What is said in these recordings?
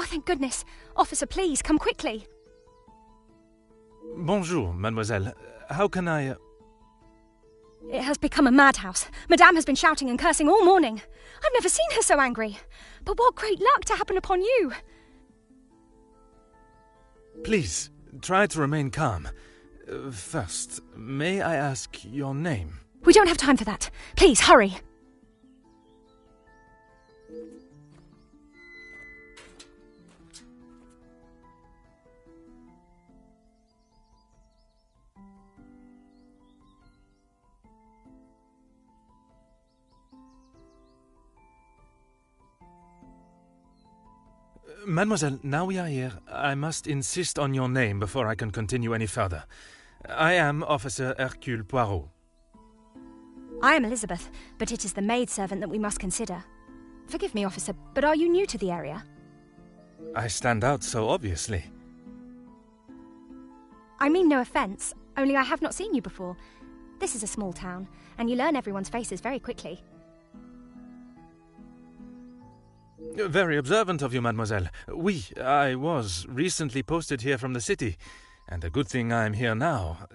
thank goodness. Officer, please, come quickly. Bonjour, mademoiselle. How can I... It has become a madhouse. Madame has been shouting and cursing all morning. I've never seen her so angry. But what great luck to happen upon you. Please, try to remain calm. First, may I ask your name? We don't have time for that. Please, hurry. Mademoiselle, now we are here, I must insist on your name before I can continue any further. I am Officer Hercule Poirot. I am Elizabeth, but it is the maidservant that we must consider. Forgive me, officer, but are you new to the area? I stand out so obviously. I mean no offence, only I have not seen you before. This is a small town, and you learn everyone's faces very quickly. Very observant of you, mademoiselle. I was recently posted here from the city, and a good thing I am here now.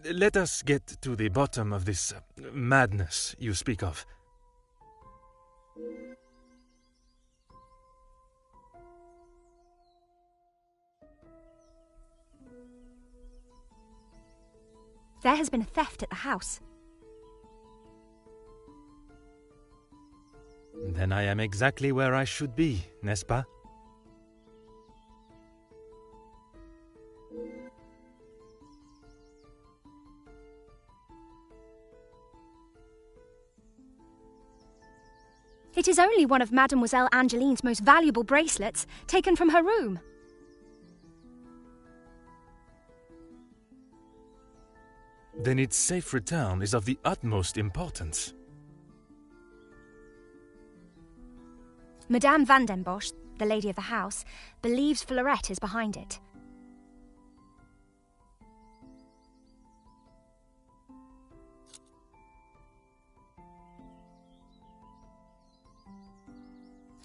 Let us get to the bottom of this madness you speak of. There has been a theft at the house. Then I am exactly where I should be, n'est-ce pas? It is only one of Mademoiselle Angeline's most valuable bracelets, taken from her room. Then its safe return is of the utmost importance. Madame Van den Bosch, the lady of the house, believes Fleurette is behind it.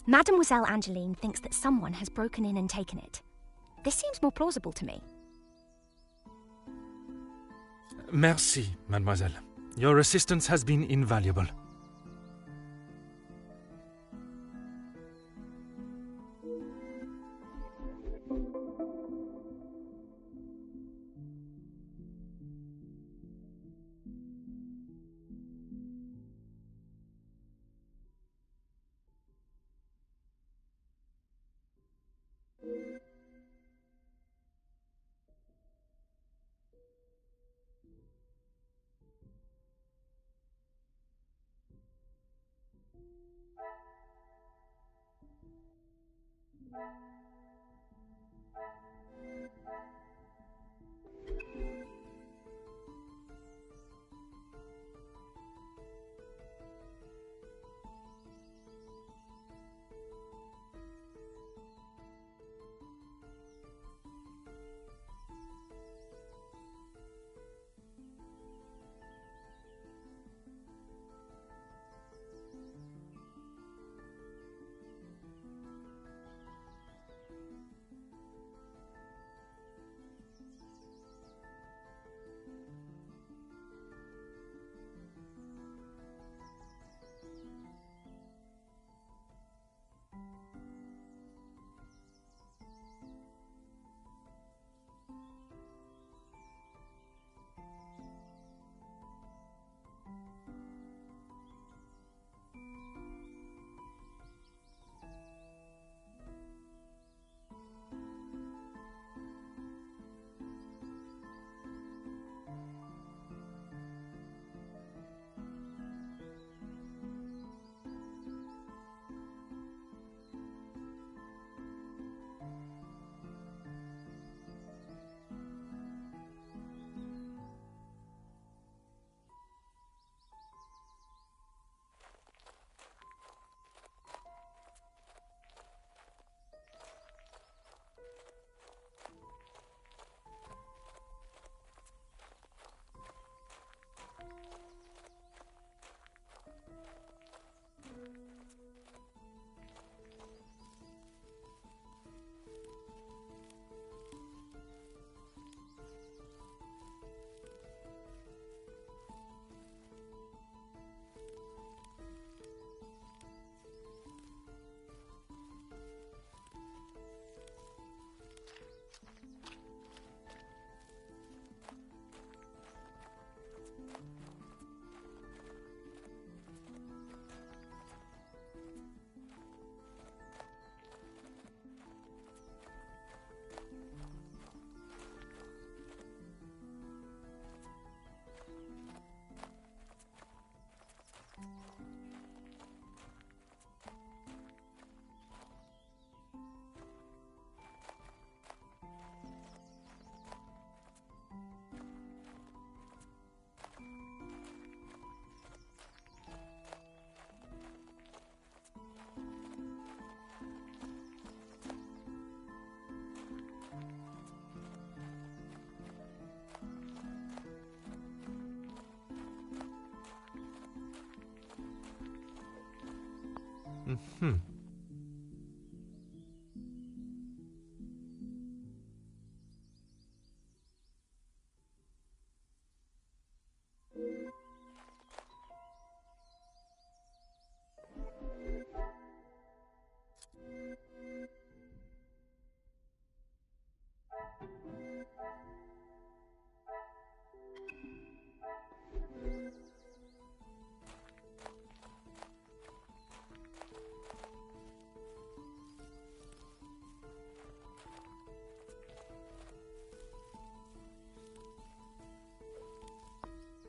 Mademoiselle Angeline thinks that someone has broken in and taken it. This seems more plausible to me. Merci, mademoiselle. Your assistance has been invaluable. Hmm.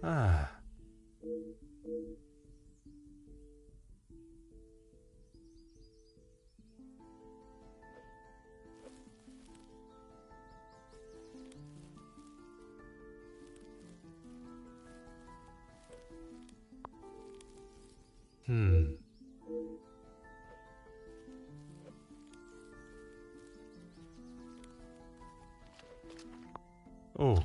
Ah. Hmm. Oh.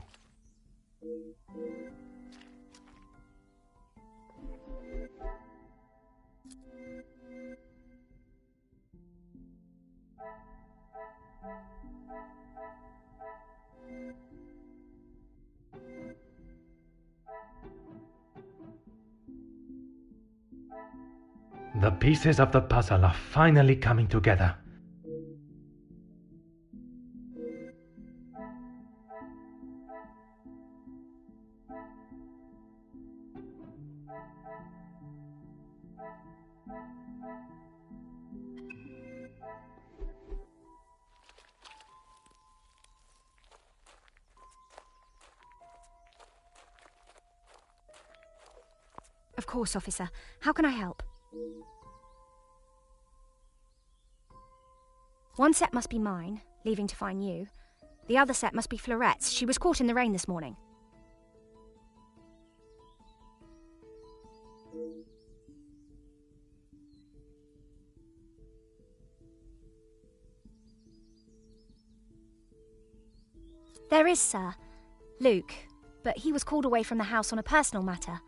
The pieces of the puzzle are finally coming together. Of course, officer. How can I help? One set must be mine, leaving to find you. The other set must be Florette's. She was caught in the rain this morning. There is, sir. Luke, but he was called away from the house on a personal matter.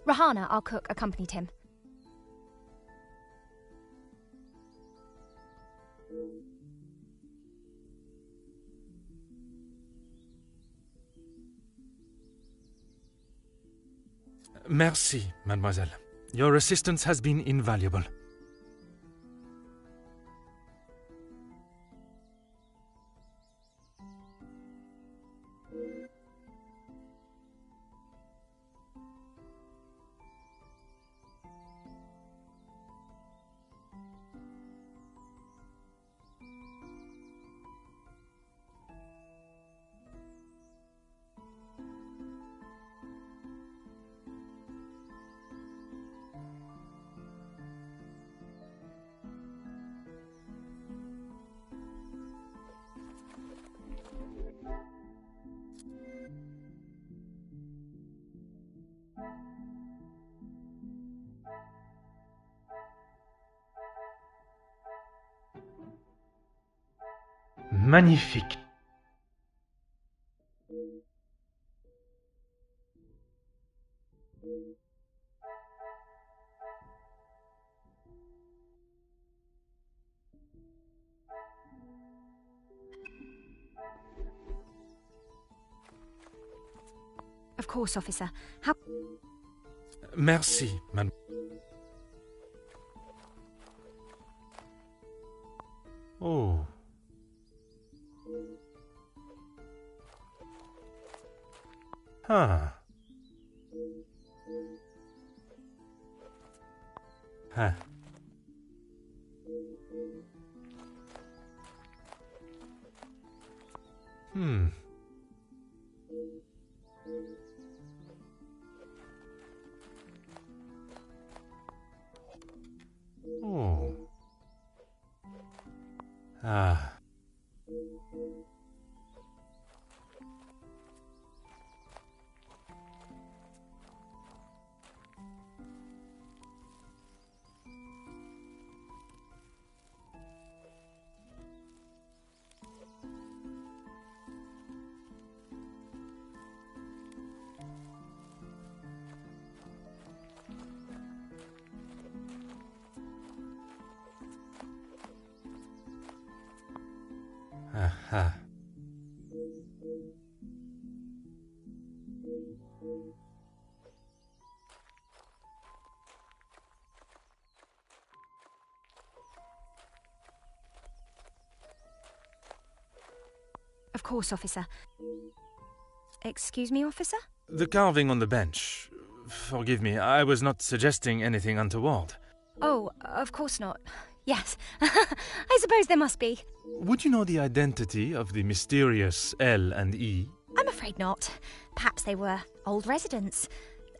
Rahana, our cook, accompanied him. Merci, mademoiselle. Your assistance has been invaluable. Magnifique. Of course, officer. How... Merci, madame. Oh. Huh. Huh. Hmm. Oh. Ah. Aha. Of course, officer. Excuse me, officer? The carving on the bench. Forgive me, I was not suggesting anything untoward. Oh, of course not. Yes, I suppose there must be. Would you know the identity of the mysterious L and E? I'm afraid not. Perhaps they were old residents.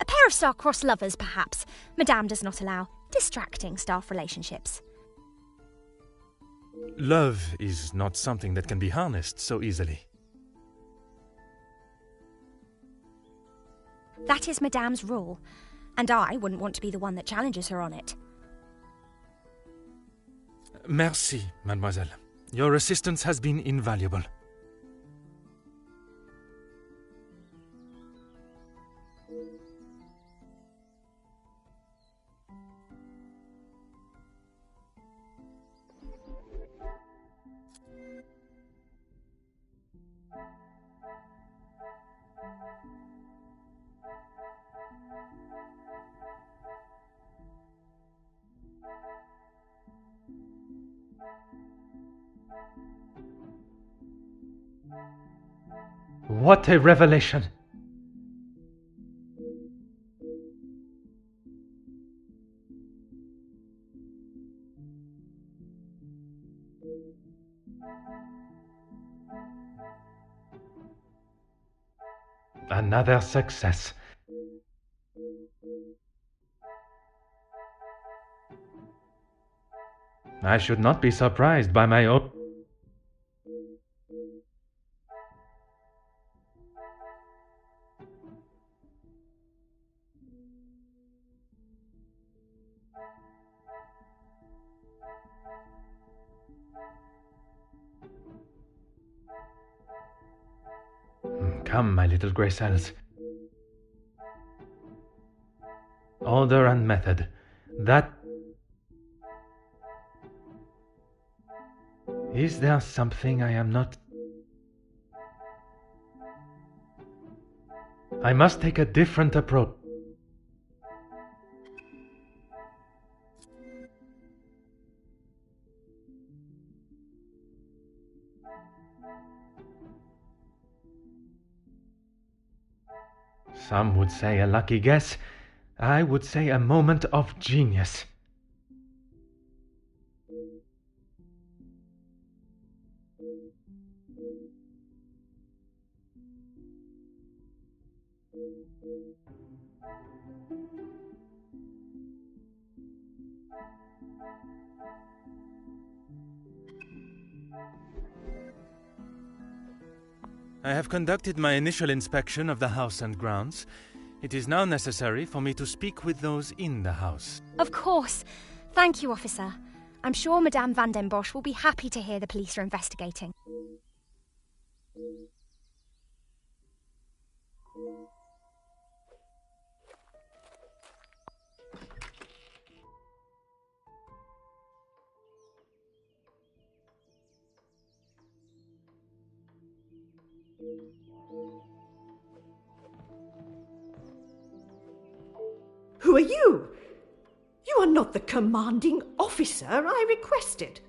A pair of star-crossed lovers, perhaps. Madame does not allow distracting staff relationships. Love is not something that can be harnessed so easily. That is Madame's rule, and I wouldn't want to be the one that challenges her on it. Merci, mademoiselle. Your assistance has been invaluable. What a revelation! Another success. I should not be surprised by my own... Come, my little grey cells. Order and method. That... Is there something I am not... I must take a different approach. Some would say a lucky guess. I would say a moment of genius. I have conducted my initial inspection of the house and grounds. It is now necessary for me to speak with those in the house. Of course. Thank you, officer. I'm sure Madame Van den Bosch will be happy to hear the police are investigating. Who are you? You are not the commanding officer I requested.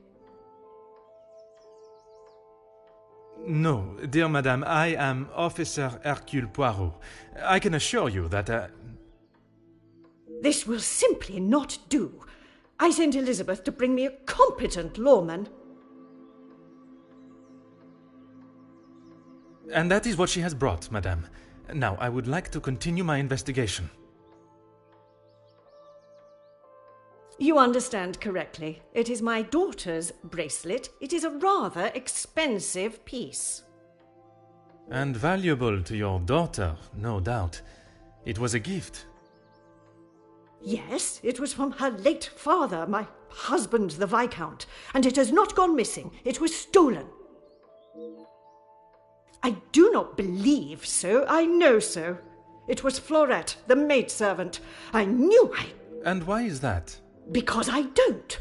No, dear madame, I am Officer Hercule Poirot. I can assure you that... This will simply not do. I sent Elizabeth to bring me a competent lawman. And that is what she has brought, madame. Now, I would like to continue my investigation. You understand correctly. It is my daughter's bracelet. It is a rather expensive piece. And valuable to your daughter, no doubt. It was a gift. Yes, it was from her late father, my husband, the Viscount, and it has not gone missing. It was stolen. I do not believe so. I know so. It was Florette, the maidservant. I knew I... And why is that? Because I don't.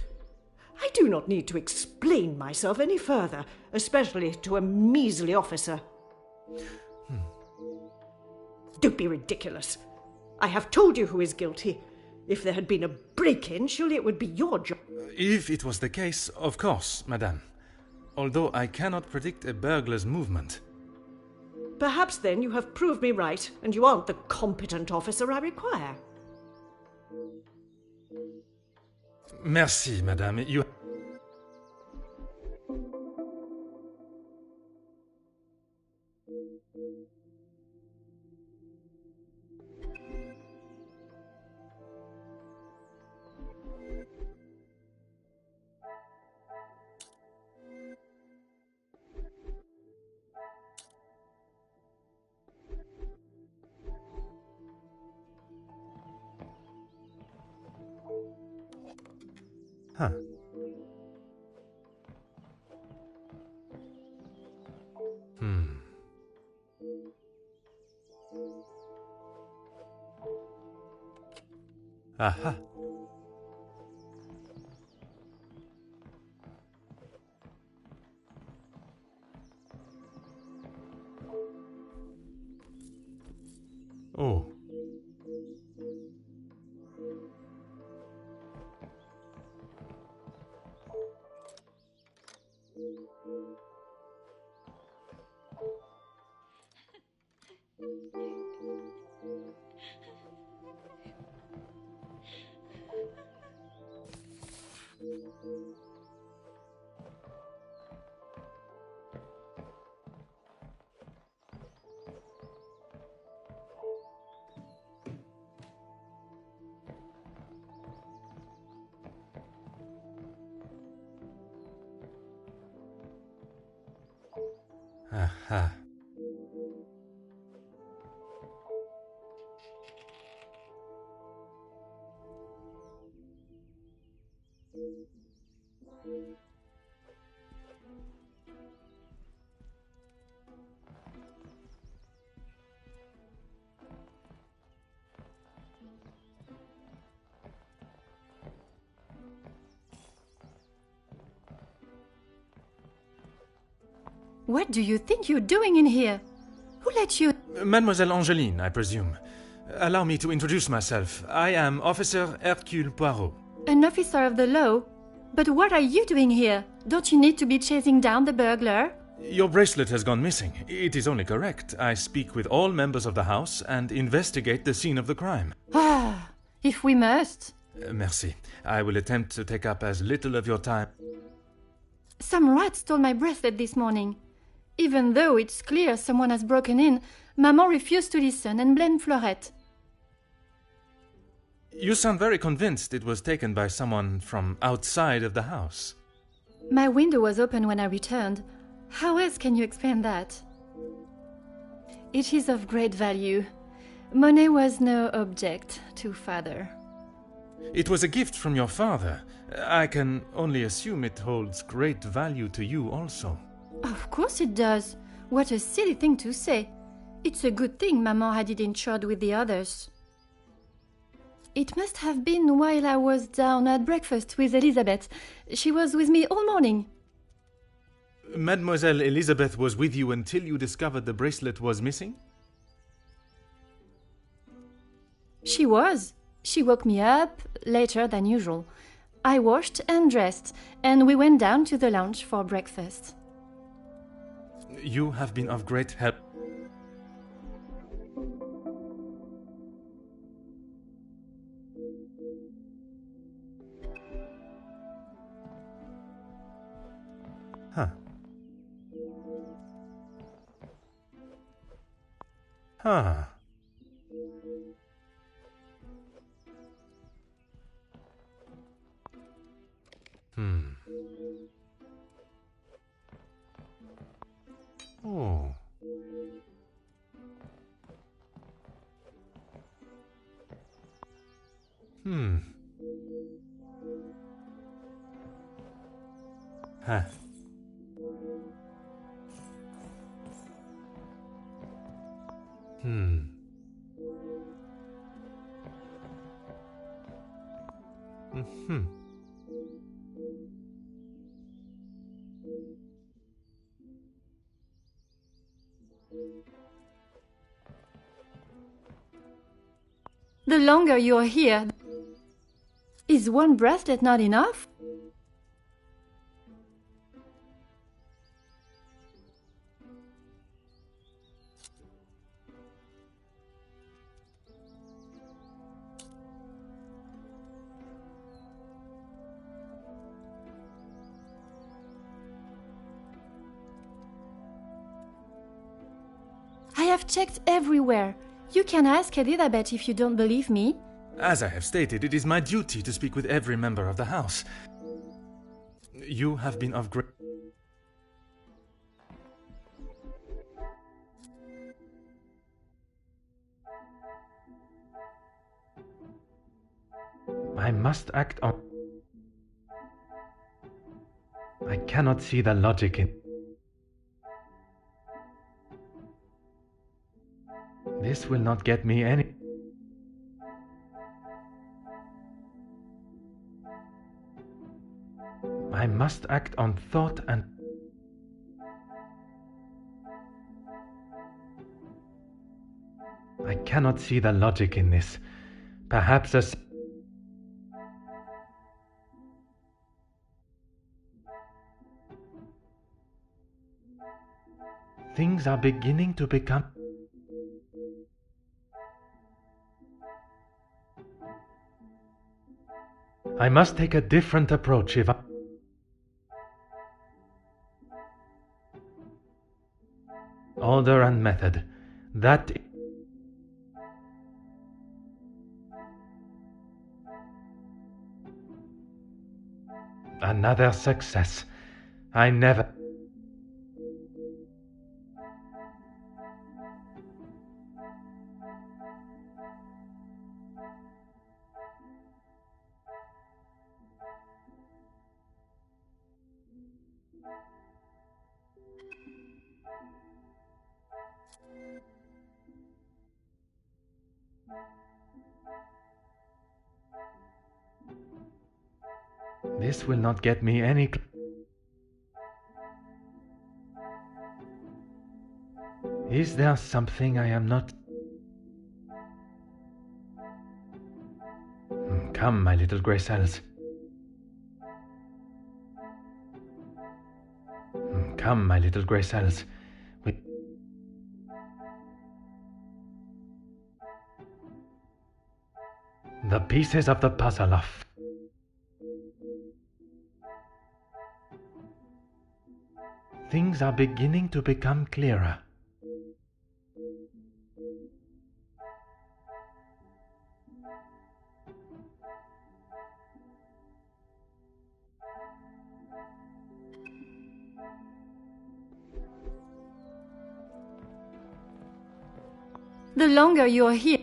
I do not need to explain myself any further, especially to a measly officer. Don't be ridiculous. I have told you who is guilty. If there had been a break-in, surely it would be your job. If it was the case, of course, madame. Although I cannot predict a burglar's movement. Perhaps then you have proved me right, and you aren't the competent officer I require. Merci, madame. You... Huh. Aha. Oh. Aha. What do you think you're doing in here? Who let you... Mademoiselle Angeline, I presume. Allow me to introduce myself. I am Officer Hercule Poirot. An officer of the law? But what are you doing here? Don't you need to be chasing down the burglar? Your bracelet has gone missing. It is only correct. I speak with all members of the house and investigate the scene of the crime. Ah, if we must. Merci. I will attempt to take up as little of your time. Some rat stole my bracelet this morning. Even though it's clear someone has broken in, Maman refused to listen and blamed Fleurette. You sound very convinced it was taken by someone from outside of the house. My window was open when I returned. How else can you explain that? It is of great value. Money was no object to Father. It was a gift from your father. I can only assume it holds great value to you also. Of course it does. What a silly thing to say. It's a good thing Maman had it insured with the others. It must have been while I was down at breakfast with Elizabeth. She was with me all morning. Mademoiselle Elizabeth was with you until you discovered the bracelet was missing? She was. She woke me up later than usual. I washed and dressed, and we went down to the lounge for breakfast. You have been of great help. Huh. Huh. Oh. Huh. The longer you're here, is one bracelet not enough? I have checked everywhere. You can ask Elizabeth if you don't believe me. As I have stated, it is my duty to speak with every member of the house. You have been of great... I must act on... I cannot see the logic in... This will not get me any... I must act on thought and... I cannot see the logic in this. Perhaps a... Things are beginning to become... I must take a different approach if I... Order and method. That... Another success. I never... This will not get me any... Is there something I am not... Come, my little grey cells. Come, my little grey cells. The pieces of the puzzle are... Things are beginning to become clearer. The longer you're here...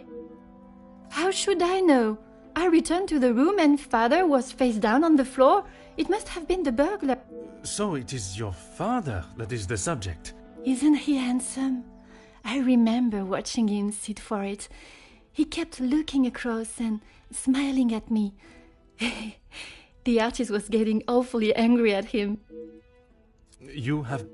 How should I know? I returned to the room and father was face down on the floor. It must have been the burglar. So it is your father that is the subject. Isn't he handsome? I remember watching him sit for it. He kept looking across and smiling at me. The artist was getting awfully angry at him. You have...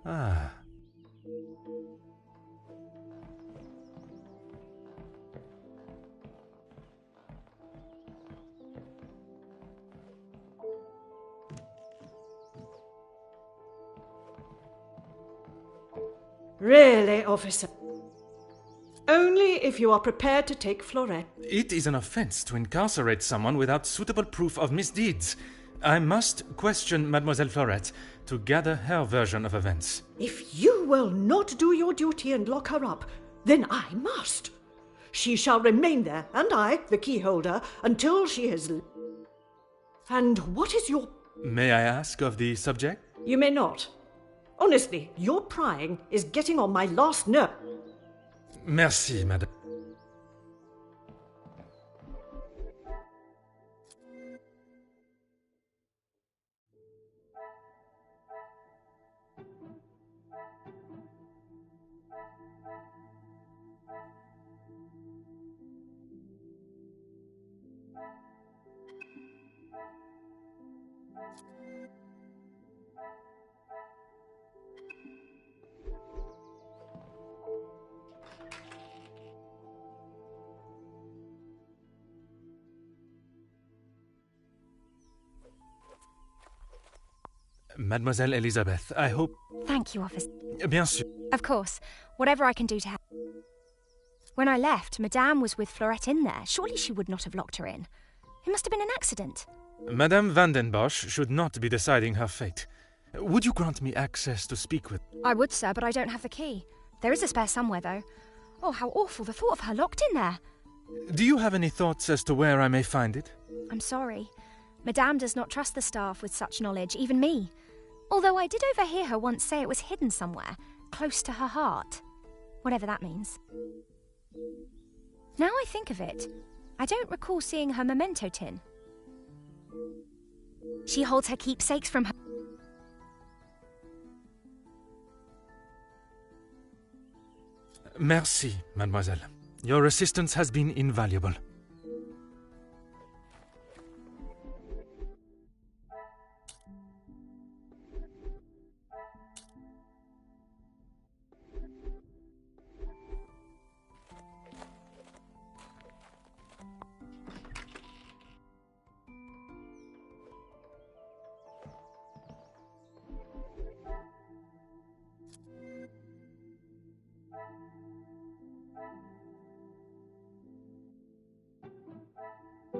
Ah. Really, officer? Only if you are prepared to take Florette. It is an offense to incarcerate someone without suitable proof of misdeeds. I must question Mademoiselle Florette to gather her version of events. If you will not do your duty and lock her up, then I must. She shall remain there, and I, the key holder, until she has... And what is your... May I ask of the subject? You may not. Honestly, your prying is getting on my last nerve. Merci, madame. Mademoiselle Elizabeth, I hope... Thank you, officer. Bien sûr. Of course, whatever I can do to help. When I left, Madame was with Florette in there. Surely she would not have locked her in. It must have been an accident. Madame Van den Bosch should not be deciding her fate. Would you grant me access to speak with... I would, sir, but I don't have the key. There is a spare somewhere, though. Oh, how awful, the thought of her locked in there. Do you have any thoughts as to where I may find it? I'm sorry. Madame does not trust the staff with such knowledge, even me. Although I did overhear her once say it was hidden somewhere, close to her heart. Whatever that means. Now I think of it, I don't recall seeing her memento tin. She holds her keepsakes from her... Merci, mademoiselle. Your assistance has been invaluable.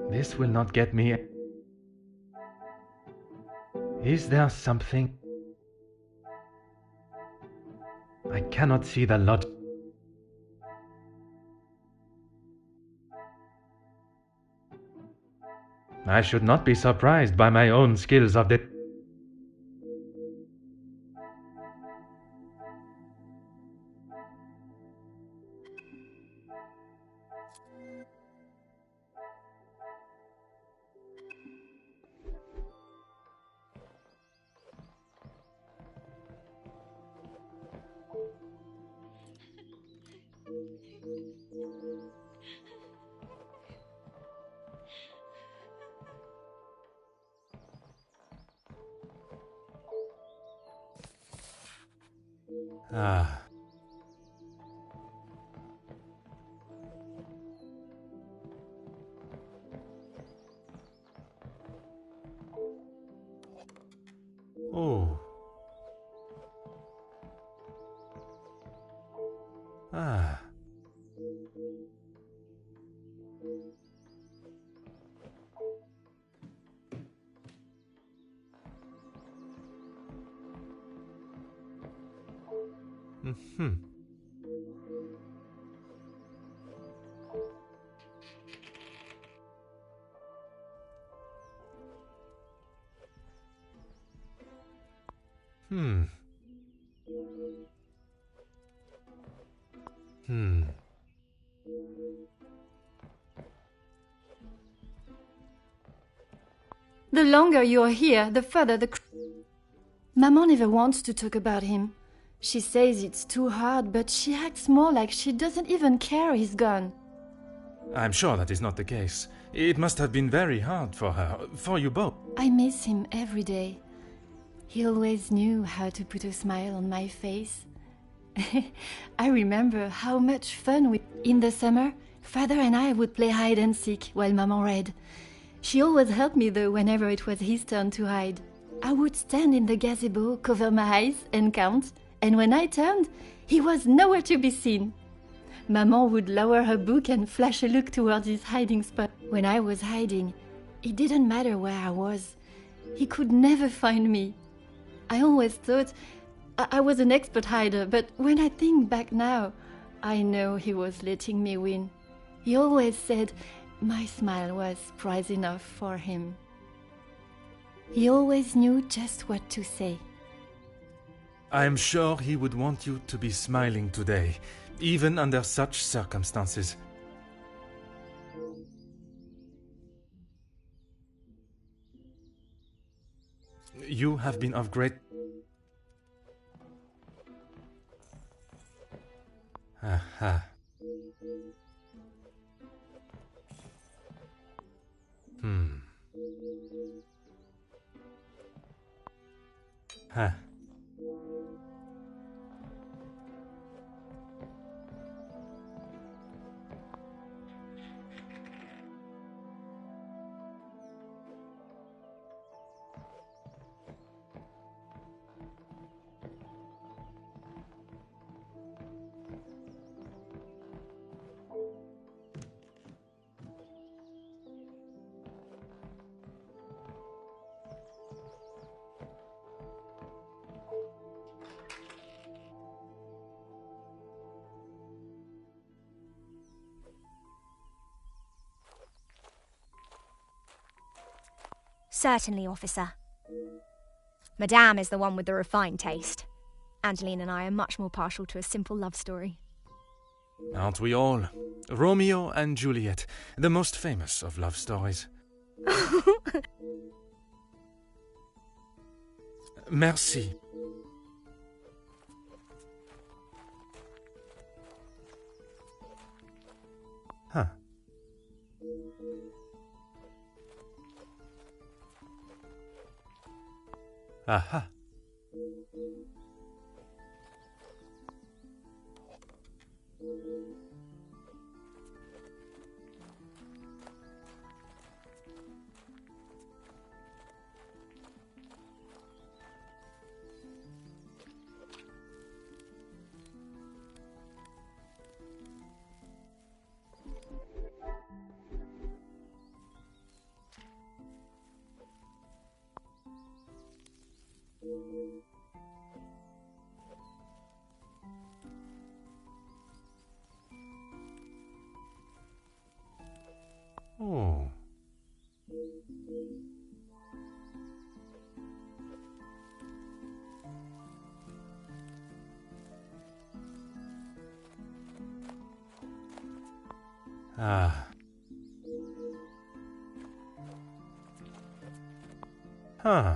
This will not get me. Is there something? I cannot see the logic. I should not be surprised by my own skills of the... Ah. Oh. Ah. Hmm. Hmm. Hmm. The longer you're here, the further the... Maman never wants to talk about him. She says it's too hard, but she acts more like she doesn't even care he's gone. I'm sure that is not the case. It must have been very hard for her, for you both. I miss him every day. He always knew how to put a smile on my face. I remember how much fun we... In the summer, Father and I would play hide and seek while Maman read. She always helped me though whenever it was his turn to hide. I would stand in the gazebo, cover my eyes and count, and when I turned, he was nowhere to be seen. Maman would lower her book and flash a look towards his hiding spot. When I was hiding, it didn't matter where I was. He could never find me. I always thought I was an expert hider, but when I think back now, I know he was letting me win. He always said my smile was prize enough for him. He always knew just what to say. I'm sure he would want you to be smiling today, even under such circumstances. You have been of great... Aha. Certainly, officer. Madame is the one with the refined taste. Angeline and I are much more partial to a simple love story. Aren't we all? Romeo and Juliet, the most famous of love stories. Merci. Huh. Aha. Oh. Ah. Huh.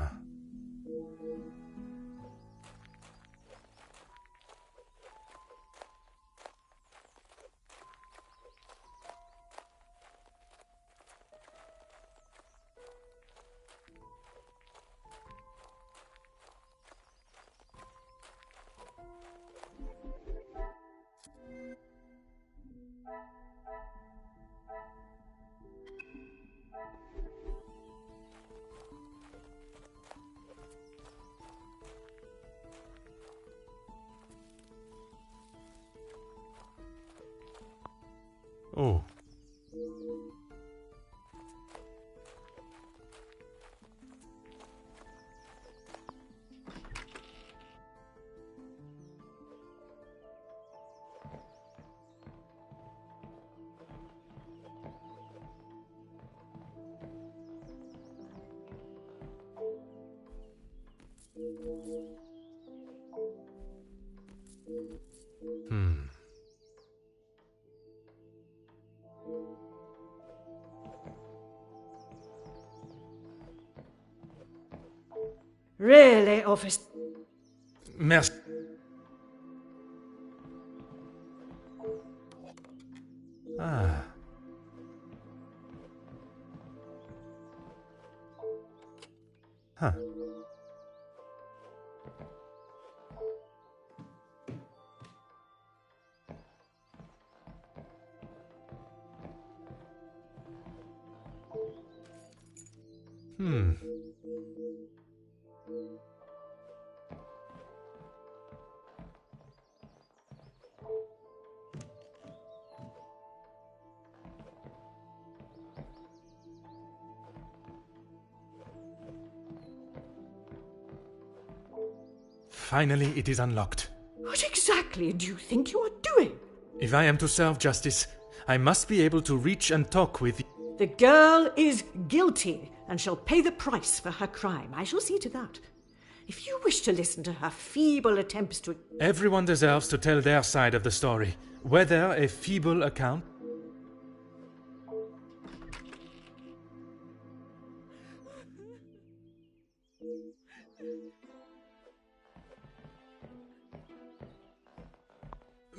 Oh. Really, officer? Merci. Ah. Huh. Finally, it is unlocked. What exactly do you think you are doing? If I am to serve justice, I must be able to reach and talk with... The girl is guilty and shall pay the price for her crime. I shall see to that. If you wish to listen to her feeble attempts to... Everyone deserves to tell their side of the story, whether a feeble account...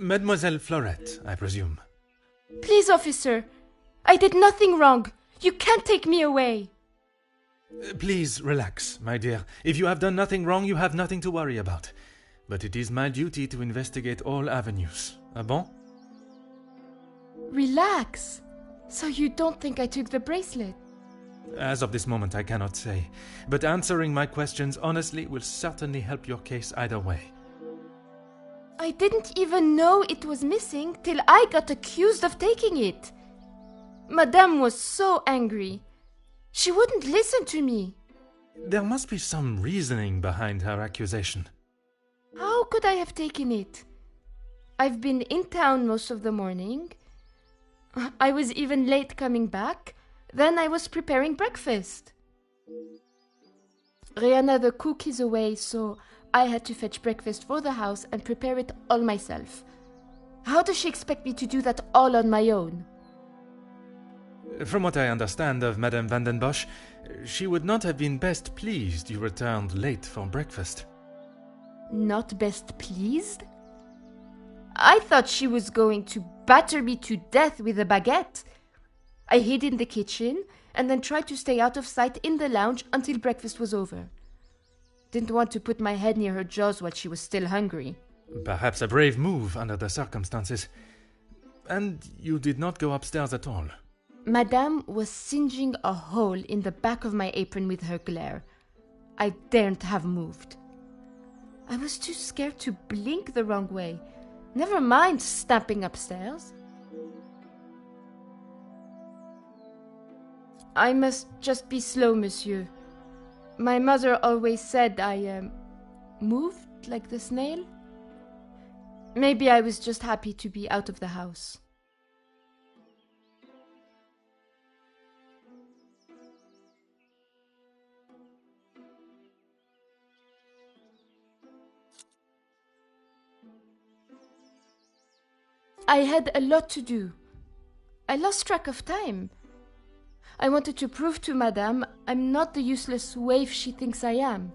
Mademoiselle Florette, I presume. Please, officer. I did nothing wrong. You can't take me away. Please relax, my dear. If you have done nothing wrong, you have nothing to worry about. But it is my duty to investigate all avenues. Ah bon? Relax. So you don't think I took the bracelet? As of this moment, I cannot say. But answering my questions honestly will certainly help your case either way. I didn't even know it was missing till I got accused of taking it. Madame was so angry. She wouldn't listen to me. There must be some reasoning behind her accusation. How could I have taken it? I've been in town most of the morning. I was even late coming back. Then I was preparing breakfast. Rihanna the cook is away, so I had to fetch breakfast for the house and prepare it all myself. How does she expect me to do that all on my own? From what I understand of Madame van den Bosch, she would not have been best pleased you returned late for breakfast. Not best pleased? I thought she was going to batter me to death with a baguette. I hid in the kitchen and then tried to stay out of sight in the lounge until breakfast was over. Didn't want to put my head near her jaws while she was still hungry. Perhaps a brave move under the circumstances. And you did not go upstairs at all? Madame was singeing a hole in the back of my apron with her glare. I daren't have moved. I was too scared to blink the wrong way. Never mind stamping upstairs. I must just be slow, monsieur. My mother always said I moved like the snail. Maybe I was just happy to be out of the house. I had a lot to do. I lost track of time. I wanted to prove to Madame I'm not the useless waif she thinks I am.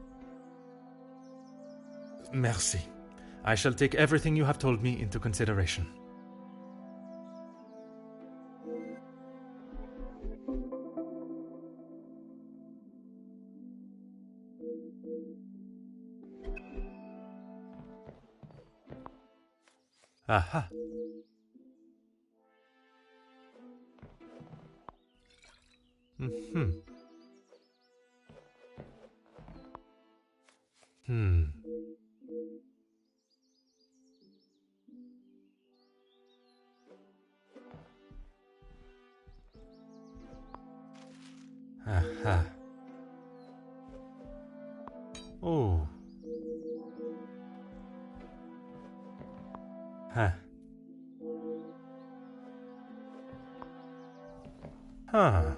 Merci. I shall take everything you have told me into consideration. Aha. Aha. Oh. Huh. Huh.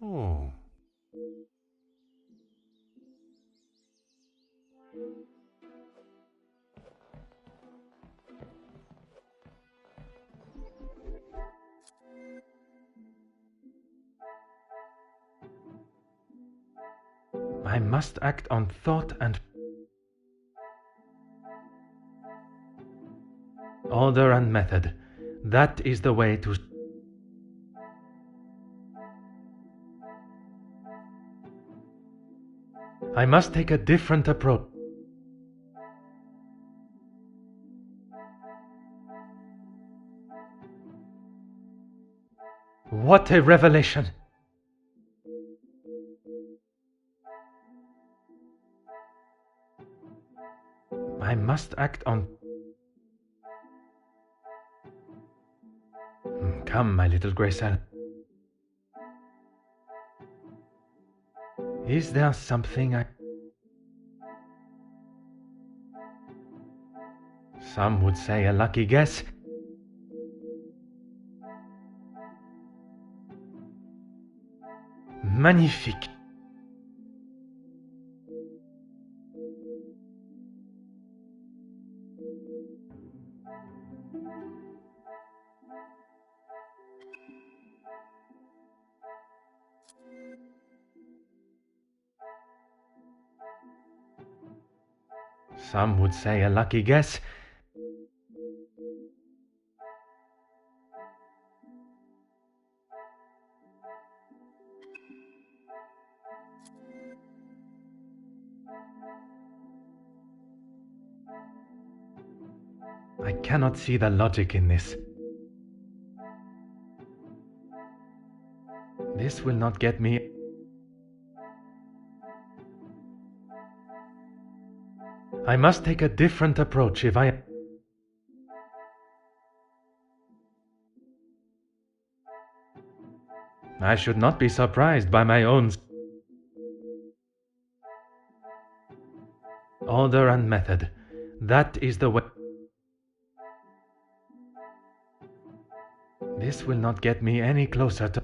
Oh. I must act on thought and order and method. That is the way to... I must take a different approach. What a revelation! I must act on... Come, my little Graycell. Is there something I... Some would say a lucky guess. Magnifique. Some would say a lucky guess. I cannot see the logic in this. This will not get me... I must take a different approach if I... I should not be surprised by my own... Order and method. That is the way... This will not get me any closer to...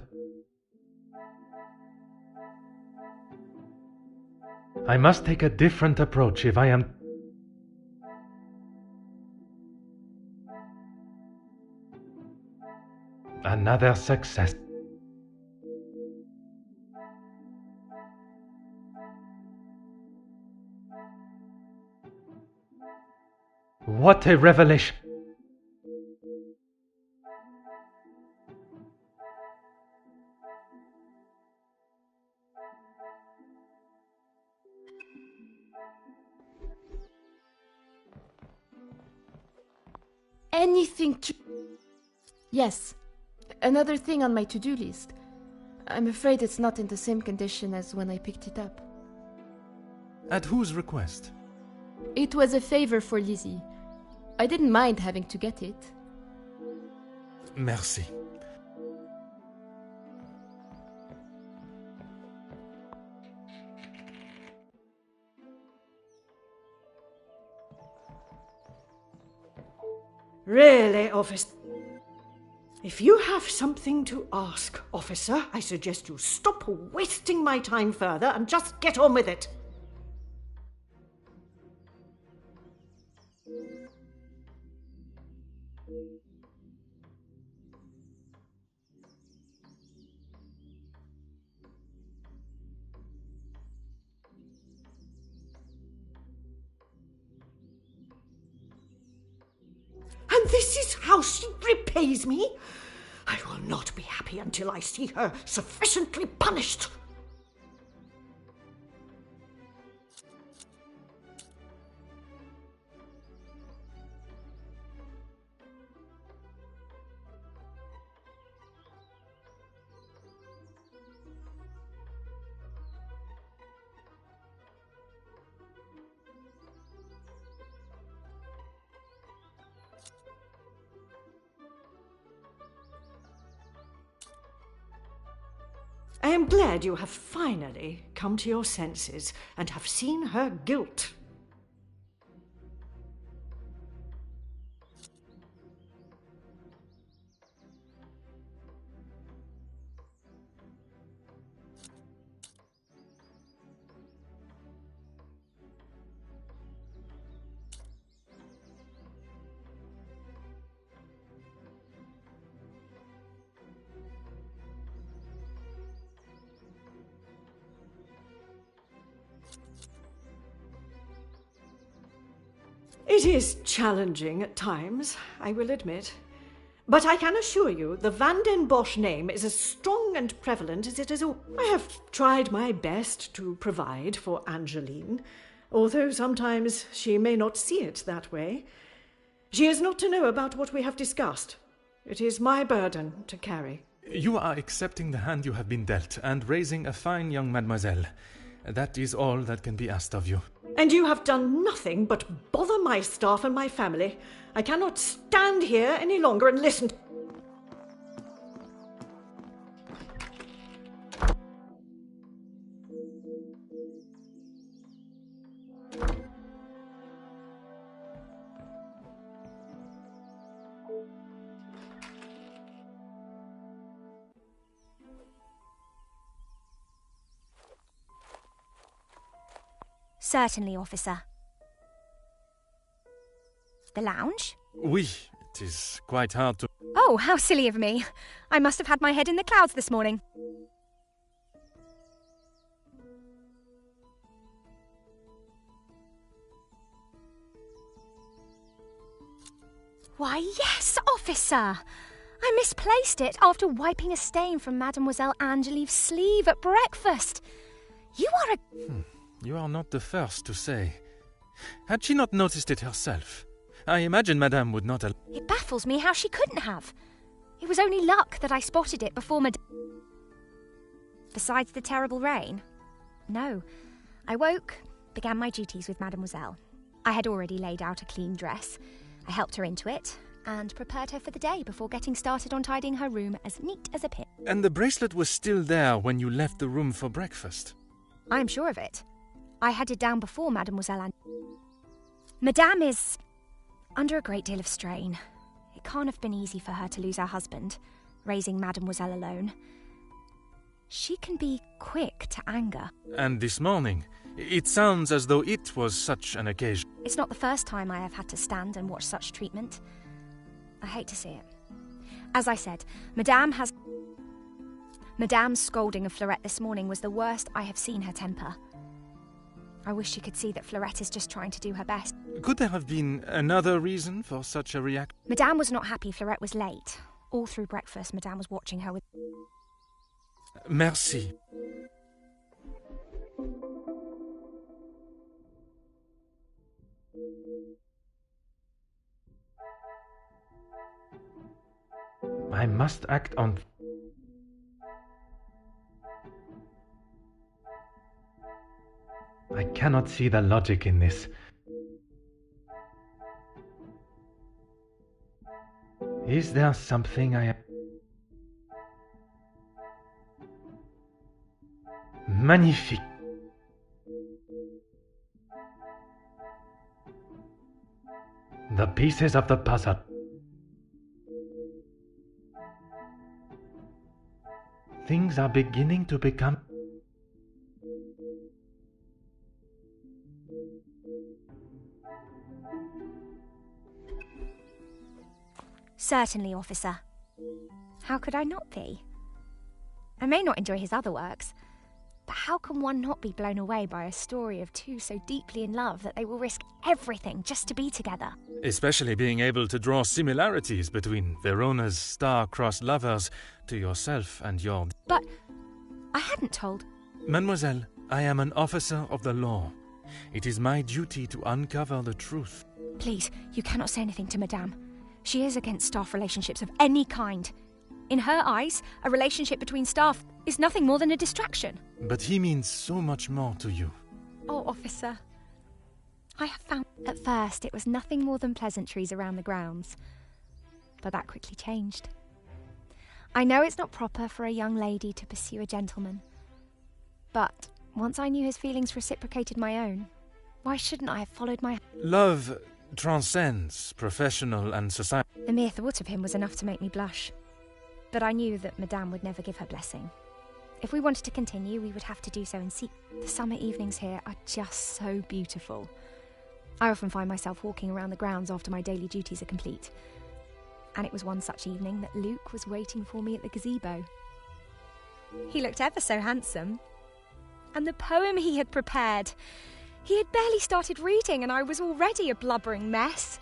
I must take a different approach if I am... Another success. What a revelation! Anything to... Yes, another thing on my to-do list. I'm afraid it's not in the same condition as when I picked it up. At whose request? It was a favor for Lizzie. I didn't mind having to get it. Merci. Really, officer. If you have something to ask, officer, I suggest you stop wasting my time further and just get on with it. And this is how she repays me? I will not be happy until I see her sufficiently punished. I am glad you have finally come to your senses and have seen her guilt. It is challenging at times, I will admit. But I can assure you the Van den Bosch name is as strong and prevalent as it is all. I have tried my best to provide for Angeline, although sometimes she may not see it that way. She is not to know about what we have discussed. It is my burden to carry. You are accepting the hand you have been dealt and raising a fine young mademoiselle. That is all that can be asked of you. And you have done nothing but bother my staff and my family. I cannot stand here any longer and listen. Certainly, officer. The lounge? Oui, it is quite hard to... Oh, how silly of me. I must have had my head in the clouds this morning. Why, yes, officer. I misplaced it after wiping a stain from Mademoiselle Angelique's sleeve at breakfast. You are a... You are not the first to say. Had she not noticed it herself? I imagine Madame would not... It baffles me how she couldn't have. It was only luck that I spotted it before Besides the terrible rain? No. I woke, began my duties with Mademoiselle. I had already laid out a clean dress. I helped her into it and prepared her for the day before getting started on tidying her room as neat as a pin. And the bracelet was still there when you left the room for breakfast? I'm sure of it. I had it down before Mademoiselle Madame is under a great deal of strain. It can't have been easy for her to lose her husband, raising Mademoiselle alone. She can be quick to anger. And this morning, it sounds as though it was such an occasion. It's not the first time I have had to stand and watch such treatment. I hate to see it. As I said, Madame's scolding of Fleurette this morning was the worst I have seen her temper. I wish she could see that Fleurette is just trying to do her best. Could there have been another reason for such a reaction? Madame was not happy Fleurette was late. All through breakfast, Madame was watching her with... Merci. I must act on... I cannot see the logic in this. Is there something I... Magnifique. The pieces of the puzzle. Things are beginning to become... Certainly, officer. How could I not be? I may not enjoy his other works, but how can one not be blown away by a story of two so deeply in love that they will risk everything just to be together? Especially being able to draw similarities between Verona's star-crossed lovers to yourself and your... But I hadn't told... Mademoiselle, I am an officer of the law. It is my duty to uncover the truth. Please, you cannot say anything to Madame. She is against staff relationships of any kind. In her eyes, a relationship between staff is nothing more than a distraction. But he means so much more to you. Oh, officer. I have found... At first, it was nothing more than pleasantries around the grounds. But that quickly changed. I know it's not proper for a young lady to pursue a gentleman. But once I knew his feelings reciprocated my own, why shouldn't I have followed my... Love transcends professional and society. The mere thought of him was enough to make me blush. But I knew that Madame would never give her blessing. If we wanted to continue, we would have to do so in secret. The summer evenings here are just so beautiful. I often find myself walking around the grounds after my daily duties are complete. And it was one such evening that Luke was waiting for me at the gazebo. He looked ever so handsome. And the poem he had prepared... He had barely started reading and I was already a blubbering mess.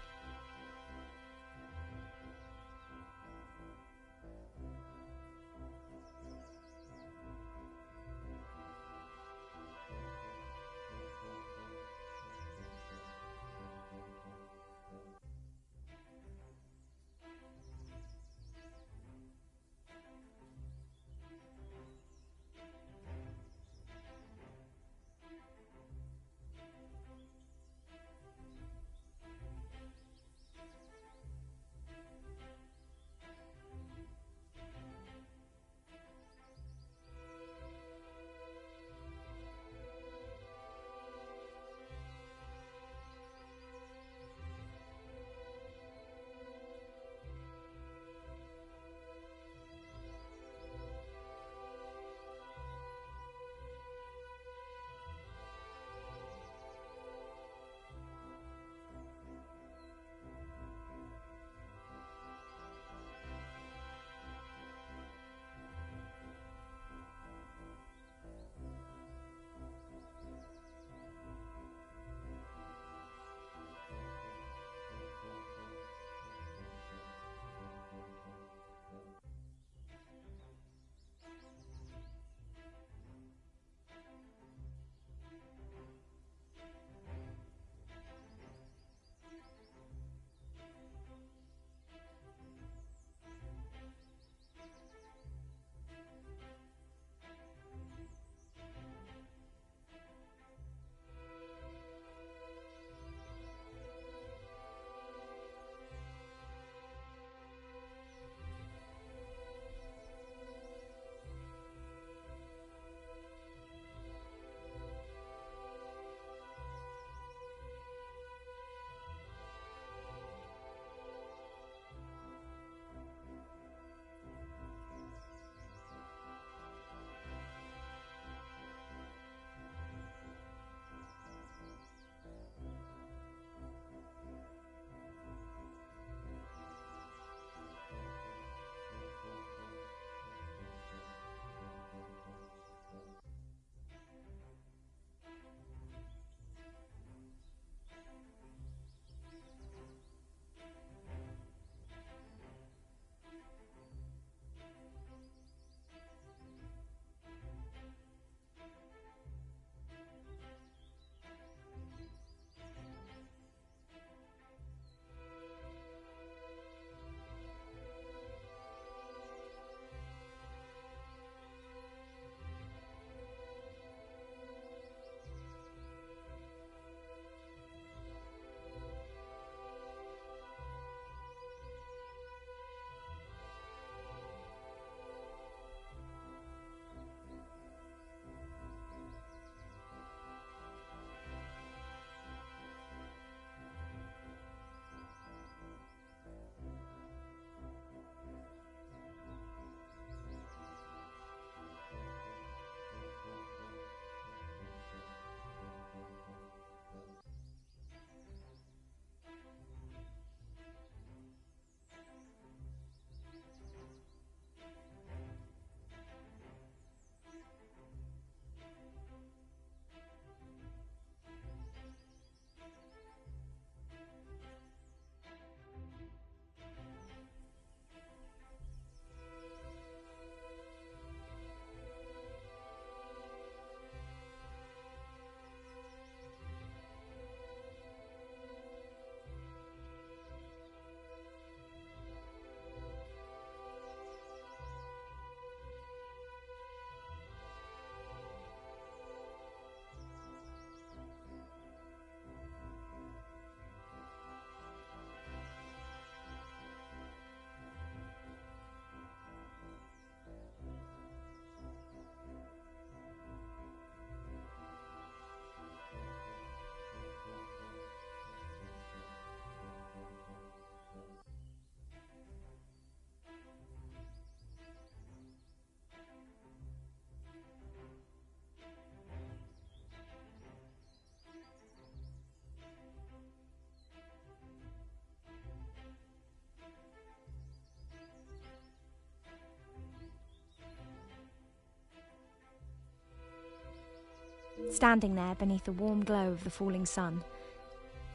standing there beneath the warm glow of the falling sun.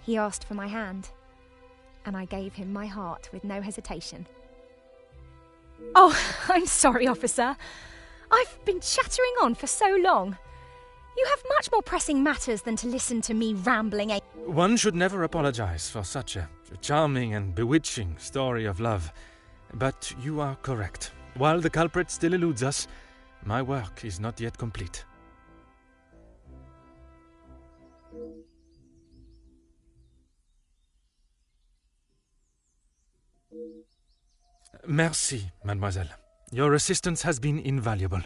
He asked for my hand, and I gave him my heart with no hesitation. Oh, I'm sorry, officer. I've been chattering on for so long. You have much more pressing matters than to listen to me rambling. One should never apologize for such a charming and bewitching story of love. But you are correct. While the culprit still eludes us, my work is not yet complete. Merci, mademoiselle. Your assistance has been invaluable.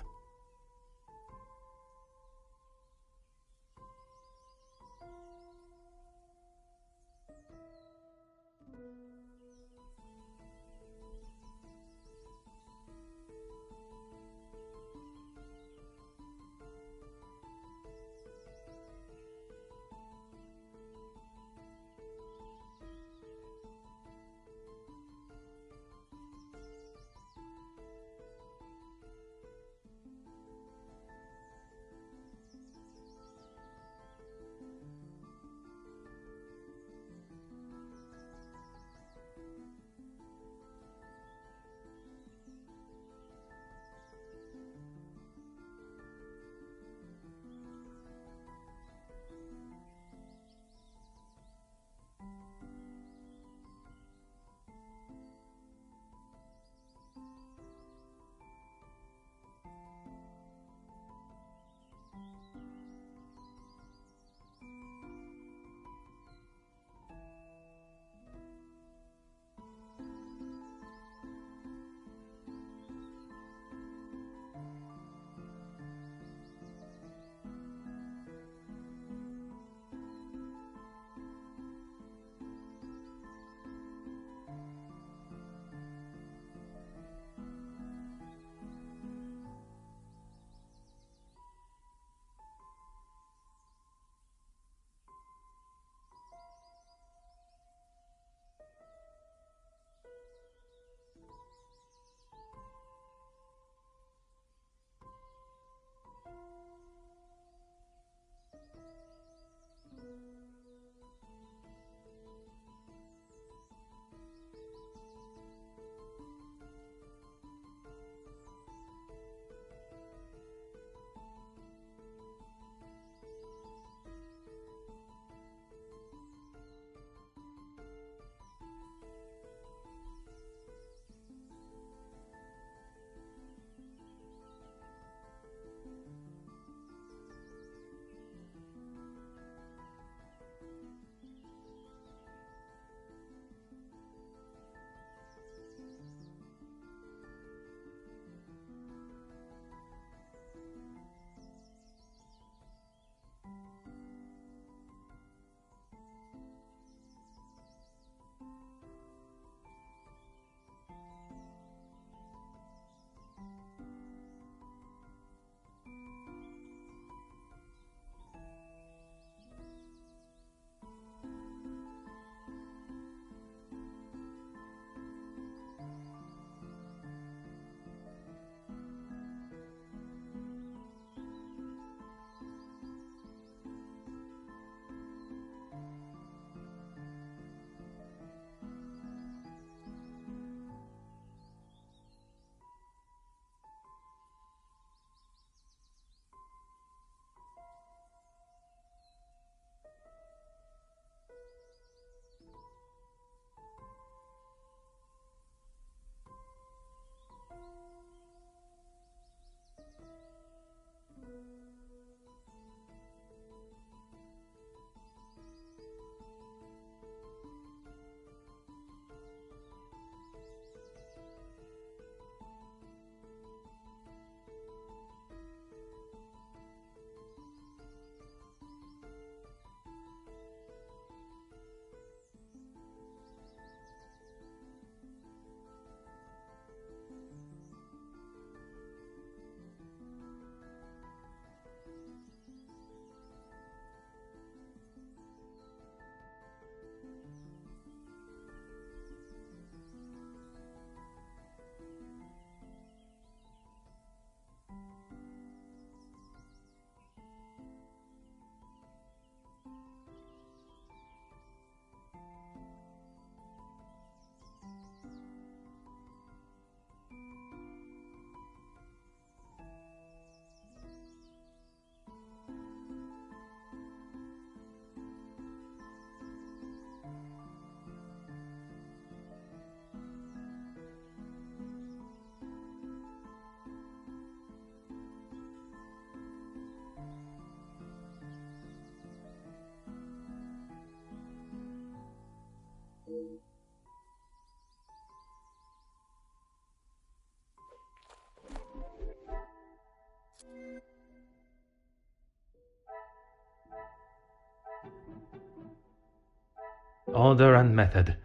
Order and method.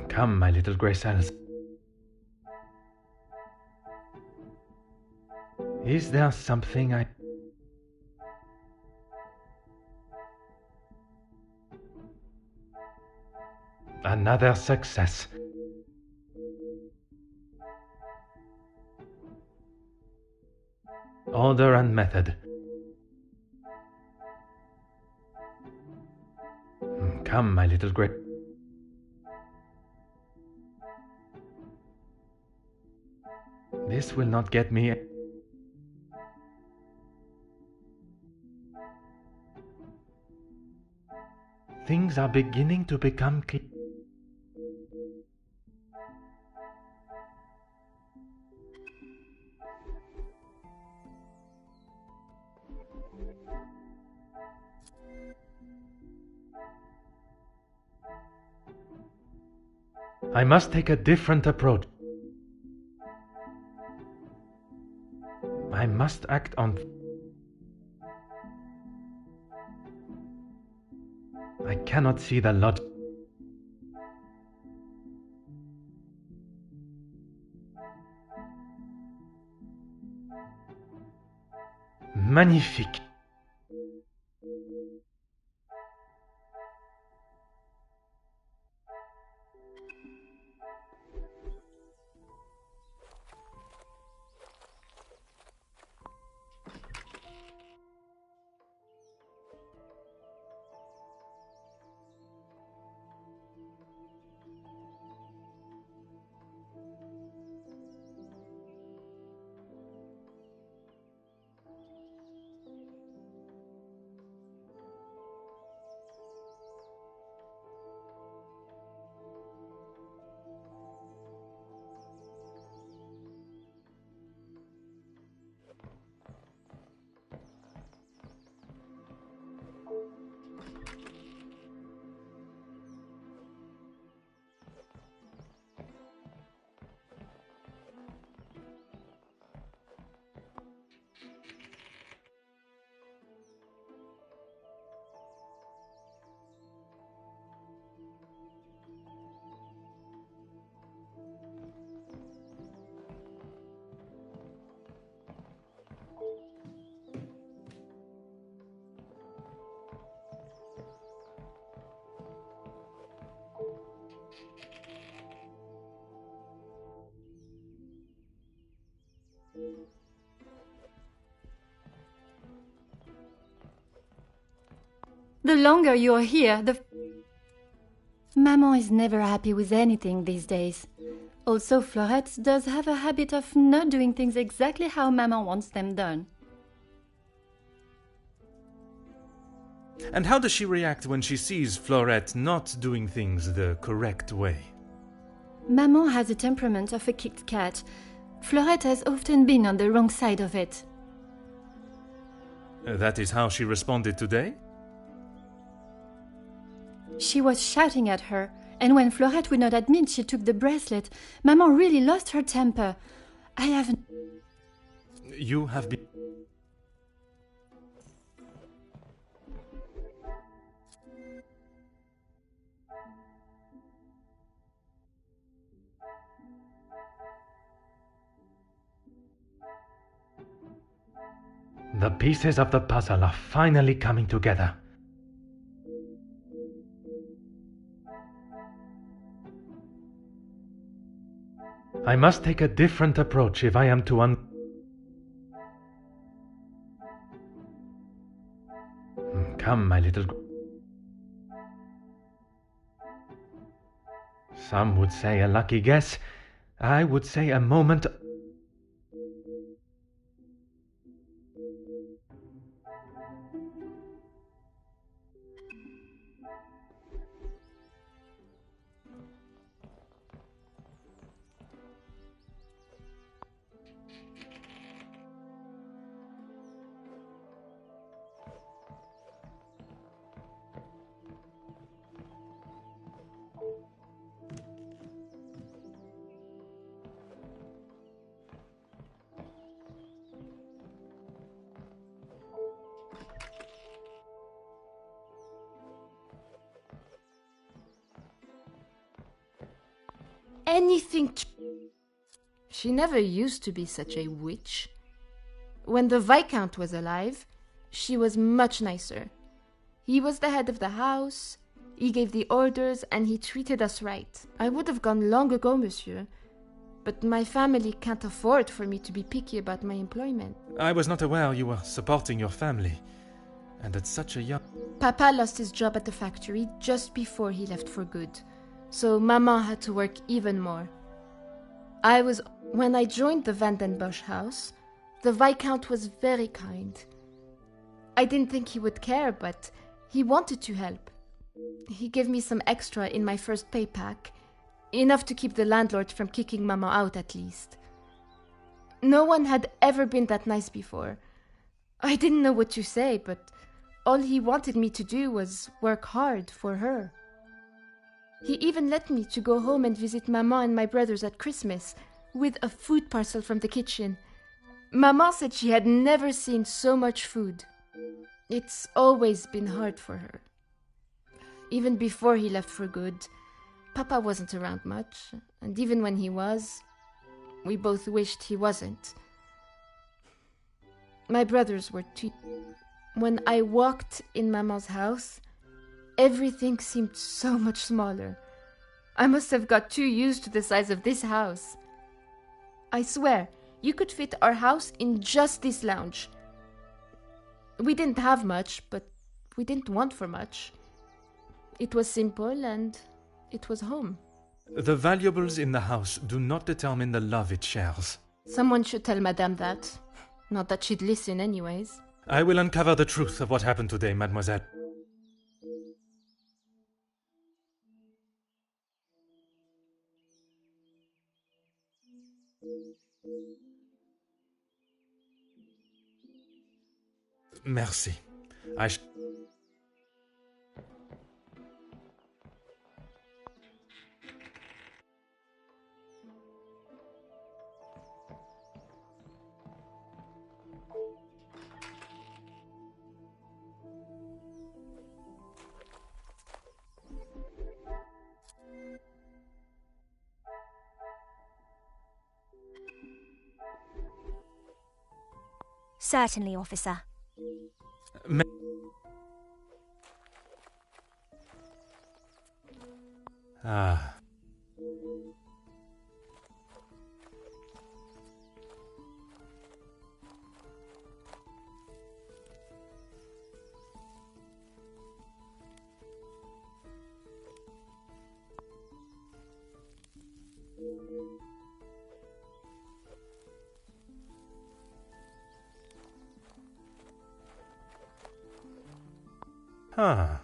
Come, my little grey cells. Is there something I... Another success. Order and method. Come, my little grey... This will not get me... Things are beginning to become clear. I must take a different approach. I must act on... I cannot see the logic. Magnifique. The longer you're here, the... Maman is never happy with anything these days. Also, Fleurette does have a habit of not doing things exactly how Maman wants them done. And how does she react when she sees Fleurette not doing things the correct way? Maman has the temperament of a kicked cat. Fleurette has often been on the wrong side of it. That is how she responded today? She was shouting at her, and when Fleurette would not admit she took the bracelet, Maman really lost her temper. I haven't... You have been... The pieces of the puzzle are finally coming together. I must take a different approach if I am to Come, my little... Some would say a lucky guess. I would say a moment... anything She never used to be such a witch. When the Viscount was alive, she was much nicer. He was the head of the house, he gave the orders, and he treated us right. I would have gone long ago, monsieur, but my family can't afford for me to be picky about my employment. I was not aware you were supporting your family, and at such a young... Papa lost his job at the factory just before he left for good, so Maman had to work even more. When I joined the Vandenbosch house, the Viscount was very kind. I didn't think he would care, but he wanted to help. He gave me some extra in my first pay pack, enough to keep the landlord from kicking Maman out at least. No one had ever been that nice before. I didn't know what to say, but all he wanted me to do was work hard for her. He even let me to go home and visit Maman and my brothers at Christmas with a food parcel from the kitchen. Maman said she had never seen so much food. It's always been hard for her. Even before he left for good, Papa wasn't around much, and even when he was, we both wished he wasn't. My brothers were too... When I walked in Maman's house, everything seemed so much smaller. I must have got too used to the size of this house. I swear, you could fit our house in just this lounge. We didn't have much, but we didn't want for much. It was simple and it was home. The valuables in the house do not determine the love it shares. Someone should tell Madame that. Not that she'd listen anyways. I will uncover the truth of what happened today, mademoiselle. Merci. Certainly, officer. Ah. Huh.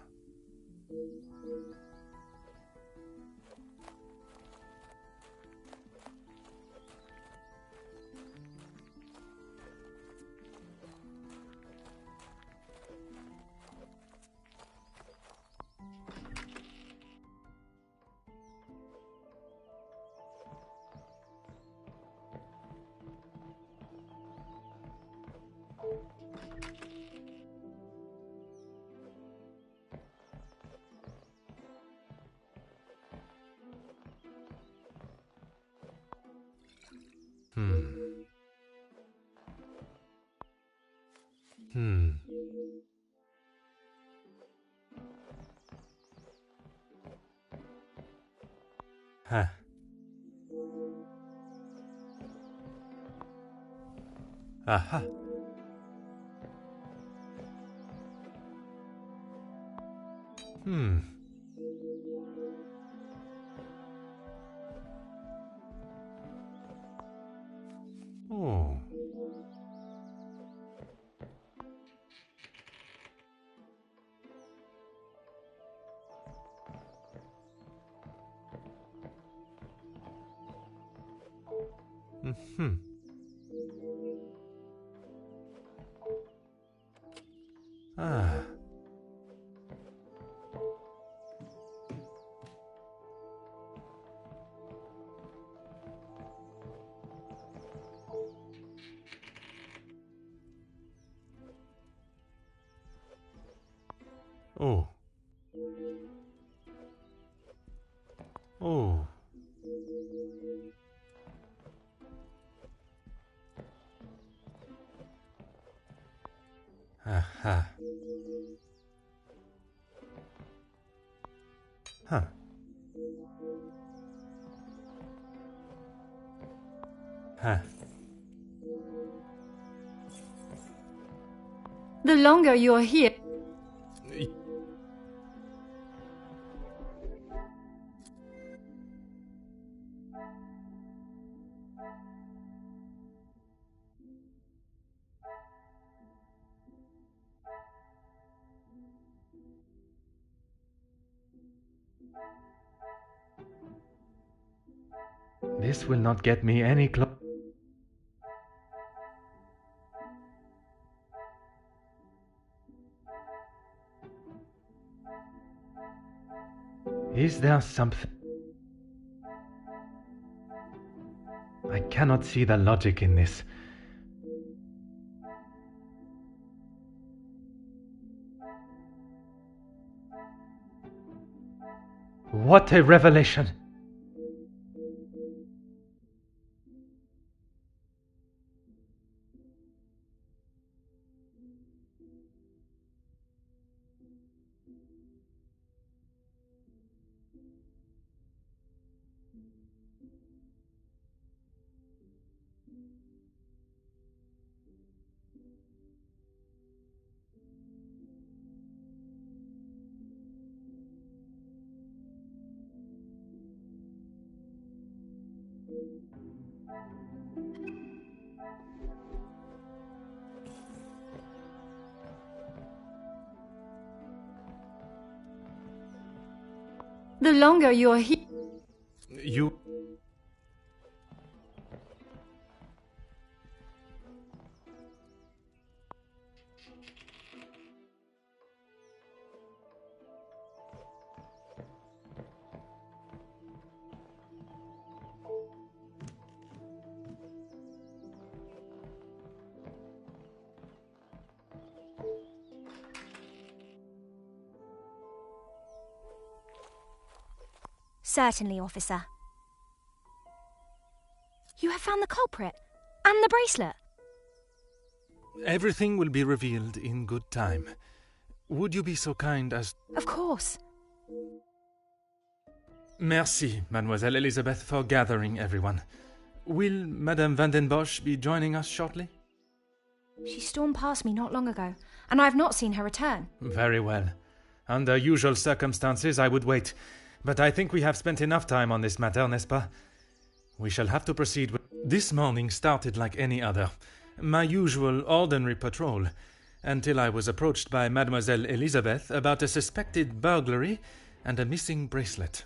Huh. Aha. Oh. Ah. Oh. Oh. Huh. Huh. The longer you're here, This will not get me any close. Is there something? I cannot see the logic in this. What a revelation! the longer you're here. You... Certainly, officer. You have found the culprit and the bracelet. Everything will be revealed in good time. Would you be so kind as... Of course. Merci, Mademoiselle Elizabeth, for gathering everyone. Will Madame Van den Bosch be joining us shortly? She stormed past me not long ago, and I have not seen her return. Very well. Under usual circumstances, I would wait. But I think we have spent enough time on this matter, n'est-ce pas? We shall have to proceed with... This morning started like any other. My usual ordinary patrol, until I was approached by Mademoiselle Elizabeth about a suspected burglary and a missing bracelet.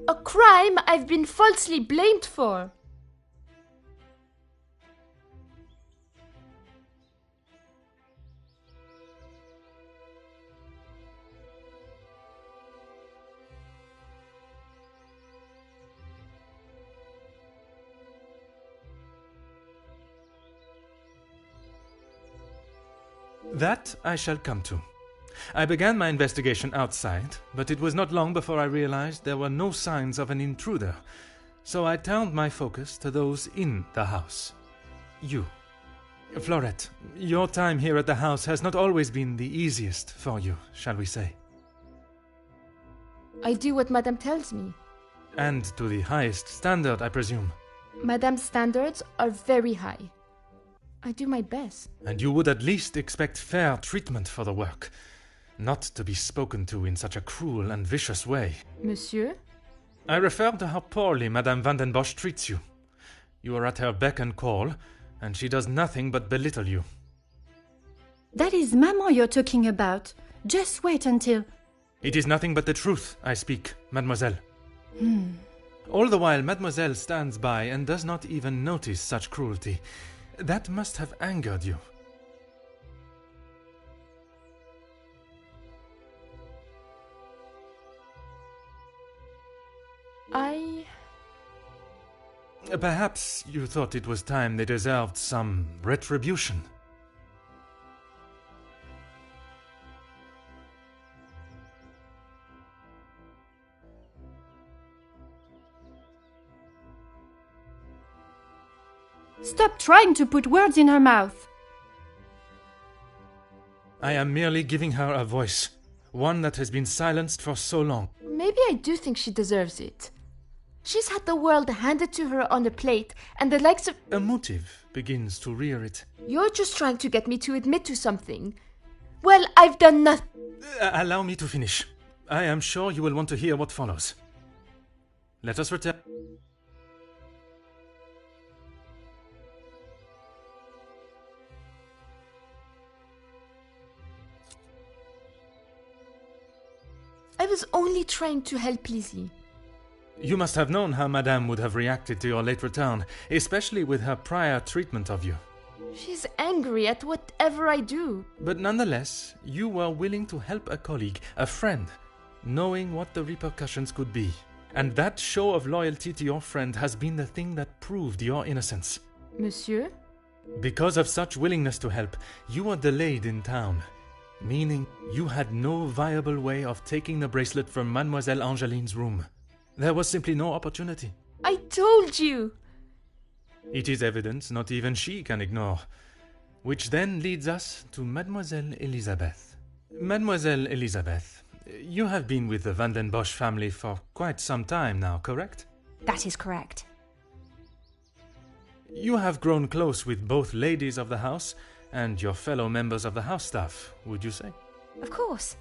A crime I've been falsely blamed for. That I shall come to. I began my investigation outside, but it was not long before I realized there were no signs of an intruder, so I turned my focus to those in the house. You. Florette, your time here at the house has not always been the easiest for you, shall we say? I do what Madame tells me. And to the highest standard, I presume. Madame's standards are very high. I do my best. And you would at least expect fair treatment for the work, not to be spoken to in such a cruel and vicious way. Monsieur? I refer to how poorly Madame Van den Bosch treats you. You are at her beck and call, and she does nothing but belittle you. That is Maman you're talking about. Just wait until... It is nothing but the truth I speak, mademoiselle. All the while mademoiselle stands by and does not even notice such cruelty. That must have angered you. Perhaps you thought it was time they deserved some retribution. Stop trying to put words in her mouth. I am merely giving her a voice. one that has been silenced for so long. Maybe I do think she deserves it. She's had the world handed to her on a plate, and the likes of... A motive begins to rear it. You're just trying to get me to admit to something. Well, I've done nothing. Allow me to finish. I am sure you will want to hear what follows. Let us return. I was only trying to help Lizzie. You must have known how Madame would have reacted to your late return, especially with her prior treatment of you. She's angry at whatever I do. But nonetheless, you were willing to help a colleague, a friend, knowing what the repercussions could be. And that show of loyalty to your friend has been the thing that proved your innocence. Monsieur? Because of such willingness to help, you were delayed in town, meaning you had no viable way of taking the bracelet from Mademoiselle Angeline's room. There was simply no opportunity. I told you! It is evidence not even she can ignore. Which then leads us to Mademoiselle Elisabeth. Mademoiselle Elisabeth, you have been with the Van den Bosch family for quite some time now, correct? That is correct. You have grown close with both ladies of the house and your fellow members of the house staff, would you say? Of course.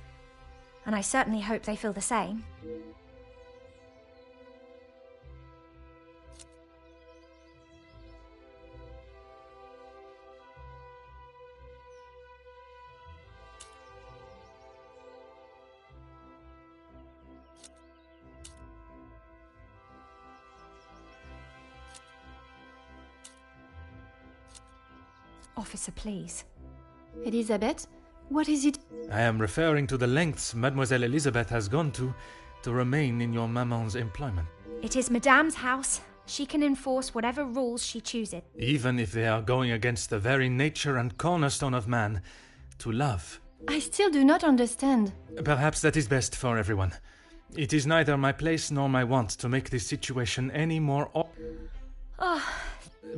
And I certainly hope they feel the same. Officer, please. Elizabeth, what is it? I am referring to the lengths Mademoiselle Elisabeth has gone to remain in your maman's employment. It is Madame's house. She can enforce whatever rules she chooses. Even if they are going against the very nature and cornerstone of man, to love. I still do not understand. Perhaps that is best for everyone. It is neither my place nor my want to make this situation any more...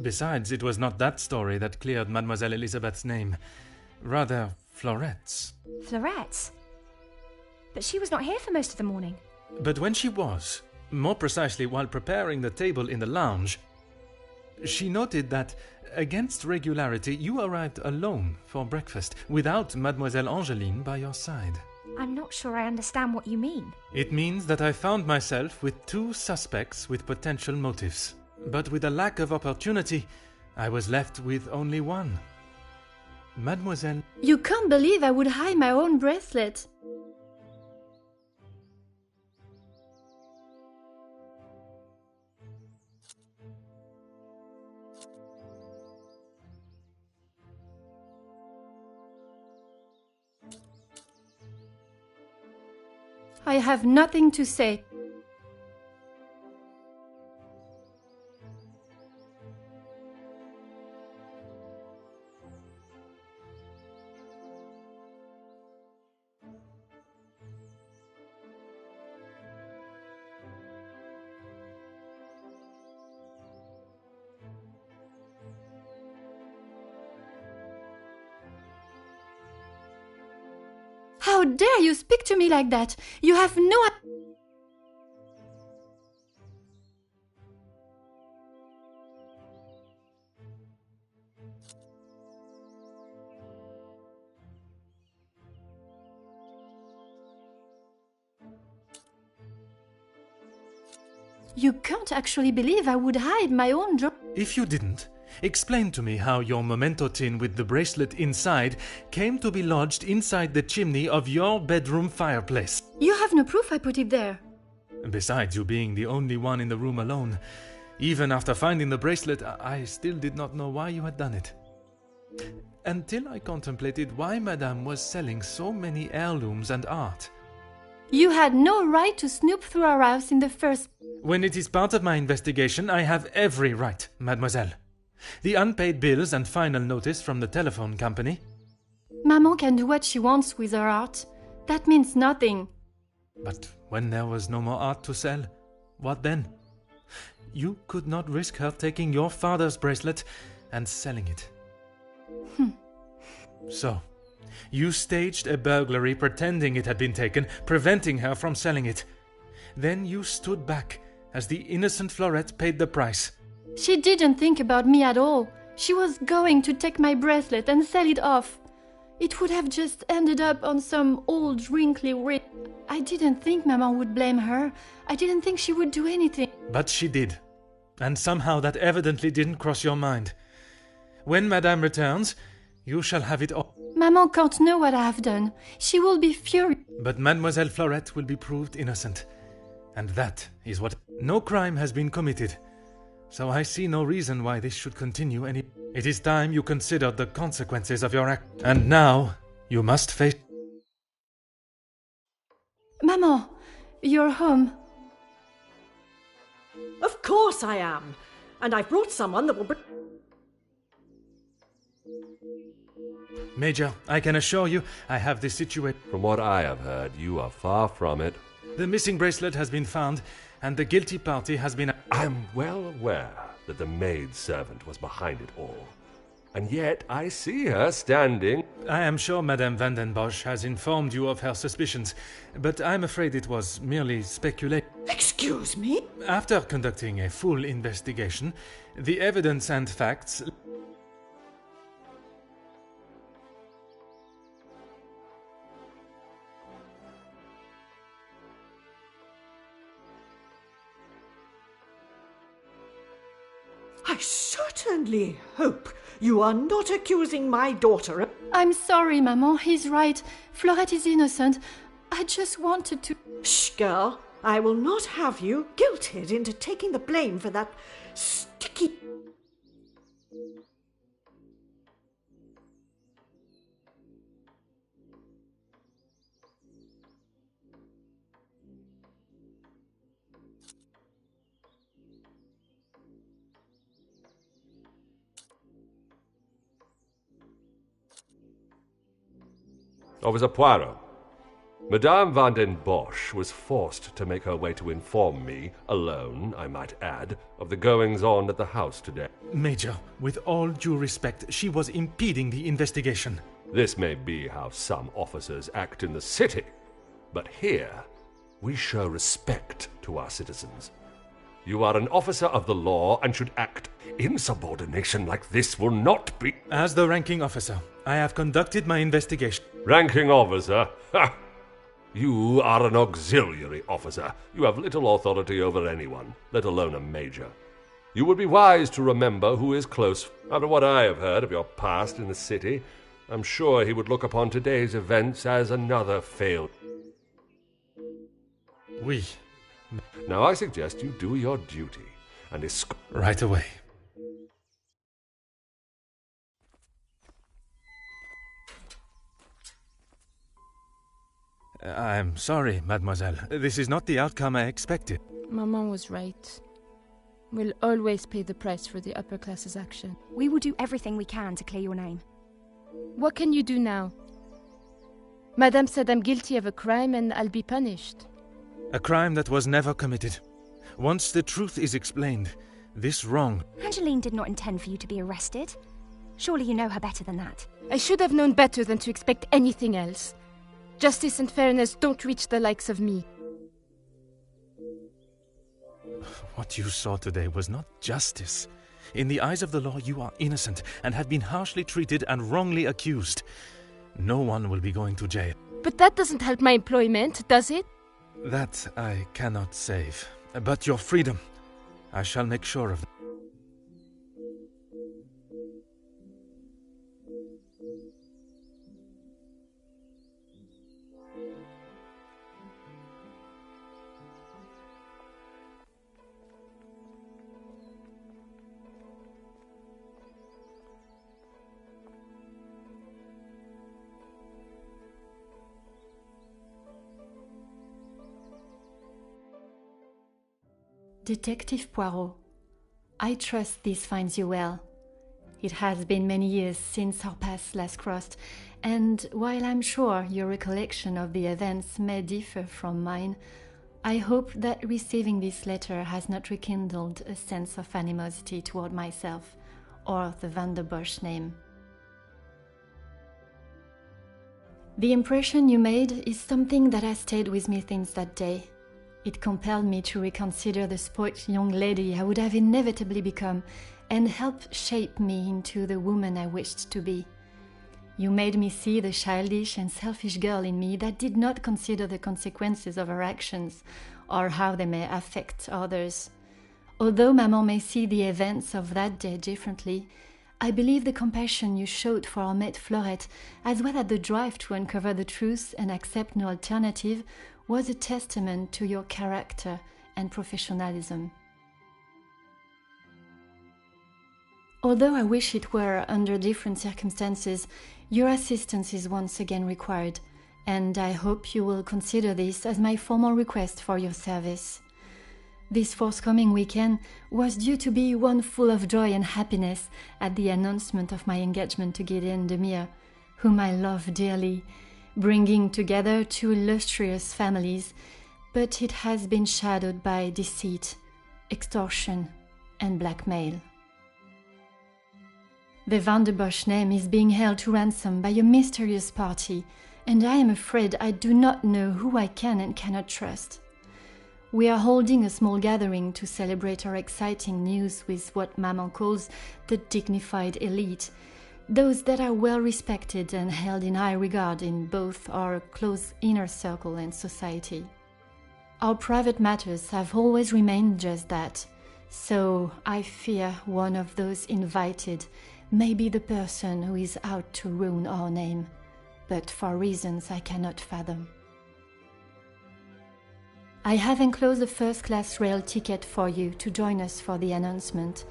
Besides, it was not that story that cleared Mademoiselle Elisabeth's name. Rather, Florette's. Florette's? But she was not here for most of the morning. But when she was, more precisely while preparing the table in the lounge, she noted that, against regularity, you arrived alone for breakfast, without Mademoiselle Angeline by your side. I'm not sure I understand what you mean. It means that I found myself with two suspects with potential motives. But with a lack of opportunity, I was left with only one. Mademoiselle... You can't believe I would hide my own bracelet. I have nothing to say. How dare you speak to me like that? You have no... You can't actually believe I would hide my own job. If you didn't, explain to me how your memento tin with the bracelet inside came to be lodged inside the chimney of your bedroom fireplace. You have no proof I put it there. Besides you being the only one in the room alone, even after finding the bracelet, I still did not know why you had done it. Until I contemplated why Madame was selling so many heirlooms and art. You had no right to snoop through our house in the first... When it is part of my investigation, I have every right, mademoiselle. The unpaid bills and final notice from the telephone company. Maman can do what she wants with her art. That means nothing. But when there was no more art to sell, what then? You could not risk her taking your father's bracelet and selling it. So, You staged a burglary pretending it had been taken, preventing her from selling it. Then you stood back as the innocent Florette paid the price. She didn't think about me at all. She was going to take my bracelet and sell it off. It would have just ended up on some old wrinkly ring. I didn't think Maman would blame her. I didn't think she would do anything. But she did. And somehow that evidently didn't cross your mind. When Madame returns, you shall have it all. Maman can't know what I have done. She will be furious. But Mademoiselle Florette will be proved innocent. And that is what... No crime has been committed. So I see no reason why this should continue any... It is time you considered the consequences of your act. And now, you must face... Maman, you're home. Of course I am. And I've brought someone that will... Major, I can assure you I have this situation. From what I have heard, you are far from it. The missing bracelet has been found, and the guilty party has been... I'm well aware that the maid-servant was behind it all. And yet I see her standing... I am sure Madame Van den Bosch has informed you of her suspicions, but I'm afraid it was merely speculation. Excuse me? After conducting a full investigation, the evidence and facts... I certainly hope you are not accusing my daughter of... I'm sorry, Maman. He's right. Florette is innocent. I just wanted to... Shh, girl. I will not have you guilted into taking the blame for that sticky... Officer Poirot, Madame Van den Bosch was forced to make her way to inform me, alone, I might add, of the goings-on at the house today. Major, with all due respect, she was impeding the investigation. This may be how some officers act in the city, but here we show respect to our citizens. You are an officer of the law and should act. Insubordination like this will not be... As the ranking officer, I have conducted my investigation. Ranking officer? Ha! You are an auxiliary officer. You have little authority over anyone, let alone a major. You would be wise to remember who is close. After what I have heard of your past in the city, I'm sure he would look upon today's events as another failure. Oui. Now I suggest you do your duty and escort... Right away. I'm sorry, mademoiselle. This is not the outcome I expected. Maman was right. We'll always pay the price for the upper class's action. We will do everything we can to clear your name. What can you do now? Madame said I'm guilty of a crime and I'll be punished. A crime that was never committed. Once the truth is explained, this wrong... Angeline did not intend for you to be arrested. Surely you know her better than that. I should have known better than to expect anything else. Justice and fairness don't reach the likes of me. What you saw today was not justice. In the eyes of the law, you are innocent and have been harshly treated and wrongly accused. No one will be going to jail. But that doesn't help my employment, does it? That I cannot save. But your freedom, I shall make sure of. Detective Poirot, I trust this finds you well. It has been many years since our paths last crossed, and while I'm sure your recollection of the events may differ from mine, I hope that receiving this letter has not rekindled a sense of animosity toward myself or the Van der Bosch name. The impression you made is something that has stayed with me since that day. It compelled me to reconsider the spoilt young lady I would have inevitably become and helped shape me into the woman I wished to be. You made me see the childish and selfish girl in me that did not consider the consequences of her actions or how they may affect others. Although Maman may see the events of that day differently, I believe the compassion you showed for our mate Florette, as well as the drive to uncover the truth and accept no alternative, was a testament to your character and professionalism. Although I wish it were under different circumstances, your assistance is once again required, and I hope you will consider this as my formal request for your service. This forthcoming weekend was due to be one full of joy and happiness at the announcement of my engagement to Gideon Demire, whom I love dearly, bringing together two illustrious families, but it has been shadowed by deceit, extortion, and blackmail. The Van der Bosch name is being held to ransom by a mysterious party, and I am afraid I do not know who I can and cannot trust. We are holding a small gathering to celebrate our exciting news with what Maman calls the dignified elite, those that are well respected and held in high regard in both our close inner circle and society. Our private matters have always remained just that, so I fear one of those invited may be the person who is out to ruin our name, but for reasons I cannot fathom. I have enclosed a first-class rail ticket for you to join us for the announcement,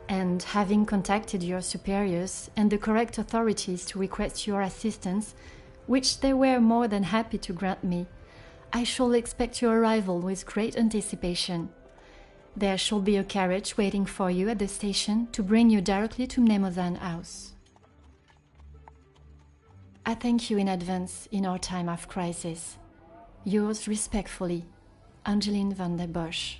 and having contacted your superiors and the correct authorities to request your assistance, which they were more than happy to grant me, I shall expect your arrival with great anticipation. There shall be a carriage waiting for you at the station to bring you directly to Mnemosyne House. I thank you in advance in our time of crisis. Yours respectfully, Angeline van der Bosch.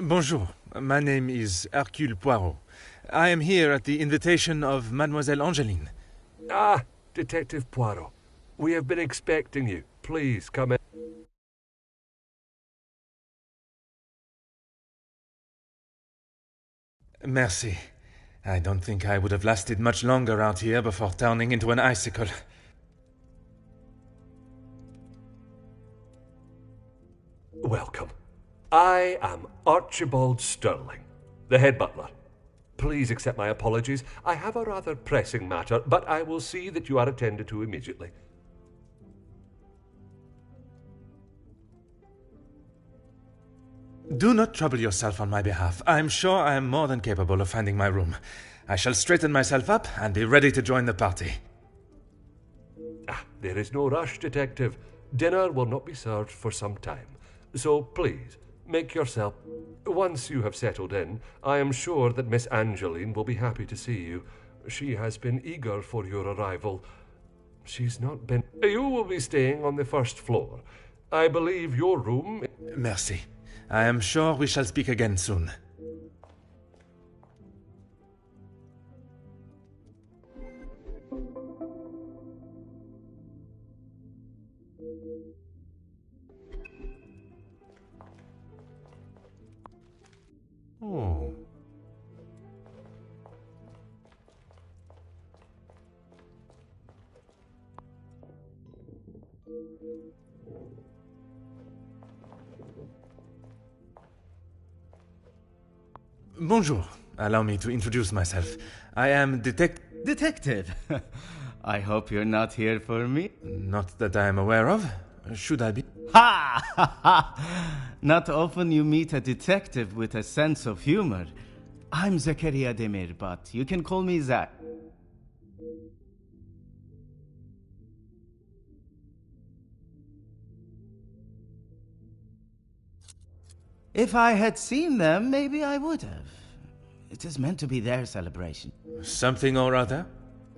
Bonjour, my name is Hercule Poirot. I am here at the invitation of Mademoiselle Angeline. Ah, Detective Poirot. We have been expecting you. Please come in. Merci. I don't think I would have lasted much longer out here before turning into an icicle. Welcome. I am Archibald Sterling, the head butler. Please accept my apologies. I have a rather pressing matter, but I will see that you are attended to immediately. Do not trouble yourself on my behalf. I am sure I am more than capable of finding my room. I shall straighten myself up and be ready to join the party. There is no rush, Detective. Dinner will not be served for some time. So please, make yourself... Once you have settled in, I am sure that Miss Angeline will be happy to see you. She has been eager for your arrival. She's not been... You will be staying on the first floor. I believe your room... Merci. I am sure we shall speak again soon. Oh. Bonjour. Allow me to introduce myself. I am Detective? I hope you're not here for me. Not that I am aware of. Should I be? Ha! Ha ha! Not often you meet a detective with a sense of humor. I'm Zakaria Demir, but you can call me Zach. If I had seen them, maybe I would have. It is meant to be their celebration. Something or other?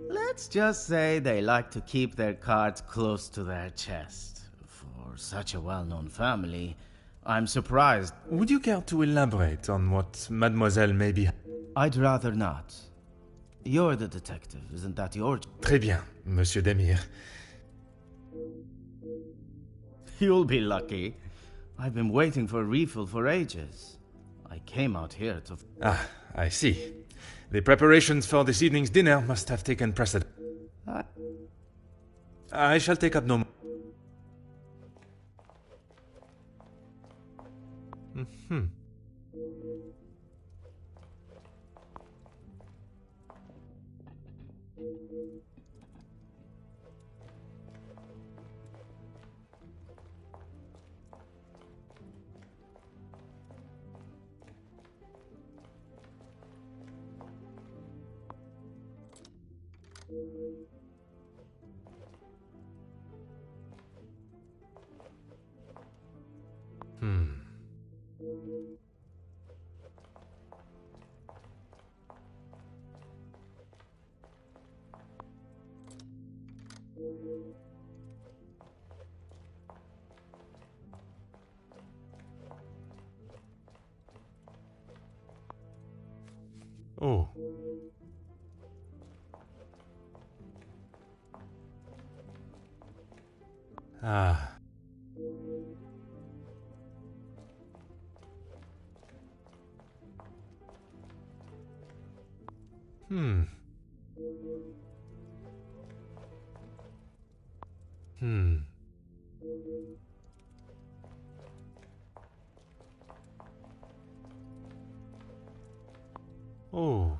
Let's just say they like to keep their cards close to their chest. For such a well-known family, I'm surprised. Would you care to elaborate on what Mademoiselle may be? I'd rather not. You're the detective, isn't that your... Très bien, Monsieur Demir. You'll be lucky. I've been waiting for a refill for ages. I came out here to... Ah, I see. The preparations for this evening's dinner must have taken precedence. I shall take up no more. Hmm. Oh. Ah. Hmm. Oh.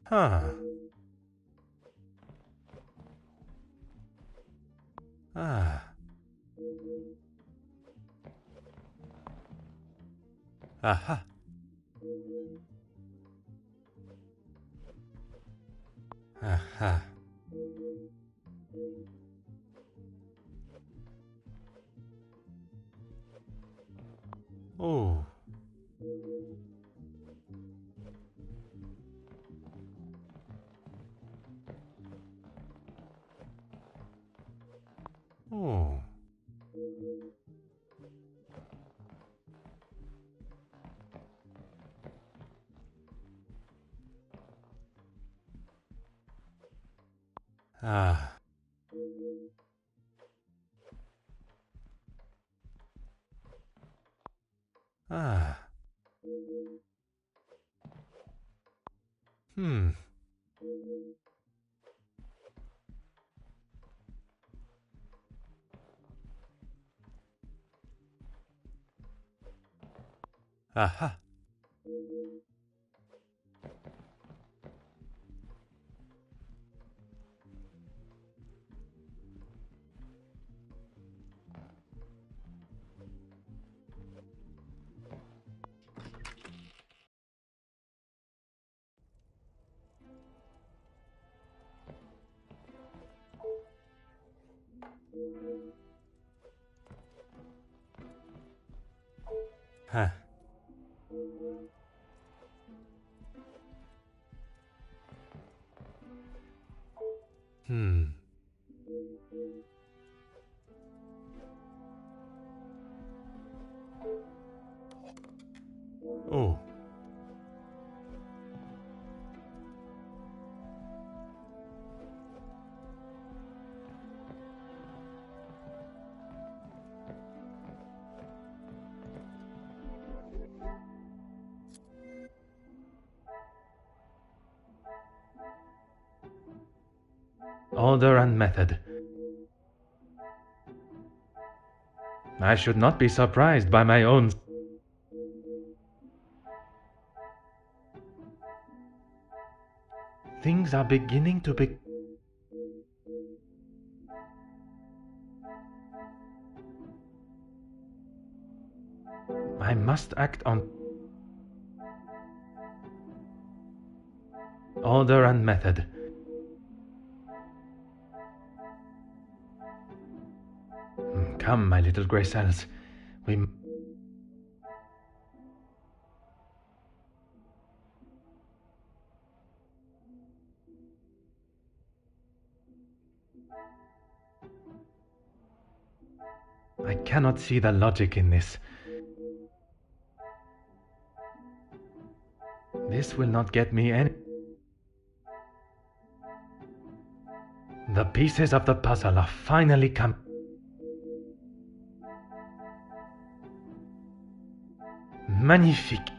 Huh. Ah. Aha. Aha. Oh. Oh. Ah. Ah. Hmm. Aha. Huh. Hmm. Oh. Order and method. I should not be surprised by my own. Things are beginning to be. I must act on. Order and method. Come, my little grey cells. We. I cannot see the logic in this. This will not get me any. The pieces of the puzzle are finally come. Magnifique.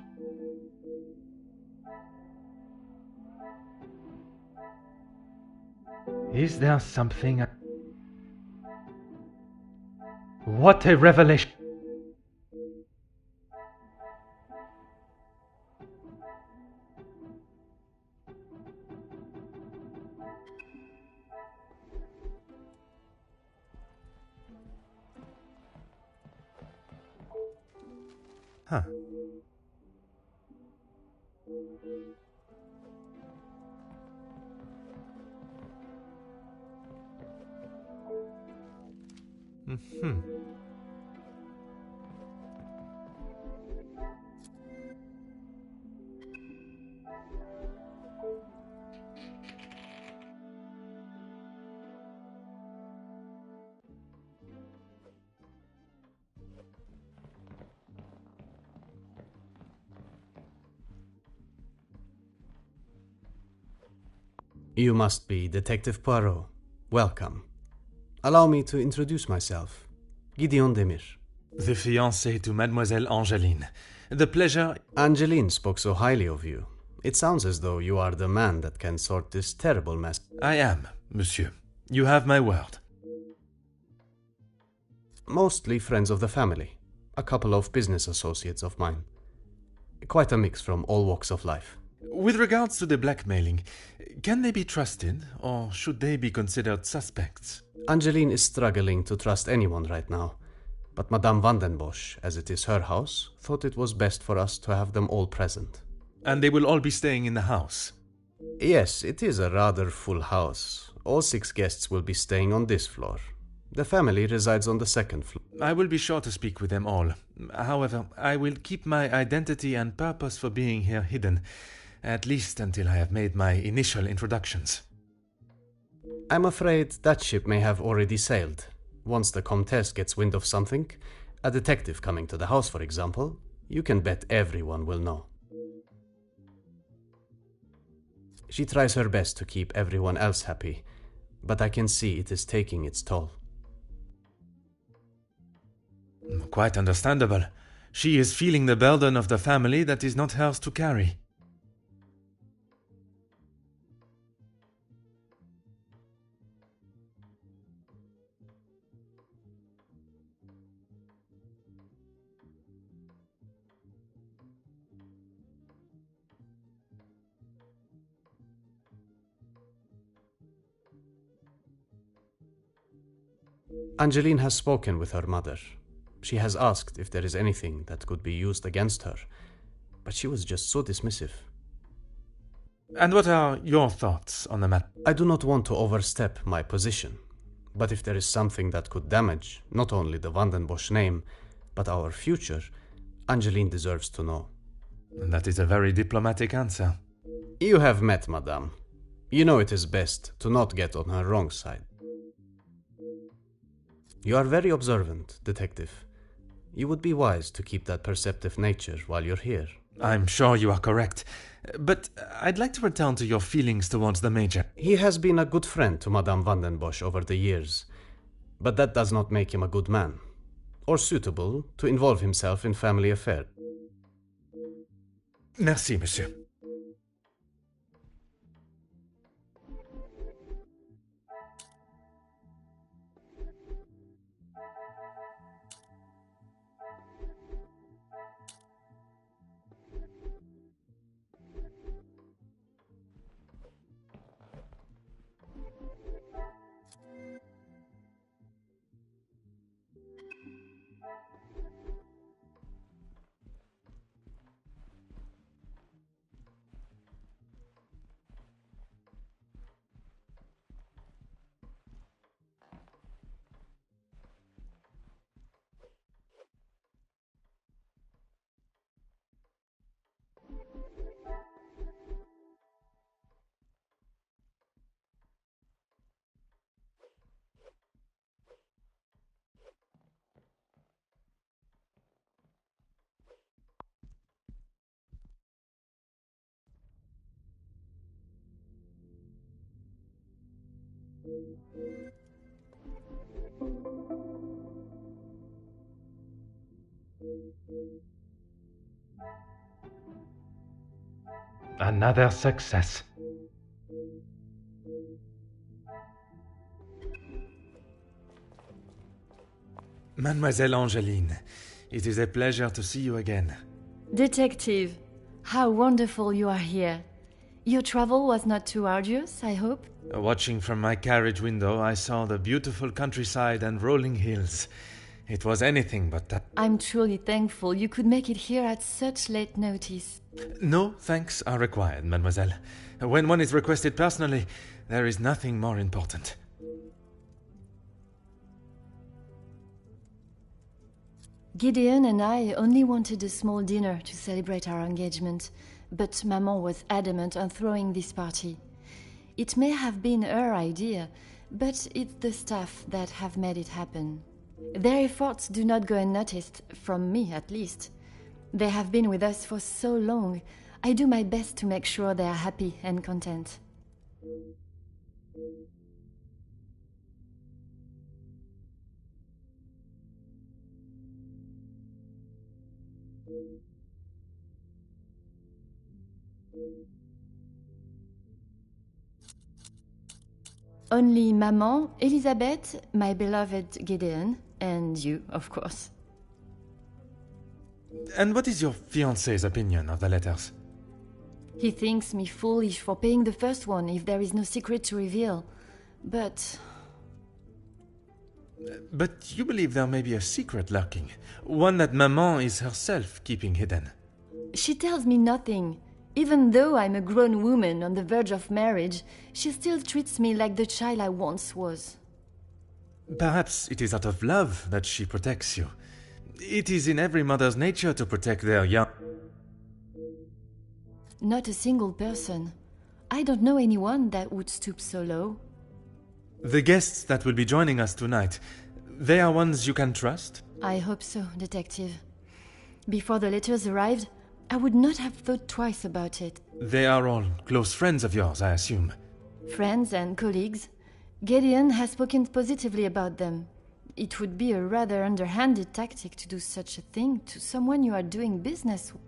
Is there something? What a revelation! Huh. Mm-hmm. You must be Detective Poirot. Welcome. Allow me to introduce myself. Gideon Demir. The fiancé to Mademoiselle Angeline. The pleasure... Angeline spoke so highly of you. It sounds as though you are the man that can sort this terrible mess. I am, monsieur. You have my word. Mostly friends of the family. A couple of business associates of mine. Quite a mix from all walks of life. With regards to the blackmailing, can they be trusted, or should they be considered suspects? Angeline is struggling to trust anyone right now, but Madame Vandenbosch, as it is her house, thought it was best for us to have them all present. And they will all be staying in the house? Yes, it is a rather full house. All 6 guests will be staying on this floor. The family resides on the 2nd floor. I will be sure to speak with them all. However, I will keep my identity and purpose for being here hidden, at least until I have made my initial introductions. I'm afraid that ship may have already sailed. Once the Comtesse gets wind of something, a detective coming to the house, for example, you can bet everyone will know. She tries her best to keep everyone else happy, but I can see it is taking its toll. Quite understandable. She is feeling the burden of the family that is not hers to carry. Angeline has spoken with her mother. She has asked if there is anything that could be used against her, but she was just so dismissive. And what are your thoughts on the matter? I do not want to overstep my position, but if there is something that could damage not only the Vandenbosch name, but our future, Angeline deserves to know. That is a very diplomatic answer. You have met Madame. You know it is best to not get on her wrong side. You are very observant, detective. You would be wise to keep that perceptive nature while you're here. I'm sure you are correct. But I'd like to return to your feelings towards the Major. He has been a good friend to Madame Vandenbosch over the years, but that does not make him a good man, or suitable to involve himself in family affairs. Merci, monsieur. Another success. Mademoiselle Angeline, it is a pleasure to see you again. Detective, how wonderful you are here. Your travel was not too arduous, I hope? Watching from my carriage window, I saw the beautiful countryside and rolling hills. It was anything but that. I'm truly thankful you could make it here at such late notice. No thanks are required, mademoiselle. When one is requested personally, there is nothing more important. Gideon and I only wanted a small dinner to celebrate our engagement, but Maman was adamant on throwing this party. It may have been her idea, but it's the staff that have made it happen. Their efforts do not go unnoticed, from me at least. They have been with us for so long. I do my best to make sure they are happy and content. Only Maman, Elizabeth, my beloved Gideon, and you, of course. And what is your fiancé's opinion of the letters? He thinks me foolish for paying the first one if there is no secret to reveal. But you believe there may be a secret lurking, one that Maman is herself keeping hidden. She tells me nothing. Even though I'm a grown woman on the verge of marriage, she still treats me like the child I once was. Perhaps it is out of love that she protects you. It is in every mother's nature to protect their young. Not a single person. I don't know anyone that would stoop so low. The guests that will be joining us tonight, they are ones you can trust? I hope so, Detective. Before the letters arrived, I would not have thought twice about it. They are all close friends of yours, I assume. Friends and colleagues. Gideon has spoken positively about them. It would be a rather underhanded tactic to do such a thing to someone you are doing business with.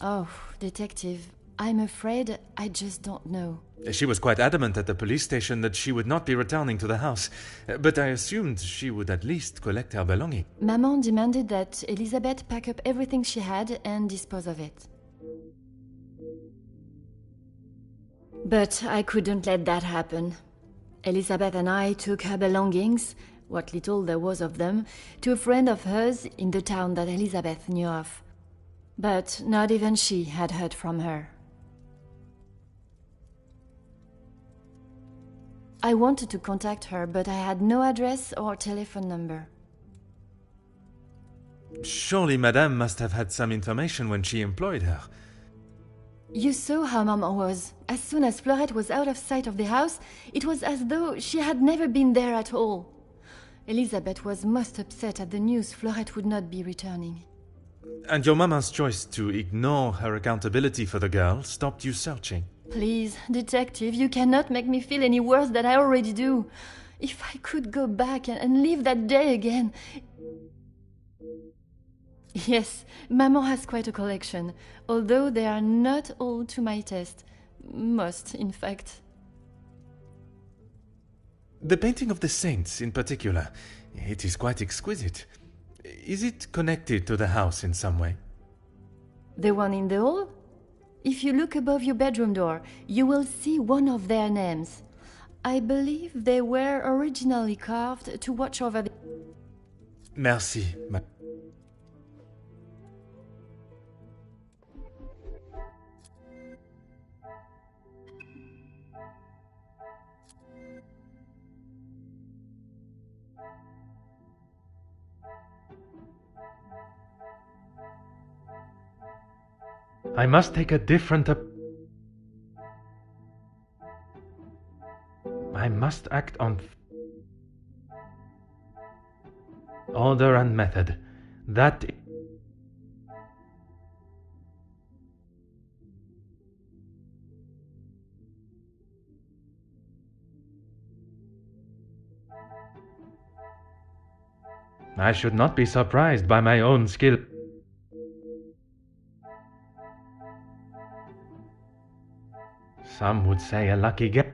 Oh, detective, I'm afraid I just don't know. She was quite adamant at the police station that she would not be returning to the house, but I assumed she would at least collect her belongings. Maman demanded that Elizabeth pack up everything she had and dispose of it. But I couldn't let that happen. Elizabeth and I took her belongings, what little there was of them, to a friend of hers in the town that Elizabeth knew of. But not even she had heard from her. I wanted to contact her, but I had no address or telephone number. Surely Madame must have had some information when she employed her. You saw how Maman was. As soon as Fleurette was out of sight of the house, it was as though she had never been there at all. Elizabeth was most upset at the news Fleurette would not be returning. And your mama's choice to ignore her accountability for the girl stopped you searching. Please, detective, you cannot make me feel any worse than I already do. If I could go back and live that day again... Yes, Maman has quite a collection, although they are not all to my taste. Most, in fact. The painting of the saints, in particular, it is quite exquisite. Is it connected to the house in some way? The one in the hall? If you look above your bedroom door, you will see one of their names. I believe they were originally carved to watch over the... Merci, I must take a different I must act on order and method. That I should not be surprised by my own skill. Some would say a lucky guess.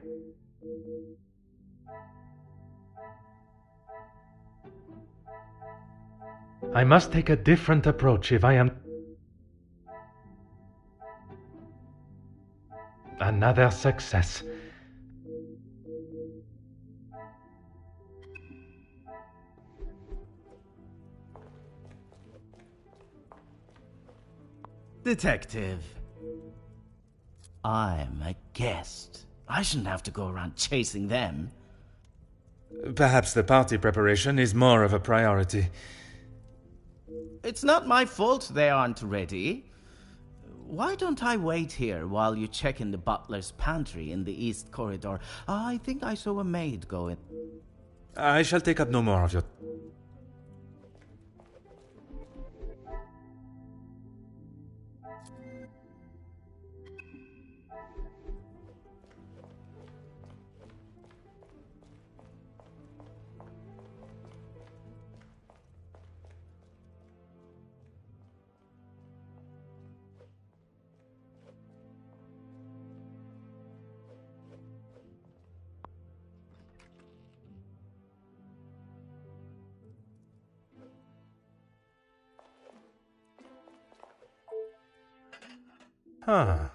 I must take a different approach if I am... Another success. Detective. I'm a guest. I shouldn't have to go around chasing them. Perhaps the party preparation is more of a priority. It's not my fault they aren't ready. Why don't I wait here while you check in the butler's pantry in the east corridor? I think I saw a maid go in. I shall take up no more of your... Huh.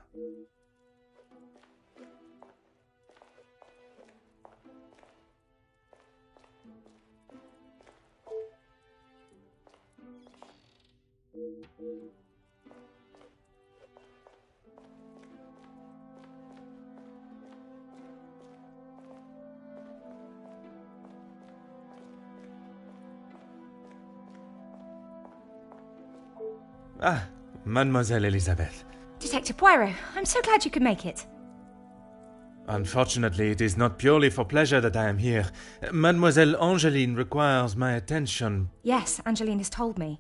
Ah, Mademoiselle Elizabeth. Detective Poirot, I'm so glad you could make it. Unfortunately, it is not purely for pleasure that I am here. Mademoiselle Angeline requires my attention. Yes, Angeline has told me.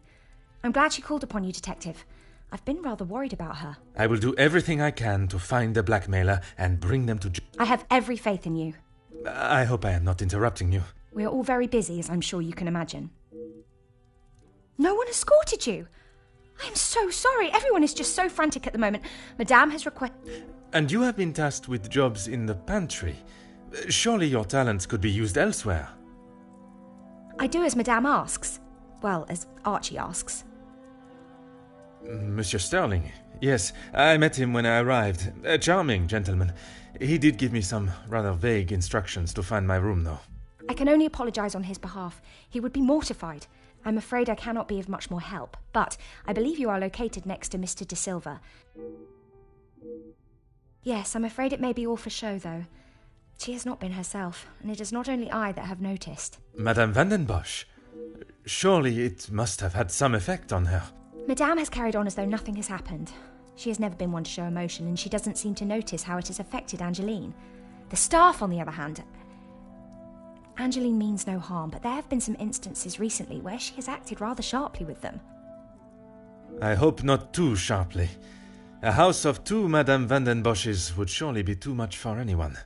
I'm glad she called upon you, Detective. I've been rather worried about her. I will do everything I can to find the blackmailer and bring them to I have every faith in you. I hope I am not interrupting you. We are all very busy, as I'm sure you can imagine. No one escorted you. I am so sorry. Everyone is just so frantic at the moment. Madame has requested... And you have been tasked with jobs in the pantry. Surely your talents could be used elsewhere. I do as Madame asks. Well, as Archie asks. Monsieur Sterling. Yes, I met him when I arrived. A charming gentleman. He did give me some rather vague instructions to find my room, though. I can only apologise on his behalf. He would be mortified. I'm afraid I cannot be of much more help, but I believe you are located next to Mr. De Silva. Yes, I'm afraid it may be all for show, though. She has not been herself, and it is not only I that have noticed. Madame Vandenbosch? Surely it must have had some effect on her. Madame has carried on as though nothing has happened. She has never been one to show emotion, and she doesn't seem to notice how it has affected Angeline. The staff, on the other hand... Angeline means no harm, but there have been some instances recently where she has acted rather sharply with them. I hope not too sharply. A house of 2 Madame Vandenbosches would surely be too much for anyone.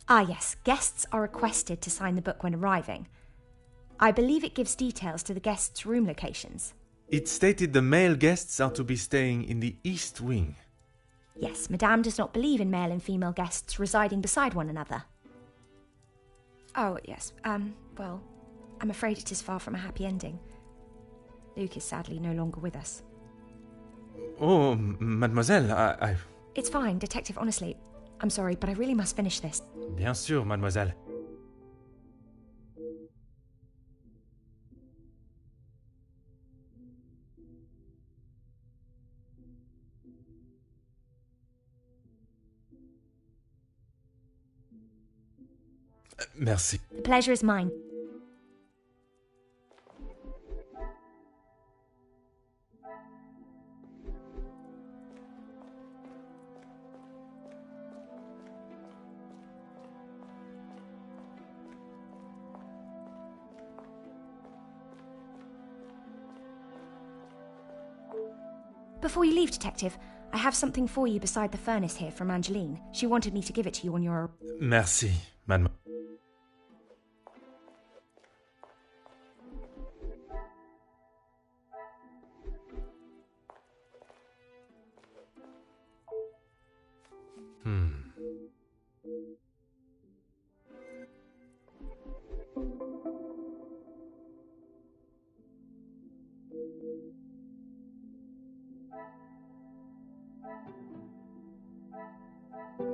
Ah yes, guests are requested to sign the book when arriving. I believe it gives details to the guests' room locations. It stated the male guests are to be staying in the East Wing. Yes, Madame does not believe in male and female guests residing beside one another. Oh, yes, well, I'm afraid it is far from a happy ending. Luke is sadly no longer with us. Oh, mademoiselle, I... It's fine, Detective, honestly. I'm sorry, but I really must finish this. Bien sûr, mademoiselle. Merci. The pleasure is mine. Before you leave, Detective, I have something for you beside the furnace here from Angeline. She wanted me to give it to you on your... Merci, madame.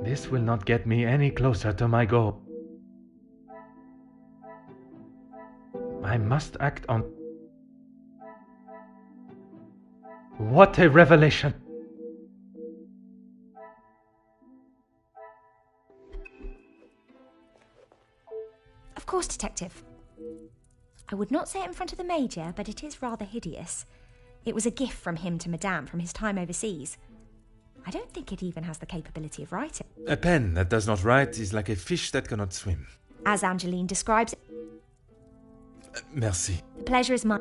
This will not get me any closer to my goal. I must act on... What a revelation! Of course, Detective. I would not say it in front of the Major, but it is rather hideous. It was a gift from him to Madame from his time overseas. I don't think it even has the capability of writing. A pen that does not write is like a fish that cannot swim. As Angeline describes it. Merci. The pleasure is mine.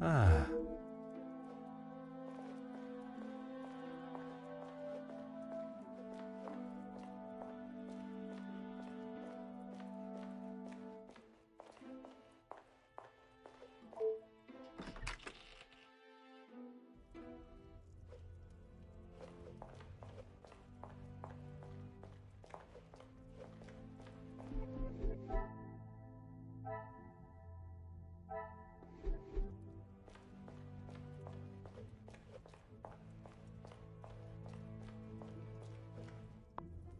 Ah.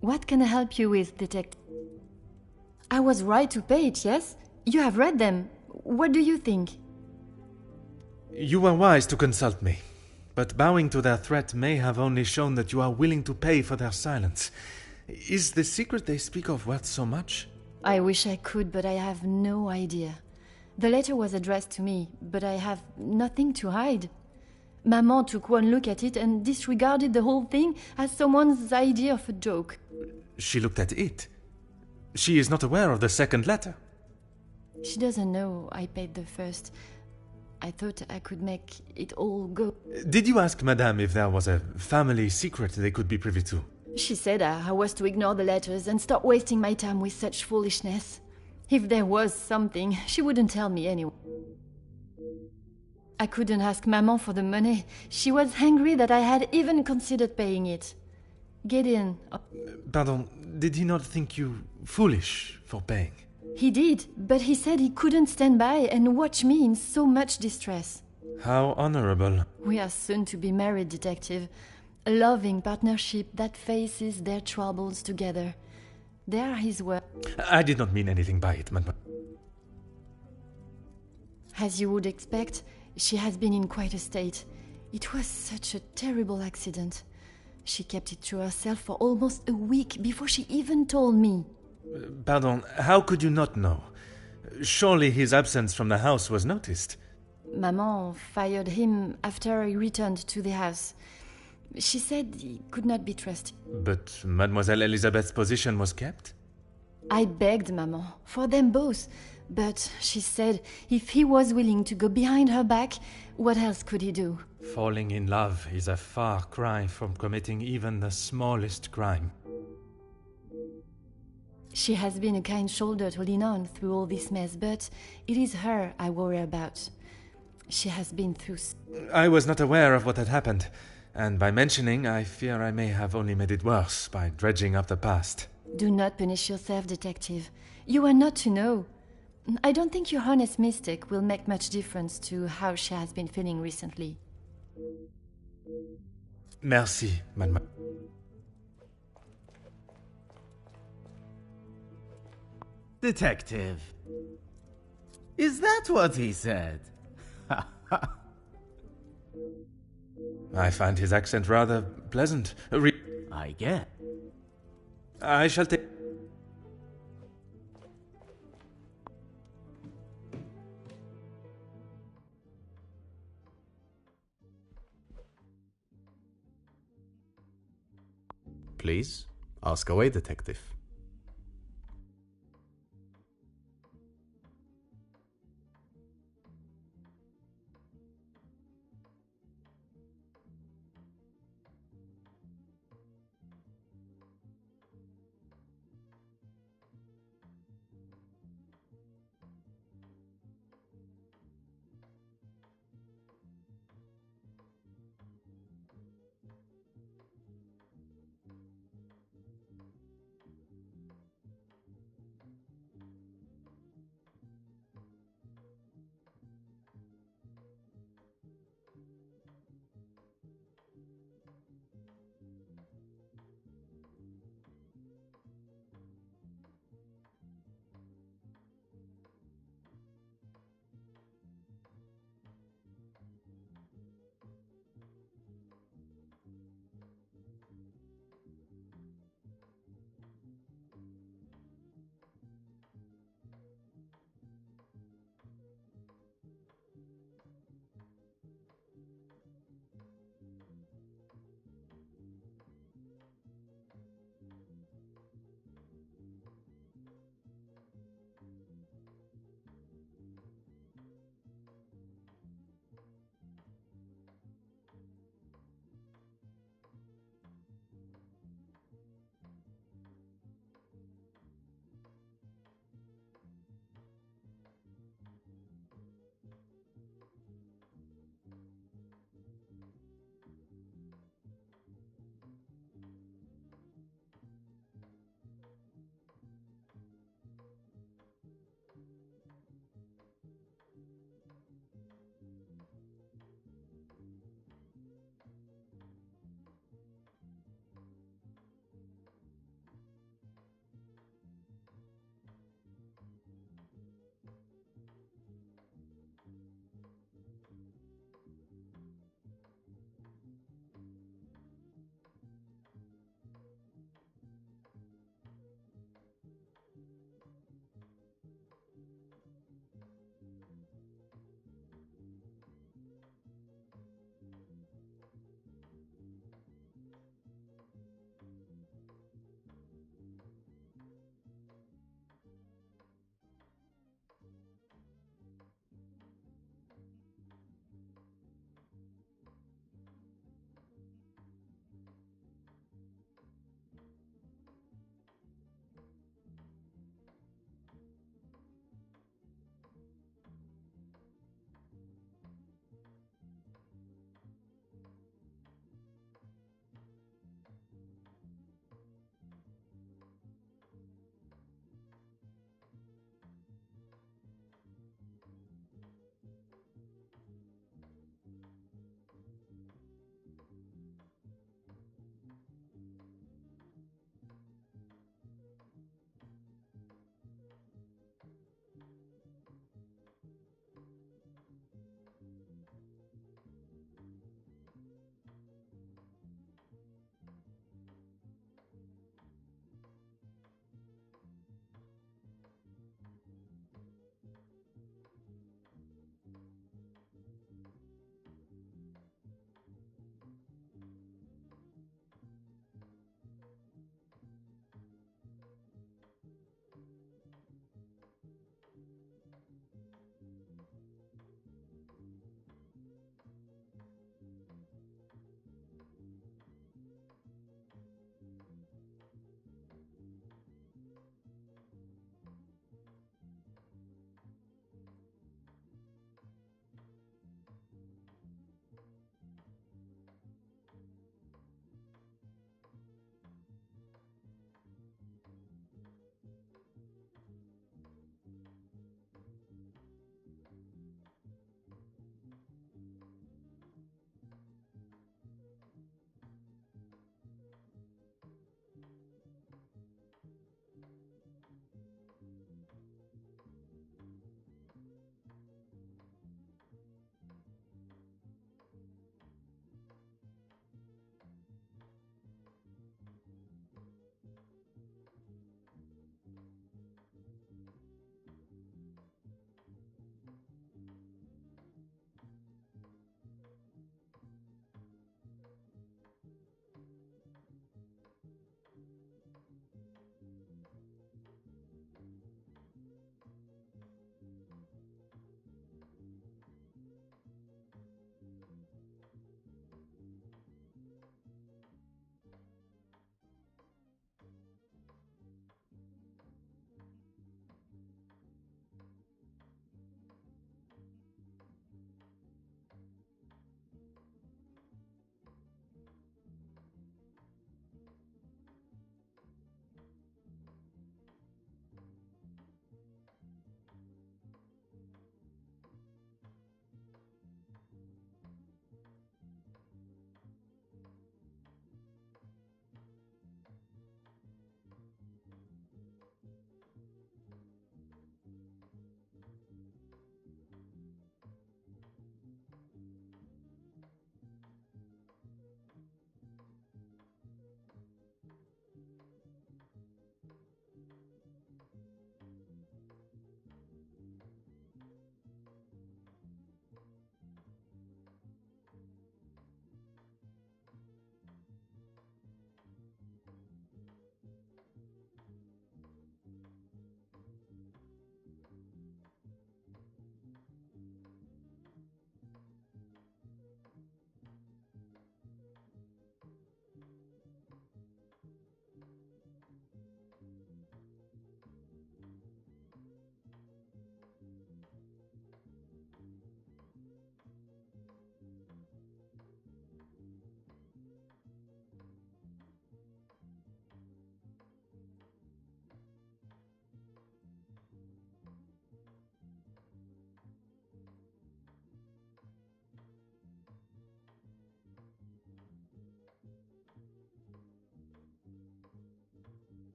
What can I help you with, Detective? I was right to pay it, yes? You have read them. What do you think? You were wise to consult me, but bowing to their threat may have only shown that you are willing to pay for their silence. Is the secret they speak of worth so much? I wish I could, but I have no idea. The letter was addressed to me, but I have nothing to hide. Maman took one look at it and disregarded the whole thing as someone's idea of a joke. She looked at it? She is not aware of the second letter. She doesn't know I paid the first. I thought I could make it all go. Did you ask Madame if there was a family secret they could be privy to? She said I was to ignore the letters and stop wasting my time with such foolishness. If there was something, she wouldn't tell me anyway. I couldn't ask Maman for the money. She was angry that I had even considered paying it. Gideon... Pardon, did he not think you foolish for paying? He did, but he said he couldn't stand by and watch me in so much distress. How honorable. We are soon to be married, Detective. A loving partnership that faces their troubles together. They are his words. I did not mean anything by it, Mademoiselle. As you would expect, she has been in quite a state. It was such a terrible accident. She kept it to herself for almost a week before she even told me. Pardon, how could you not know? Surely his absence from the house was noticed. Maman fired him after he returned to the house. She said he could not be trusted. But Mademoiselle Elizabeth's position was kept? I begged Maman for them both, but she said if he was willing to go behind her back, what else could he do? Falling in love is a far cry from committing even the smallest crime. She has been a kind shoulder to lean on through all this mess, but it is her I worry about. She has been through... I was not aware of what had happened, and by mentioning, I fear I may have only made it worse by dredging up the past. Do not punish yourself, Detective. You are not to know. I don't think your honest mistake will make much difference to how she has been feeling recently. Merci, mademoiselle. Detective. Is that what he said? I find his accent rather pleasant. I get. I shall take... Please, ask away, Detective.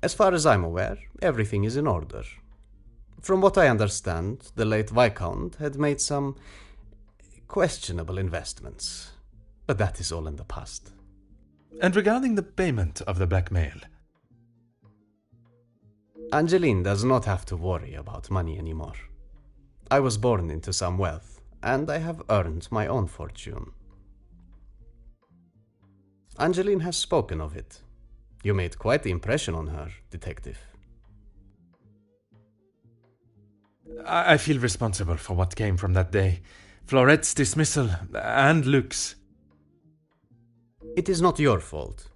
As far as I'm aware, everything is in order. From what I understand, the late Viscount had made some questionable investments. But that is all in the past. And regarding the payment of the blackmail? Angeline does not have to worry about money anymore. I was born into some wealth, and I have earned my own fortune. Angeline has spoken of it. You made quite the impression on her, detective. I feel responsible for what came from that day. Florette's dismissal and Luc's. It is not your fault.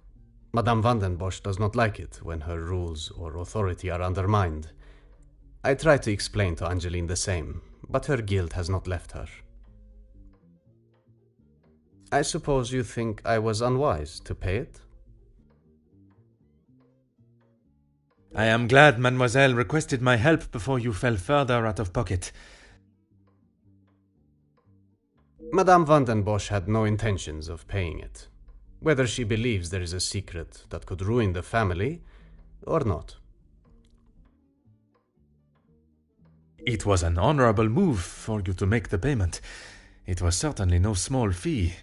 Madame van den Bosch does not like it when her rules or authority are undermined. I try to explain to Angeline the same, but her guilt has not left her. I suppose you think I was unwise to pay it? I am glad Mademoiselle requested my help before you fell further out of pocket. Madame van den Bosch had no intentions of paying it, whether she believes there is a secret that could ruin the family or not. It was an honorable move for you to make the payment. It was certainly no small fee.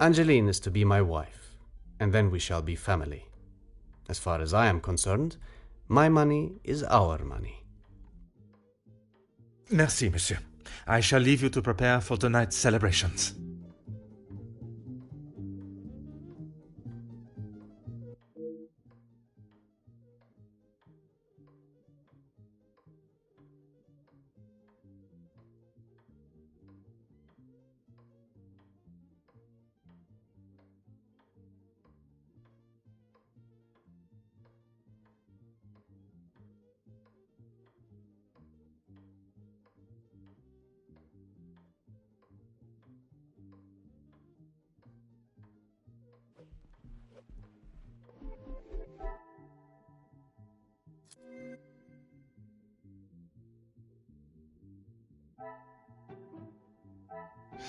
Angeline is to be my wife, and then we shall be family. As far as I am concerned, my money is our money. Merci, monsieur. I shall leave you to prepare for tonight's celebrations.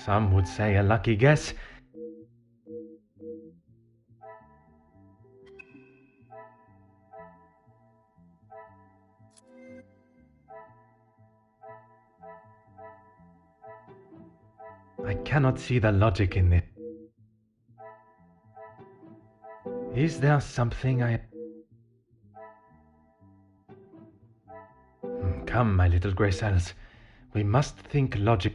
Some would say a lucky guess. I cannot see the logic in it. Is there something I... Come, my little grey cells. We must think logic.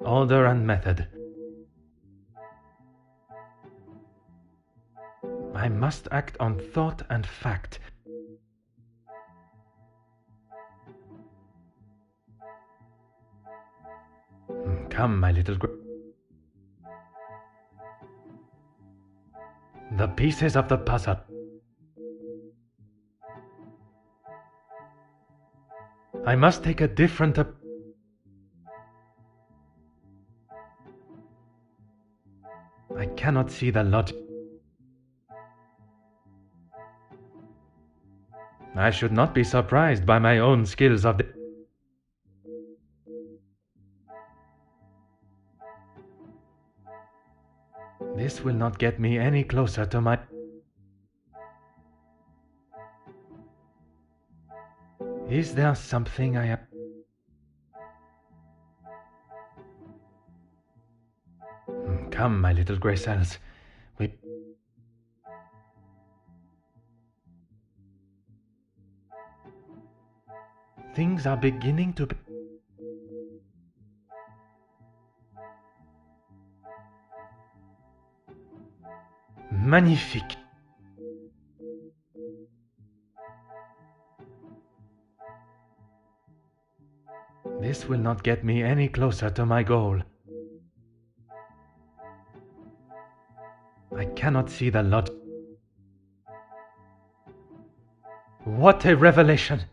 Order and method. I must act on thought and fact. Come, my little The pieces of the puzzle. I must take a different I cannot see the logic. I should not be surprised by my own skills of the... This will not get me any closer to my... Is there something I have... Come, my little grey cells. We... Things are beginning to... Magnifique. This will not get me any closer to my goal. I cannot see the logic. What a revelation!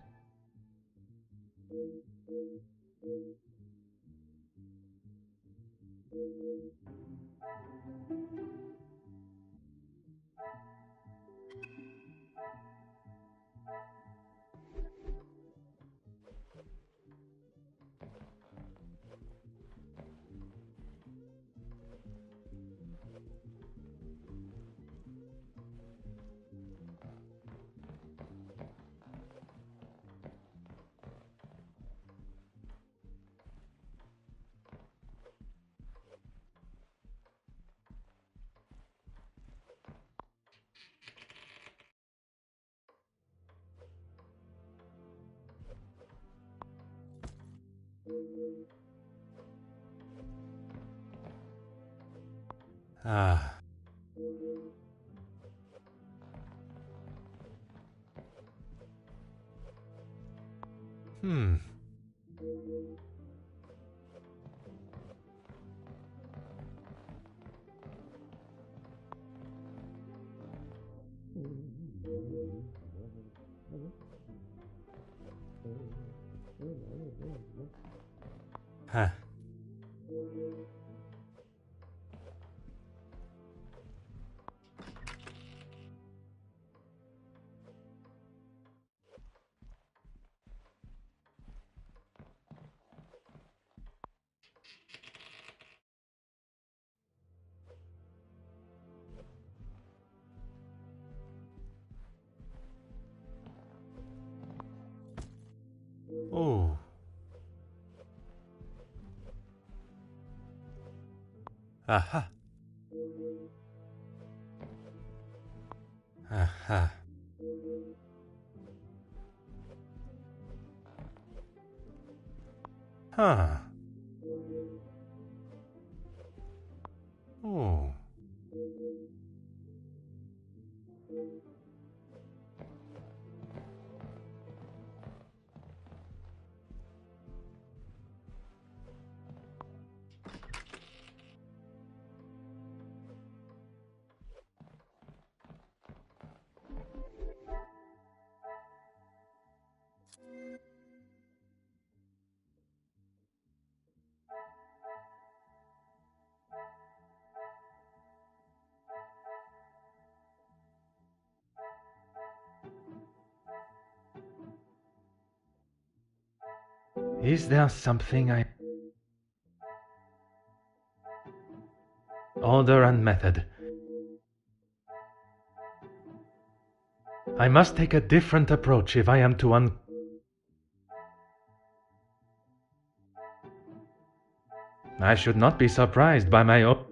Ah. Hmm. Huh. Oh. Aha. Aha. Huh. Oh. Is there something I... Order and method. I must take a different approach if I am to I should not be surprised by my own...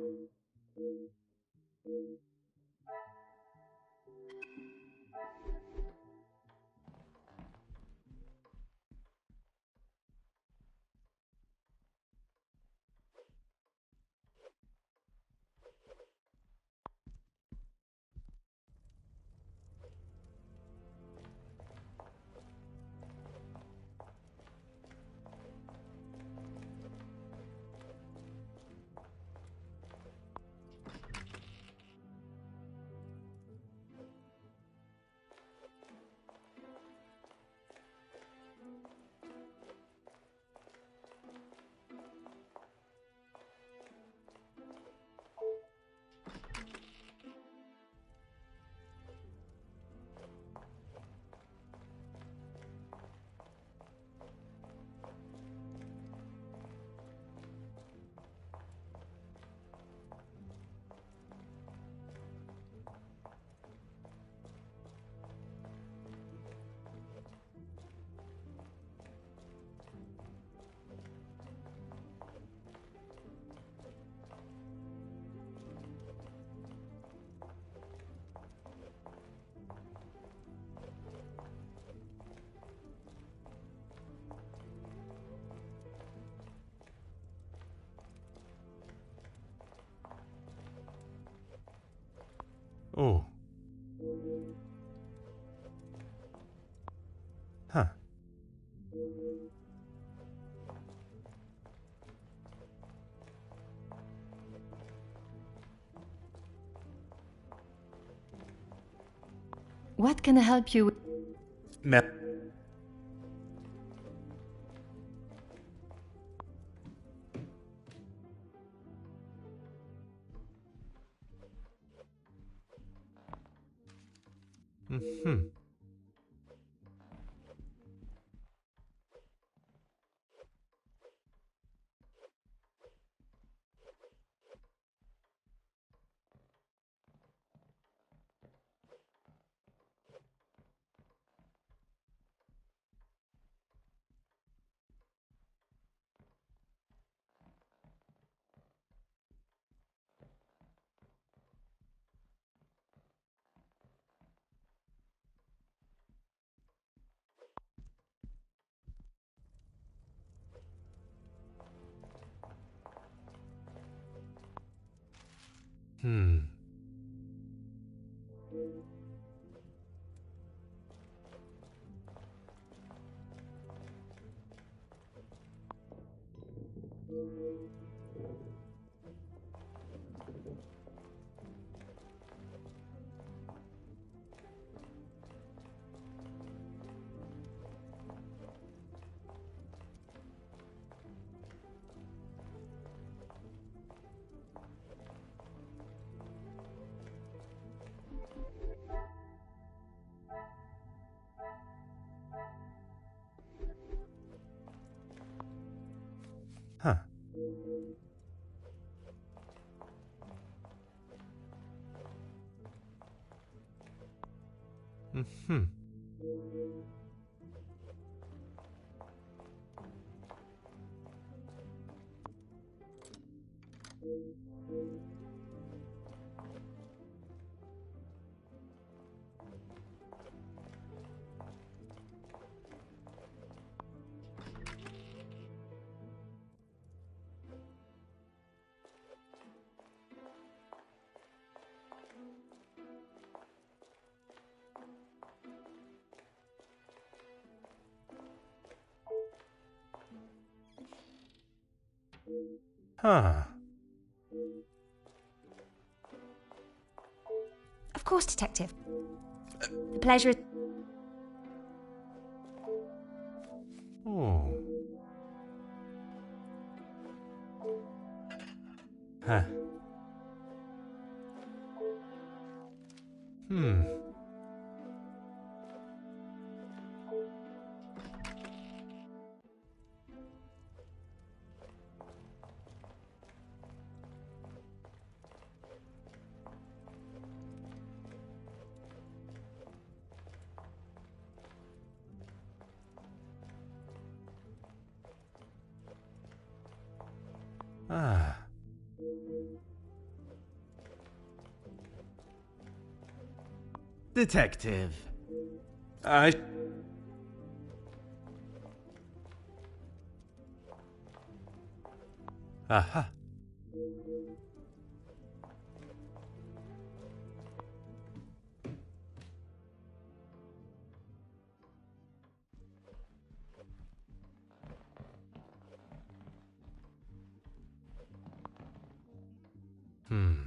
Oh. Huh. What can I help you with? Hmm. Hmm. Huh. Hmm. Huh. Of course, Detective. The pleasure is... Oh. Huh. Hmm. Ah. Detective. I... Aha. Hmm.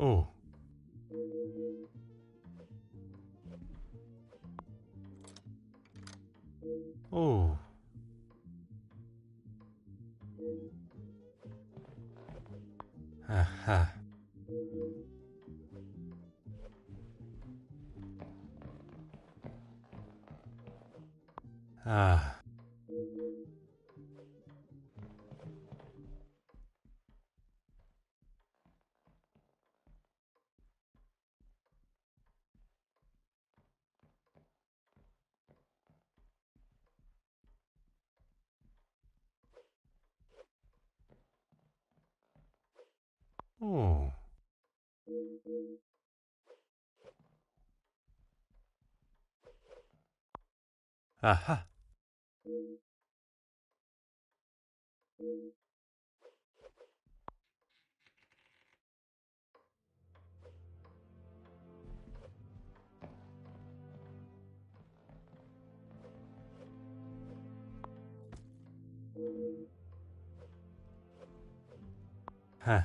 Oh. Oh. Aha. Ah. Oh. Aha. Huh.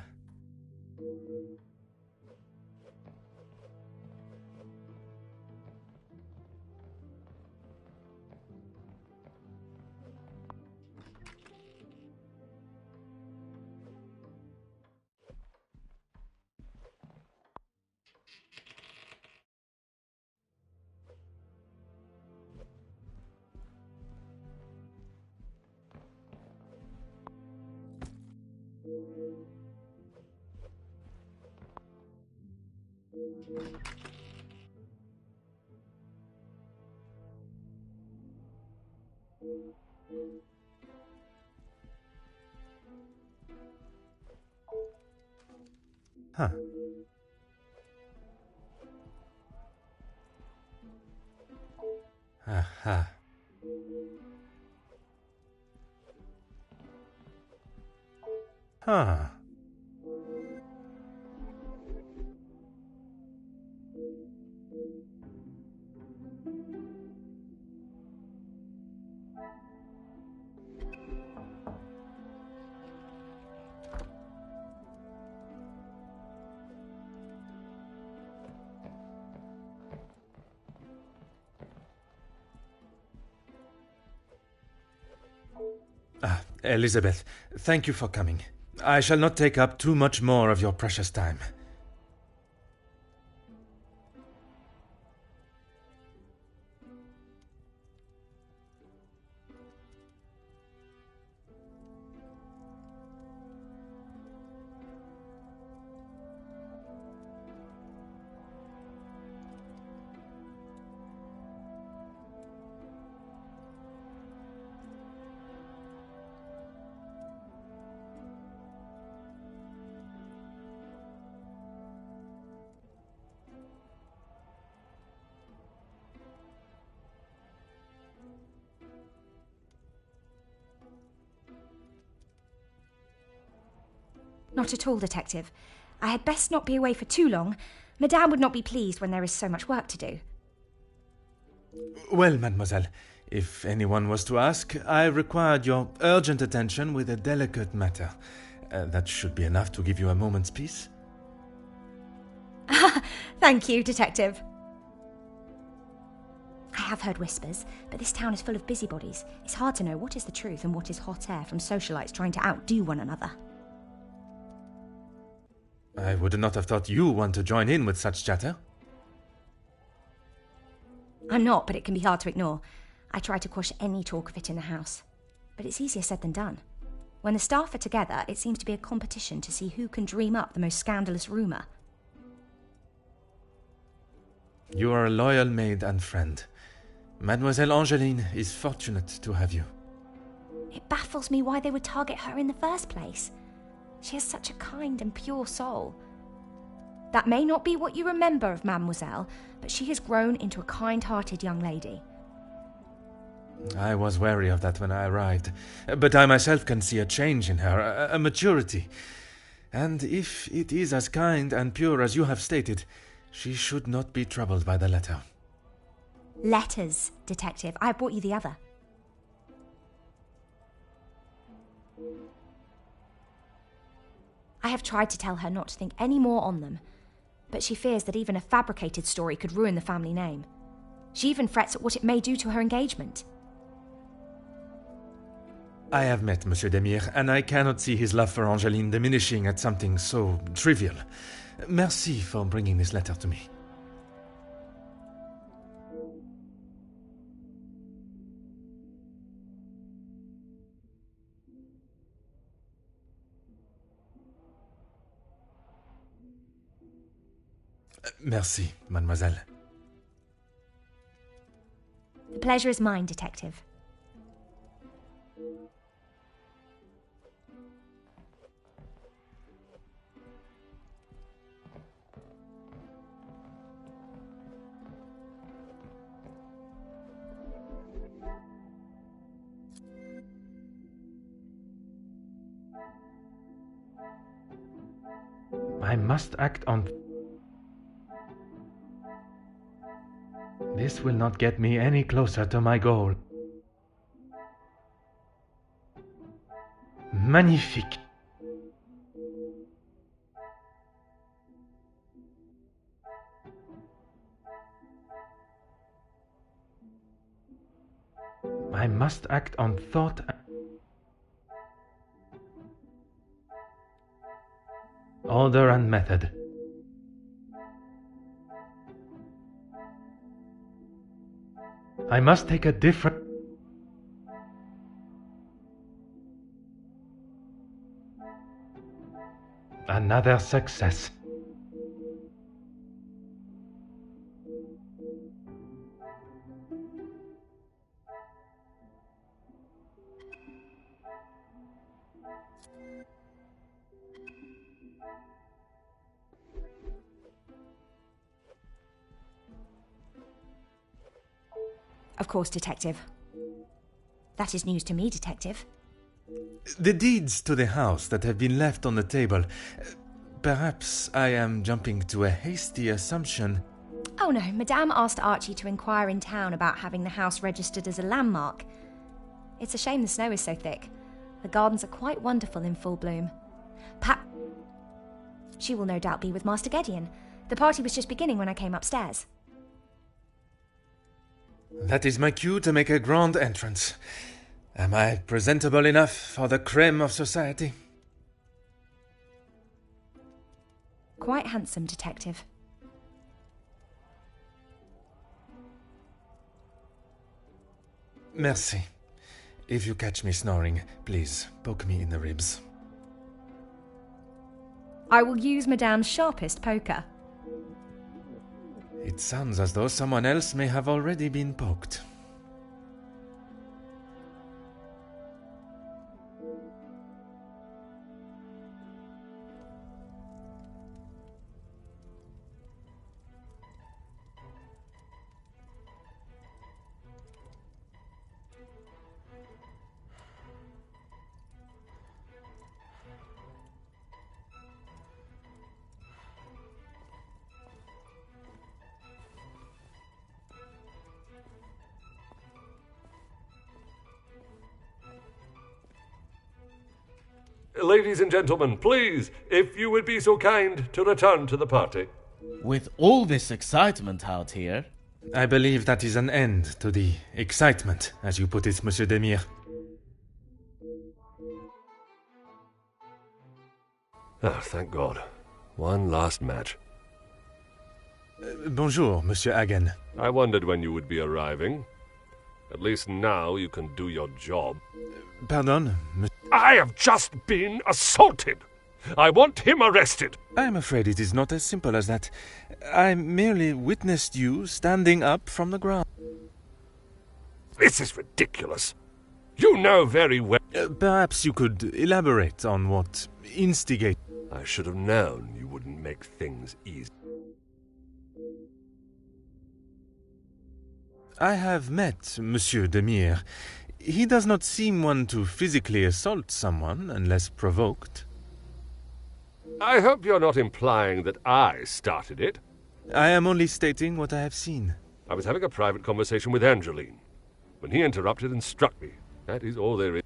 Huh. Aha. Huh. Elizabeth, thank you for coming. I shall not take up too much more of your precious time. Not at all, Detective. I had best not be away for too long. Madame would not be pleased when there is so much work to do. Well, mademoiselle, if anyone was to ask, I required your urgent attention with a delicate matter. That should be enough to give you a moment's peace. Thank you, Detective. I have heard whispers, but this town is full of busybodies. It's hard to know what is the truth and what is hot air from socialites trying to outdo one another. I would not have thought you want to join in with such chatter. I'm not, but it can be hard to ignore. I try to quash any talk of it in the house. But it's easier said than done. When the staff are together, it seems to be a competition to see who can dream up the most scandalous rumour. You are a loyal maid and friend. Mademoiselle Angeline is fortunate to have you. It baffles me why they would target her in the first place. She has such a kind and pure soul. That may not be what you remember of Mademoiselle, but she has grown into a kind-hearted young lady. I was wary of that when I arrived, but I myself can see a change in her, a maturity. And if it is as kind and pure as you have stated, she should not be troubled by the letter. Letters, Detective. I brought you the other. I have tried to tell her not to think any more on them, but she fears that even a fabricated story could ruin the family name. She even frets at what it may do to her engagement. I have met Monsieur Demire, and I cannot see his love for Angeline diminishing at something so trivial. Merci for bringing this letter to me. Merci, mademoiselle. The pleasure is mine, Detective. I must act on... This will not get me any closer to my goal. Magnifique. I must act on thought. Order and method. I must take a different... Another success. Of course, Detective. That is news to me, Detective. The deeds to the house that have been left on the table. Perhaps I am jumping to a hasty assumption. Oh no, Madame asked Archie to inquire in town about having the house registered as a landmark. It's a shame the snow is so thick. The gardens are quite wonderful in full bloom. She will no doubt be with Master Gideon. The party was just beginning when I came upstairs. That is my cue to make a grand entrance. Am I presentable enough for the creme of society? Quite handsome, Detective. Merci. If you catch me snoring, please poke me in the ribs. I will use Madame's sharpest poker. It sounds as though someone else may have already been poked. Ladies and gentlemen, please, if you would be so kind to return to the party. With all this excitement out here... I believe that is an end to the excitement, as you put it, Monsieur Demire. Ah, thank God. One last match. Bonjour, Monsieur Hagen. I wondered when you would be arriving. At least now you can do your job. Pardon, I have just been assaulted! I want him arrested! I am afraid it is not as simple as that. I merely witnessed you standing up from the ground. This is ridiculous. You know very well... Perhaps you could elaborate on what instigated... I should have known you wouldn't make things easy. I have met Monsieur Demire. He does not seem one to physically assault someone unless provoked. I hope you're not implying that I started it. I am only stating what I have seen. I was having a private conversation with Angeline when he interrupted and struck me. That is all there is.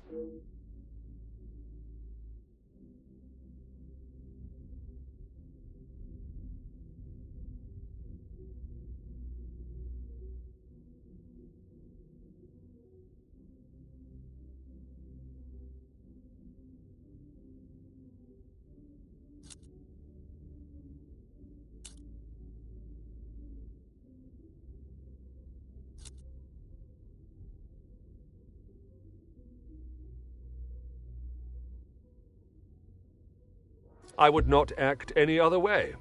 I would not act any other way.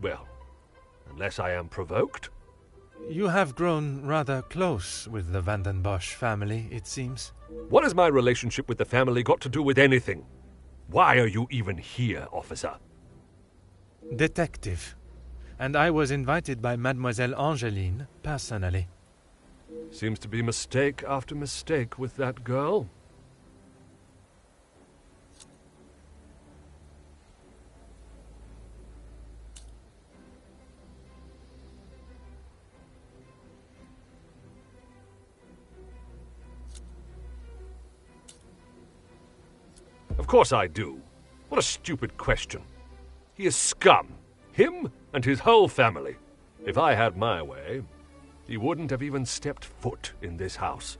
Well, unless I am provoked. You have grown rather close with the Van den Bosch family, it seems. What has my relationship with the family got to do with anything? Why are you even here, officer? Detective. And I was invited by Mademoiselle Angeline personally. Seems to be mistake after mistake with that girl. Of course I do. What a stupid question. He is scum. Him and his whole family. If I had my way, he wouldn't have even stepped foot in this house.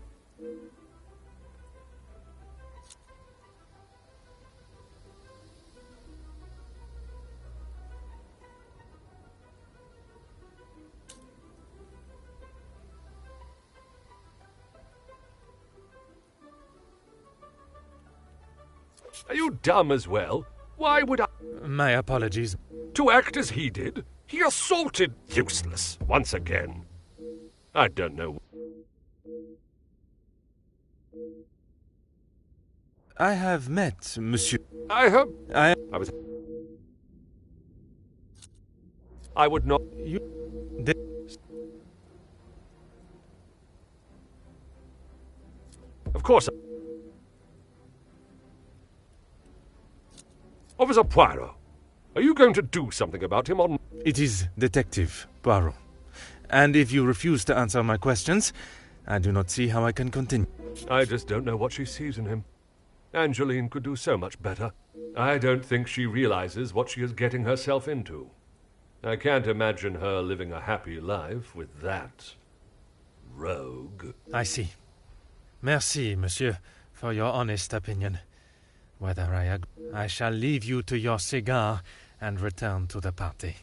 Are you dumb as well? Why would I... My apologies. To act as he did? He assaulted... Useless, once again. I don't know. I have met Monsieur... I hope... I would not... You... course. Officer Poirot, are you going to do something about him or... It is Detective Poirot. And if you refuse to answer my questions, I do not see how I can continue. I just don't know what she sees in him. Angeline could do so much better. I don't think she realizes what she is getting herself into. I can't imagine her living a happy life with that rogue. I see. Merci, monsieur, for your honest opinion. Whether I agree, I shall leave you to your cigar and return to the party.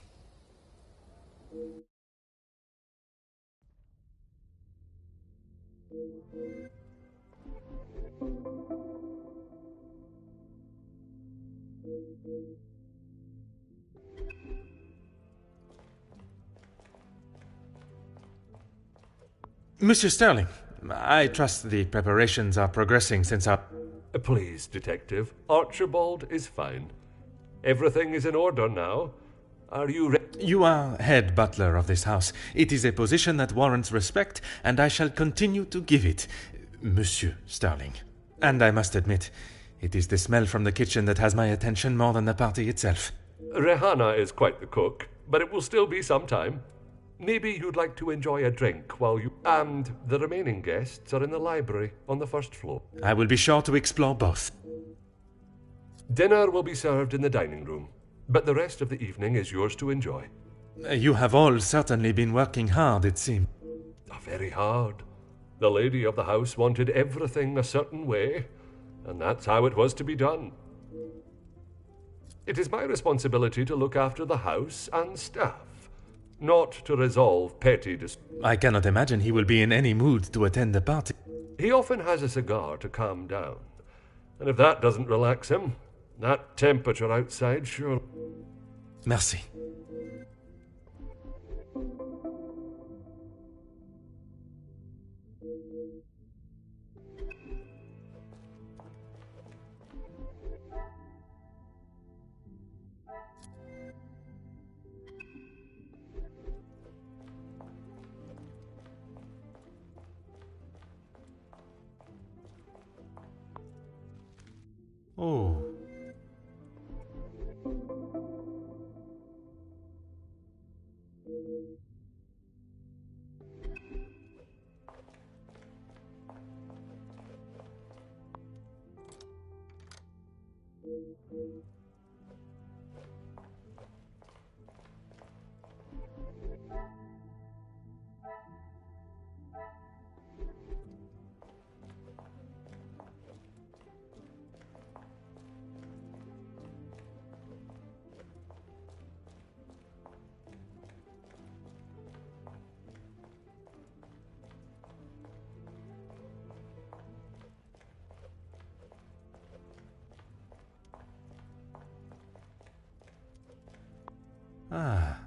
Monsieur Sterling, I trust the preparations are progressing since our... Please, Detective. Archibald is fine. Everything is in order now. Are you ready? You are head butler of this house. It is a position that warrants respect, and I shall continue to give it, Monsieur Sterling. And I must admit, it is the smell from the kitchen that has my attention more than the party itself. Rehanna is quite the cook, but it will still be some time. Maybe you'd like to enjoy a drink while you... And the remaining guests are in the library on the first floor. I will be sure to explore both. Dinner will be served in the dining room, but the rest of the evening is yours to enjoy. You have all certainly been working hard, it seems. Very hard. The lady of the house wanted everything a certain way, and that's how it was to be done. It is my responsibility to look after the house and staff, not to resolve petty disputes. I cannot imagine he will be in any mood to attend the party. He often has a cigar to calm down, and if that doesn't relax him, that temperature outside sure... Merci. Oh. Ah.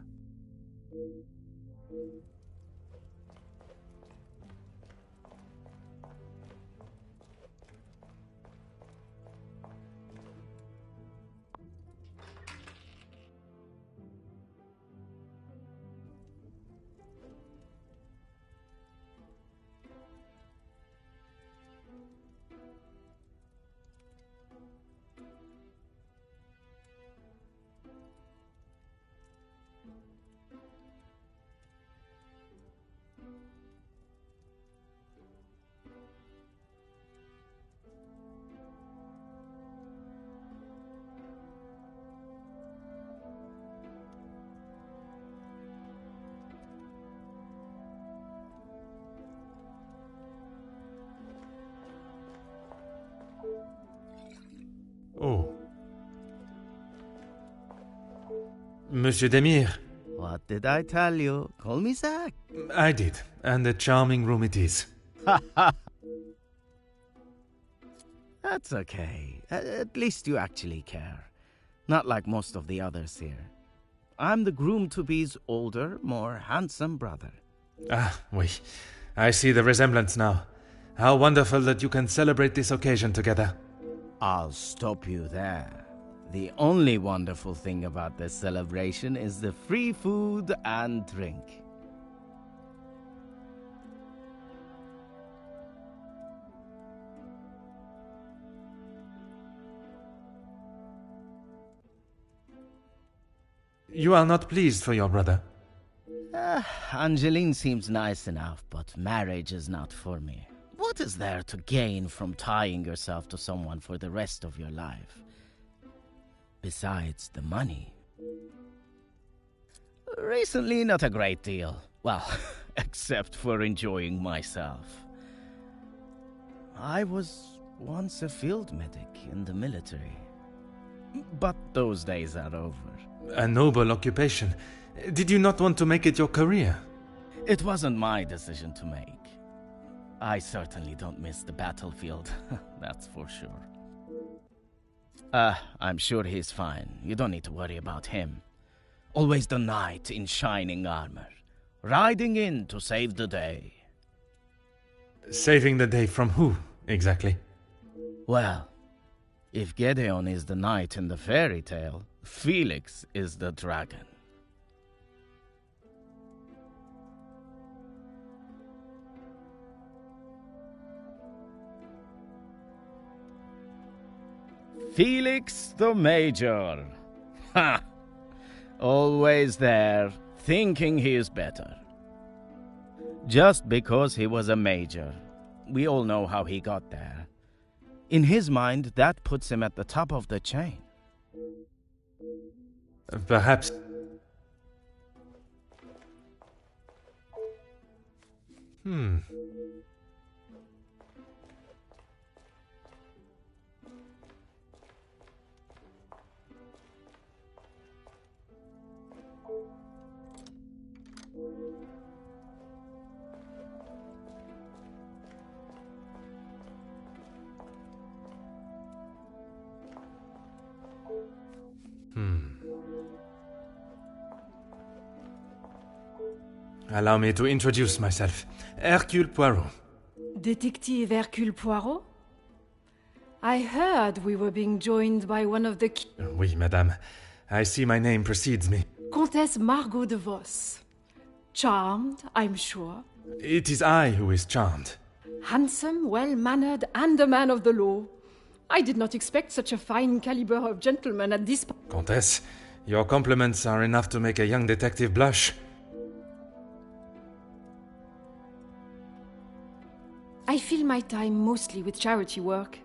Oh. Monsieur Demire. What did I tell you? Call me Zach. I did, and a charming room it is. That's okay. At least you actually care. Not like most of the others here. I'm the groom-to-be's older, more handsome brother. Ah, oui. I see the resemblance now. How wonderful that you can celebrate this occasion together. I'll stop you there. The only wonderful thing about this celebration is the free food and drink. You are not pleased for your brother? Angeline seems nice enough, but marriage is not for me. What is there to gain from tying yourself to someone for the rest of your life? Besides the money. Recently, not a great deal. Well, except for enjoying myself. I was once a field medic in the military. But those days are over. A noble occupation. Did you not want to make it your career? It wasn't my decision to make. I certainly don't miss the battlefield, that's for sure. I'm sure he's fine. You don't need to worry about him. Always the knight in shining armor, riding in to save the day. Saving the day from who, exactly? Well, if Gedeon is the knight in the fairy tale, Felix is the dragon. Felix the Major. Ha! Always there, thinking he is better. Just because he was a major. We all know how he got there. In his mind, that puts him at the top of the chain. Perhaps... Allow me to introduce myself. Hercule Poirot. Detective Hercule Poirot? I heard we were being joined by one of the... Oui, madame. I see my name precedes me. Comtesse Margot de Vos. Charmed, I'm sure. It is I who is charmed. Handsome, well-mannered, and a man of the law. I did not expect such a fine caliber of gentleman at this... Comtesse, your compliments are enough to make a young detective blush. I fill my time mostly with charity work.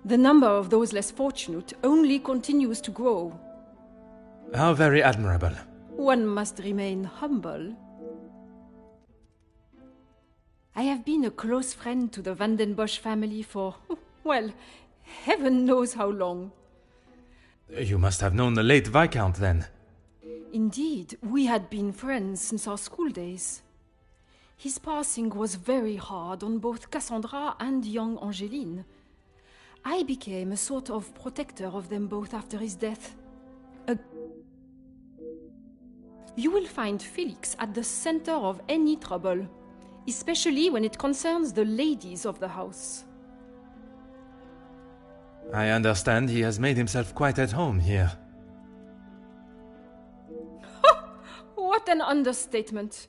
The number of those less fortunate only continues to grow. How very admirable. One must remain humble. I have been a close friend to the Van den Bosch family for, well, heaven knows how long. You must have known the late Viscount, then. Indeed, we had been friends since our school days. His passing was very hard on both Cassandra and young Angeline. I became a sort of protector of them both after his death. You will find Felix at the center of any trouble, especially when it concerns the ladies of the house. I understand he has made himself quite at home here. What an understatement!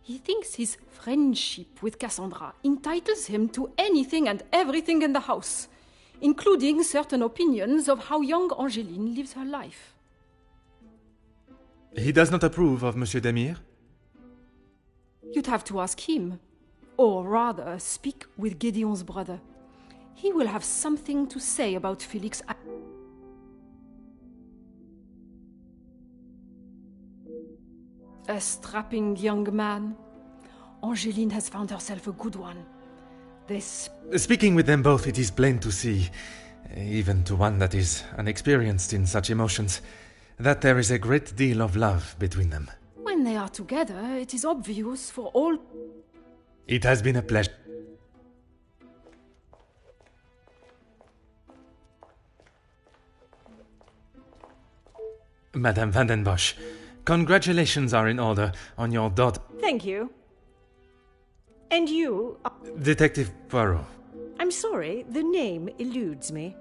He thinks his friendship with Cassandra entitles him to anything and everything in the house, including certain opinions of how young Angeline lives her life. He does not approve of Monsieur Demire? You'd have to ask him, or rather speak with Gideon's brother. He will have something to say about Felix. A strapping young man. Angeline has found herself a good one. Speaking with them both, it is plain to see, even to one that is unexperienced in such emotions, that there is a great deal of love between them. When they are together, it is obvious for all... It has been a pleasure. Madame Van den Bosch, congratulations are in order on your daughter. Thank you. And you... Detective Poirot. I'm sorry, the name eludes me.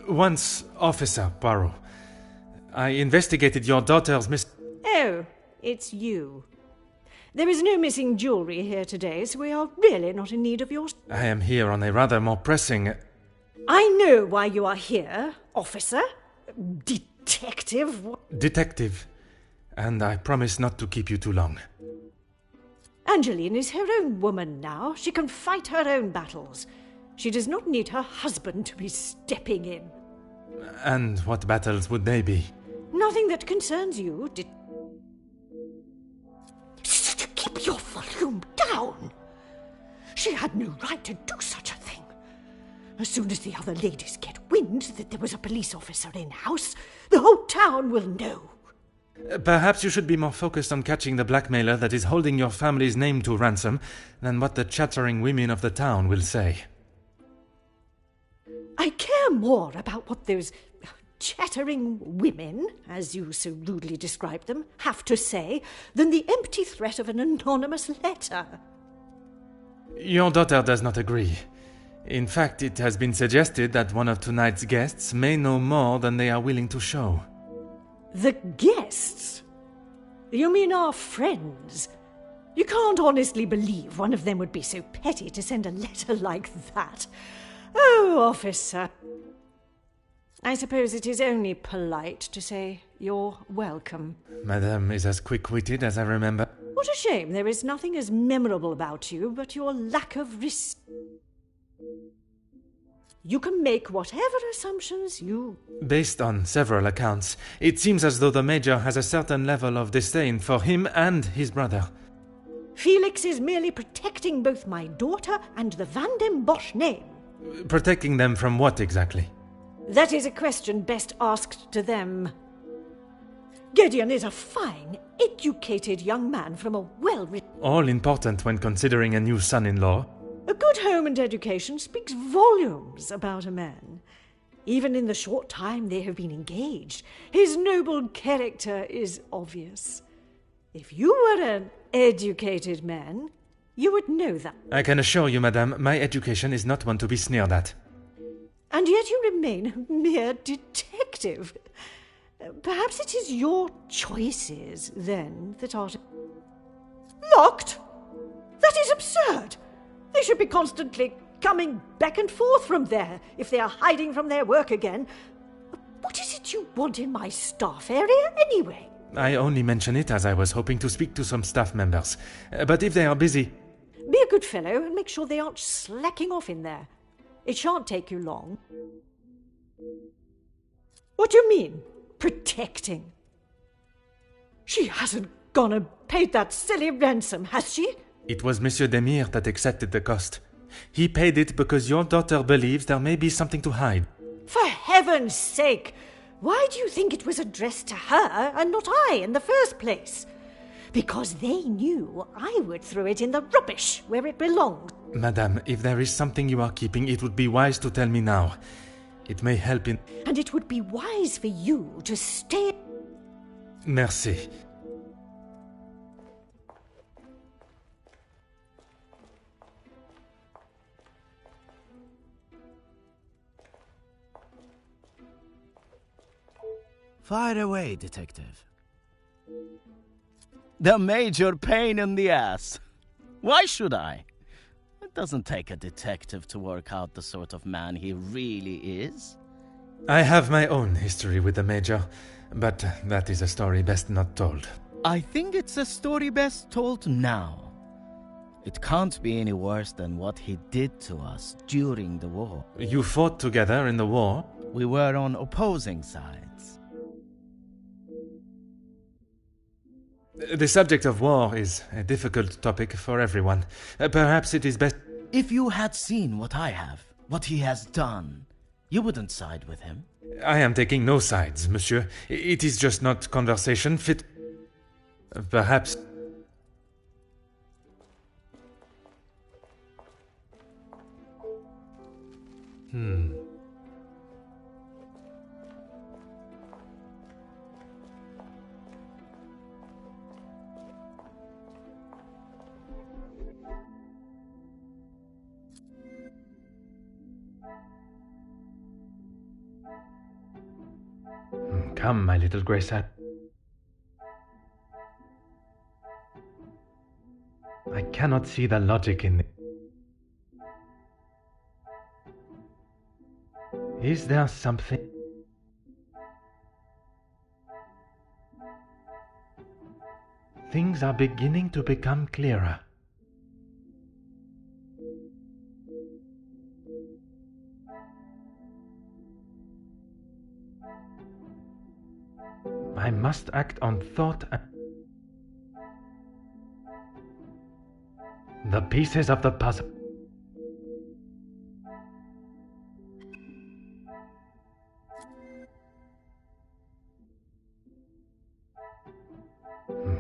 Once Officer Poirot, I investigated your daughter's Oh, it's you. There is no missing jewellery here today, so we are really not in need of yours. I am here on a rather more pressing... I know why you are here, officer. Detective. Detective. And I promise not to keep you too long. Angeline is her own woman now. She can fight her own battles. She does not need her husband to be stepping in. And what battles would they be? Nothing that concerns you. Keep your volume down. She had no right to do such a thing. As soon as the other ladies get wind that there was a police officer in-house, the whole town will know. Perhaps you should be more focused on catching the blackmailer that is holding your family's name to ransom than what the chattering women of the town will say. I care more about what those chattering women, as you so rudely describe them, have to say than the empty threat of an anonymous letter. Your daughter does not agree. In fact, it has been suggested that one of tonight's guests may know more than they are willing to show. The guests? You mean our friends? You can't honestly believe one of them would be so petty to send a letter like that. Oh, officer. I suppose it is only polite to say you're welcome. Madame is as quick-witted as I remember. What a shame. There is nothing as memorable about you but your lack of risk. You can make whatever assumptions you... Based on several accounts, it seems as though the Major has a certain level of disdain for him and his brother. Felix is merely protecting both my daughter and the Van den Bosch name. Protecting them from what exactly? That is a question best asked to them. Gideon is a fine, educated young man from a well-written... All important when considering a new son-in-law. A good home and education speaks volumes about a man. Even in the short time they have been engaged, his noble character is obvious. If you were an educated man, you would know that. I can assure you, madame, my education is not one to be sneered at. And yet you remain a mere detective. Perhaps it is your choices, then, that are... Locked? That is absurd! They should be constantly coming back and forth from there if they are hiding from their work again. What is it you want in my staff area, anyway? I only mention it as I was hoping to speak to some staff members. But if they are busy... Be a good fellow and make sure they aren't slacking off in there. It shan't take you long. What do you mean, protecting? She hasn't gone and paid that silly ransom, has she? It was Monsieur Demire that accepted the cost. He paid it because your daughter believes there may be something to hide. For heaven's sake! Why do you think it was addressed to her and not I in the first place? Because they knew I would throw it in the rubbish where it belonged. Madame, if there is something you are keeping, it would be wise to tell me now. It may help in... And it would be wise for you to stay... Merci. Fire away, detective. The major pain in the ass. Why should I? It doesn't take a detective to work out the sort of man he really is. I have my own history with the Major, but that is a story best not told. I think it's a story best told now. It can't be any worse than what he did to us during the war. You fought together in the war? We were on opposing sides. The subject of war is a difficult topic for everyone. Perhaps it is best... If you had seen what I have, what he has done, you wouldn't side with him. I am taking no sides, monsieur. It is just not conversation fit... Perhaps... Come, my little Grace. cannot see the logic in it. Is there something... Things are beginning to become clearer. I must act on thought and... The pieces of the puzzle.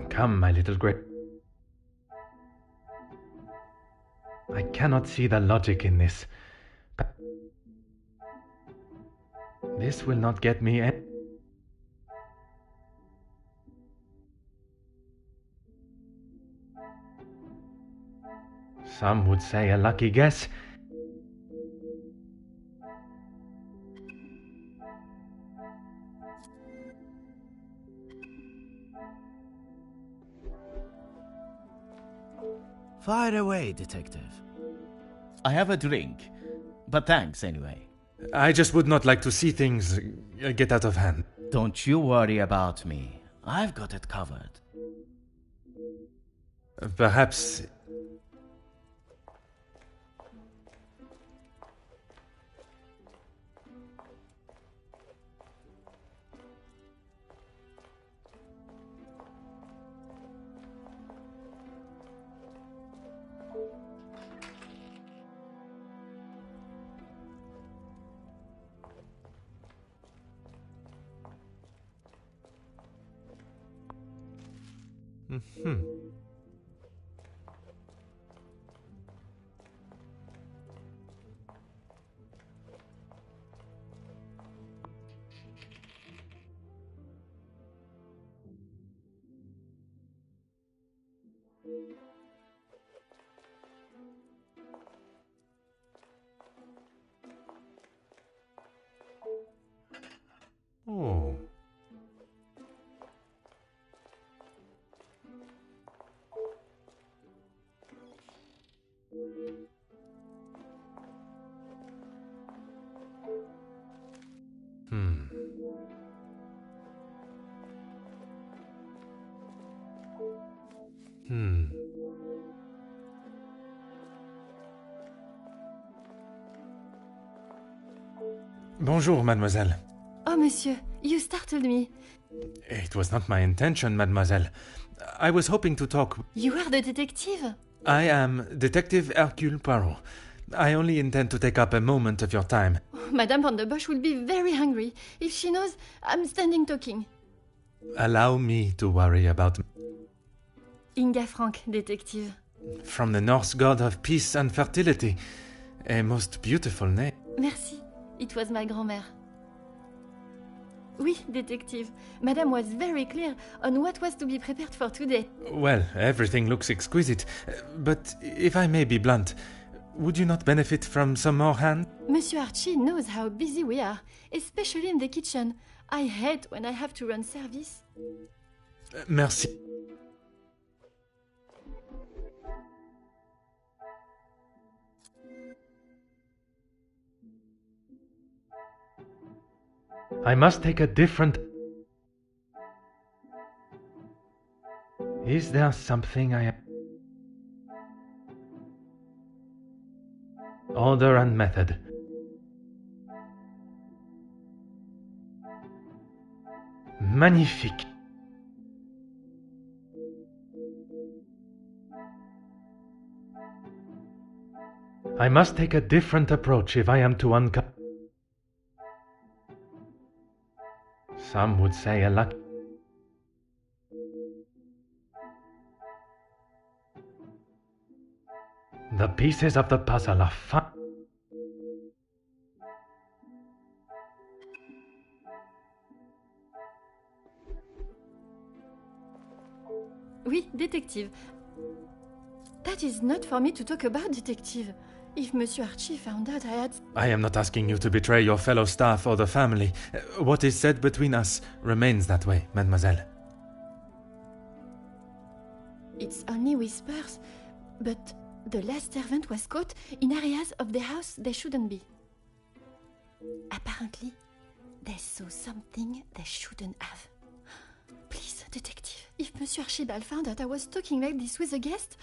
Come, my little grey. I cannot see the logic in this. But this will not get me any... Some would say a lucky guess. Fire away, detective. I have a drink, but thanks anyway. I just would not like to see things get out of hand. Don't you worry about me. I've got it covered. Perhaps... Oh. Bonjour, mademoiselle. Oh, monsieur, you startled me. It was not my intention, mademoiselle. I was hoping to talk... You are the detective? I am Detective Hercule Poirot. I only intend to take up a moment of your time. Oh, Madame Van der Bosch will be very hungry if she knows I'm standing talking. Allow me to worry about... Inga Frank, detective. From the Norse god of peace and fertility. A most beautiful name. Merci. It was my grand-mère. Oui, detective. Madame was very clear on what was to be prepared for today. Well, everything looks exquisite. But if I may be blunt, would you not benefit from some more hand? Monsieur Archie knows how busy we are, especially in the kitchen. I hate when I have to run service. Merci. I must take a different... Is there something I... Order and method. Magnifique. I must take a different approach if I am to uncover... Some would say a luck. The pieces of the puzzle are fun. Oui, detective. That is not for me to talk about, detective. If Monsieur Archie found out I had... I am not asking you to betray your fellow staff or the family. What is said between us remains that way, mademoiselle. It's only whispers, But the last servant was caught in areas of the house they shouldn't be. Apparently, they saw something they shouldn't have. Please, detective, if Monsieur Archibald found out I was talking like this with a guest...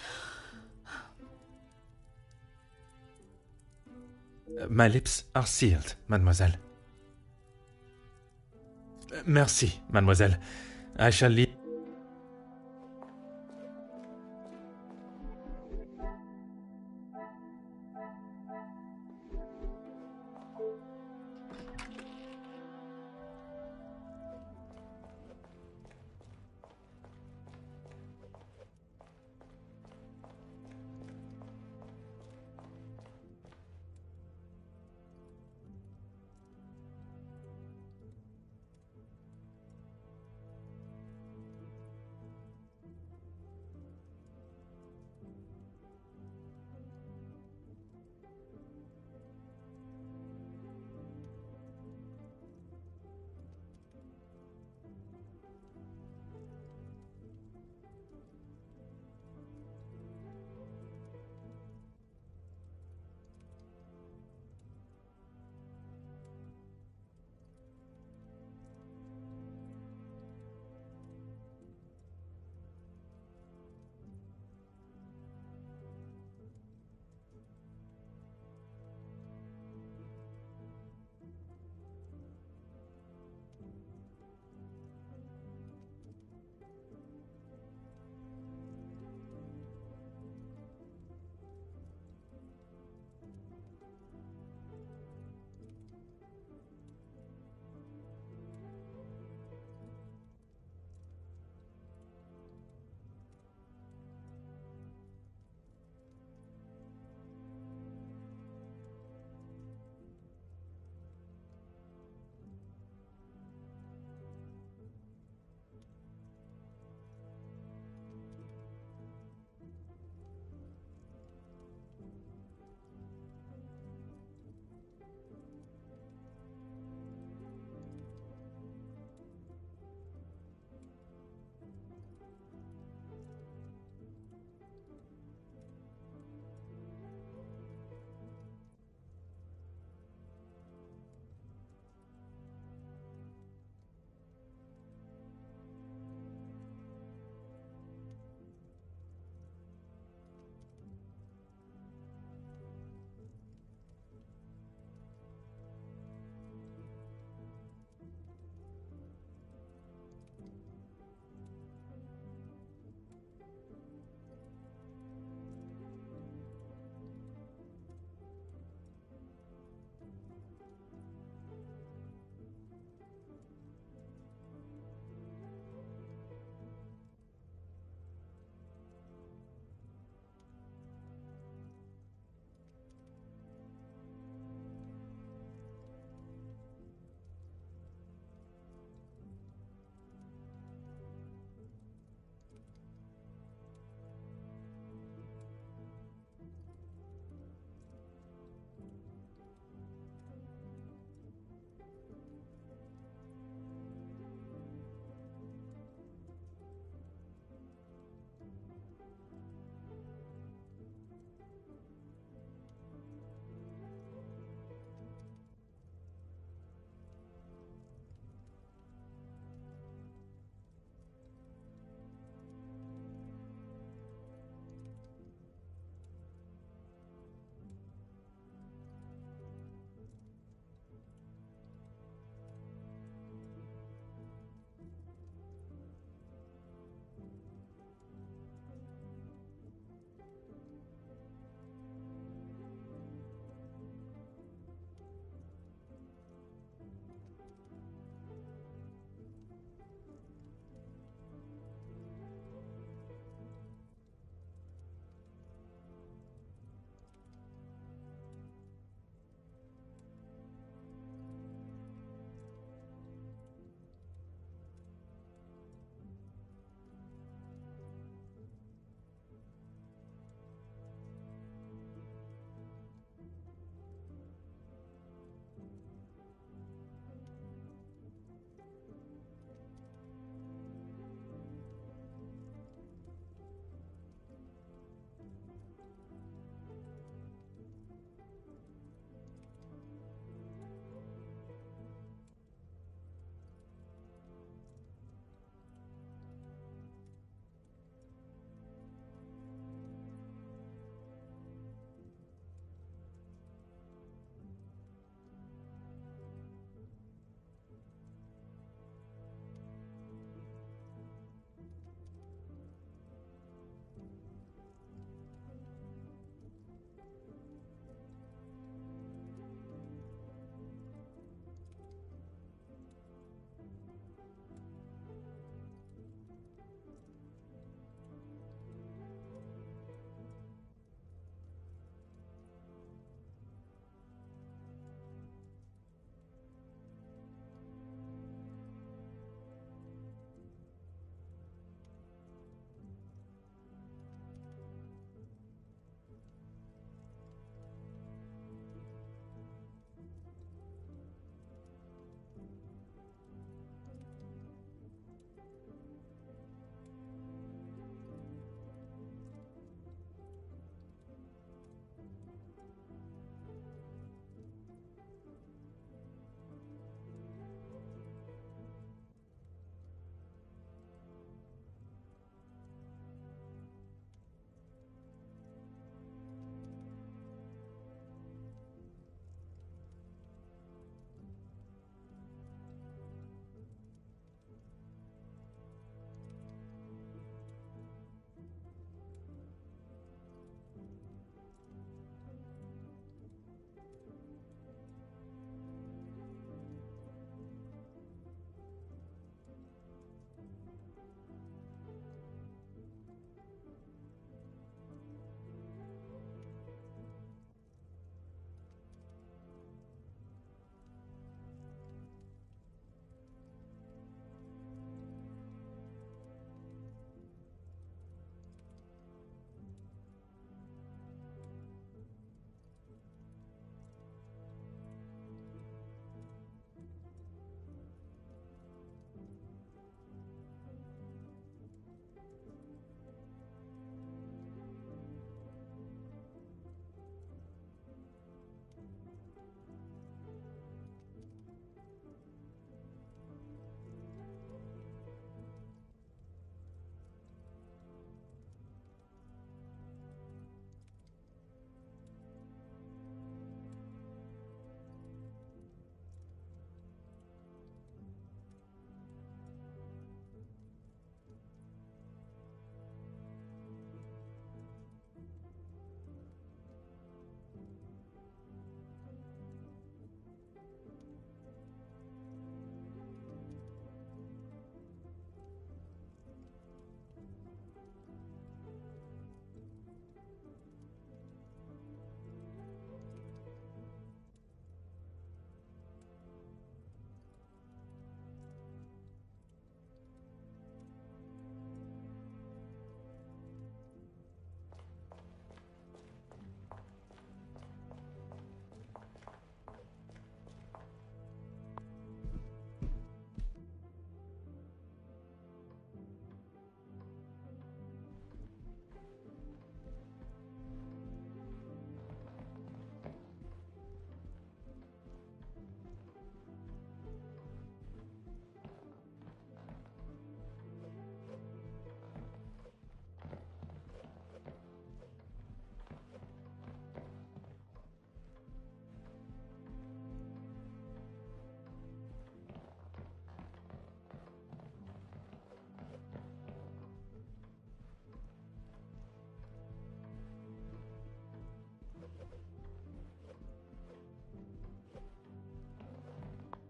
My lips are sealed, mademoiselle. Merci, mademoiselle. I shall leave.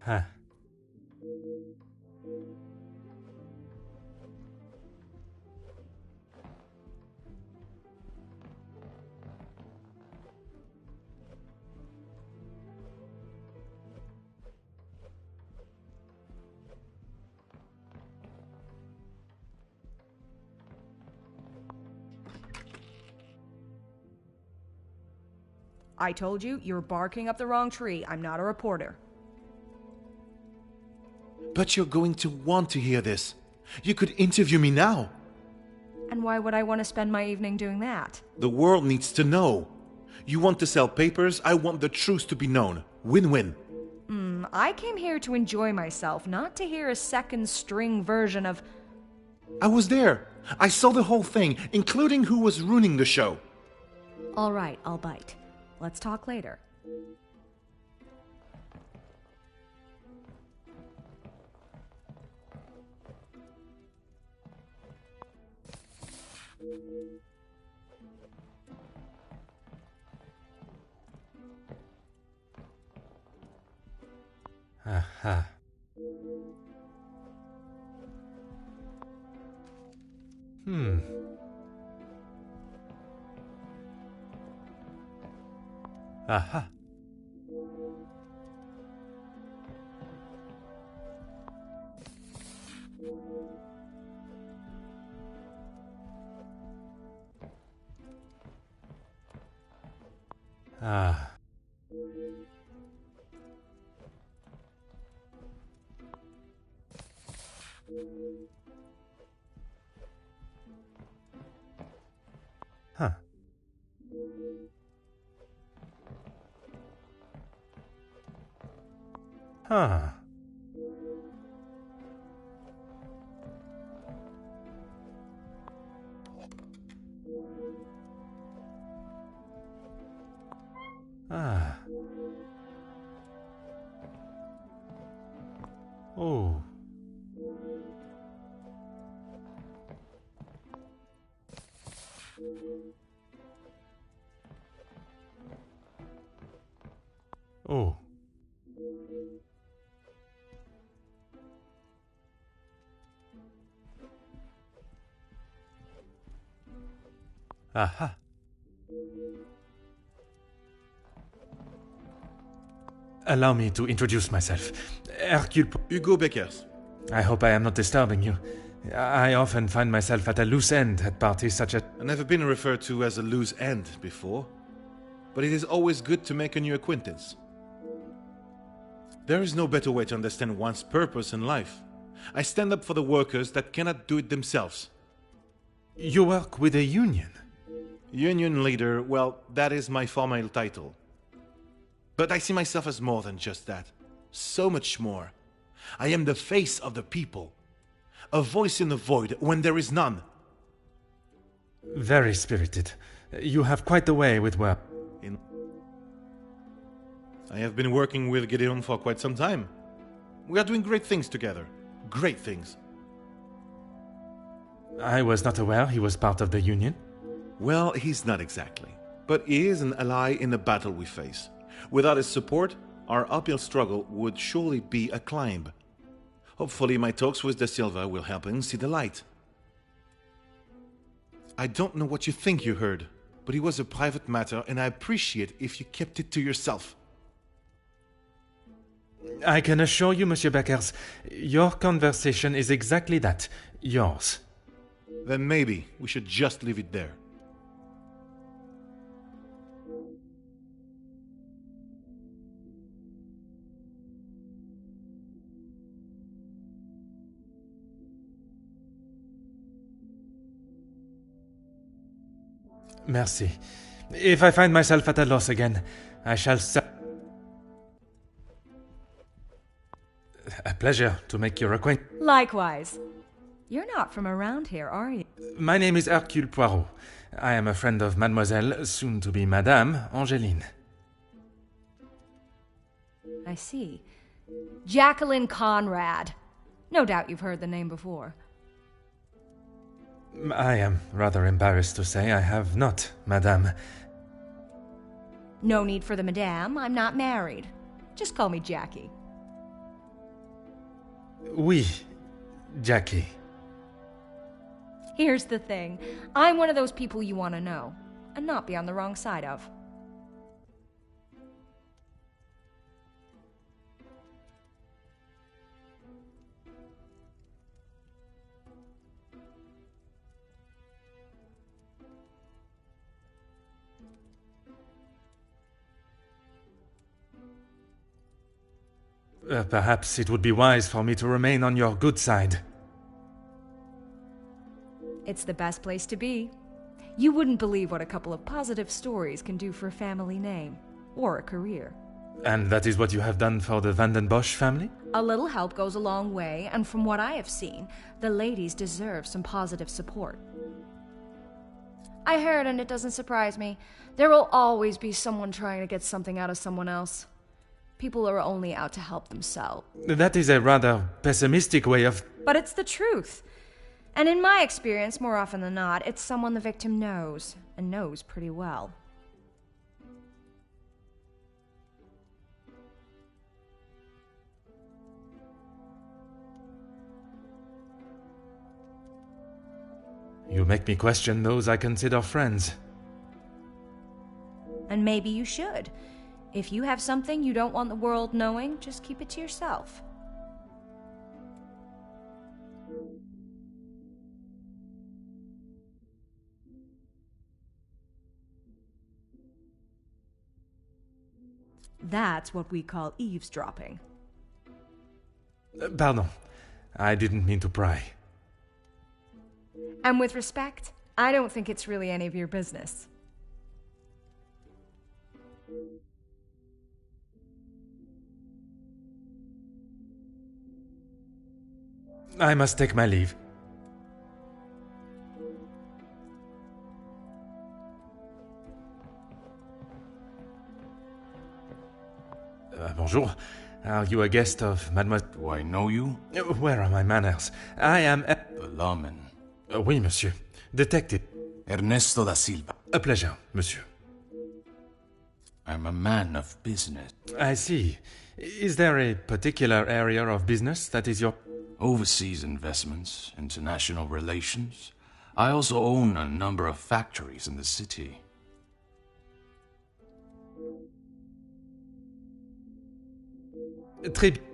Huh. I told you, you're barking up the wrong tree. I'm not a reporter. But you're going to want to hear this. You could interview me now. And why would I want to spend my evening doing that? The world needs to know. You want to sell papers, I want the truth to be known. Win-win. I came here to enjoy myself, not to hear a second-string version of... I was there. I saw the whole thing, including who was ruining the show. All right, I'll bite. Let's talk later. Aha. Aha. Ah. Huh. Huh. Ah. Oh. Oh. Aha. Allow me to introduce myself. Hercule Hugo Beckers. I hope I am not disturbing you. I often find myself at a loose end at parties such as... I've never been referred to as a loose end before, but it is always good to make a new acquaintance. There is no better way to understand one's purpose in life. I stand up for the workers that cannot do it themselves. You work with a union? Union leader, well, that is my formal title. But I see myself as more than just that. So much more. I am the face of the people. A voice in the void when there is none. Very spirited. You have quite the way with work. I have been working with Gideon for quite some time. We are doing great things together. Great things. I was not aware he was part of the union. Well, he's not exactly. But he is an ally in the battle we face. Without his support, our uphill struggle would surely be a climb. Hopefully my talks with De Silva will help him see the light. I don't know what you think you heard, but it was a private matter and I appreciate if you kept it to yourself. I can assure you, Monsieur Beckers, your conversation is exactly that. Yours. Then maybe we should just leave it there. Merci. If I find myself at a loss again, I shall... A pleasure to make your acquaintance. Likewise. You're not from around here, are you? My name is Hercule Poirot. I am a friend of Mademoiselle, soon to be Madame, Angeline. I see. Jacqueline Conrad. No doubt you've heard the name before. I am rather embarrassed to say I have not, Madame. No need for the madame. I'm not married. Just call me Jackie. Oui, Jackie. Here's the thing. I'm one of those people you want to know, and not be on the wrong side of. Perhaps it would be wise for me to remain on your good side. It's the best place to be. You wouldn't believe what a couple of positive stories can do for a family name, or a career. And that is what you have done for the Van den Bosch family? A little help goes a long way, and from what I have seen, the ladies deserve some positive support. I heard, and it doesn't surprise me, there will always be someone trying to get something out of someone else. People are only out to help themselves. That is a rather pessimistic way of... But it's the truth. And in my experience, more often than not, it's someone the victim knows, and knows pretty well. You make me question those I consider friends. And maybe you should. If you have something you don't want the world knowing, just keep it to yourself. That's what we call eavesdropping. Pardon. I didn't mean to pry. And with respect, I don't think it's really any of your business. I must take my leave. Bonjour. Are you a guest of Mademoiselle... Do I know you? Where are my manners? I am... The lawman. Oui, monsieur. Detective. Ernesto da Silva. A pleasure, monsieur. I'm a man of business. I see. Is there a particular area of business that is your... Overseas investments, international relations. I also own a number of factories in the city. Très bien.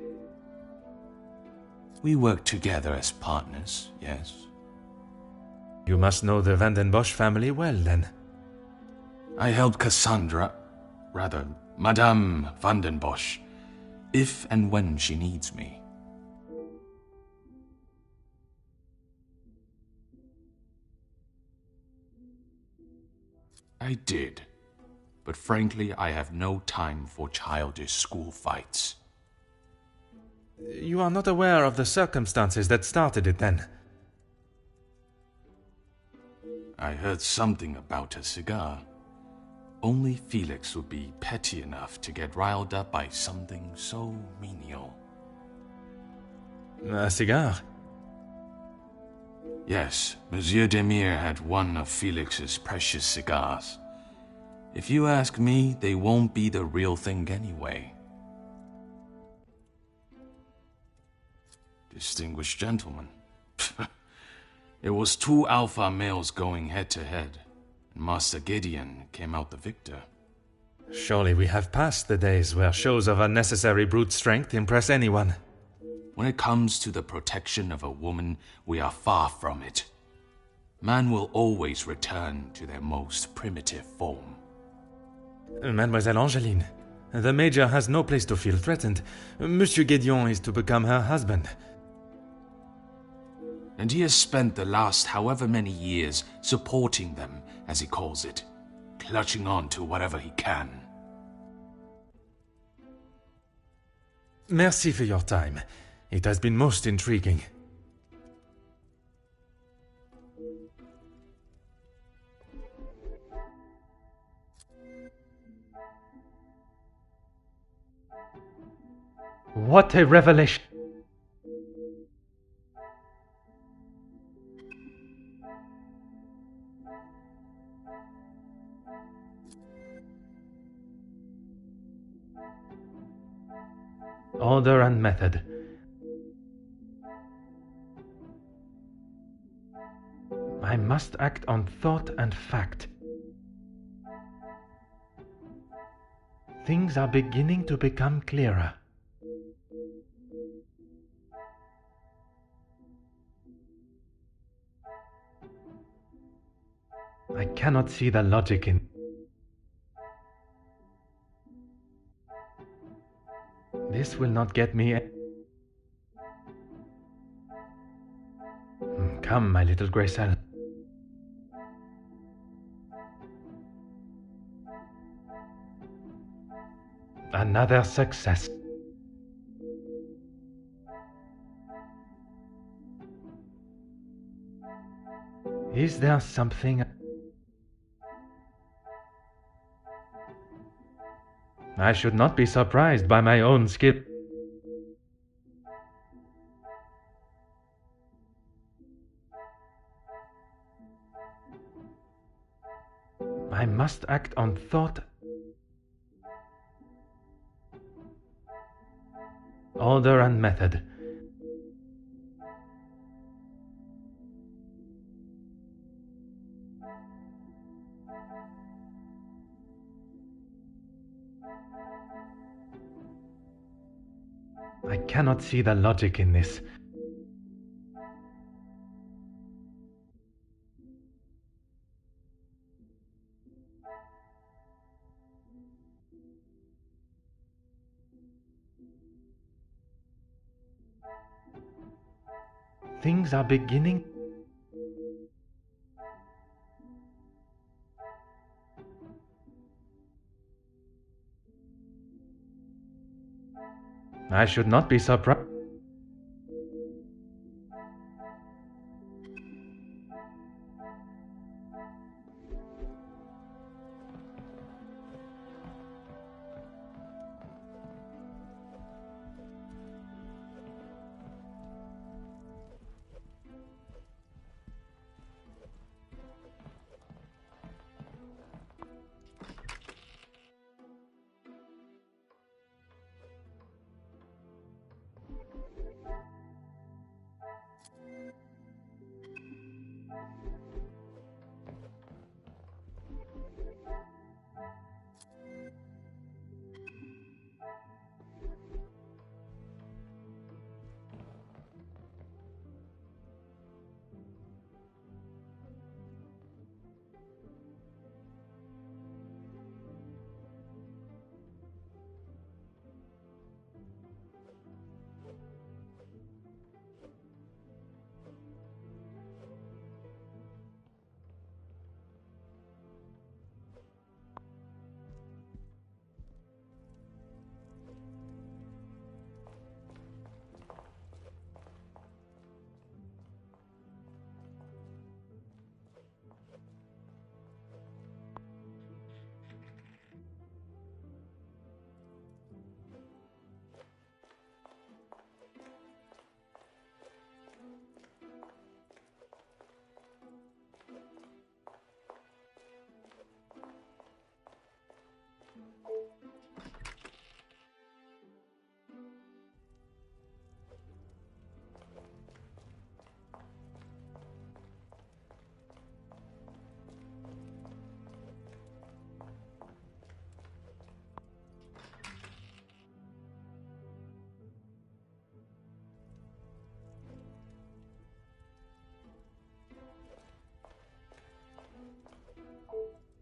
We work together as partners, yes. You must know the Van den Bosch family well, then. I helped Madame Van den Bosch, if and when she needs me. I did, but frankly, I have no time for childish school fights. You are not aware of the circumstances that started it, then? I heard something about a cigar. Only Felix would be petty enough to get riled up by something so menial. A cigar? Yes, Monsieur Demire had one of Felix's precious cigars. If you ask me, they won't be the real thing anyway. Distinguished gentleman. It was two alpha males going head-to-head, and Master Gideon came out the victor. Surely we have passed the days where shows of unnecessary brute strength impress anyone. When it comes to the protection of a woman, we are far from it. Man will always return to their most primitive form. Mademoiselle Angeline, the Major has no place to feel threatened. Monsieur Gideon is to become her husband. And he has spent the last however many years supporting them, as he calls it, clutching on to whatever he can. Merci for your time. It has been most intriguing. What a revelation! Order and method. I must act on thought and fact. Things are beginning to become clearer. I cannot see the logic in... This will not get me... Come, my little Graycell. Another success. Is there something... I should not be surprised by my own skill. I must act on thought, order and method. I cannot see the logic in this. Things are beginning. I should not be surprised.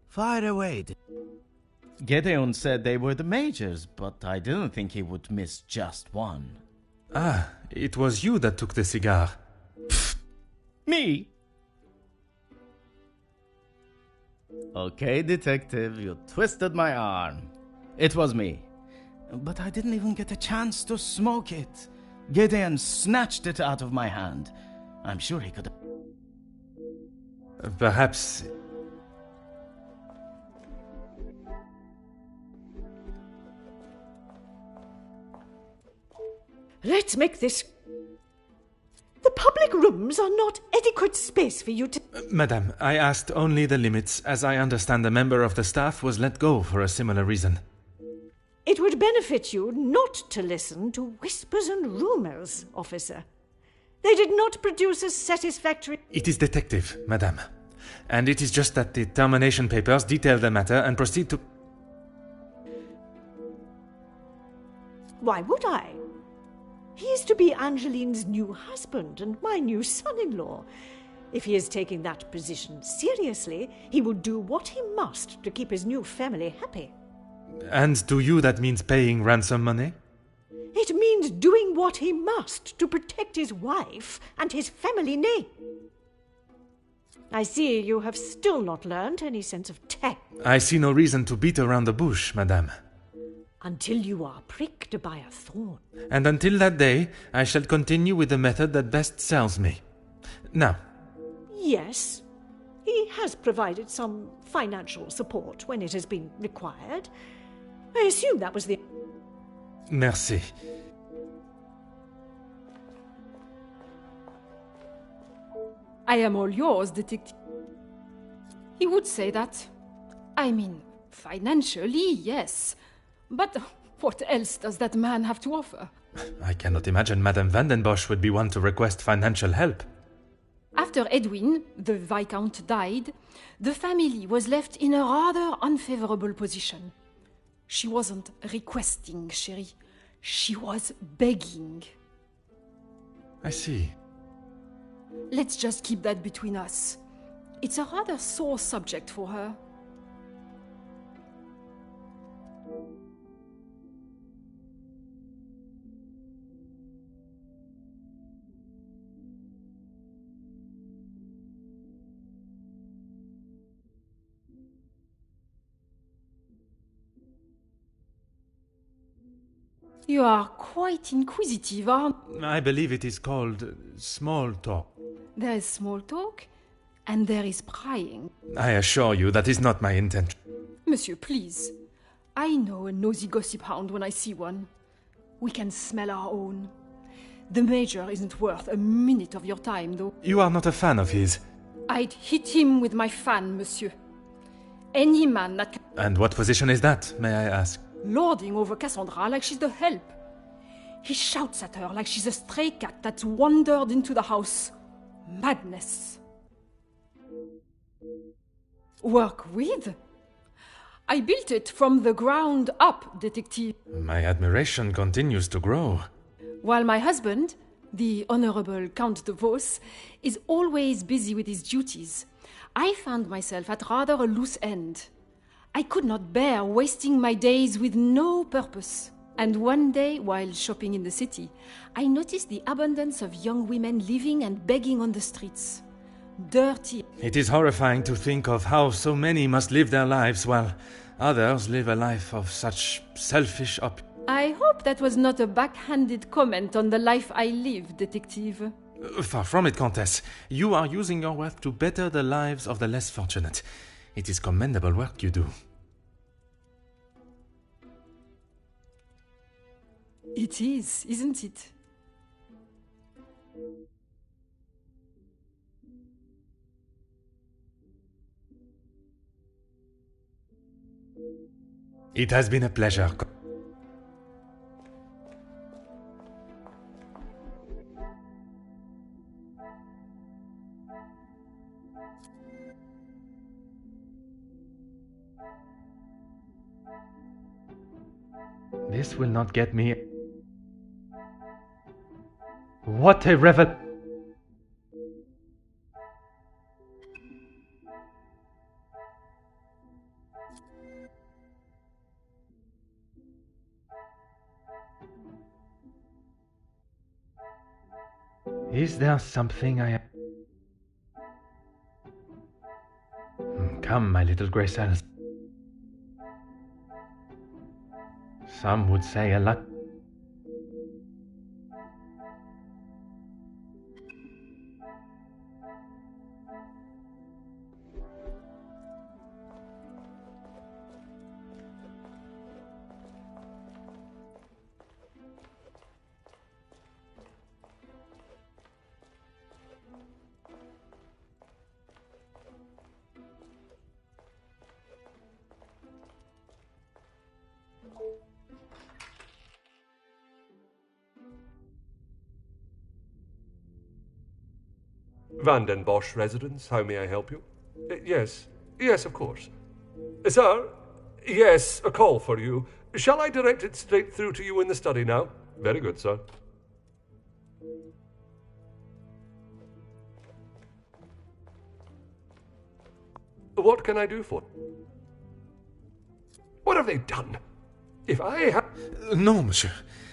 Fire away. Gedeon said they were the majors, but I didn't think he would miss just one. Ah, it was you that took the cigar. Me? Okay, detective, you twisted my arm. It was me. But I didn't even get a chance to smoke it. Gedeon snatched it out of my hand. I'm sure he could have... Perhaps... Let's make this... The public rooms are not adequate space for you to... Madame, I asked only the limits, as I understand a member of the staff was let go for a similar reason. It would benefit you not to listen to whispers and rumours, officer. They did not produce a satisfactory... It is detective, madame. And it is just that the termination papers detail the matter and proceed to... Why would I? He is to be Angeline's new husband and my new son-in-law. If he is taking that position seriously, he will do what he must to keep his new family happy. And to you that means paying ransom money? It means doing what he must to protect his wife and his family name. I see you have still not learned any sense of tact. I see no reason to beat around the bush, madame. Until you are pricked by a thorn. And until that day, I shall continue with the method that best serves me. Now. Yes, he has provided some financial support when it has been required. I assume that was the... Merci. I am all yours, detective. He would say that. I mean, financially, yes. But what else does that man have to offer? I cannot imagine Madame Vandenbosch would be one to request financial help. After Edwin, the Viscount, died, the family was left in a rather unfavorable position. She wasn't requesting, chérie. She was begging. I see. Let's just keep that between us. It's a rather sore subject for her. You are quite inquisitive, aren't you? I believe it is called small talk. There is small talk, and there is prying. I assure you that is not my intention. Monsieur, please. I know a nosy gossip hound when I see one. We can smell our own. The Major isn't worth a minute of your time, though. You are not a fan of his. I'd hit him with my fan, monsieur. Any man that... And what position is that, may I ask? Lording over Cassandra like she's the help. He shouts at her like she's a stray cat that's wandered into the house. Madness. Work with? I built it from the ground up, detective. My admiration continues to grow. While my husband, the Honorable Count de Vos, is always busy with his duties, I found myself at rather a loose end. I could not bear wasting my days with no purpose. And one day, while shopping in the city, I noticed the abundance of young women living and begging on the streets. Dirty. It is horrifying to think of how so many must live their lives while others live a life of such selfish I hope that was not a backhanded comment on the life I live, detective. Far from it, Countess. You are using your wealth to better the lives of the less fortunate. It is commendable work you do. It is, isn't it? It has been a pleasure. This will not get me. What a revel... Is there something I... Come, my little grey cells. Some would say a lot... Van den Bosch residence. How may I help you? Yes. Yes, of course. Sir? Yes, a call for you. Shall I direct it straight through to you in the study now? Very good, sir. What can I do for you? What have they done? If I have... No, monsieur.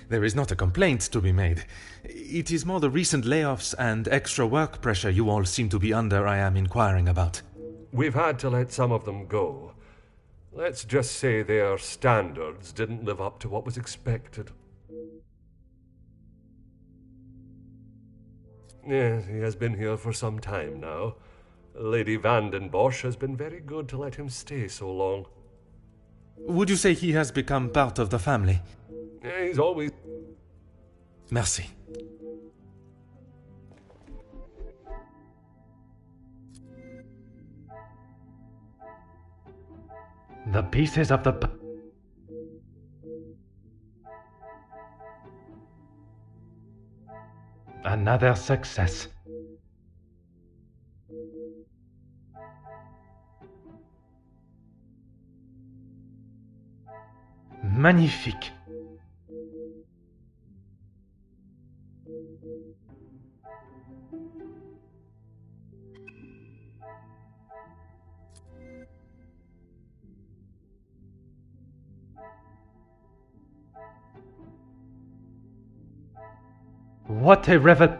There is not a complaint to be made. It is more the recent layoffs and extra work pressure you all seem to be under I am inquiring about. We've had to let some of them go. Let's just say their standards didn't live up to what was expected. Yes, he has been here for some time now. Lady Van den Bosch has been very good to let him stay so long. Would you say he has become part of the family? He's always... Merci. The pieces of the... Another success. Magnifique. What a revel...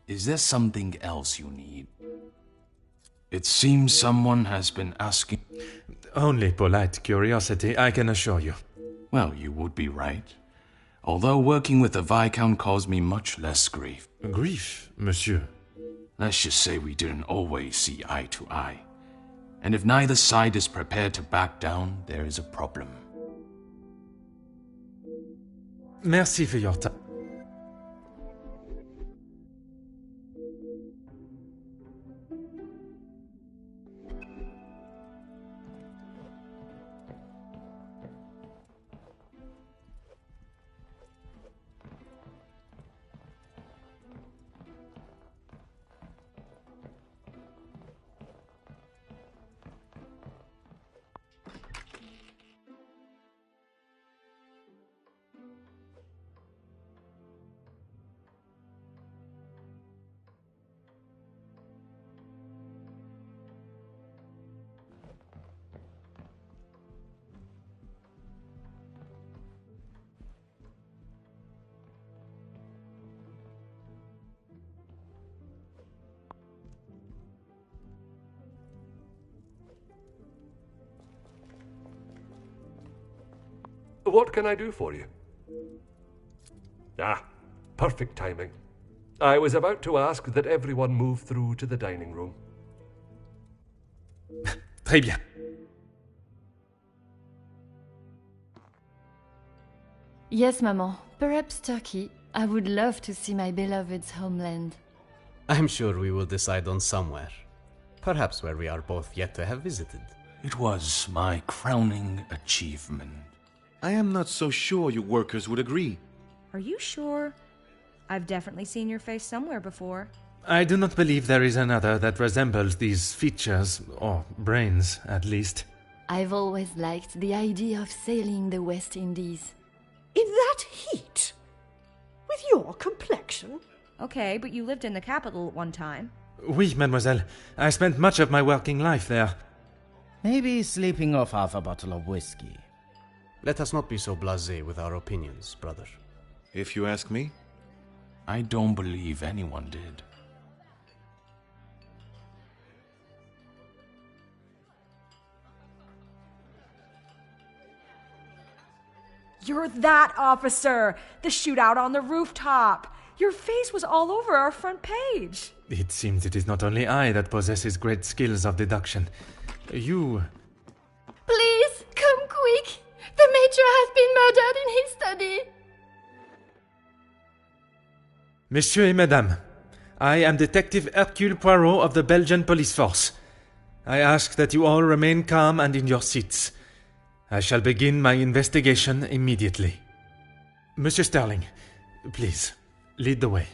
Is there something else you need? It seems someone has been asking... Only polite curiosity, I can assure you. Well, you would be right. Although working with the Viscount caused me much less grief. Grief, monsieur? Let's just say we didn't always see eye to eye. And if neither side is prepared to back down, there is a problem. Merci for your time. What can I do for you? Ah, perfect timing. I was about to ask that everyone move through to the dining room. Très bien. Yes, Maman. Perhaps Turkey. I would love to see my beloved's homeland. I'm sure we will decide on somewhere. Perhaps where we are both yet to have visited. It was my crowning achievement. I am not so sure you workers would agree. Are you sure? I've definitely seen your face somewhere before. I do not believe there is another that resembles these features, or brains, at least. I've always liked the idea of sailing the West Indies. In that heat? With your complexion? Okay, but you lived in the capital at one time. Oui, mademoiselle. I spent much of my working life there. Maybe sleeping off half a bottle of whiskey. Let us not be so blasé with our opinions, brother. If you ask me. I don't believe anyone did. You're that officer! The shootout on the rooftop! Your face was all over our front page! It seems it is not only I that possesses great skills of deduction. You... Please, come quick! The Major has been murdered in his study! Messieurs et Mesdames, I am Detective Hercule Poirot of the Belgian Police Force. I ask that you all remain calm and in your seats. I shall begin my investigation immediately. Monsieur Sterling, please, lead the way.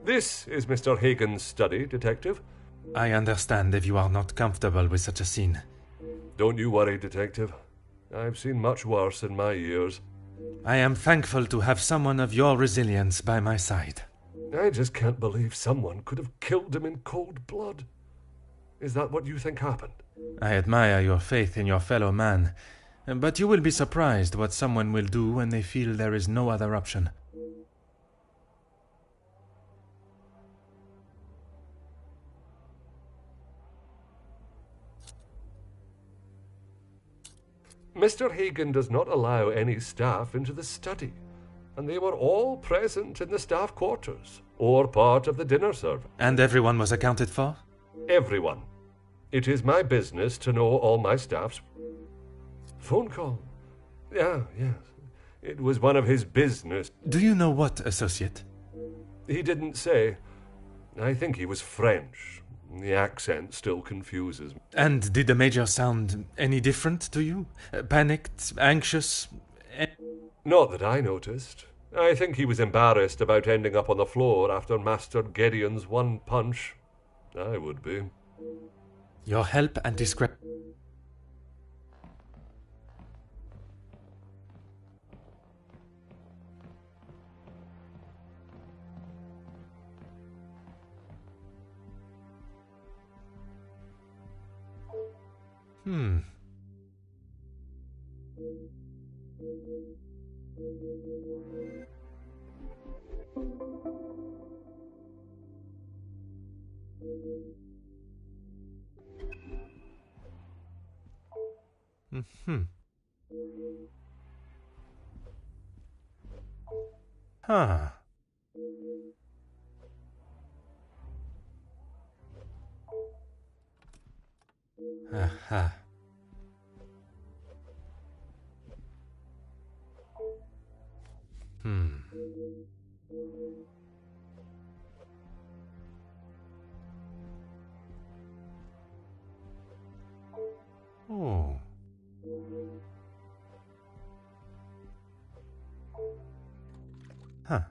This is Mr. Hagen's study, Detective. I understand if you are not comfortable with such a scene. Don't you worry, Detective. I've seen much worse in my years. I am thankful to have someone of your resilience by my side. I just can't believe someone could have killed him in cold blood. Is that what you think happened? I admire your faith in your fellow man, but you will be surprised what someone will do when they feel there is no other option. Mr. Hagen does not allow any staff into the study, and they were all present in the staff quarters, or part of the dinner service. And everyone was accounted for? Everyone. It is my business to know all my staff's... Phone call. Yes. It was one of his business. Do you know what, associate? He didn't say. I think he was French. The accent still confuses me. And did the Major sound any different to you? Panicked? Anxious? Not that I noticed. I think he was embarrassed about ending up on the floor after Master Gideon's one punch. I would be. Your help and discretion. Huh. Aha. Oh. Huh.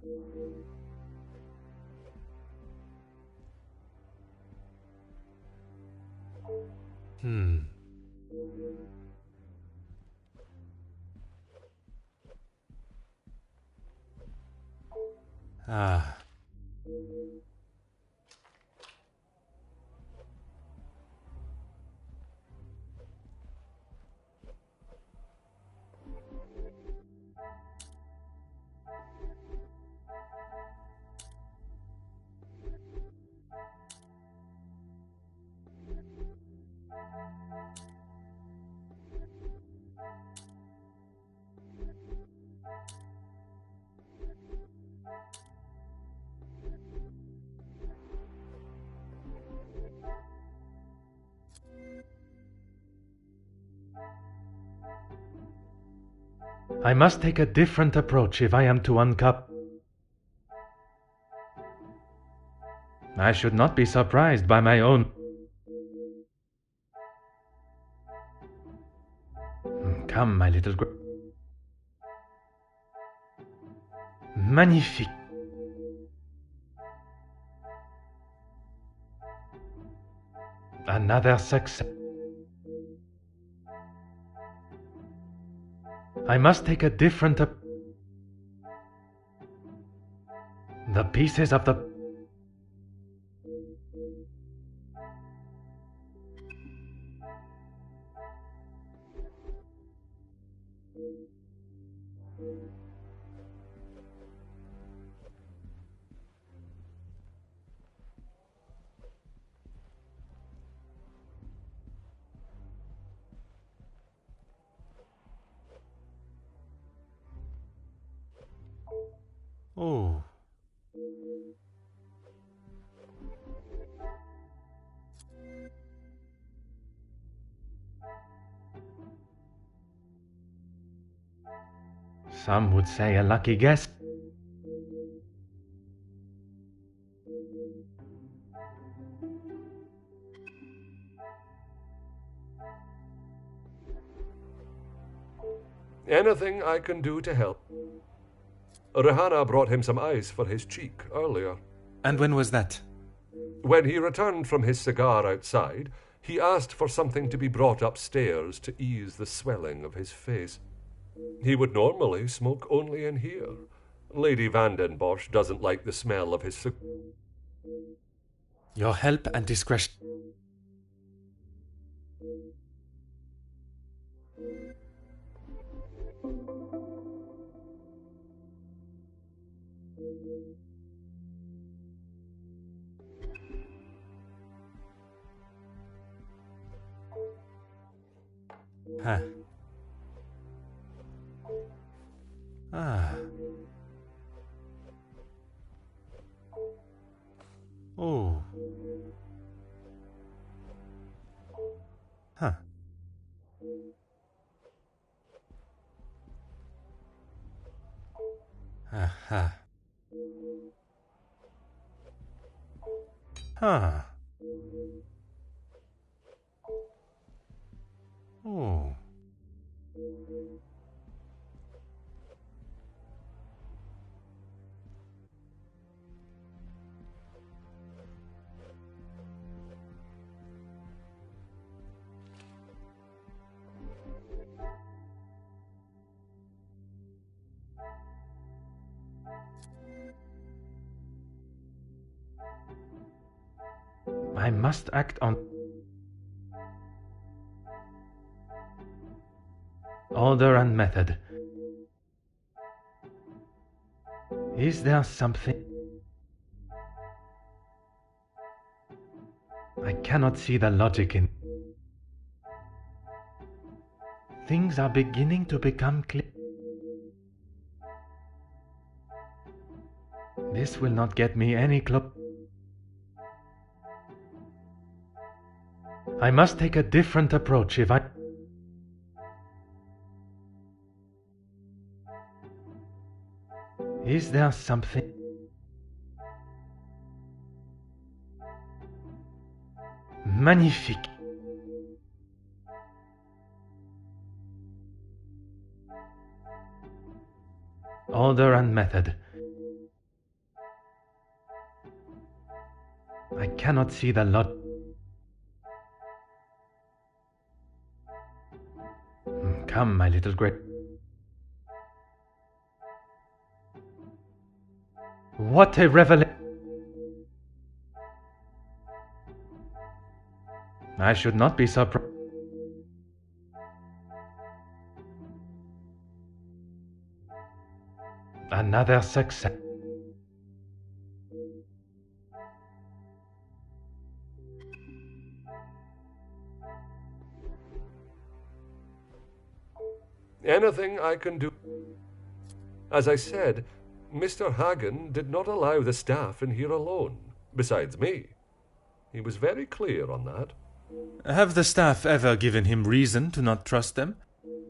Ah. I must take a different approach if I am to uncover. I should not be surprised by my own. Come, my little Magnifique. Another success. I must take a different The pieces of the... Oh. Some would say a lucky guess. Anything I can do to help? Rihanna brought him some ice for his cheek earlier. And when was that? When he returned from his cigar outside, he asked for something to be brought upstairs to ease the swelling of his face. He would normally smoke only in here. Lady Vanden Bosch doesn't like the smell of his cigar. Your help and discretion. Huh. Ah. Oh. Huh. Aha. Huh. Oh. I must act on order and method. Is there something? I cannot see the logic in. Things are beginning to become clear. This will not get me any closer. I must take a different approach if I... Is there something? Magnifique. Order and method. I cannot see the lot. Come, my little great. What a revelation! I should not be surprised. Another success. Anything I can do? As I said, Mr. Hagen did not allow the staff in here alone, besides me. He was very clear on that. Have the staff ever given him reason to not trust them?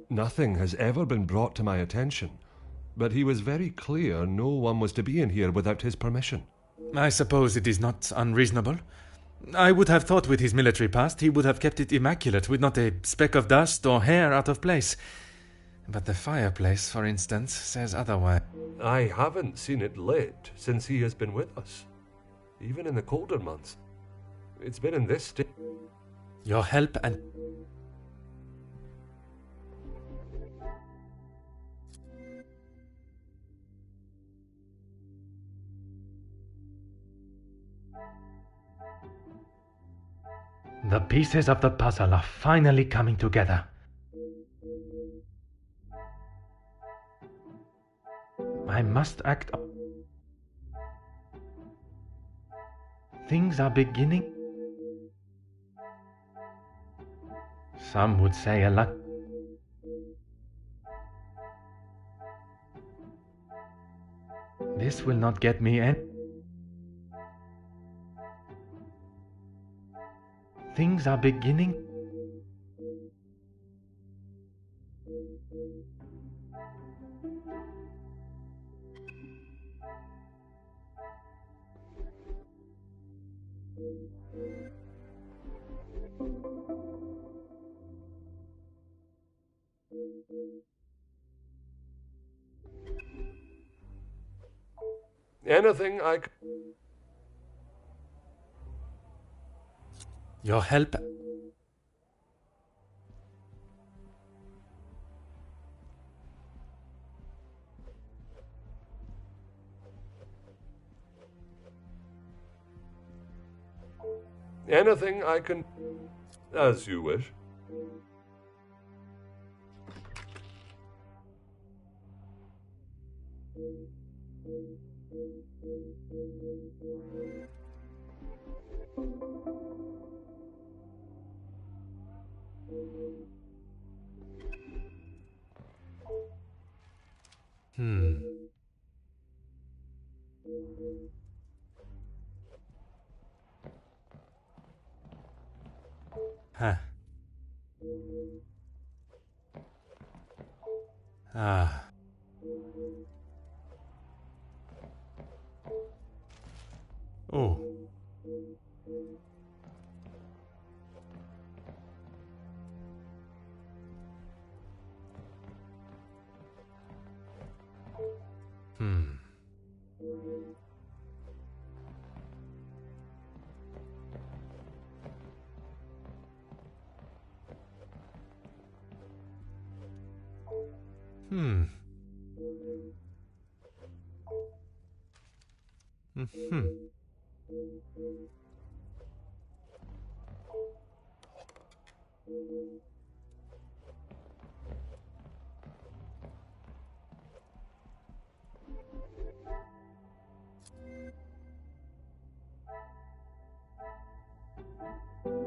Nothing has ever been brought to my attention, but he was very clear no one was to be in here without his permission. I suppose it is not unreasonable. I would have thought with his military past he would have kept it immaculate, with not a speck of dust or hair out of place. But the fireplace, for instance, says otherwise. I haven't seen it lit since he has been with us, even in the colder months. It's been in this state. Your help and... The pieces of the puzzle are finally coming together. I must act up. Things are beginning. Some would say a lot. This will not get me in. Things are beginning. Anything I c- Your help... Anything I can... As you wish. Huh. Ah. Oh.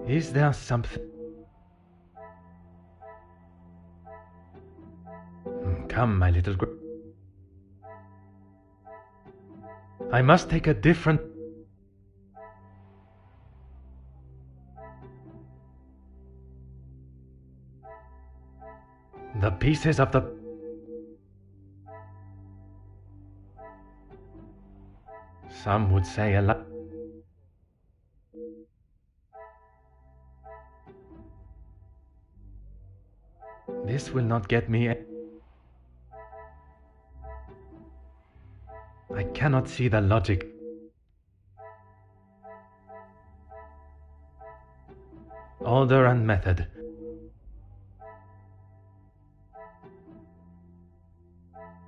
Is there something? Come, my little I must take a different... The pieces of the... Some would say a lot. This will not get me... I cannot see the logic. Order and method.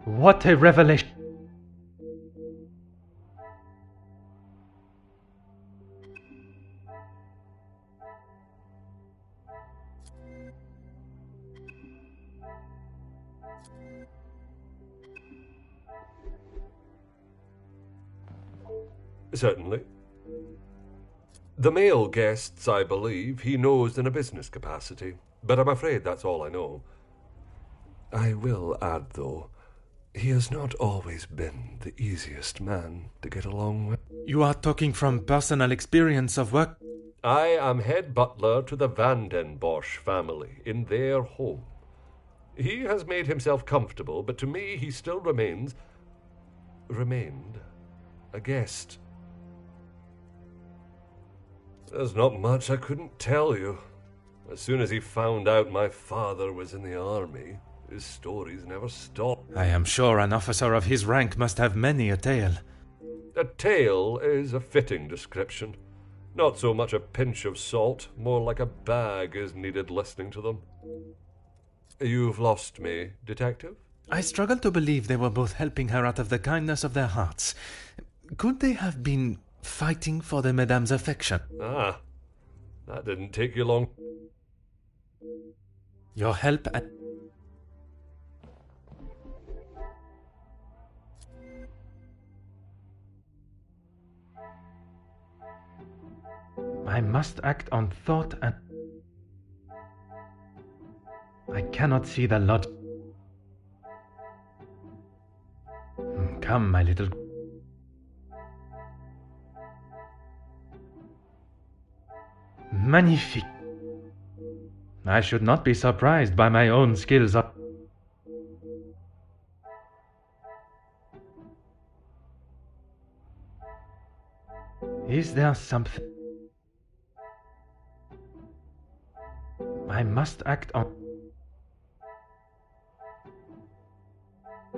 What a revelation! Certainly. The male guests, I believe, he knows in a business capacity, but I'm afraid that's all I know. I will add, though, he has not always been the easiest man to get along with. You are talking from personal experience of work? I am head butler to the Van den Bosch family in their home. He has made himself comfortable, but to me he still remained a guest. There's not much I couldn't tell you. As soon as he found out my father was in the army, his stories never stopped. I am sure an officer of his rank must have many a tale. A tale is a fitting description. Not so much a pinch of salt, more like a bag is needed listening to them. You've lost me, detective? I struggle to believe they were both helping her out of the kindness of their hearts. Could they have been fighting for the madame's affection? Ah, that didn't take you long. Your help at... I must act on thought and... I cannot see the logic. Come, my little... Magnifique. I should not be surprised by my own skills up. Is there something... I must act on...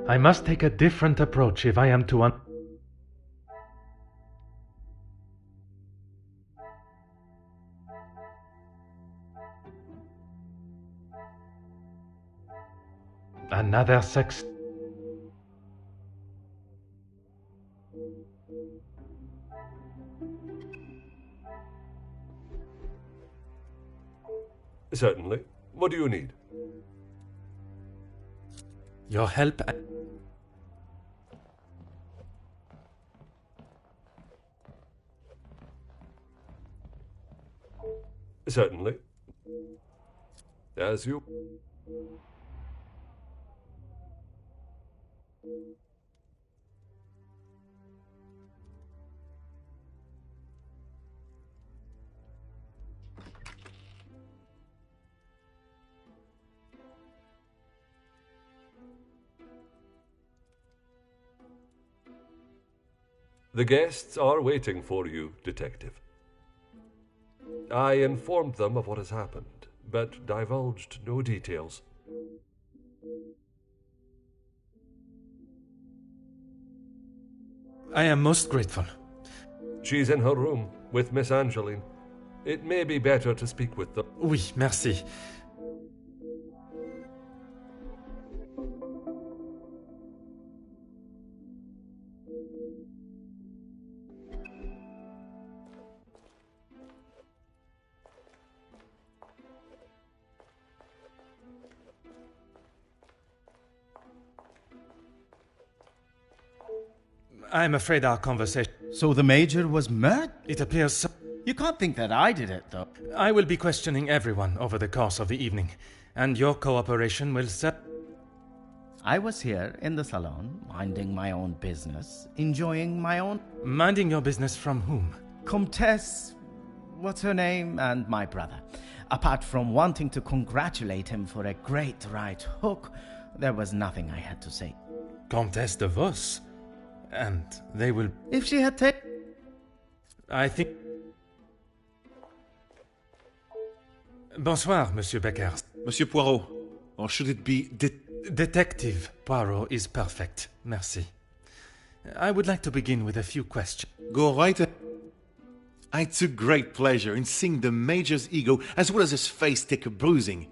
I must take a different approach if I am to Another sex... Certainly. What do you need? Your help... Certainly. As you... The guests are waiting for you, detective. I informed them of what has happened, but divulged no details. I am most grateful. She's in her room with Miss Angeline. It may be better to speak with them. Oui, merci. I'm afraid our conversation... So the Major was murdered? It appears so. You can't think that I did it, though. I will be questioning everyone over the course of the evening, and your cooperation will set... I was here in the salon, minding my own business, enjoying my own... Minding your business from whom? Comtesse... what's her name? And my brother. Apart from wanting to congratulate him for a great right hook, there was nothing I had to say. Comtesse de Vos? And they will... If she had taken... I think... Bonsoir, Monsieur Becker. Monsieur Poirot, or should it be Detective Poirot is perfect. Merci. I would like to begin with a few questions. Go right ahead. I took great pleasure in seeing the Major's ego as well as his face take a bruising.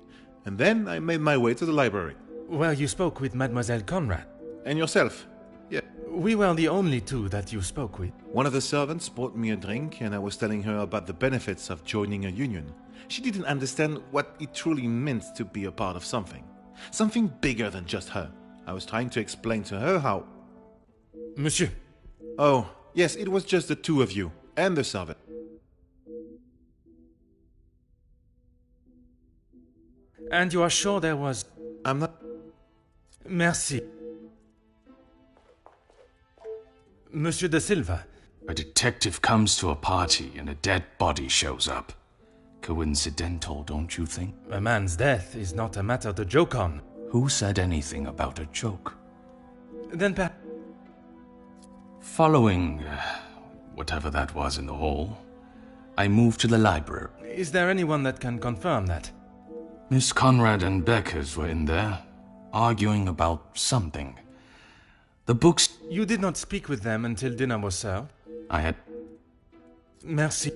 And then I made my way to the library. Well, you spoke with Mademoiselle Conrad. And yourself? Yeah. We were the only two that you spoke with. One of the servants bought me a drink and I was telling her about the benefits of joining a union. She didn't understand what it truly meant to be a part of something. Something bigger than just her. I was trying to explain to her how... Monsieur. Oh, yes, it was just the two of you and the servant. And you are sure there was... I'm not... Merci. Monsieur de Silva. A detective comes to a party and a dead body shows up. Coincidental, don't you think? A man's death is not a matter to joke on. Who said anything about a joke? Then perhaps... Following whatever that was in the hall, I moved to the library. Is there anyone that can confirm that? Miss Conrad and Beckers were in there, arguing about something. The books... You did not speak with them until dinner was served? I had... Merci.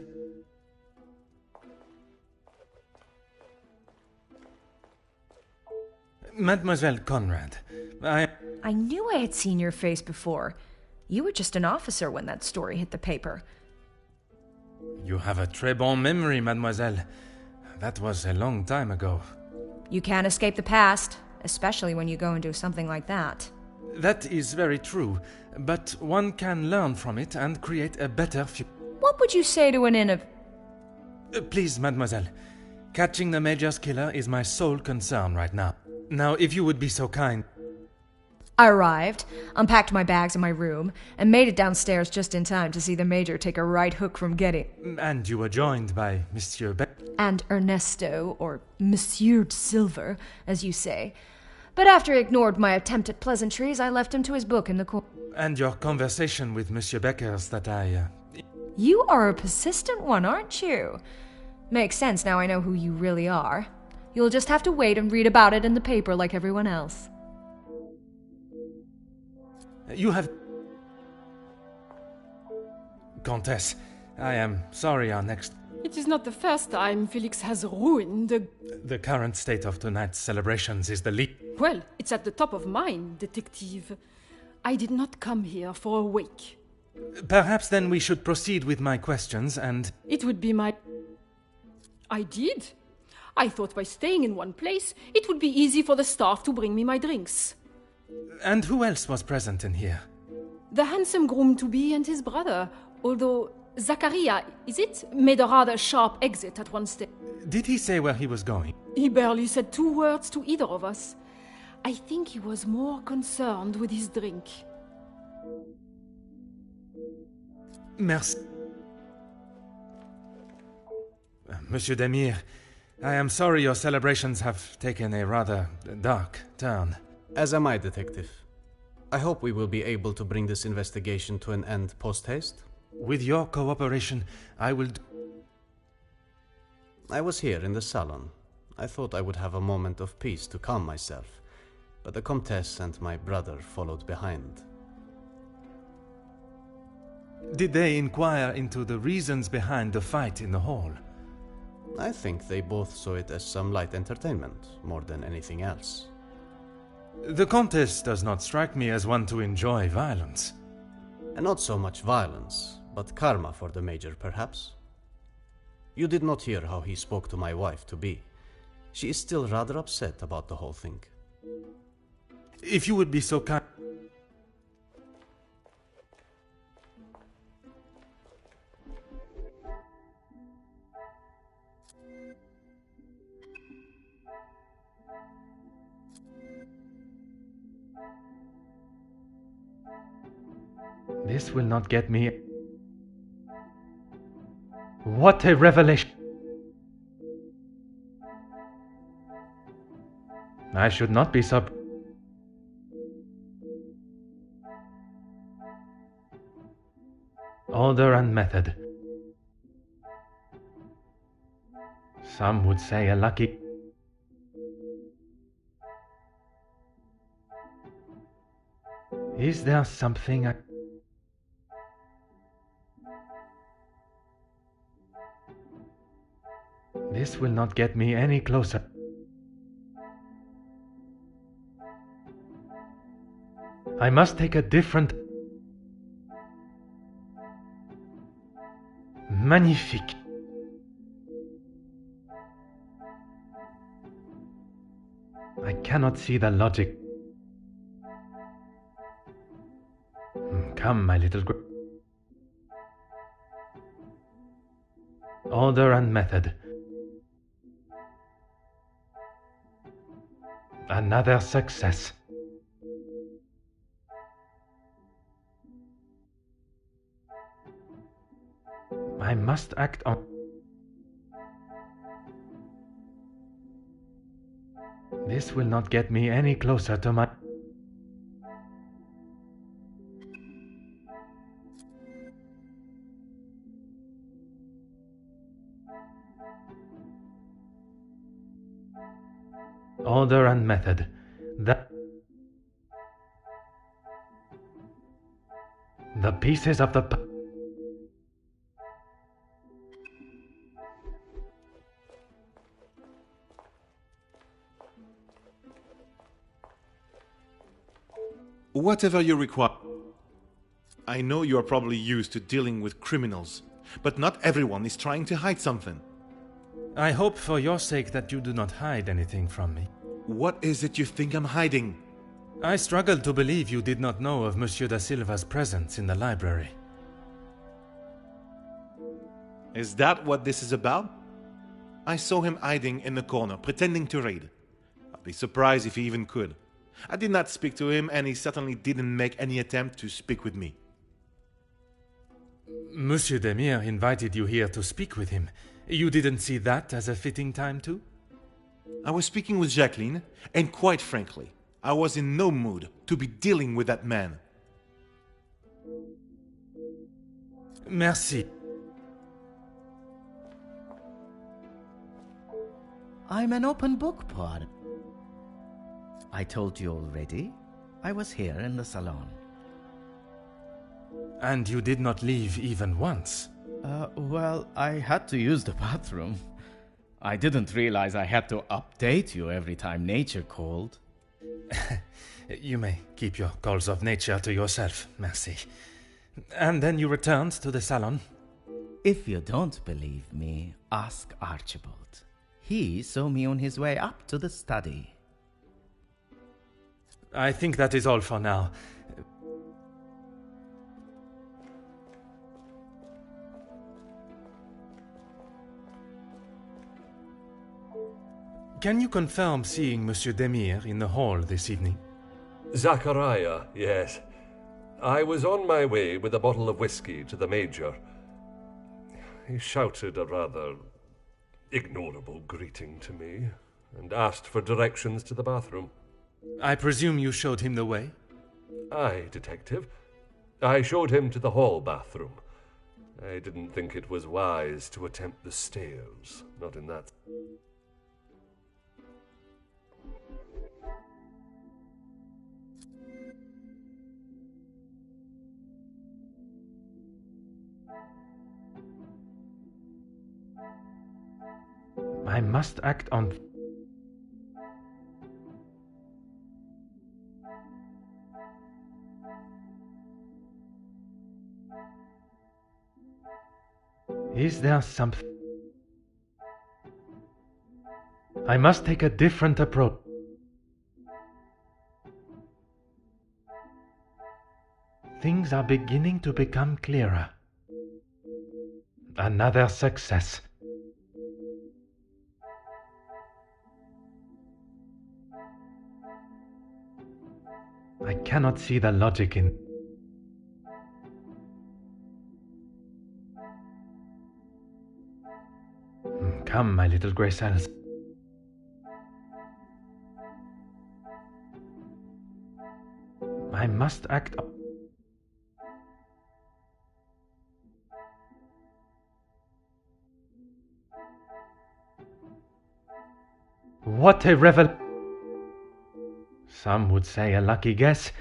Mademoiselle Conrad, I knew I had seen your face before. You were just an officer when that story hit the paper. You have a très bon memory, mademoiselle. That was a long time ago. You can't escape the past, especially when you go and do something like that. That is very true, but one can learn from it and create a better future. What would you say to an Please, mademoiselle. Catching the Major's killer is my sole concern right now. Now, if you would be so kind... I arrived, unpacked my bags in my room, and made it downstairs just in time to see the Major take a right hook from Getty. And you were joined by Monsieur And Ernesto, or Monsieur Silver, as you say. But after he ignored my attempt at pleasantries, I left him to his book in the corner. And your conversation with Monsieur Beckers that I... You are a persistent one, aren't you? Makes sense now I know who you really are. You'll just have to wait and read about it in the paper like everyone else. You have... Countess, I am sorry our next... It is not the first time Felix has ruined The current state of tonight's celebrations is the lead... Well, it's at the top of mine, detective. I did not come here for a wake. Perhaps then we should proceed with my questions and... It would be my... I did. I thought by staying in one place, it would be easy for the staff to bring me my drinks. And who else was present in here? The handsome groom-to-be and his brother, although Zachariah, is it, made a rather sharp exit at one stage. Did he say where he was going? He barely said 2 words to either of us. I think he was more concerned with his drink. Merci. Monsieur Demire, I am sorry your celebrations have taken a rather dark turn. As am I, detective. I hope we will be able to bring this investigation to an end post-haste. With your cooperation, I will... I was here in the salon. I thought I would have a moment of peace to calm myself, but the Comtesse and my brother followed behind. Did they inquire into the reasons behind the fight in the hall? I think they both saw it as some light entertainment, more than anything else. The Comtesse does not strike me as one to enjoy violence. And not so much violence, but karma for the Major, perhaps. You did not hear how he spoke to my wife-to-be. She is still rather upset about the whole thing. If you would be so kind... This will not get me... What a revelation! I should not be Order and method. Some would say a lucky... Is there something I... This will not get me any closer. I must take a different... Magnifique. I cannot see the logic. Come, my little... Order and method. Another success. I must act on... This will not get me any closer to my... Order and method. The pieces of the... Whatever you require. I know you are probably used to dealing with criminals, but not everyone is trying to hide something. I hope for your sake that you do not hide anything from me. What is it you think I'm hiding? I struggle to believe you did not know of Monsieur da Silva's presence in the library. Is that what this is about? I saw him hiding in the corner, pretending to read. I'd be surprised if he even could. I did not speak to him, and he certainly didn't make any attempt to speak with me. Monsieur Demire invited you here to speak with him. You didn't see that as a fitting time too? I was speaking with Jacqueline, and quite frankly, I was in no mood to be dealing with that man. Merci. I'm an open book, Poirot. I told you already. I was here in the salon. And you did not leave even once? Well, I had to use the bathroom. I didn't realize I had to update you every time nature called. You may keep your calls of nature to yourself, merci. And then you returned to the salon? If you don't believe me, ask Archibald. He saw me on his way up to the study. I think that is all for now. Can you confirm seeing Monsieur Demire in the hall this evening? Zachariah, yes. I was on my way with a bottle of whiskey to the Major. He shouted a rather ignorable greeting to me and asked for directions to the bathroom. I presume you showed him the way? Aye, detective. I showed him to the hall bathroom. I didn't think it was wise to attempt the stairs, not in that... I must act on... Is there something... I must take a different approach. Things are beginning to become clearer. Another success. I cannot see the logic in... Come, my little grey cells. I must act... What a revel... Some would say a lucky guess.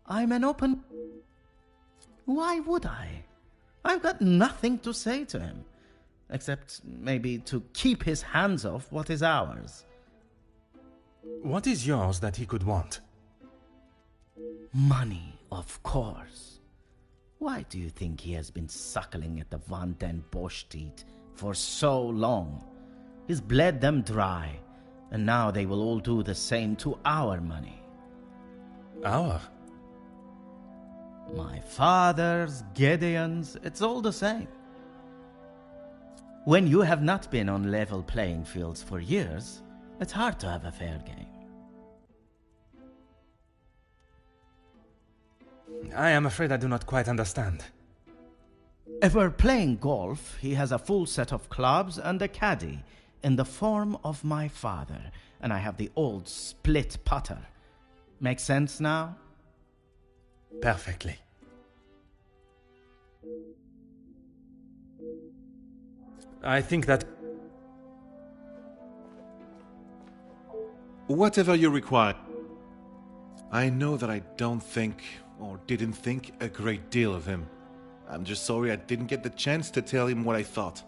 I'm an open... Why would I? I've got nothing to say to him, except maybe to keep his hands off what is ours. What is yours that he could want? Money, of course. Why do you think he has been suckling at the Van den Bosch teeth for so long? He's bled them dry, And now they will all do the same to our money. Our? My father's, Gideon's, it's all the same. When you have not been on level playing fields for years, it's hard to have a fair game. I am afraid I do not quite understand. If we're playing golf, he has a full set of clubs and a caddy in the form of my father, and I have the old split putter. Make sense now? Perfectly. I think that... Whatever you require. I know that I don't think, or didn't think, a great deal of him. I'm just sorry I didn't get the chance to tell him what I thought.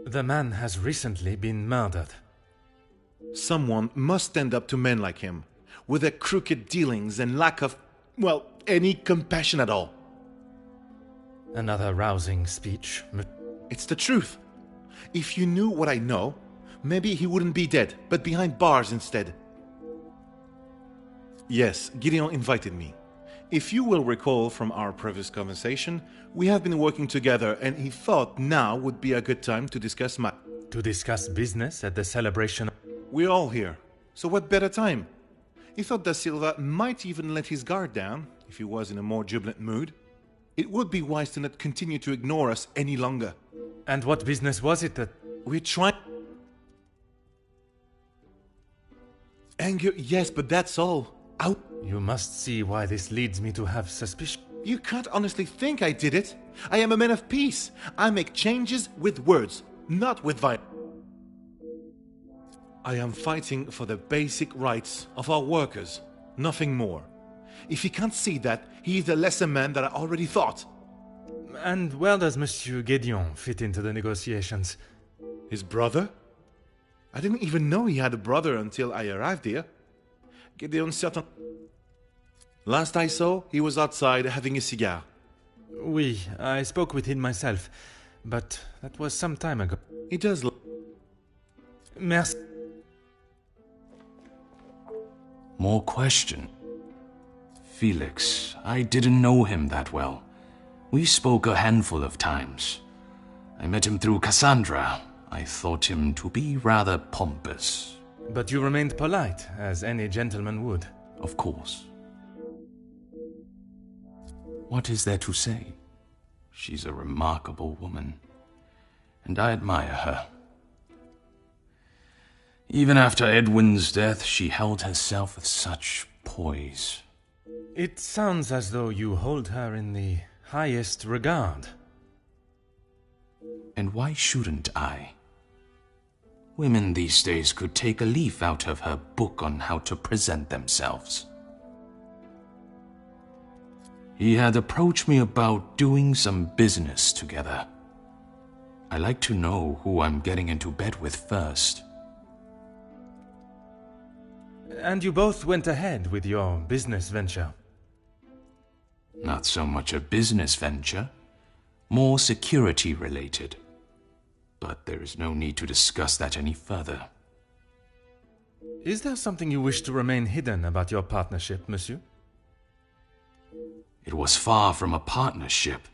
The man has recently been murdered. Someone must stand up to men like him, with their crooked dealings and lack of, well, any compassion at all. Another rousing speech. It's the truth. If you knew what I know, maybe he wouldn't be dead, but behind bars instead. Yes, Gideon invited me. If you will recall from our previous conversation, we have been working together and he thought now would be a good time to discuss To discuss business at the celebration? We're all here, so what better time? He thought Da Silva might even let his guard down, if he was in a more jubilant mood. It would be wise to not continue to ignore us any longer. And what business was it that... We're trying... Anger, yes, but that's all. Out. You must see why this leads me to have suspicion. You can't honestly think I did it. I am a man of peace. I make changes with words, not with violence. I am fighting for the basic rights of our workers, nothing more. If he can't see that, he is a lesser man than I already thought. And where does Monsieur Gédéon fit into the negotiations? His brother? I didn't even know he had a brother until I arrived here. Gédéon certain... Last I saw, he was outside having a cigar. Oui, I spoke with him myself, but that was some time ago. He does look... Merci. More question. Felix, I didn't know him that well. We spoke a handful of times. I met him through Cassandra. I thought him to be rather pompous. But you remained polite, as any gentleman would. Of course. What is there to say? She's a remarkable woman, and I admire her. Even after Edwin's death, she held herself with such poise. It sounds as though you hold her in the highest regard. And why shouldn't I? Women these days could take a leaf out of her book on how to present themselves. He had approached me about doing some business together. I like to know who I'm getting into bed with first. And you both went ahead with your business venture. Not so much a business venture, more security related. But there is no need to discuss that any further. Is there something you wish to remain hidden about your partnership, monsieur? It was far from a partnership.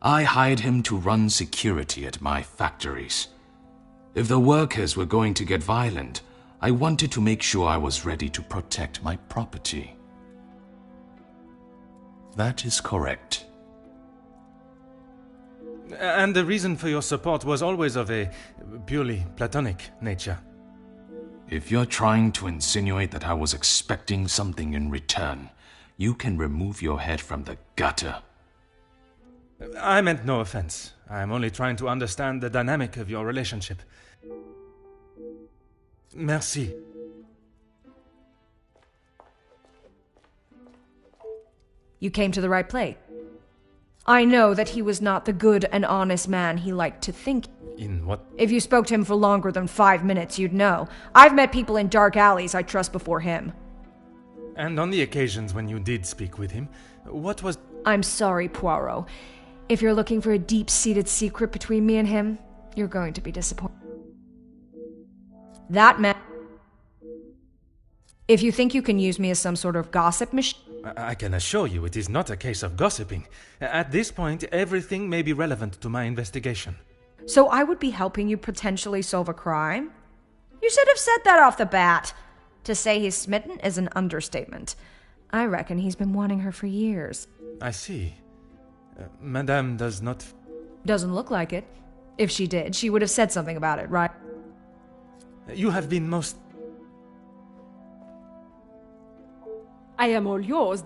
I hired him to run security at my factories. If the workers were going to get violent, I wanted to make sure I was ready to protect my property. That is correct. And the reason for your support was always of a purely platonic nature. If you're trying to insinuate that I was expecting something in return, you can remove your head from the gutter. I meant no offense. I'm only trying to understand the dynamic of your relationship. Merci. You came to the right place. I know that he was not the good and honest man he liked to think. In what? If you spoke to him for longer than 5 minutes, you'd know. I've met people in dark alleys I trust before him. And on the occasions when you did speak with him, what was... I'm sorry, Poirot. If you're looking for a deep-seated secret between me and him, you're going to be disappointed. That man... If you think you can use me as some sort of gossip machine... I can assure you it is not a case of gossiping. At this point, everything may be relevant to my investigation. So I would be helping you potentially solve a crime? You should have said that off the bat. To say he's smitten is an understatement. I reckon he's been wanting her for years. I see. Madame does not... Doesn't look like it. If she did, she would have said something about it, right? You have been most... I am all yours.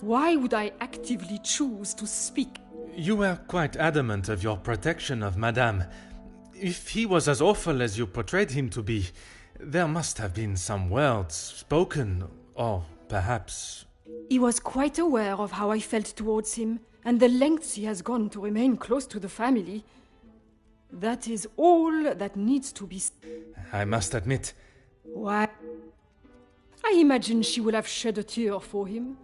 Why would I actively choose to speak? You were quite adamant of your protection of Madame. If he was as awful as you portrayed him to be, there must have been some words spoken, or perhaps... He was quite aware of how I felt towards him, and the lengths he has gone to remain close to the family. That is all that needs to be... I must admit... Why? I imagine she will have shed a tear for him,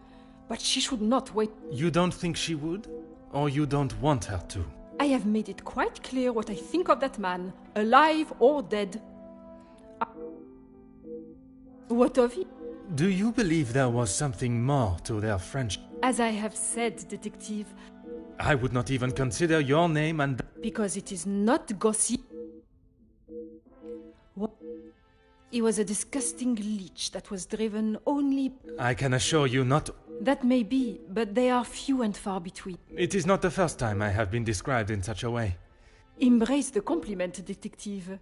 but she should not wait. You don't think she would? Or you don't want her to? I have made it quite clear what I think of that man, alive or dead. What of it? Do you believe there was something more to their friendship? As I have said, detective... I would not even consider your name and... Because it is not gossip. What? He was a disgusting leech that was driven only... I can assure you not... That may be, but they are few and far between. It is not the first time I have been described in such a way. Embrace the compliment, detective.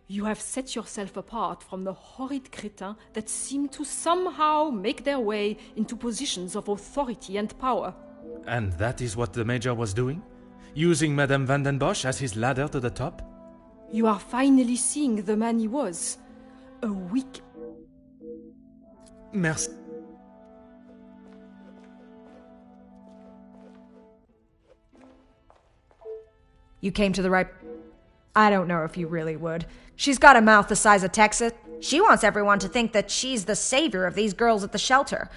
You have set yourself apart from the horrid crétins that seem to somehow make their way into positions of authority and power. And that is what the Major was doing? Using Madame Van den Bosch as his ladder to the top? You are finally seeing the man he was. A weak... Merci. You came to the right... I don't know if you really would. She's got a mouth the size of Texas. She wants everyone to think that she's the savior of these girls at the shelter.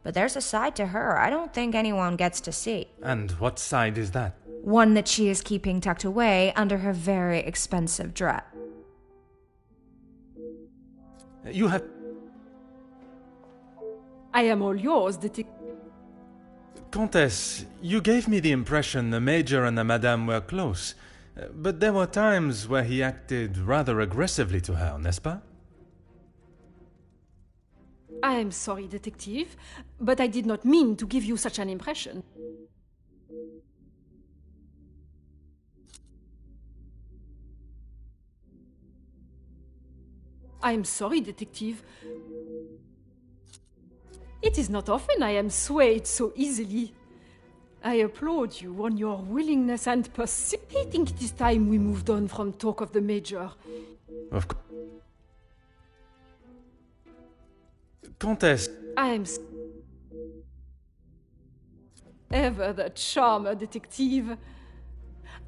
But there's a side to her I don't think anyone gets to see. And what side is that? One that she is keeping tucked away under her very expensive dress. You have... I am all yours, detective. Countess, you gave me the impression the Major and the Madame were close, but there were times where he acted rather aggressively to her, n'est-ce pas? I am sorry, detective, but I did not mean to give you such an impression. I am sorry, detective. It is not often I am swayed so easily. I applaud you on your willingness and persistence. I think it is time we moved on from talk of the Major. Of course. Countess. I am ever the charmer, detective.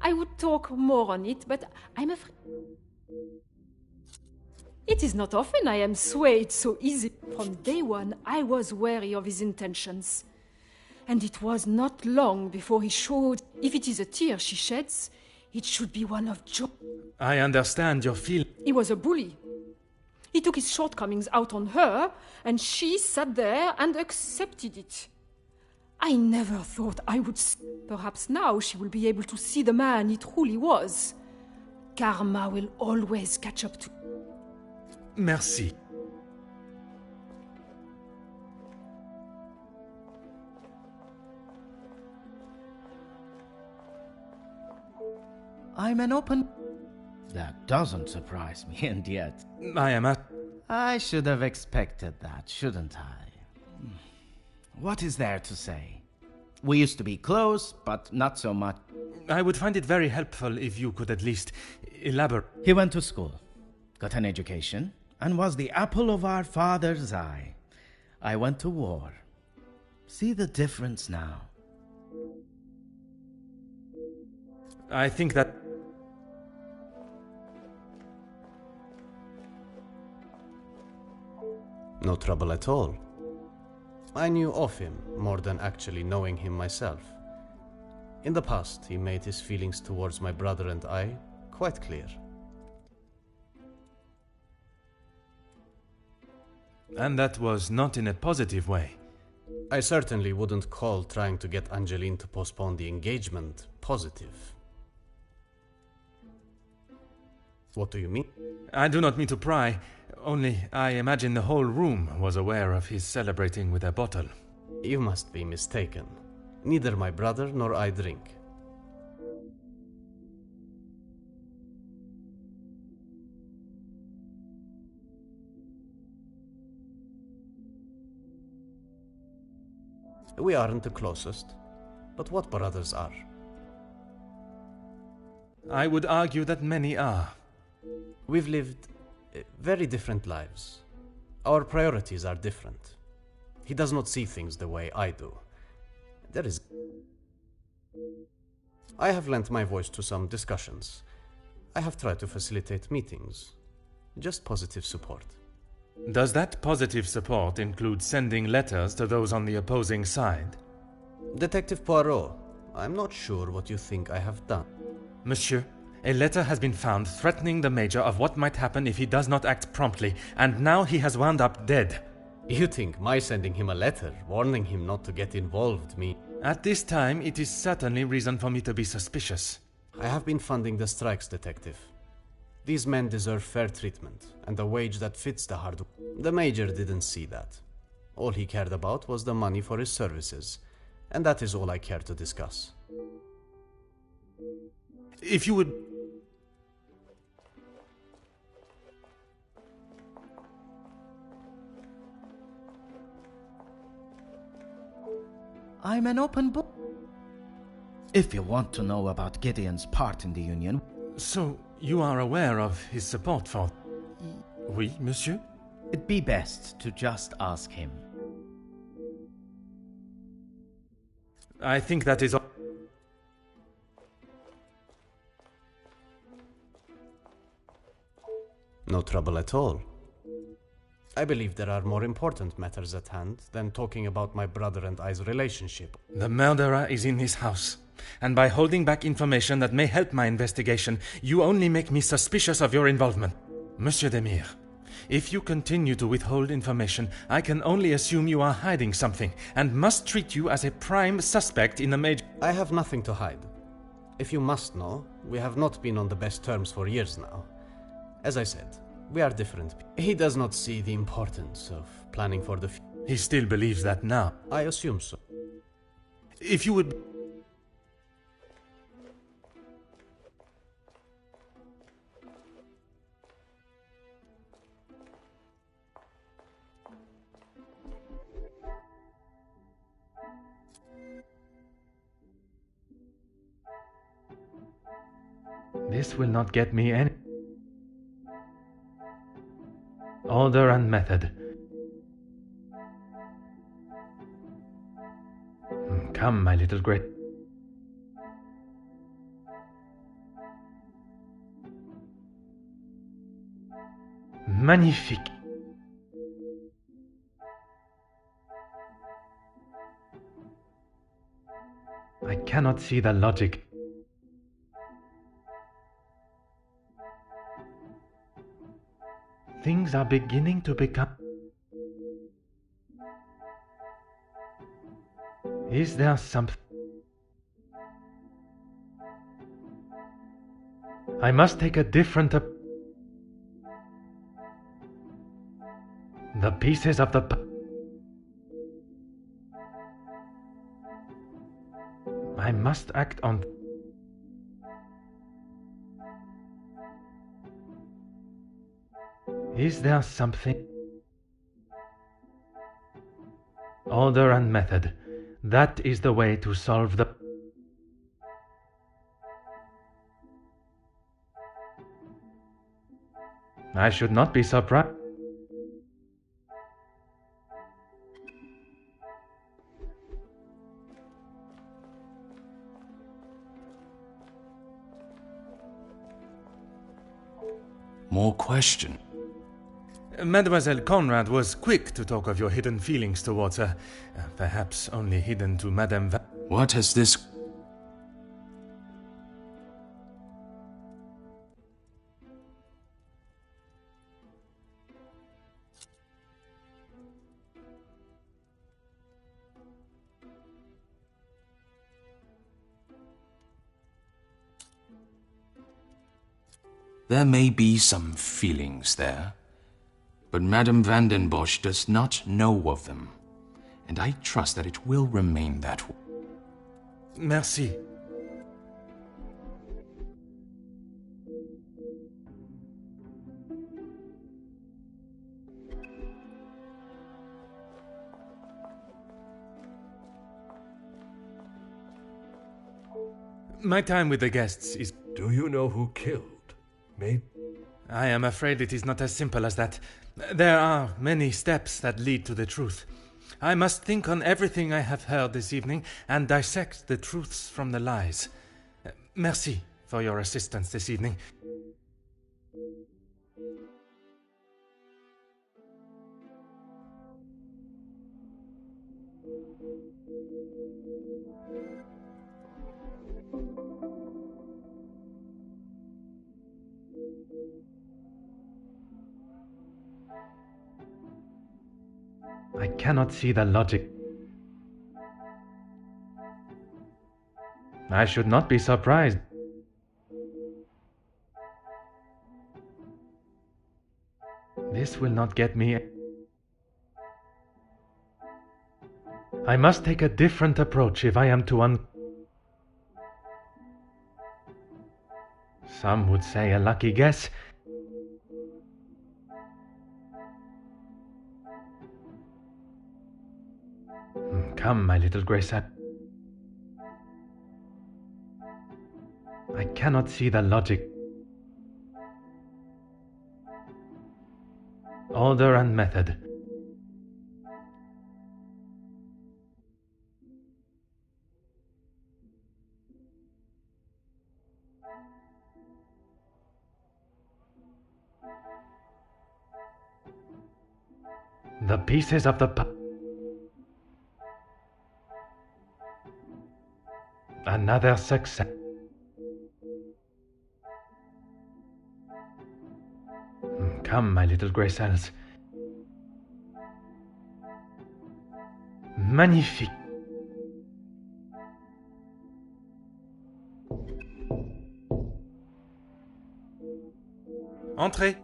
I would talk more on it, but I'm afraid it is not often I am swayed so easily. From day one, I was wary of his intentions. And it was not long before he showed if it is a tear she sheds, it should be one of joy. I understand your feeling. He was a bully. He took his shortcomings out on her, and she sat there and accepted it. I never thought I would. Perhaps now she will be able to see the man he truly was. Karma will always catch up to. Merci. I'm an open... That doesn't surprise me, and yet... I am a... I should have expected that, shouldn't I? What is there to say? We used to be close, but not so much. I would find it very helpful if you could at least elaborate. He went to school, got an education, and was the apple of our father's eye. I went to war. See the difference now. I think that... No trouble at all. I knew of him more than actually knowing him myself. In the past, he made his feelings towards my brother and I quite clear. And that was not in a positive way. I certainly wouldn't call trying to get Angeline to postpone the engagement positive. What do you mean? I do not mean to pry, only I imagine the whole room was aware of his celebrating with a bottle. You must be mistaken. Neither my brother nor I drink. We aren't the closest, but what brothers are? I would argue that many are. We've lived very different lives. Our priorities are different. He does not see things the way I do. I have lent my voice to some discussions. I have tried to facilitate meetings. Just positive support. Does that positive support include sending letters to those on the opposing side? Detective Poirot, I'm not sure what you think I have done. Monsieur, a letter has been found threatening the Major of what might happen if he does not act promptly, and now he has wound up dead. You think my sending him a letter, warning him not to get involved, me... At this time, it is certainly reason for me to be suspicious. I have been funding the strikes, Detective. These men deserve fair treatment, and a wage that fits the hard... The Major didn't see that. All he cared about was the money for his services, and that is all I care to discuss. If you would... I'm an open book. If you want to know about Gideon's part in the Union... So, you are aware of his support for... Oui, monsieur? It'd be best to just ask him. I think that is... No trouble at all. I believe there are more important matters at hand than talking about my brother and I's relationship. The murderer is in this house, and by holding back information that may help my investigation, you only make me suspicious of your involvement. Monsieur Demire, If you continue to withhold information, I can only assume you are hiding something, and must treat you as a prime suspect in a major... I have nothing to hide. If you must know, we have not been on the best terms for years now. As I said, we are different. He does not see the importance of planning for the future. He still believes that now. I assume so. If you would... This will not get me any... Order and method. Come, my little great... Magnifique. I cannot see the logic. Things are beginning to become... Is there something... I must take a different... The pieces of the... I must act on... Is there something... Order and method. That is the way to solve the... I should not be surprised. More question. Mademoiselle Conrad was quick to talk of your hidden feelings towards her. Perhaps only hidden to Madame What has this... There may be some feelings there, but Madame van den Bosch does not know of them, and I trust that it will remain that way. Merci. My time with the guests is... Do you know who killed me? I am afraid it is not as simple as that. There are many steps that lead to the truth. I must think on everything I have heard this evening and dissect the truths from the lies. Merci for your assistance this evening. I cannot see the logic. I should not be surprised. This will not get me... I must take a different approach if I am to Some would say a lucky guess. Come, my little Grace. I cannot see the logic. Order and method. The pieces of the Another success. Come, my little grey cells. Magnifique. Entrez.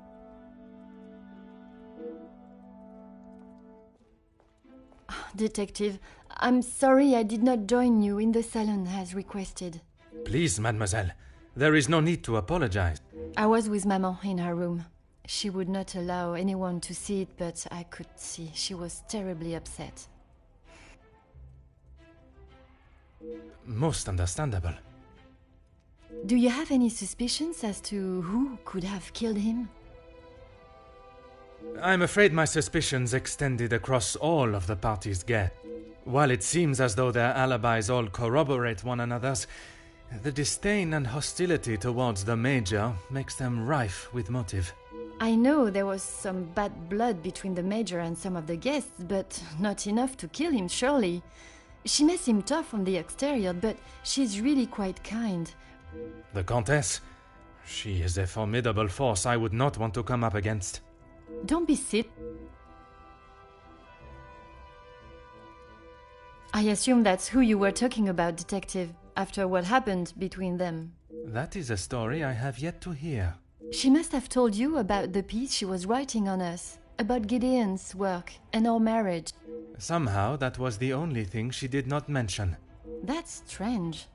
Detective, I'm sorry I did not join you in the salon as requested. Please, mademoiselle, there is no need to apologize. I was with Maman in her room. She would not allow anyone to see it, but I could see she was terribly upset. Most understandable. Do you have any suspicions as to who could have killed him? I'm afraid my suspicions extended across all of the party's guests. While it seems as though their alibis all corroborate one another's, the disdain and hostility towards the Major makes them rife with motive. I know there was some bad blood between the Major and some of the guests, but not enough to kill him, surely. She may seem tough on the exterior, but she's really quite kind. The Countess? She is a formidable force I would not want to come up against. Don't be silly. I assume that's who you were talking about, Detective, after what happened between them. That is a story I have yet to hear. She must have told you about the piece she was writing on us, about Gideon's work and our marriage. Somehow that was the only thing she did not mention. That's strange.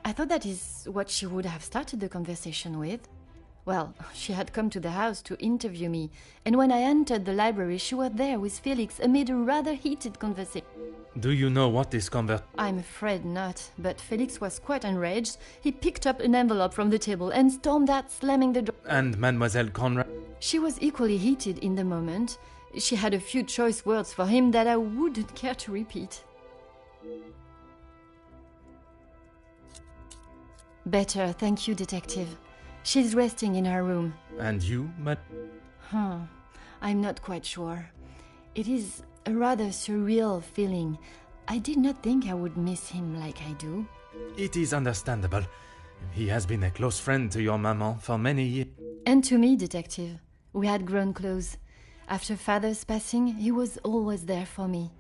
I thought that is what she would have started the conversation with. Well, she had come to the house to interview me, and when I entered the library, she was there with Felix amid a rather heated conversation. Do you know what this I'm afraid not, but Felix was quite enraged. He picked up an envelope from the table and stormed out, slamming the door. And Mademoiselle Conrad? She was equally heated in the moment. She had a few choice words for him that I wouldn't care to repeat. Better, thank you, Detective. She's resting in her room. And you, I'm not quite sure. It is a rather surreal feeling. I did not think I would miss him like I do. It is understandable. He has been a close friend to your maman for many years. And to me, Detective. We had grown close. After Father's passing, he was always there for me.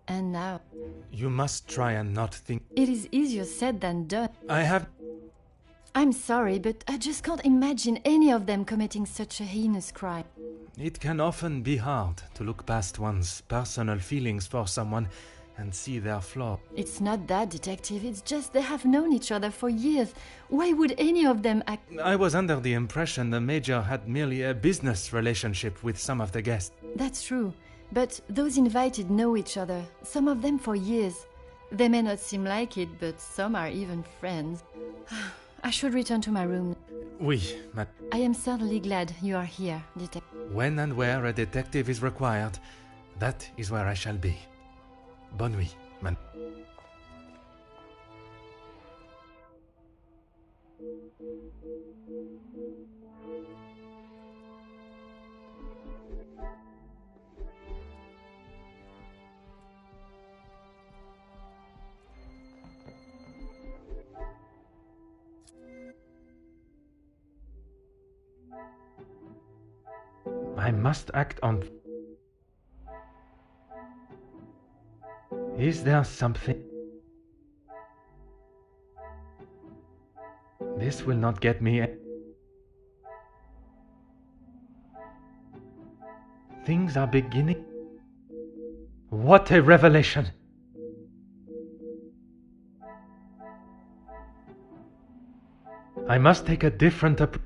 And now... You must try and not think... It is easier said than done. I'm sorry, but I just can't imagine any of them committing such a heinous crime. It can often be hard to look past one's personal feelings for someone and see their flaw. It's not that, Detective. It's just they have known each other for years. Why would any of them act... I was under the impression the Major had merely a business relationship with some of the guests. That's true. But those invited know each other, some of them for years. They may not seem like it, but some are even friends. I should return to my room. Oui, I am certainly glad you are here, Detective. When and where a detective is required, that is where I shall be. Bonne nuit, man. I must act on... Is there something... This will not get me... Things are beginning... What a revelation! I must take a different approach.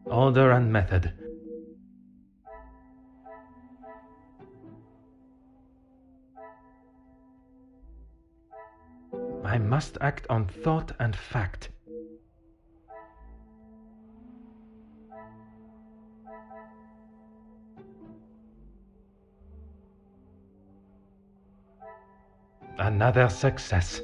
Order and method. I must act on thought and fact. Another success.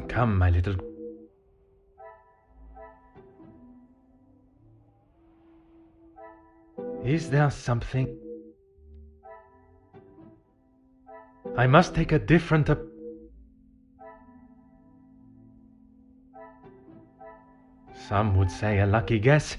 Come, my little... Is there something... I must take a different Some would say a lucky guess.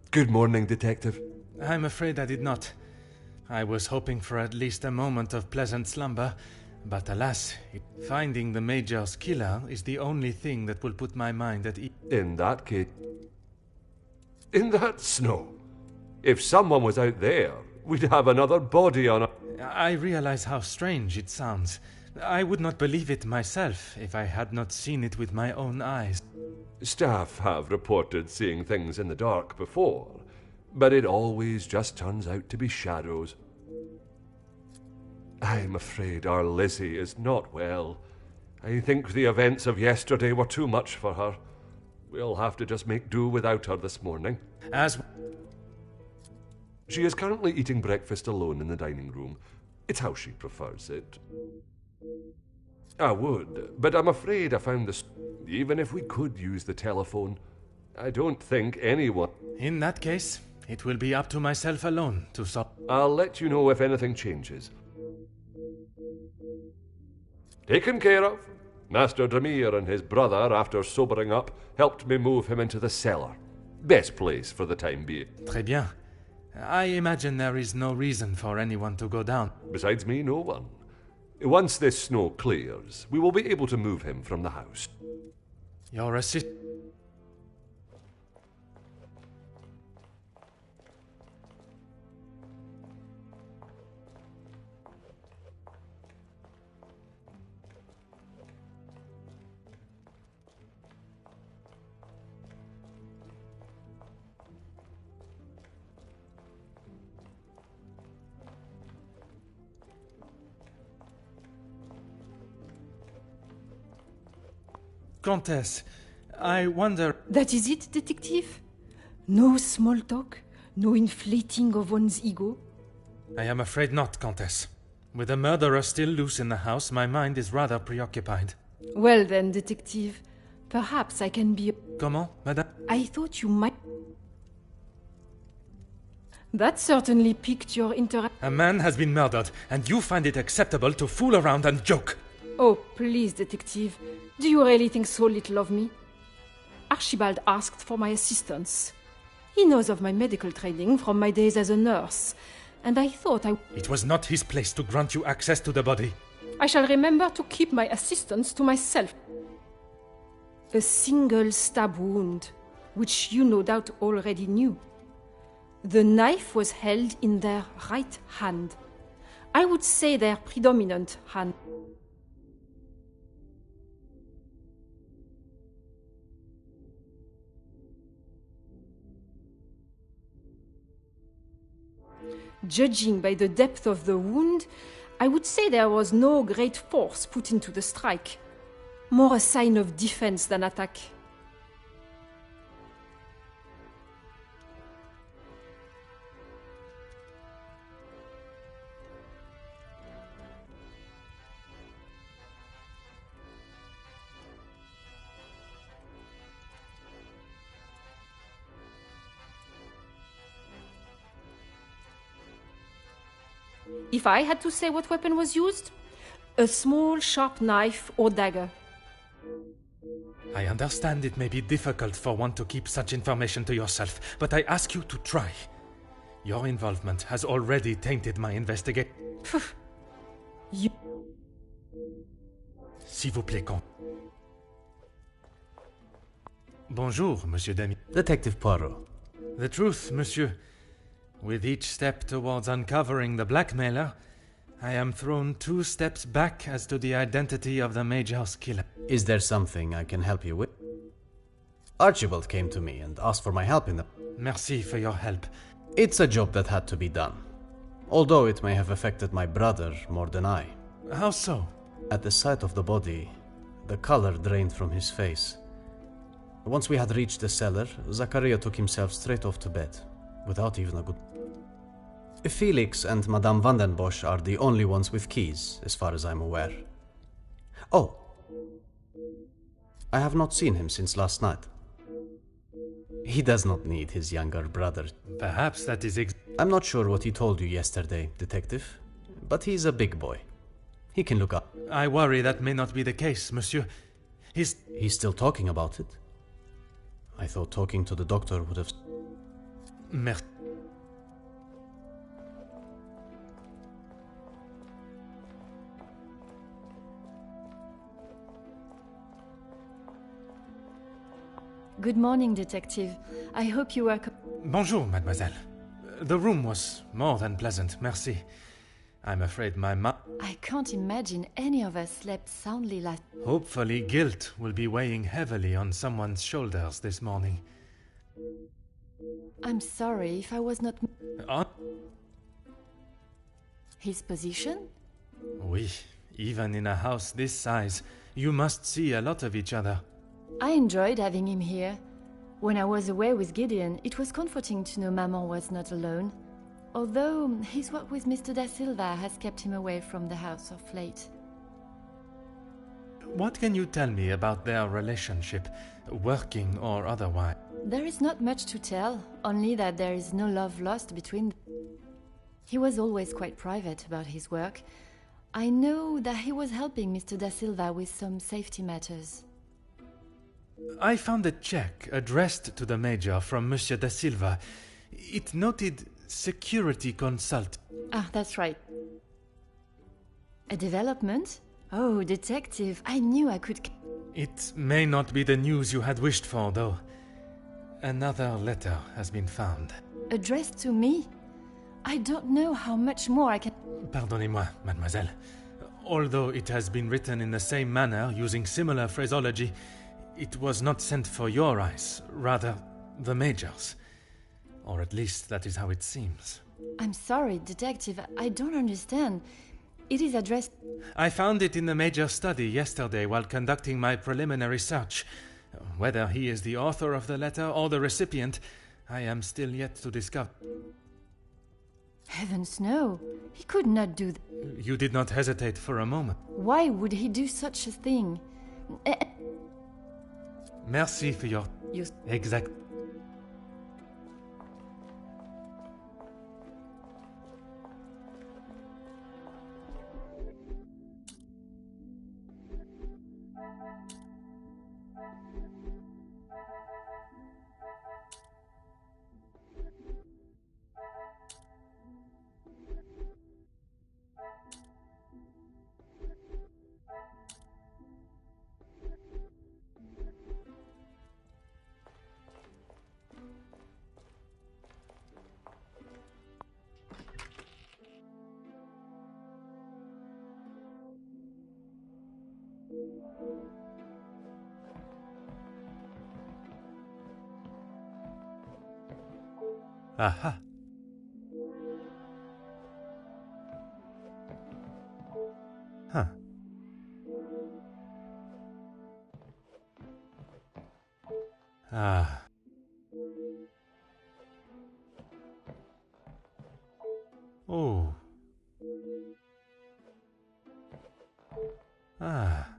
Good morning, Detective. I'm afraid I did not. I was hoping for at least a moment of pleasant slumber, but alas, finding the Major's killer is the only thing that will put my mind at ease. In that case... In that snow? If someone was out there, we'd have another body on our... I realize how strange it sounds. I would not believe it myself if I had not seen it with my own eyes. Staff have reported seeing things in the dark before, but it always just turns out to be shadows. I'm afraid our Lizzie is not well. I think the events of yesterday were too much for her. We'll have to just make do without her this morning. She is currently eating breakfast alone in the dining room. It's how she prefers it. I would, but I'm afraid I found this... Even if we could use the telephone, I don't think anyone... In that case, it will be up to myself alone to solve... I'll let you know if anything changes. Taken care of. Master Dramir and his brother, after sobering up, helped me move him into the cellar. Best place for the time being. Très bien. I imagine there is no reason for anyone to go down. Besides me, no one. Once this snow clears, we will be able to move him from the house. Your assist... Countess, I wonder... That is it, detective? No small talk? No inflating of one's ego? I am afraid not, Countess. With the murderer still loose in the house, my mind is rather preoccupied. Well then, detective, perhaps I can be... Comment, madame? I thought you might... That certainly piqued your interest. A man has been murdered, and you find it acceptable to fool around and joke. Oh, please, detective. Do you really think so little of me? Archibald asked for my assistance. He knows of my medical training from my days as a nurse, and I thought It was not his place to grant you access to the body. I shall remember to keep my assistance to myself. A single stab wound, which you no doubt already knew. The knife was held in their right hand. I would say their predominant hand. Judging by the depth of the wound, I would say there was no great force put into the strike. More a sign of defense than attack. If I had to say what weapon was used, a small sharp knife or dagger. I understand it may be difficult for one to keep such information to yourself, but I ask you to try. Your involvement has already tainted my investigation. You... S'il vous plaît, Comte. Bonjour, Monsieur Demy. Detective Poirot. The truth, Monsieur. With each step towards uncovering the blackmailer, I am thrown 2 steps back as to the identity of the Major's killer. Is there something I can help you with? Archibald came to me and asked for my help in the... Merci for your help. It's a job that had to be done, although it may have affected my brother more than I. How so? At the sight of the body, the color drained from his face. Once we had reached the cellar, Zachariah took himself straight off to bed, without even a good... Felix and Madame van den Bosch are the only ones with keys, as far as I'm aware. Oh! I have not seen him since last night. He does not need his younger brother. Perhaps that is I'm not sure what he told you yesterday, detective, but he's a big boy. He can look up. I worry that may not be the case, monsieur. He's still talking about it? I thought talking to the doctor would have... Good morning, Detective. I hope you are... Bonjour, mademoiselle. The room was more than pleasant, merci. I'm afraid my I can't imagine any of us slept soundly last... Hopefully guilt will be weighing heavily on someone's shoulders this morning. I'm sorry if I was not... His position? Oui, even in a house this size, you must see a lot of each other. I enjoyed having him here. When I was away with Gideon, it was comforting to know Maman was not alone. Although his work with Mr. Da Silva has kept him away from the house of late. What can you tell me about their relationship, working or otherwise? There is not much to tell, only that there is no love lost between them. He was always quite private about his work. I know that he was helping Mr. Da Silva with some safety matters. I found a check addressed to the Major from Monsieur Da Silva. It noted security consult. Ah, that's right. A development? Oh, Detective, I knew I could... It may not be the news you had wished for, though. Another letter has been found. Addressed to me? I don't know how much more I can... Pardonnez-moi, mademoiselle. Although it has been written in the same manner, using similar phraseology, it was not sent for your eyes, rather the Major's. Or at least that is how it seems. I'm sorry, Detective, I don't understand. It is addressed... I found it in the Major's study yesterday while conducting my preliminary search. Whether he is the author of the letter or the recipient, I am still yet to discover. Heavens no, he could not do that. You did not hesitate for a moment. Why would he do such a thing? Merci for your... Exact... Aha. Huh. Ah. Oh. Ah.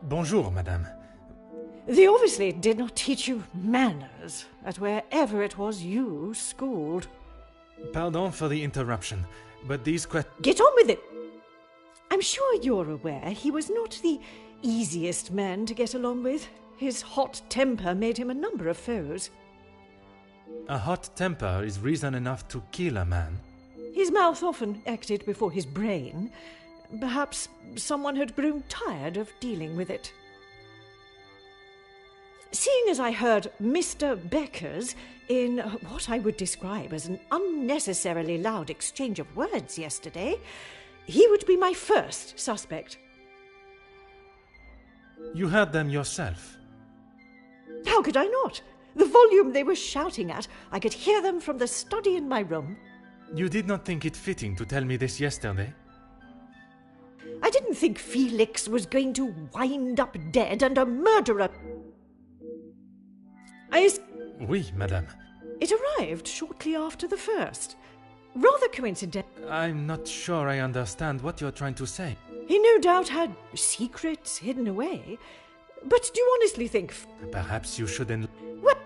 Bonjour, madame. They obviously did not teach you manners at wherever it was you schooled. Pardon for the interruption, but these Get on with it! I'm sure you're aware he was not the easiest man to get along with. His hot temper made him a number of foes. A hot temper is reason enough to kill a man. His mouth often acted before his brain. Perhaps someone had grown tired of dealing with it. Seeing as I heard Mr. Becker's in what I would describe as an unnecessarily loud exchange of words yesterday, he would be my first suspect. You heard them yourself? How could I not? The volume they were shouting at, I could hear them from the study in my room. You did not think it fitting to tell me this yesterday? I didn't think Felix was going to wind up dead and a murderer. Oui, madame. It arrived shortly after the first. Rather coincidental. I'm not sure I understand what you're trying to say. He no doubt had secrets hidden away. But do you honestly think... Perhaps you shouldn't... Well,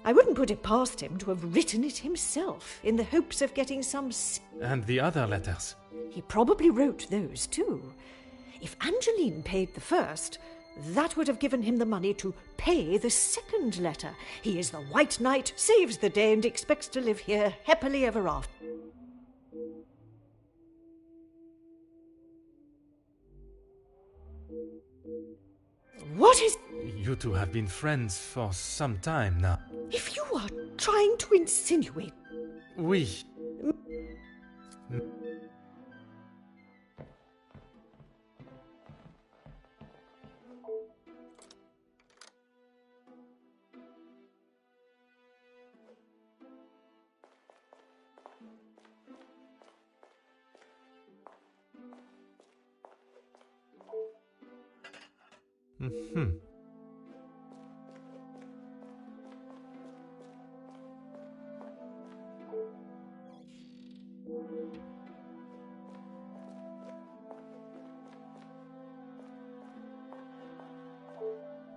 I wouldn't put it past him to have written it himself in the hopes of getting some... And the other letters? He probably wrote those too. If Angeline paid the first, that would have given him the money to pay the second letter. He is the White Knight, saves the day, and expects to live here happily ever after. What is... You two have been friends for some time now. If you are trying to insinuate... Oui.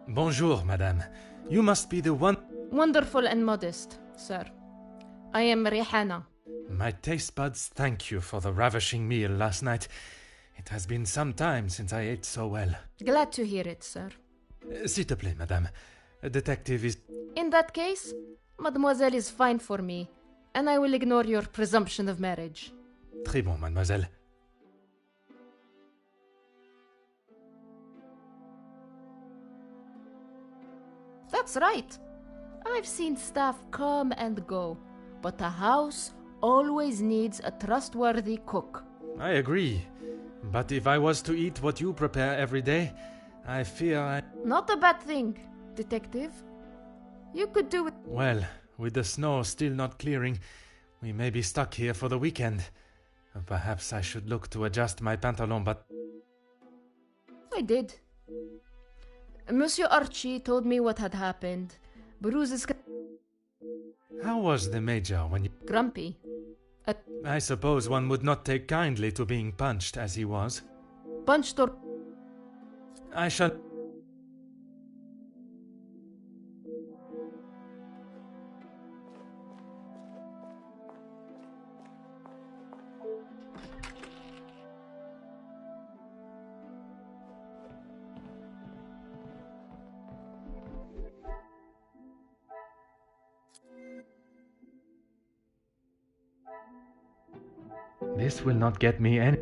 Bonjour, madame. You must be the one... Wonderful and modest, sir. I am Rihanna. My taste buds thank you for the ravishing meal last night. It has been some time since I ate so well. Glad to hear it, sir. S'il te plaît, madame. A detective is... In that case, mademoiselle is fine for me, and I will ignore your presumption of marriage. Très bon, mademoiselle. That's right. I've seen staff come and go, but a house always needs a trustworthy cook. I agree. But if I was to eat what you prepare every day, I fear I... Not a bad thing, detective. You could do it... Well, with the snow still not clearing, we may be stuck here for the weekend. Perhaps I should look to adjust my pantalon, but... I did. Monsieur Archie told me what had happened. Bruises... How was the Major when you... Grumpy. I suppose one would not take kindly to being punched as he was. Punched or... I shall... This will not get me any...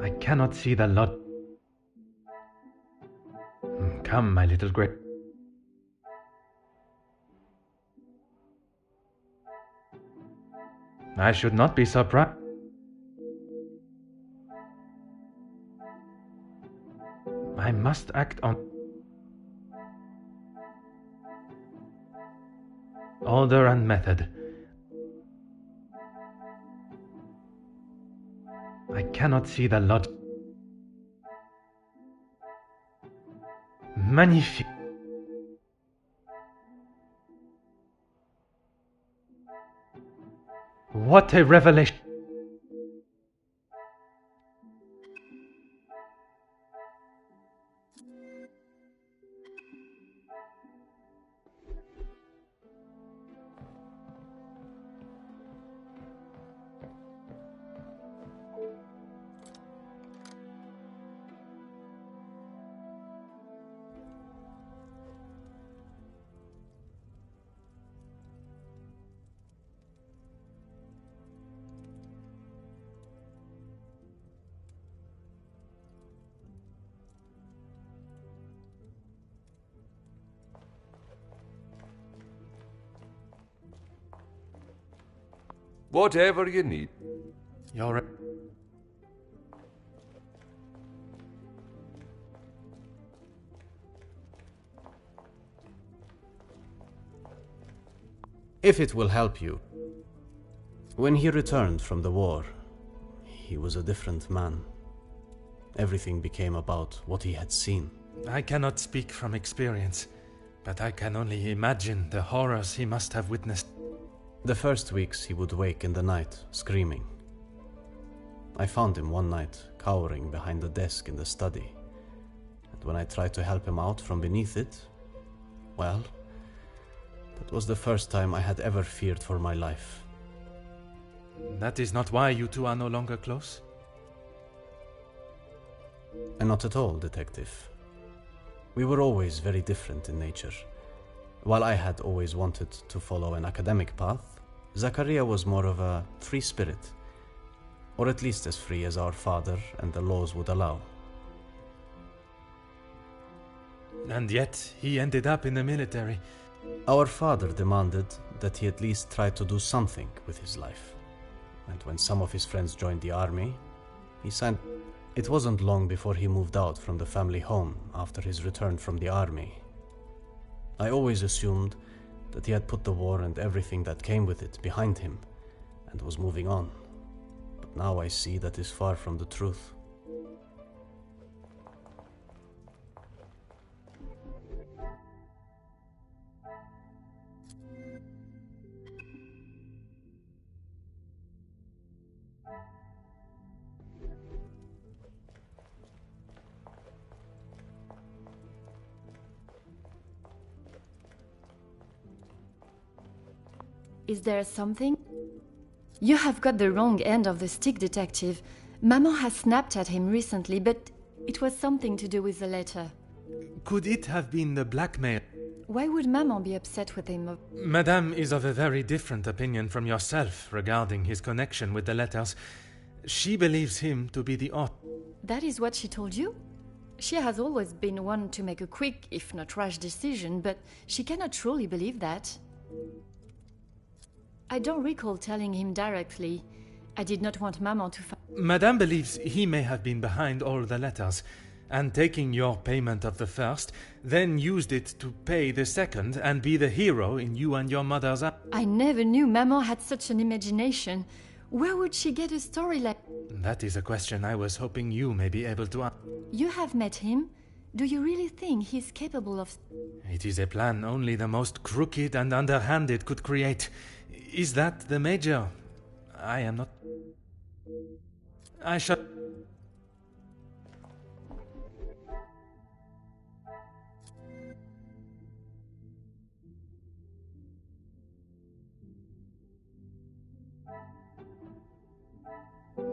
I cannot see the lot... Come, my little grape. I should not be surprised. I must act on... Order and method. I cannot see the logic. Magnifique. What a revelation. Whatever you need. You're... If it will help you. When he returned from the war, he was a different man. Everything became about what he had seen. I cannot speak from experience, But I can only imagine the horrors he must have witnessed. The first weeks he would wake in the night, screaming. I found him one night, cowering behind the desk in the study. And when I tried to help him out from beneath it, well, that was the first time I had ever feared for my life. That is not why you two are no longer close? And not at all, Detective. We were always very different in nature. While I had always wanted to follow an academic path, Zachariah was more of a free spirit, or at least as free as our father and the laws would allow. And yet, he ended up in the military. Our father demanded that he at least try to do something with his life. And when some of his friends joined the army, he signed... It wasn't long before he moved out from the family home after his return from the army. I always assumed that he had put the war and everything that came with it behind him and was moving on. But now I see that is far from the truth. Is there something? You have got the wrong end of the stick, Detective. Maman has snapped at him recently, but it was something to do with the letter. Could it have been the blackmail? Why would Maman be upset with him? Madame is of a very different opinion from yourself regarding his connection with the letters. She believes him to be the author. That is what she told you? She has always been one to make a quick, if not rash decision, but she cannot truly believe that. I don't recall telling him directly. I did not want Maman to Madame believes he may have been behind all the letters, and taking your payment of the first, then used it to pay the second and be the hero in you and your mother's... I never knew Maman had such an imagination. Where would she get a story like... That is a question I was hoping you may be able to answer. You have met him. Do you really think he's capable of... It is a plan only the most crooked and underhanded could create. Is that the Major? I am not... I shall...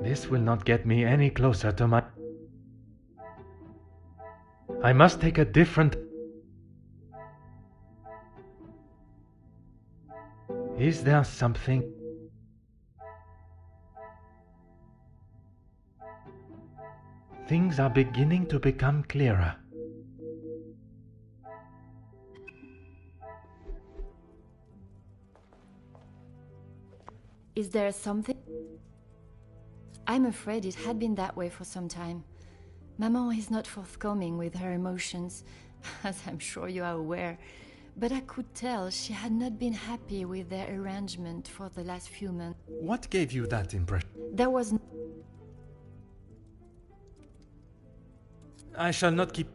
This will not get me any closer to my... I must take a different... Is there something... Things are beginning to become clearer. Is there something? I'm afraid it had been that way for some time. Maman is not forthcoming with her emotions, as I'm sure you are aware. But I could tell she had not been happy with their arrangement for the last few months. What gave you that impression? There was... I shall not keep...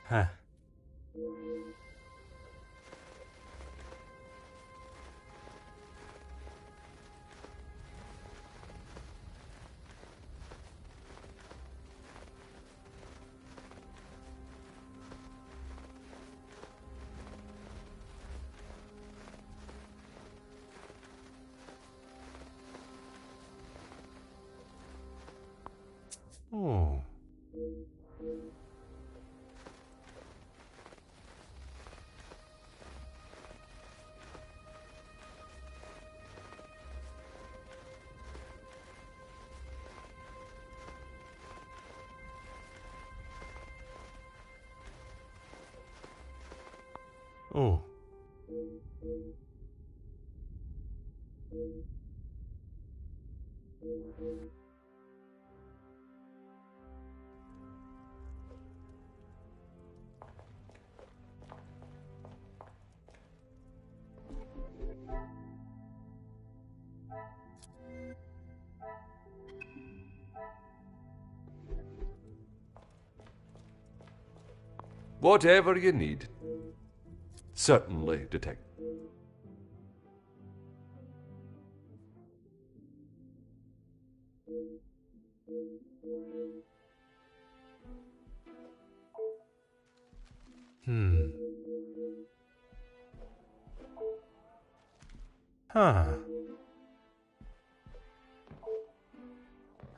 Huh. Oh. Oh. Whatever you need. Certainly, Detective. Huh.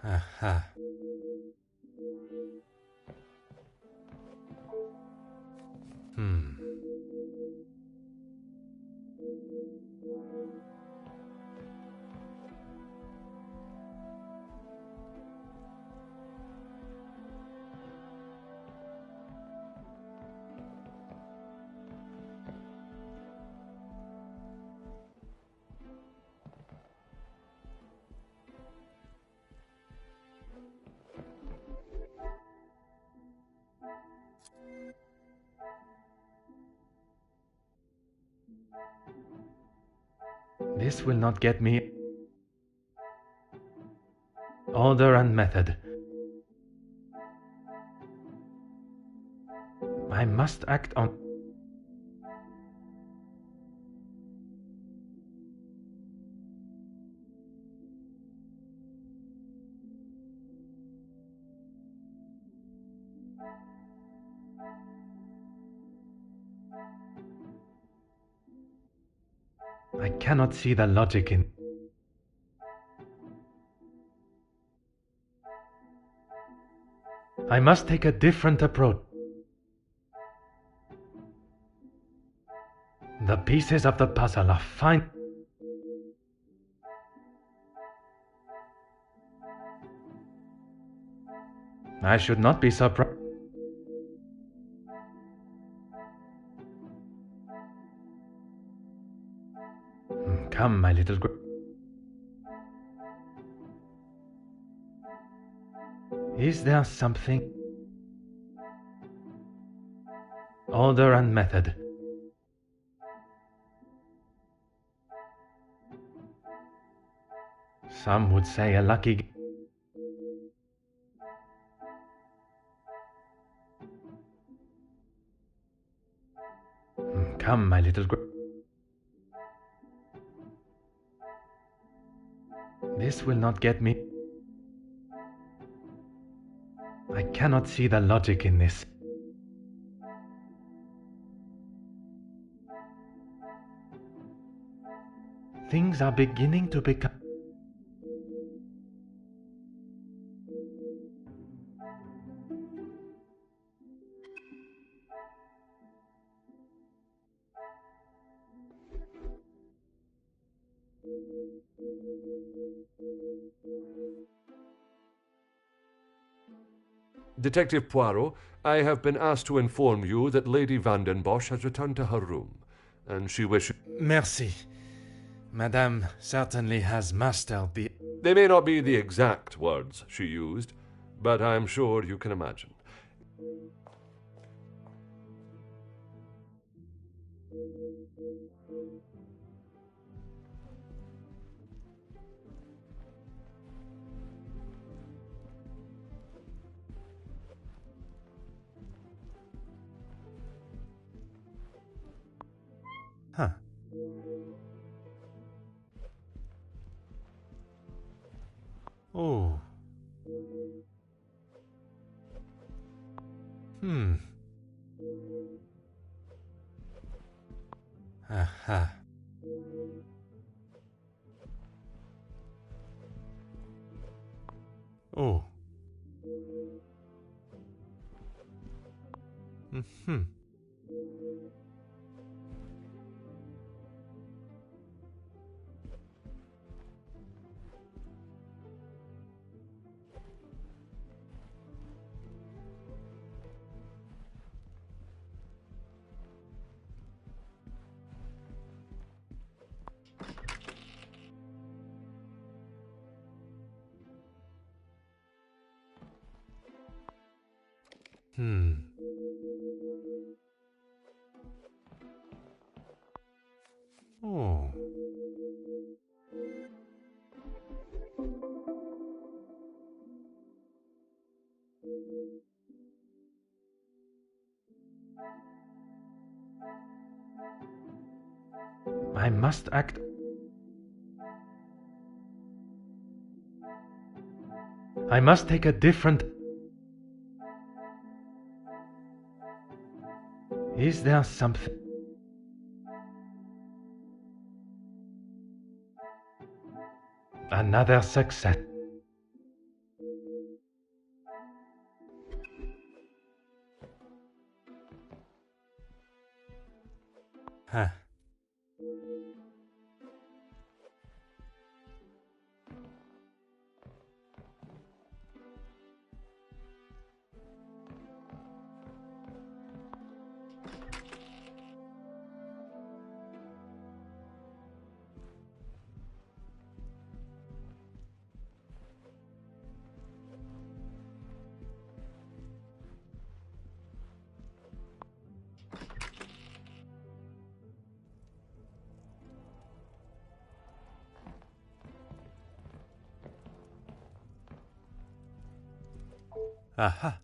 Aha. This will not get me. Order and method. I must act on. I cannot see the logic in. I must take a different approach. The pieces of the puzzle are fine. I should not be surprised. Come, my little Is there something? Order and method. Some would say a lucky. Come, my little This will not get me. I cannot see the logic in this. Things are beginning to become. Detective Poirot, I have been asked to inform you that Lady Van den Bosch has returned to her room, and she wishes... Merci. Madame certainly has mastered the... They may not be the exact words she used, but I'm sure you can imagine. Huh. Oh. Aha. Oh. Oh. I must act. I must take a different. Is there something? Another success. Huh. Aha.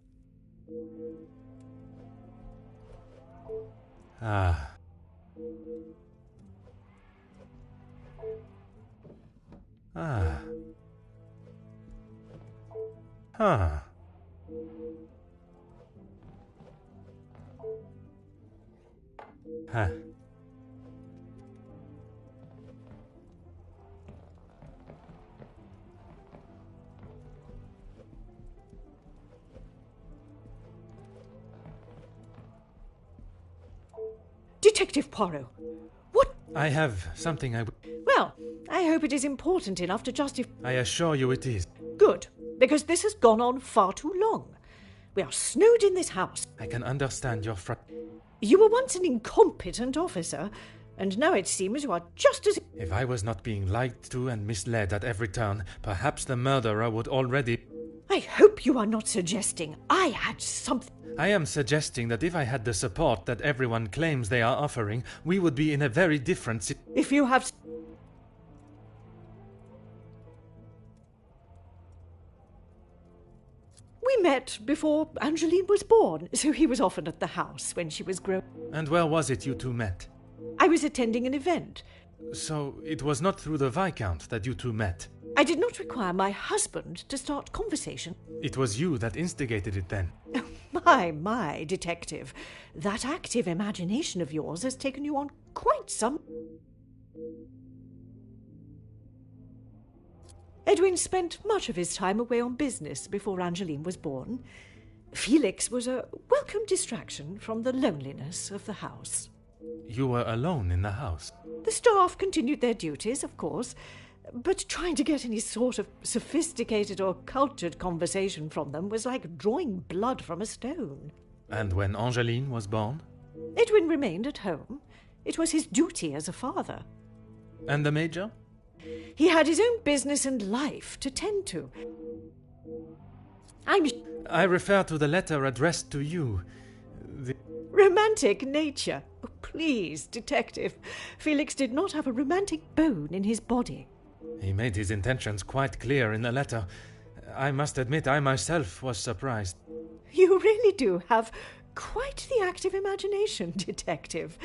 Ah. Ah. Huh. Huh. Detective Poirot, what? I have something Well, I hope it is important enough to justify. I assure you it is. Good, because this has gone on far too long. We are snowed in this house. I can understand your You were once an incompetent officer, and now it seems you are just as... If I was not being lied to and misled at every turn, perhaps the murderer would already... I hope you are not suggesting I had something... I am suggesting that if I had the support that everyone claims they are offering, we would be in a very different If you have... We met before Angeline was born, so he was often at the house when she was grown. And where was it you two met? I was attending an event. So it was not through the Viscount that you two met? I did not require my husband to start conversation. It was you that instigated it then? My, detective. That active imagination of yours has taken you on quite some... Edwin spent much of his time away on business before Angeline was born. Felix was a welcome distraction from the loneliness of the house. You were alone in the house? The staff continued their duties, of course, but trying to get any sort of sophisticated or cultured conversation from them was like drawing blood from a stone. And when Angeline was born? Edwin remained at home. It was his duty as a father. And the Major? He had his own business and life to tend to. I refer to the letter addressed to you. Romantic nature. Oh, please, detective. Felix did not have a romantic bone in his body. He made his intentions quite clear in the letter. I must admit I myself was surprised. You really do have quite the active imagination, detective.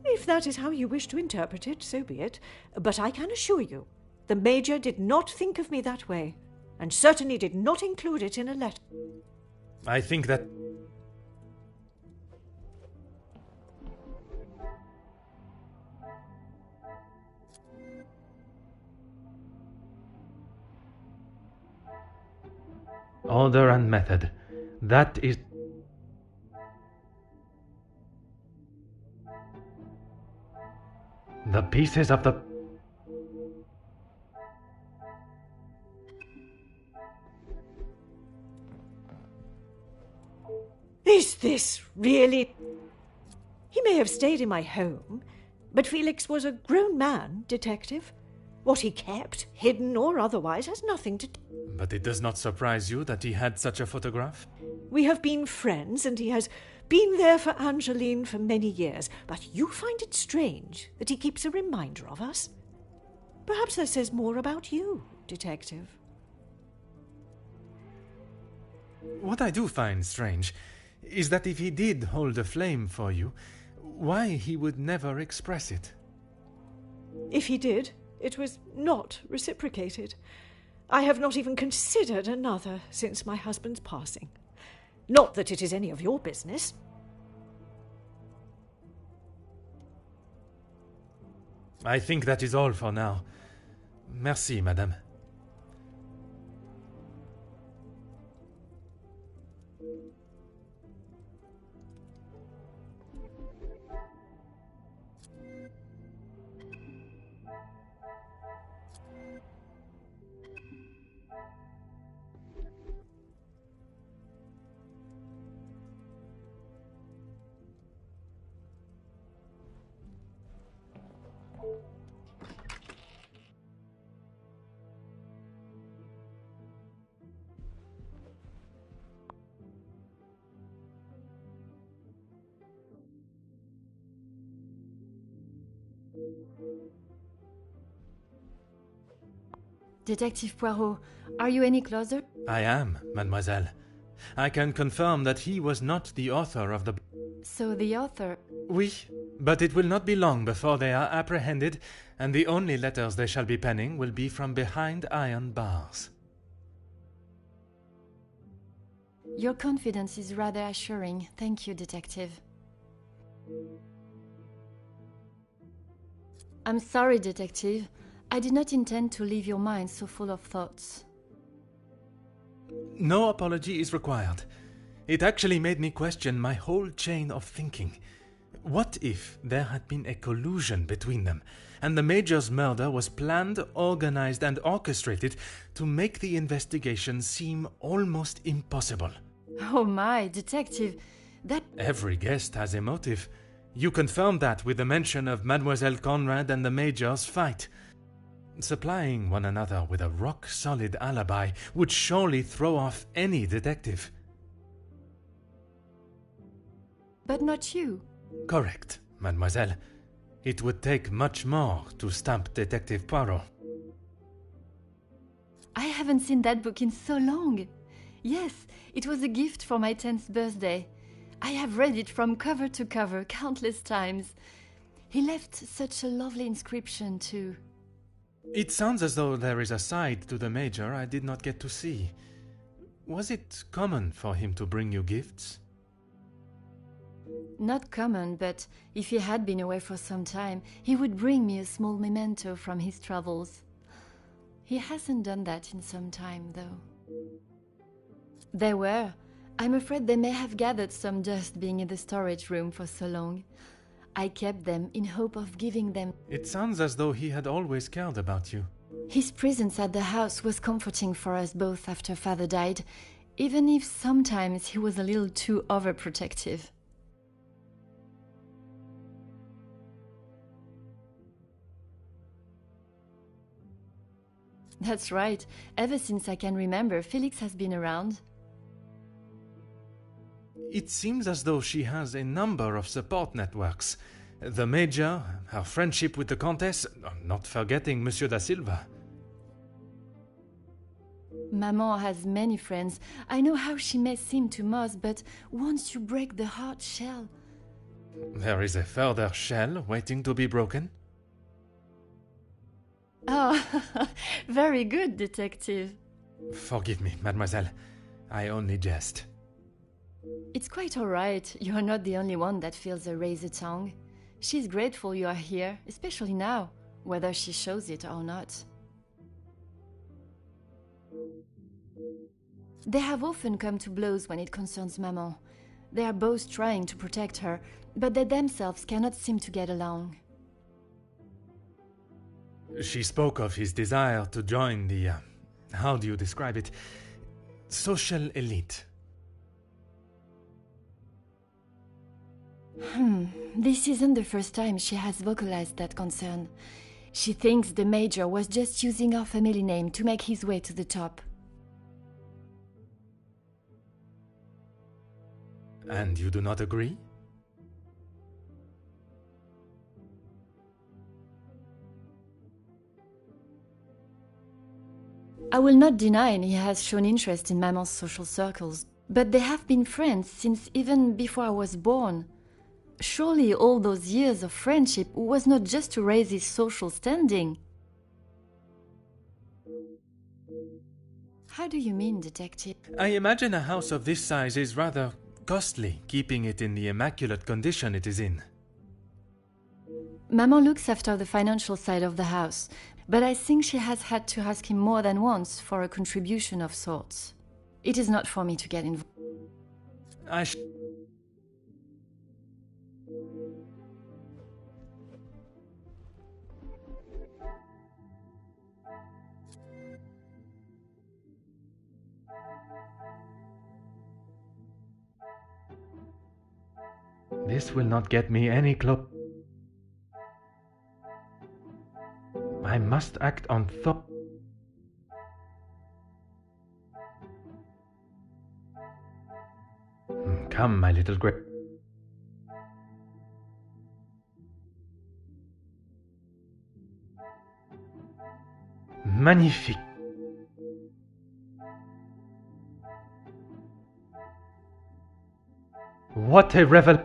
If that is how you wish to interpret it, so be it. But I can assure you, the Major did not think of me that way, and certainly did not include it in a letter. I think that... Order and method. That is... The pieces of the... Is this really... He may have stayed in my home, but Felix was a grown man, detective. What he kept, hidden or otherwise, has nothing to do. But it does not surprise you that he had such a photograph? We have been friends, and he has been there for Angeline for many years. But you find it strange that he keeps a reminder of us? Perhaps that says more about you, Detective. What I do find strange is that if he did hold a flame for you, why he would never express it. If he did, it was not reciprocated. I have not even considered another since my husband's passing. Not that it is any of your business. I think that is all for now. Merci, madame. Detective Poirot, are you any closer? I am, mademoiselle. I can confirm that he was not the author of the... So the author... Oui, but it will not be long before they are apprehended, and the only letters they shall be penning will be from behind iron bars. Your confidence is rather assuring. Thank you, Detective. I'm sorry, Detective. I did not intend to leave your mind so full of thoughts. No apology is required. It actually made me question my whole chain of thinking. What if there had been a collusion between them, and the Major's murder was planned, organized, and orchestrated to make the investigation seem almost impossible? Oh my, Detective, that... Every guest has a motive. You confirmed that with the mention of Mademoiselle Conrad and the Major's fight. Supplying one another with a rock-solid alibi would surely throw off any detective. But not you. Correct, mademoiselle. It would take much more to stamp Detective Poirot. I haven't seen that book in so long. Yes, it was a gift for my 10th birthday. I have read it from cover to cover countless times. He left such a lovely inscription too. It sounds as though there is a side to the Major I did not get to see. Was it common for him to bring you gifts? Not common, but if he had been away for some time, he would bring me a small memento from his travels. He hasn't done that in some time, though. There were. I'm afraid they may have gathered some dust being in the storage room for so long. I kept them in hope of giving them... It sounds as though he had always cared about you. His presence at the house was comforting for us both after Father died, even if sometimes he was a little too overprotective. That's right. Ever since I can remember, Felix has been around. It seems as though she has a number of support networks. The Major, her friendship with the Countess, not forgetting Monsieur da Silva. Maman has many friends. I know how she may seem to most, but once you break the hard shell... There is a further shell waiting to be broken? Oh, very good, Detective. Forgive me, mademoiselle. I only jest. It's quite all right. You're not the only one that feels a razor tongue. She's grateful you are here, especially now, whether she shows it or not. They have often come to blows when it concerns Maman. They are both trying to protect her, but they themselves cannot seem to get along. She spoke of his desire to join the, how do you describe it, social elite. This isn't the first time she has vocalized that concern. She thinks the Major was just using our family name to make his way to the top. And you do not agree? I will not deny he has shown interest in Maman's social circles, but they have been friends since even before I was born. Surely all those years of friendship was not just to raise his social standing. How do you mean, detective? I imagine a house of this size is rather costly, keeping it in the immaculate condition it is in. Maman looks after the financial side of the house, but I think she has had to ask him more than once for a contribution of sorts. It is not for me to get involved. This will not get me any close. I must act on thought. Come, my little grape. Magnifique. What a revel.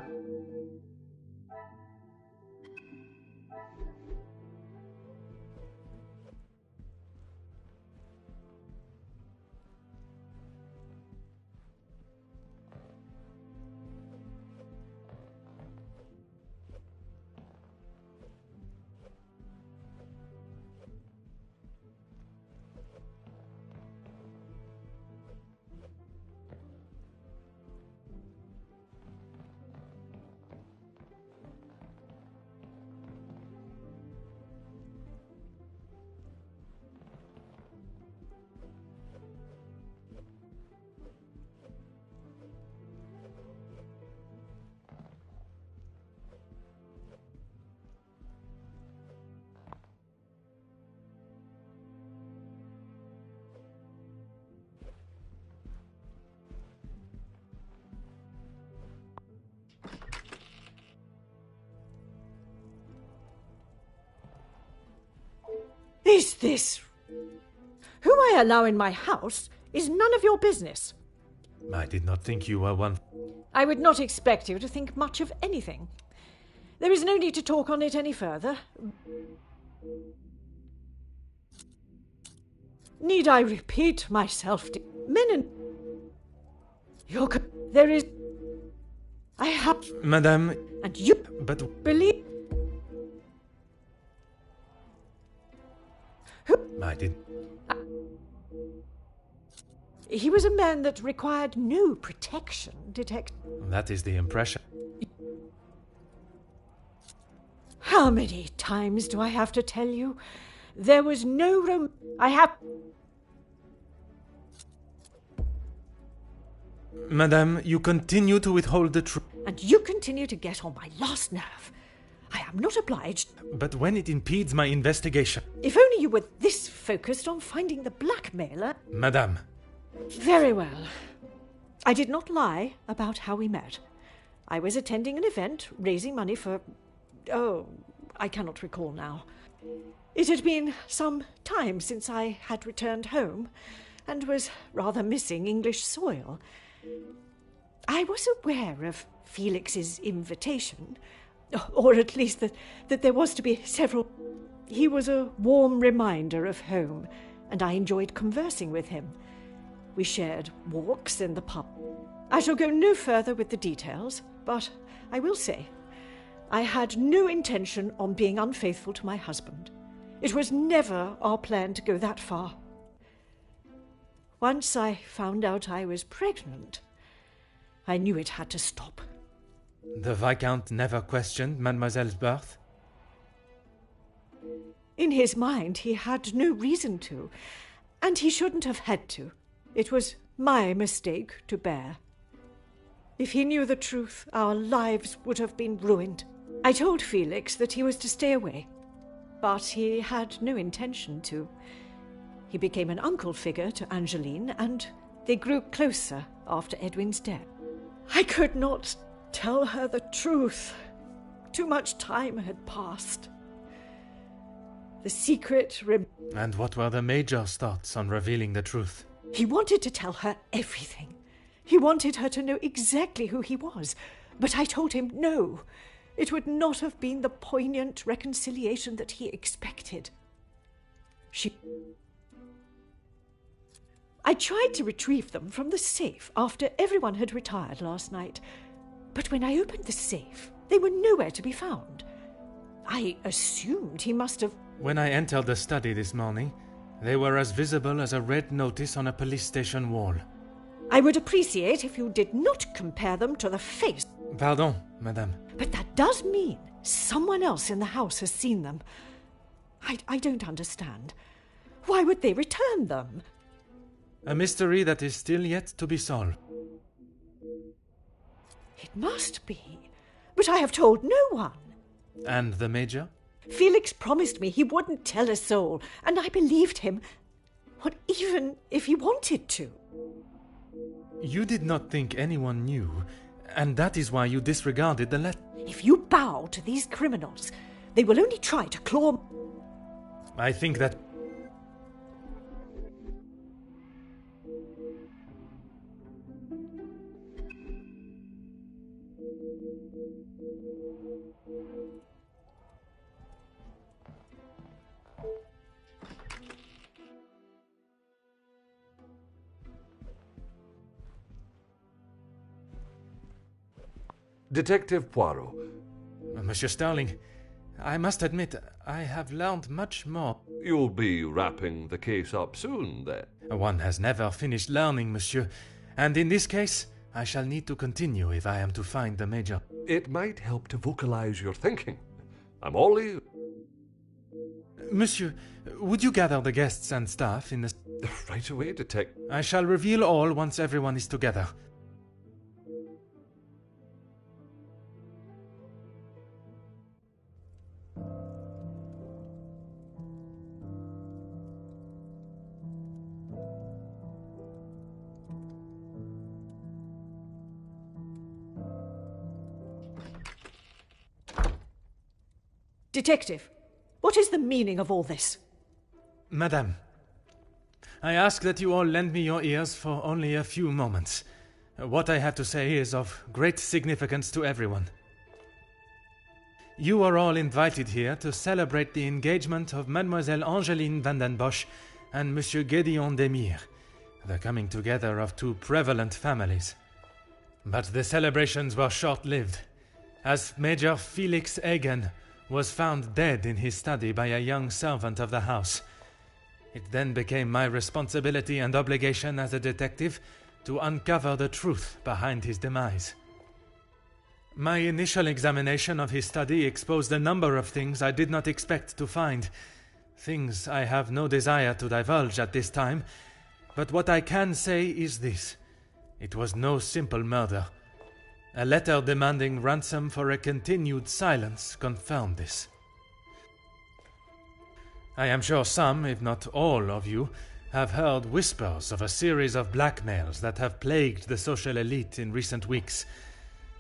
Is this? Who I allow in my house is none of your business. I did not think you were one. I would not expect you to think much of anything. There is no need to talk on it any further. Need I repeat myself? Men and... There is... I have... Madame... And you... But... Believe... I did... He was a man that required no protection, That is the impression. How many times do I have to tell you? There was no Madame, you continue to withhold the truth. And you continue to get on my last nerve. I am not obliged. But when it impedes my investigation... If only you were this focused on finding the blackmailer... Madame... Very well. I did not lie about how we met. I was attending an event, raising money for... Oh, I cannot recall now. It had been some time since I had returned home, and was rather missing English soil. I was aware of Felix's invitation, or at least that there was to be several... He was a warm reminder of home, and I enjoyed conversing with him. We shared walks in the pub. I shall go no further with the details, but I will say I had no intention on being unfaithful to my husband. It was never our plan to go that far. Once I found out I was pregnant, I knew it had to stop. The Viscount never questioned Mademoiselle's birth? In his mind, he had no reason to, and he shouldn't have had to. It was my mistake to bear. If he knew the truth, our lives would have been ruined. I told Felix that he was to stay away. but he had no intention to. He became an uncle figure to Angeline, and they grew closer after Edwin's death. I could not tell her the truth. Too much time had passed. The secret And what were the Major's thoughts on revealing the truth? He wanted to tell her everything. He wanted her to know exactly who he was. But I told him no. It would not have been the poignant reconciliation that he expected. I tried to retrieve them from the safe after everyone had retired last night. But when I opened the safe, they were nowhere to be found. I assumed he must have... When I entered the study this morning, they were as visible as a red notice on a police station wall. I would appreciate if you did not compare them to the face. Pardon, madame. But that does mean someone else in the house has seen them. I don't understand. Why would they return them? A mystery that is still yet to be solved. It must be. But I have told no one. And the Major? Felix promised me he wouldn't tell a soul, and I believed him, even if he wanted to. You did not think anyone knew, and that is why you disregarded the letter. If you bow to these criminals, they will only try to claw... I think that... Detective Poirot. Monsieur Starling, I must admit, I have learned much more. You'll be wrapping the case up soon, then? One has never finished learning, monsieur. And in this case, I shall need to continue if I am to find the Major. It might help to vocalize your thinking. I'm only... Monsieur, would you gather the guests and staff in the... Right away, Detective. I shall reveal all once everyone is together. Detective, what is the meaning of all this? Madame, I ask that you all lend me your ears for only a few moments. What I have to say is of great significance to everyone. You are all invited here to celebrate the engagement of Mademoiselle Angeline van den Bosch and Monsieur Gédéon Demire, the coming together of two prevalent families. But the celebrations were short-lived, as Major Felix Hagen was found dead in his study by a young servant of the house. It then became my responsibility and obligation as a detective to uncover the truth behind his demise. My initial examination of his study exposed a number of things I did not expect to find. Things I have no desire to divulge at this time, but what I can say is this. It was no simple murder. A letter demanding ransom for a continued silence confirmed this. I am sure some, if not all of you, have heard whispers of a series of blackmails that have plagued the social elite in recent weeks.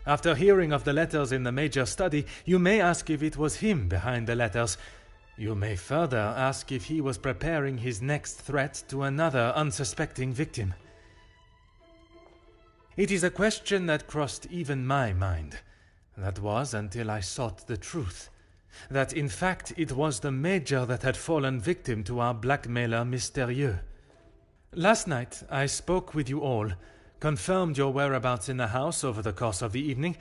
After hearing of the letters in the Major's study, you may ask if it was him behind the letters. You may further ask if he was preparing his next threat to another unsuspecting victim. It is a question that crossed even my mind. That was until I sought the truth. That in fact it was the Major that had fallen victim to our blackmailer Mystérieux. Last night I spoke with you all, confirmed your whereabouts in the house over the course of the evening,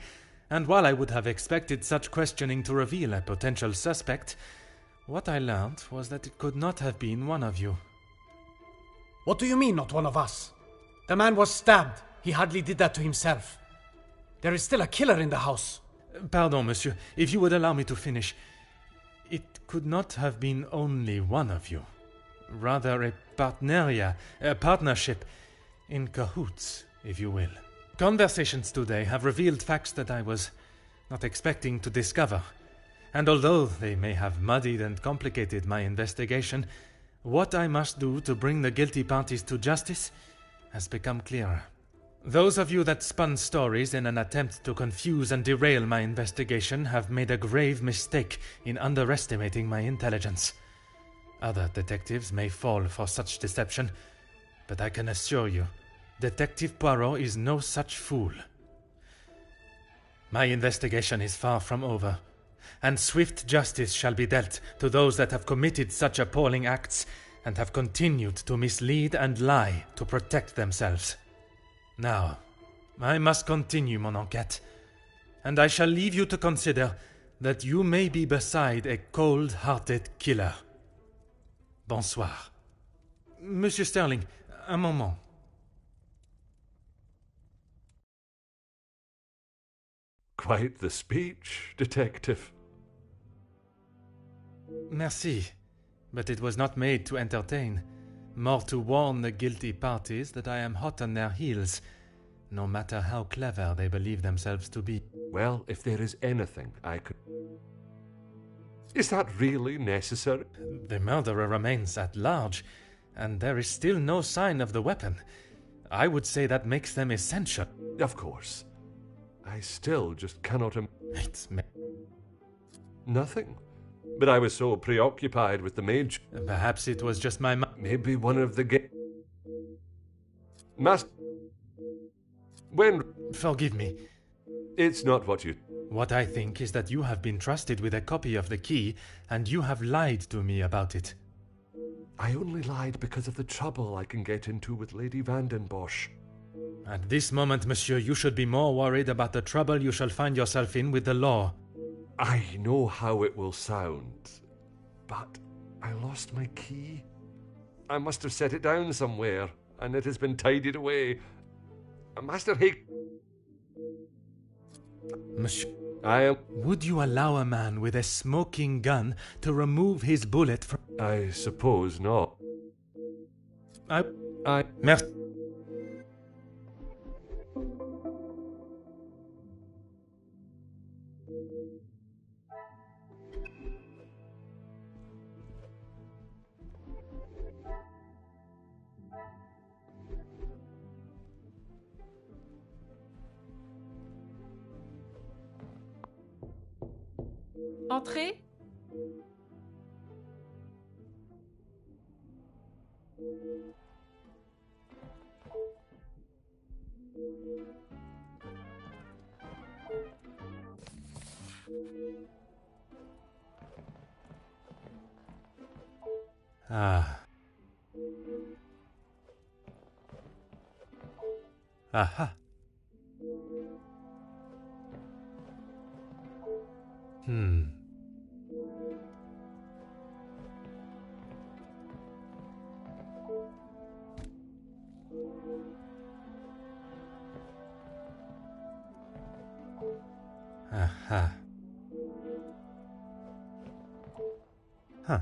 and while I would have expected such questioning to reveal a potential suspect, what I learned was that it could not have been one of you. What do you mean, not one of us? The man was stabbed. He hardly did that to himself. There is still a killer in the house. Pardon, monsieur, if you would allow me to finish. It could not have been only one of you. Rather a partnership, in cahoots, if you will. Conversations today have revealed facts that I was not expecting to discover. And although they may have muddied and complicated my investigation, what I must do to bring the guilty parties to justice has become clearer. Those of you that spun stories in an attempt to confuse and derail my investigation have made a grave mistake in underestimating my intelligence. Other detectives may fall for such deception, but I can assure you, Detective Poirot is no such fool. My investigation is far from over, and swift justice shall be dealt to those that have committed such appalling acts and have continued to mislead and lie to protect themselves. Now, I must continue mon enquête, and I shall leave you to consider that you may be beside a cold-hearted killer. Bonsoir. Monsieur Sterling, un moment. Quite the speech, detective. Merci, but it was not made to entertain, more to warn the guilty parties that I am hot on their heels, no matter how clever they believe themselves to be. Well, if there is anything I could... Is that really necessary? The murderer remains at large, and there is still no sign of the weapon. I would say that makes them essential. Of course. I still just cannot... It's Nothing. But I was so preoccupied with the mage. Perhaps it was just my... Maybe one of the... When... Forgive me. It's not what you... What I think is that you have been trusted with a copy of the key, and you have lied to me about it. I only lied because of the trouble I can get into with Lady Vandenbosch. At this moment, monsieur, you should be more worried about the trouble you shall find yourself in with the law. I know how it will sound, but I lost my key. I must have set it down somewhere, and it has been tidied away. Master Hig... Monsieur, I am... Would you allow a man with a smoking gun to remove his bullet from... I suppose not. Merci. Entrez. Ah. Aha. Aha. Huh.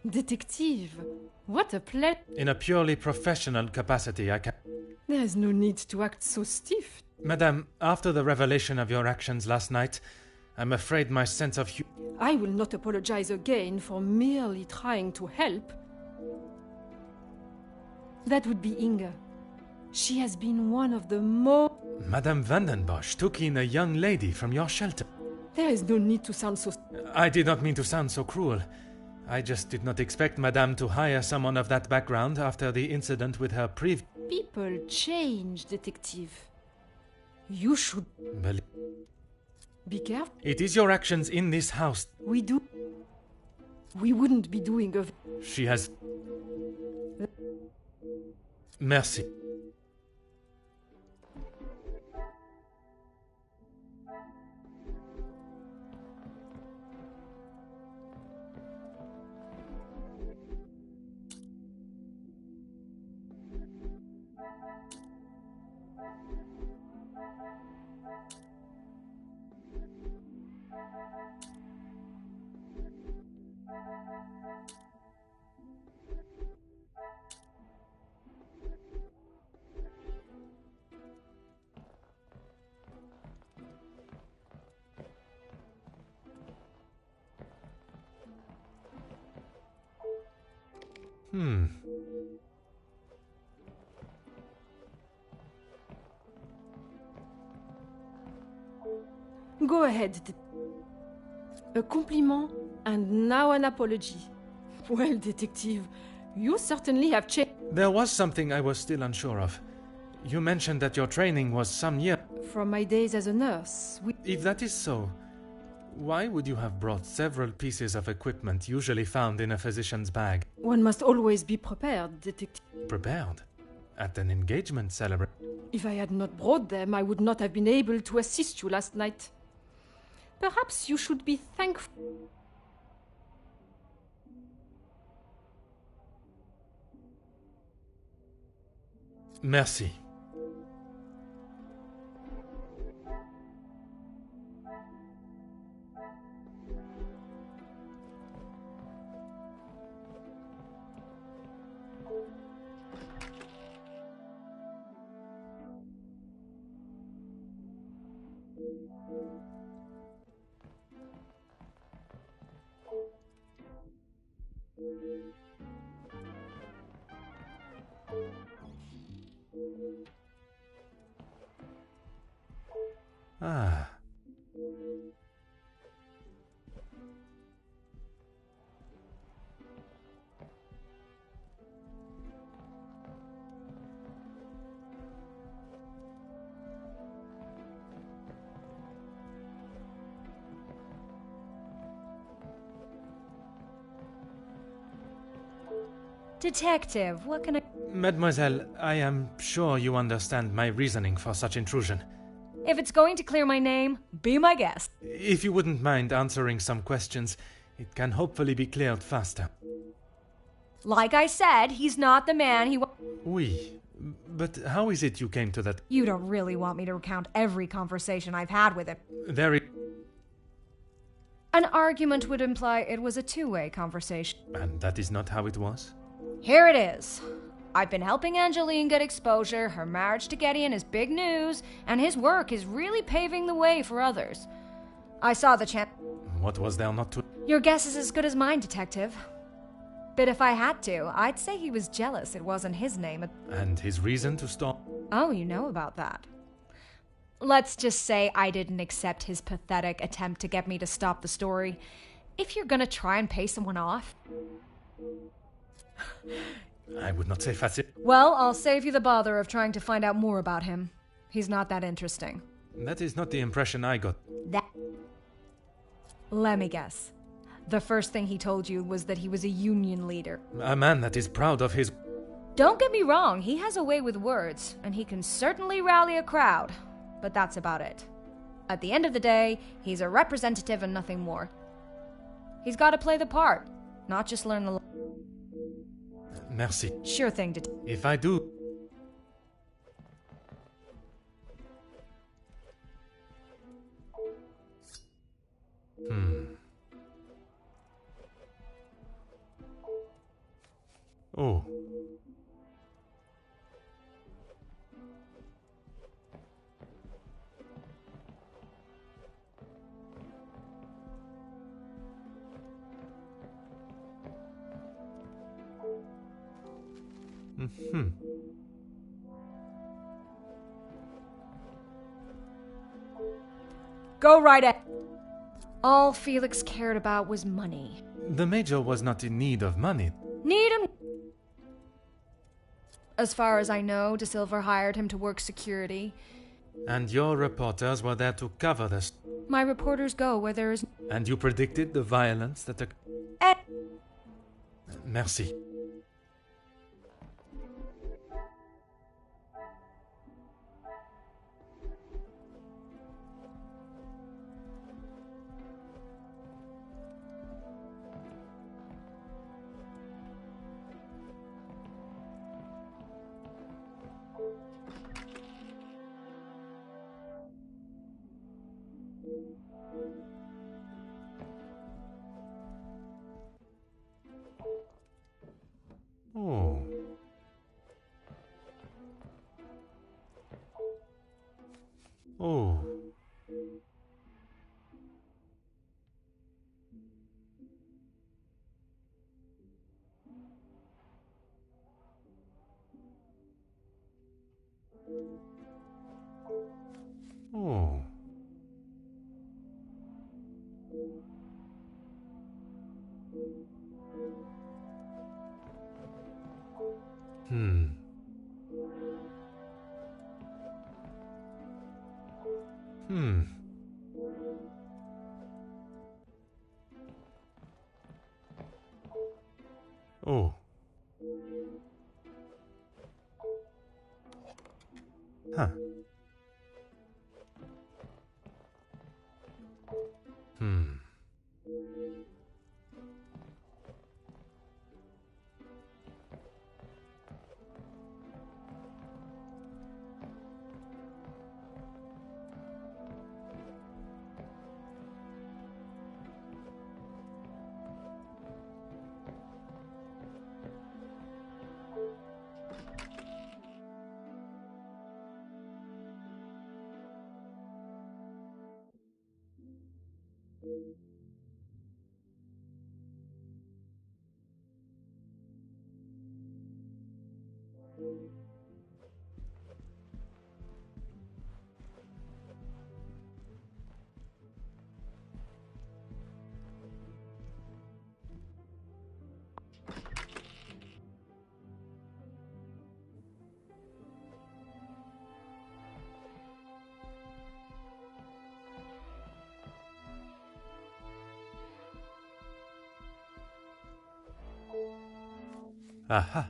Detective, what a pleasure. In a purely professional capacity, I can... There is no need to act so stiff. Madame, after the revelation of your actions last night, I'm afraid my sense of I will not apologize again for merely trying to help. That would be Inga. She has been one of the most... Madame Vandenbosch took in a young lady from your shelter. There is no need to sound so... I did not mean to sound so cruel. I just did not expect Madame to hire someone of that background after the incident with her People change, Detective. You should... Be careful. It is your actions in this house. We wouldn't be doing a... She has... Merci. Go ahead. A compliment and now an apology. Well, detective, you certainly have changed. There was something I was still unsure of. You mentioned that your training was some year. From my days as a nurse, If that is so, why would you have brought several pieces of equipment usually found in a physician's bag? One must always be prepared, detective. Prepared? At an engagement celebration? If I had not brought them, I would not have been able to assist you last night. Perhaps you should be thankful. Merci. Ah. Detective, what can I... Mademoiselle, I am sure you understand my reasoning for such intrusion. If it's going to clear my name, be my guest. If you wouldn't mind answering some questions, it can hopefully be cleared faster. Like I said, he's not the man he... Oui, but how is it you came to that? You don't really want me to recount every conversation I've had with him. Very... An argument would imply it was a two-way conversation. And that is not how it was? Here it is. I've been helping Angeline get exposure, her marriage to Gideon is big news, and his work is really paving the way for others. I saw the chance. What was there not to... Your guess is as good as mine, detective. But if I had to, I'd say he was jealous it wasn't his name. And his reason to stop? Oh, you know about that. Let's just say I didn't accept his pathetic attempt to get me to stop the story. If you're gonna try and pay someone off... I would not say facile. Well, I'll save you the bother of trying to find out more about him. He's not that interesting. That is not the impression I got. Let me guess. The first thing he told you was that he was a union leader. A man that is proud of his... Don't get me wrong, he has a way with words, and he can certainly rally a crowd. But that's about it. At the end of the day, he's a representative and nothing more. He's got to play the part, not just learn the... Merci. Sure thing, If I do... Oh. Go right ahead. All Felix cared about was money. The Major was not in need of money. Need him? As far as I know, De Silva hired him to work security. And your reporters were there to cover this. My reporters go where there is... And you predicted the violence that... Merci. Oh. Oh. Oh. Huh. Hmm. Aha.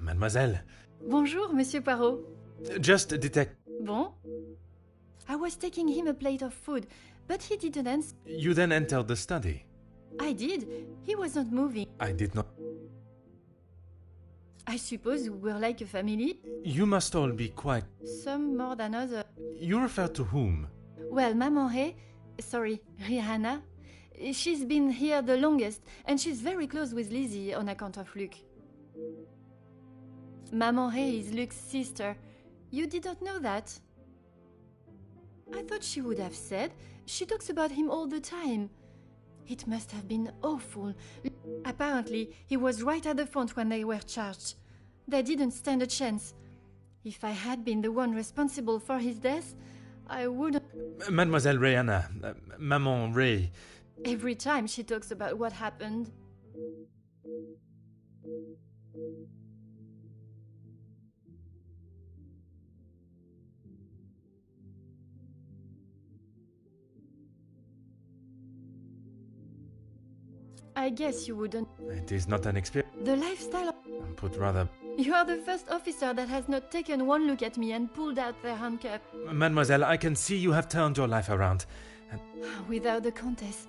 Mademoiselle. Bonjour, Monsieur Poirot. Just detect. Bon? I was taking him a plate of food, but he didn't answer. You then entered the study. I did. He wasn't moving. I did not. I suppose we're like a family. You must all be quite. Some more than others. You refer to whom? Well, Maman Rihanna. She's been here the longest, and she's very close with Lizzie on account of Luke. Maman is Luke's sister. You didn't know that? I thought she would have said. She talks about him all the time. It must have been awful. Apparently, he was right at the front when they were charged. They didn't stand a chance. If I had been the one responsible for his death, I wouldn't... Mademoiselle Rihanna, Maman Ray. Every time she talks about what happened. I guess you wouldn't. It is not an experience. The lifestyle. Put rather. You are the first officer that has not taken one look at me and pulled out their handcuff. Mademoiselle, I can see you have turned your life around. And... Without the Countess,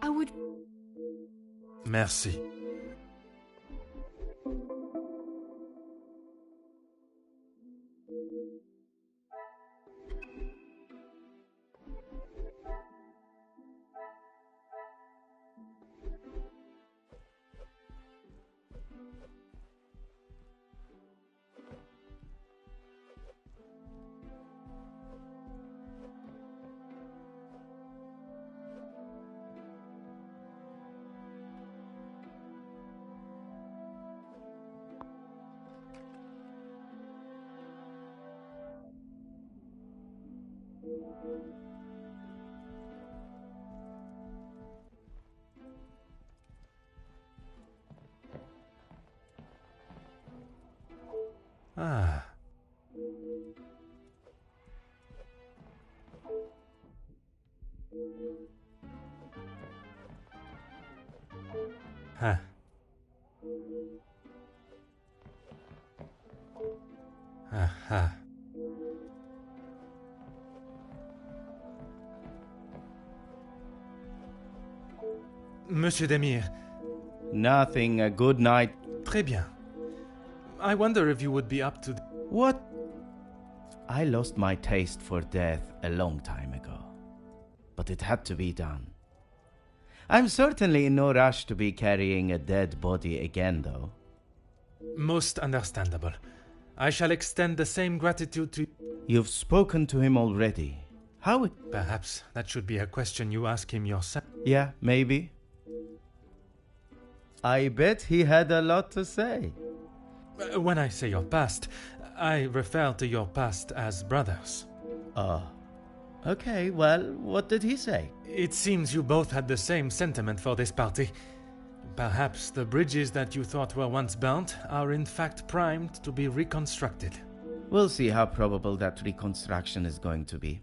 I would... Merci. Ah. Huh. Aha. Monsieur Demir, Nothing, a good night. Très bien. I wonder if you would be up to... What? I lost my taste for death a long time ago. But it had to be done. I'm certainly in no rush to be carrying a dead body again, though. Most understandable. I shall extend the same gratitude to... You've spoken to him already. How it... Perhaps that should be a question you ask him yourself. Yeah, maybe. I bet he had a lot to say. When I say your past, I refer to your past as brothers. Oh. Okay, well, what did he say? It seems you both had the same sentiment for this party. Perhaps the bridges that you thought were once burnt are in fact primed to be reconstructed. We'll see how probable that reconstruction is going to be.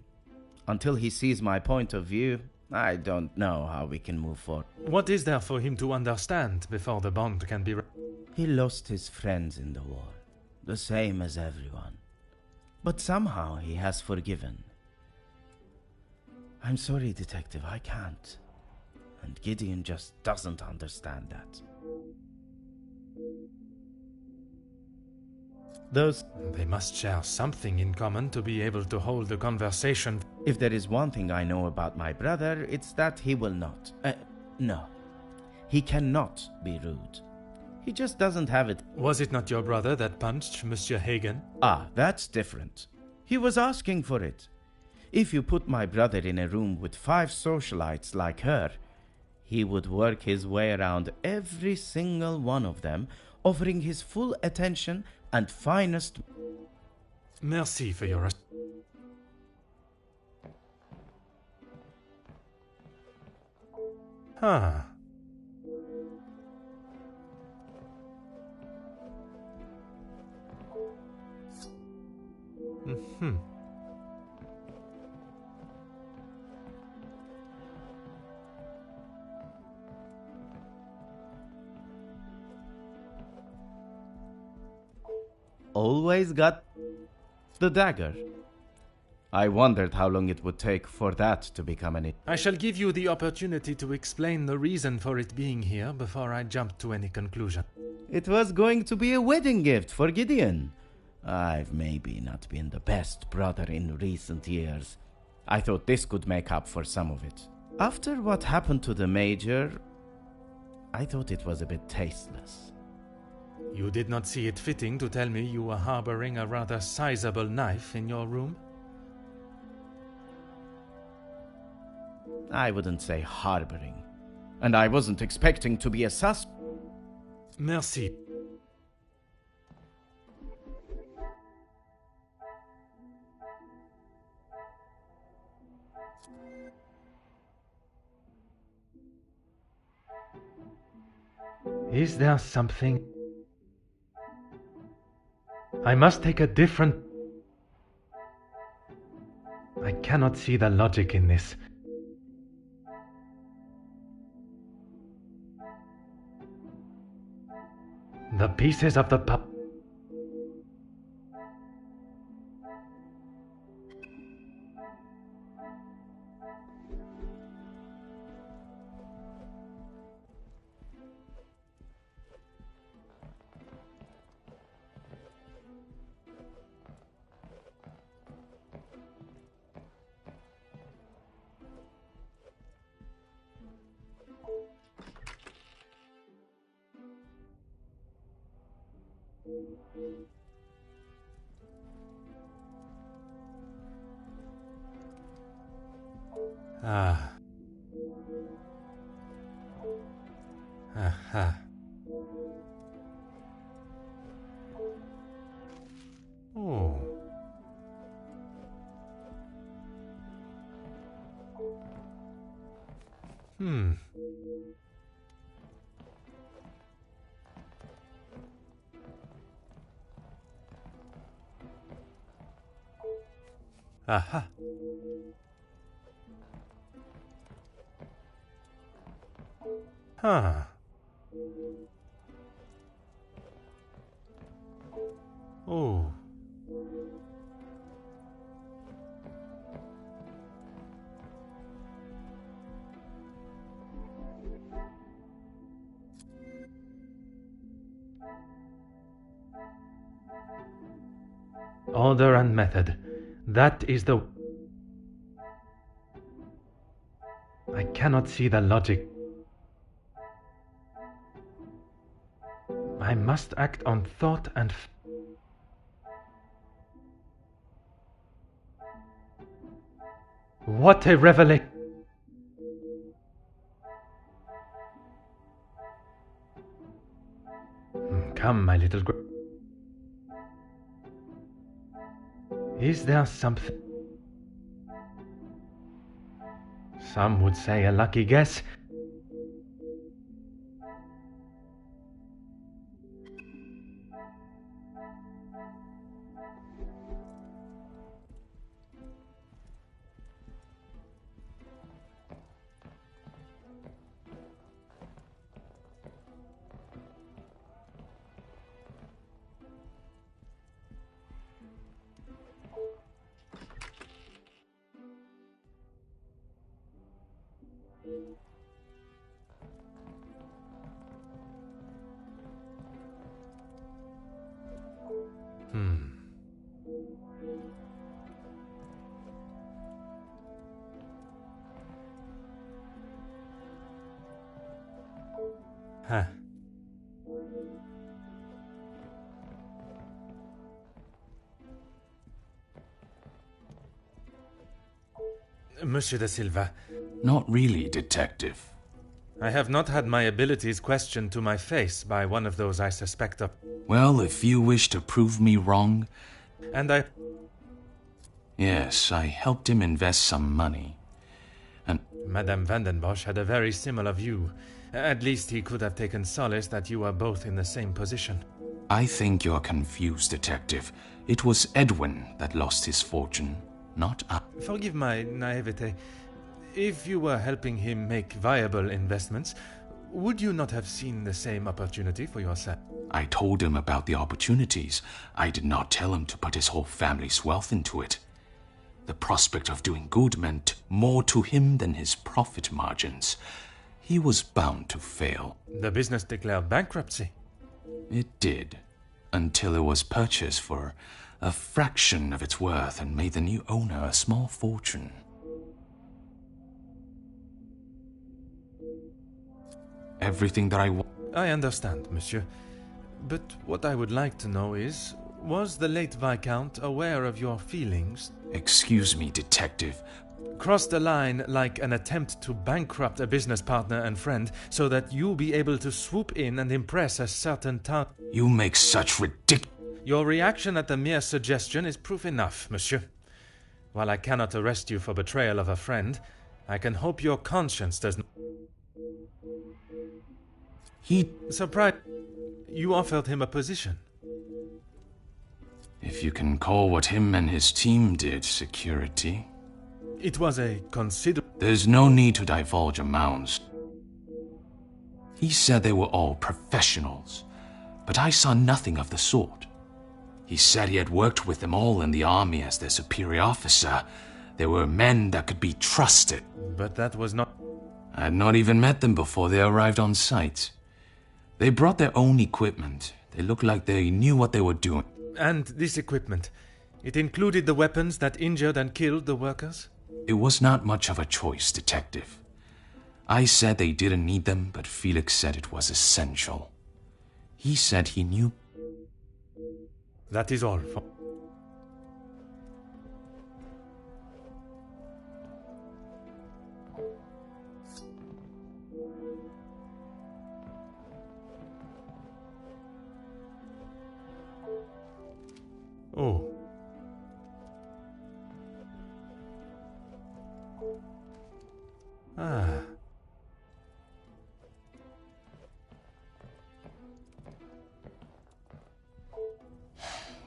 Until he sees my point of view, I don't know how we can move forward. What is there for him to understand before the bond can be... He lost his friends in the war, the same as everyone. But somehow he has forgiven. I'm sorry, Detective, I can't. And Gideon just doesn't understand that. They must share something in common to be able to hold a conversation. If there is one thing I know about my brother, it's that he will not. No. He cannot be rude. He just doesn't have it. Was it not your brother that punched Monsieur Hagen? Ah, that's different. He was asking for it. If you put my brother in a room with 5 socialites like her, he would work his way around every single one of them, offering his full attention and finest... Merci for your... Huh. Mm-hmm. Always got the dagger. I wondered how long it would take for that to become an... I shall give you the opportunity to explain the reason for it being here before I jump to any conclusion. It was going to be a wedding gift for Gideon. I've maybe not been the best brother in recent years. I thought this could make up for some of it. After what happened to the Major, I thought it was a bit tasteless. You did not see it fitting to tell me you were harboring a rather sizable knife in your room? I wouldn't say harboring. And I wasn't expecting to be a Merci. Is there something? I must take a different... I cannot see the logic in this. The pieces of the pup... Ah. Aha. Oh. Hmm. Aha. Huh. Oh. Order and method. That is the... I cannot see the logic. I must act on thought and... What a revelation! Come, my little... Is there something... Some would say a lucky guess. Huh. Monsieur de Silva. Not really, Detective. I have not had my abilities questioned to my face by one of those I suspect of... Well, if you wish to prove me wrong... And I... Yes, I helped him invest some money. And... Madame Vandenbosch had a very similar view. At least he could have taken solace that you were both in the same position. I think you're confused, Detective. It was Edwin that lost his fortune, not I. Forgive my naivete. If you were helping him make viable investments, would you not have seen the same opportunity for yourself? I told him about the opportunities. I did not tell him to put his whole family's wealth into it. The prospect of doing good meant more to him than his profit margins. He was bound to fail. The business declared bankruptcy. It did, until it was purchased for a fraction of its worth and made the new owner a small fortune. Everything that I understand, monsieur. But what I would like to know is, was the late Viscount aware of your feelings? Excuse me, Detective. Crossed the line like an attempt to bankrupt a business partner and friend so that you'll be able to swoop in and impress a certain town. You make such Your reaction at the mere suggestion is proof enough, monsieur. While I cannot arrest you for betrayal of a friend, I can hope your conscience does not... Surprised, you offered him a position. If you can call what him and his team did security... It was a considerable... There's no need to divulge amounts. He said they were all professionals, but I saw nothing of the sort. He said he had worked with them all in the army as their superior officer. They were men that could be trusted. But that was not... I had not even met them before they arrived on site. They brought their own equipment. They looked like they knew what they were doing. And this equipment, it included the weapons that injured and killed the workers? It was not much of a choice, Detective. I said they didn't need them, but Felix said it was essential. He said he knew... That is all. Oh. Ah.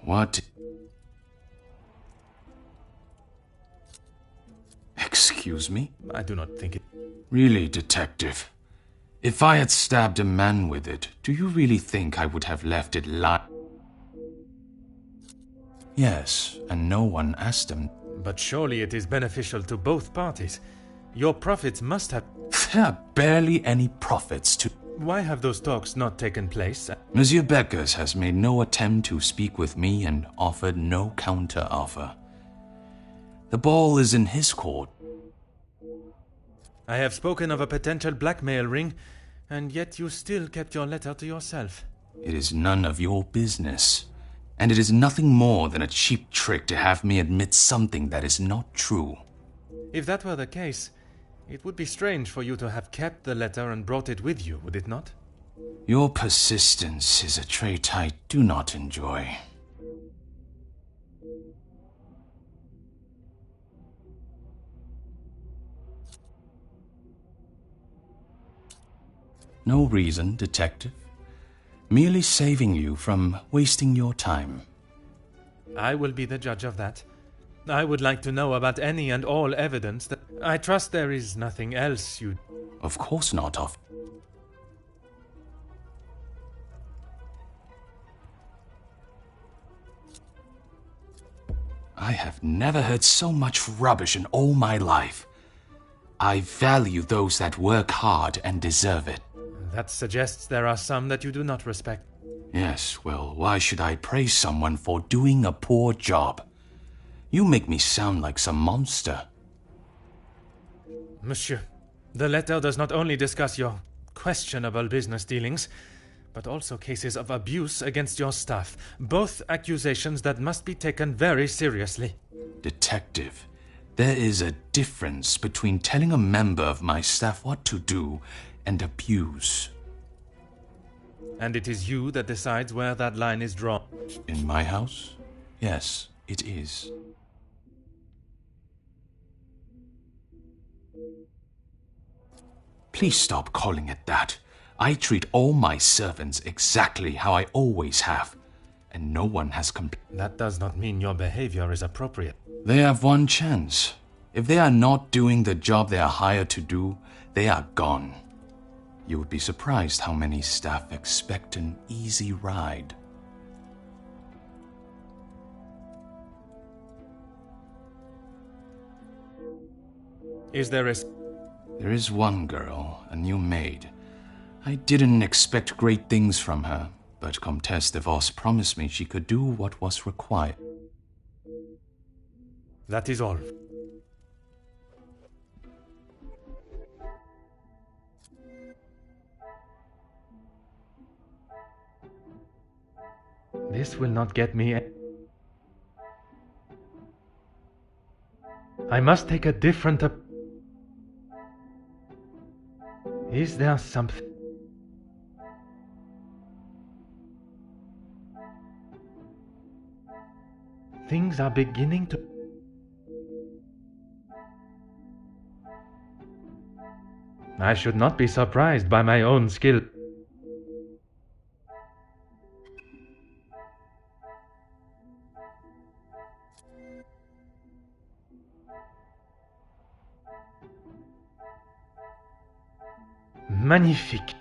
What? Excuse me? I do not think it... Really, Detective? If I had stabbed a man with it, do you really think I would have left it Yes, and no one asked him. But surely it is beneficial to both parties. Your profits must have... There are barely any profits to... Why have those talks not taken place? Monsieur Beckers has made no attempt to speak with me and offered no counter-offer. The ball is in his court. I have spoken of a potential blackmail ring, and yet you still kept your letter to yourself. It is none of your business, and it is nothing more than a cheap trick to have me admit something that is not true. If that were the case, it would be strange for you to have kept the letter and brought it with you, would it not? Your persistence is a trait I do not enjoy. No reason, detective. Merely saving you from wasting your time. I will be the judge of that. I would like to know about any and all evidence that... I trust there is nothing else you... Of course not, I have never heard so much rubbish in all my life. I value those that work hard and deserve it. That suggests there are some that you do not respect. Yes, well, why should I praise someone for doing a poor job? You make me sound like some monster. Monsieur, the letter does not only discuss your questionable business dealings, but also cases of abuse against your staff. Both accusations that must be taken very seriously. Detective, there is a difference between telling a member of my staff what to do and abuse. And it is you that decides where that line is drawn. In my house? Yes, it is. Please stop calling it that. I treat all my servants exactly how I always have, and no one has complained. That does not mean your behavior is appropriate. They have one chance. If they are not doing the job they are hired to do, they are gone. You would be surprised how many staff expect an easy ride. Is there a... There is one girl, a new maid. I didn't expect great things from her, but Comtesse de Vos promised me she could do what was required. That is all. This will not get me. I must take a different Is there something? Things are beginning to... I should not be surprised by my own skill. Magnifique.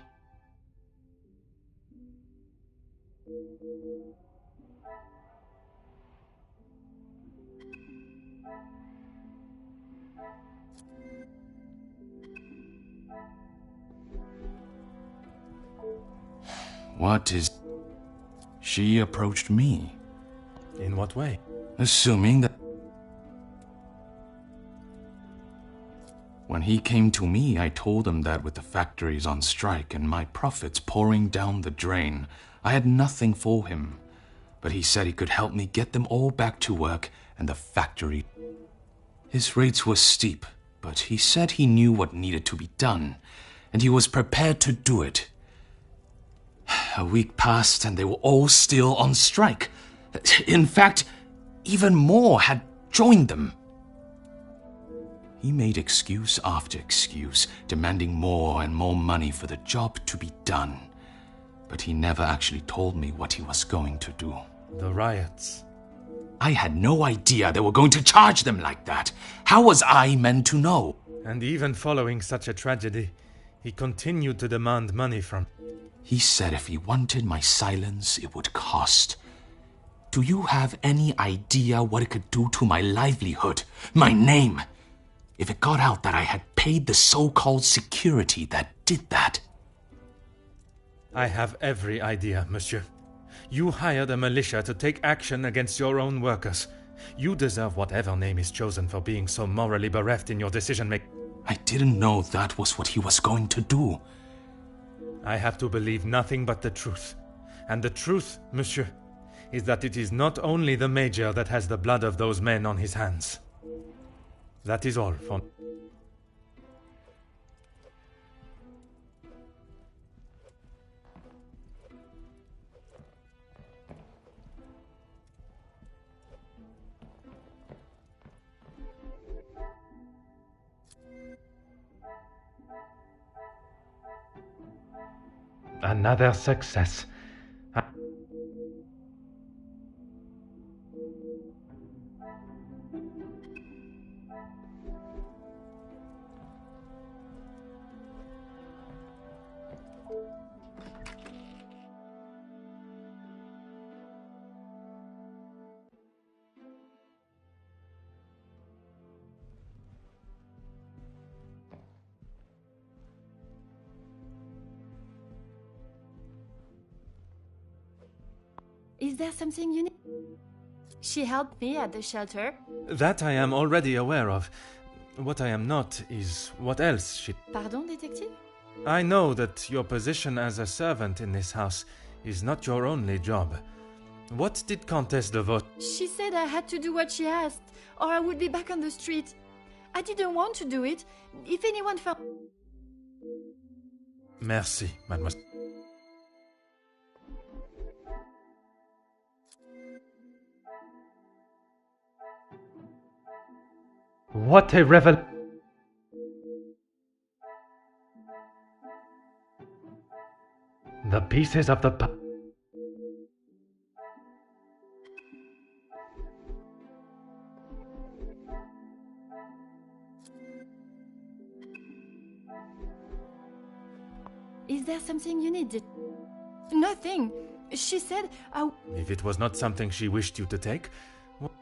What is... She approached me. In what way? Assuming that... When he came to me, I told him that with the factories on strike and my profits pouring down the drain, I had nothing for him. But he said he could help me get them all back to work and the factory. His rates were steep, but he said he knew what needed to be done, and he was prepared to do it. A week passed and they were all still on strike. In fact, even more had joined them. He made excuse after excuse, demanding more and more money for the job to be done. But he never actually told me what he was going to do. The riots. I had no idea they were going to charge them like that. How was I meant to know? And even following such a tragedy, he continued to demand money from... He said if he wanted my silence, it would cost. Do you have any idea what it could do to my livelihood, my name? If it got out that I had paid the so-called security that did that. I have every idea, monsieur. You hired a militia to take action against your own workers. You deserve whatever name is chosen for being so morally bereft in your decision-making. I didn't know that was what he was going to do. I have to believe nothing but the truth. And the truth, monsieur, is that it is not only the Major that has the blood of those men on his hands. That is all for... Another success. Is there something you need? She helped me at the shelter. That I am already aware of. What I am not is what else she... Pardon, detective? I know that your position as a servant in this house is not your only job. What did Countess de Vaux... She said I had to do what she asked, or I would be back on the street. I didn't want to do it. If anyone found... Merci, mademoiselle. What a revel... The pieces of the... Is there something you need? Nothing. She said If it was not something she wished you to take...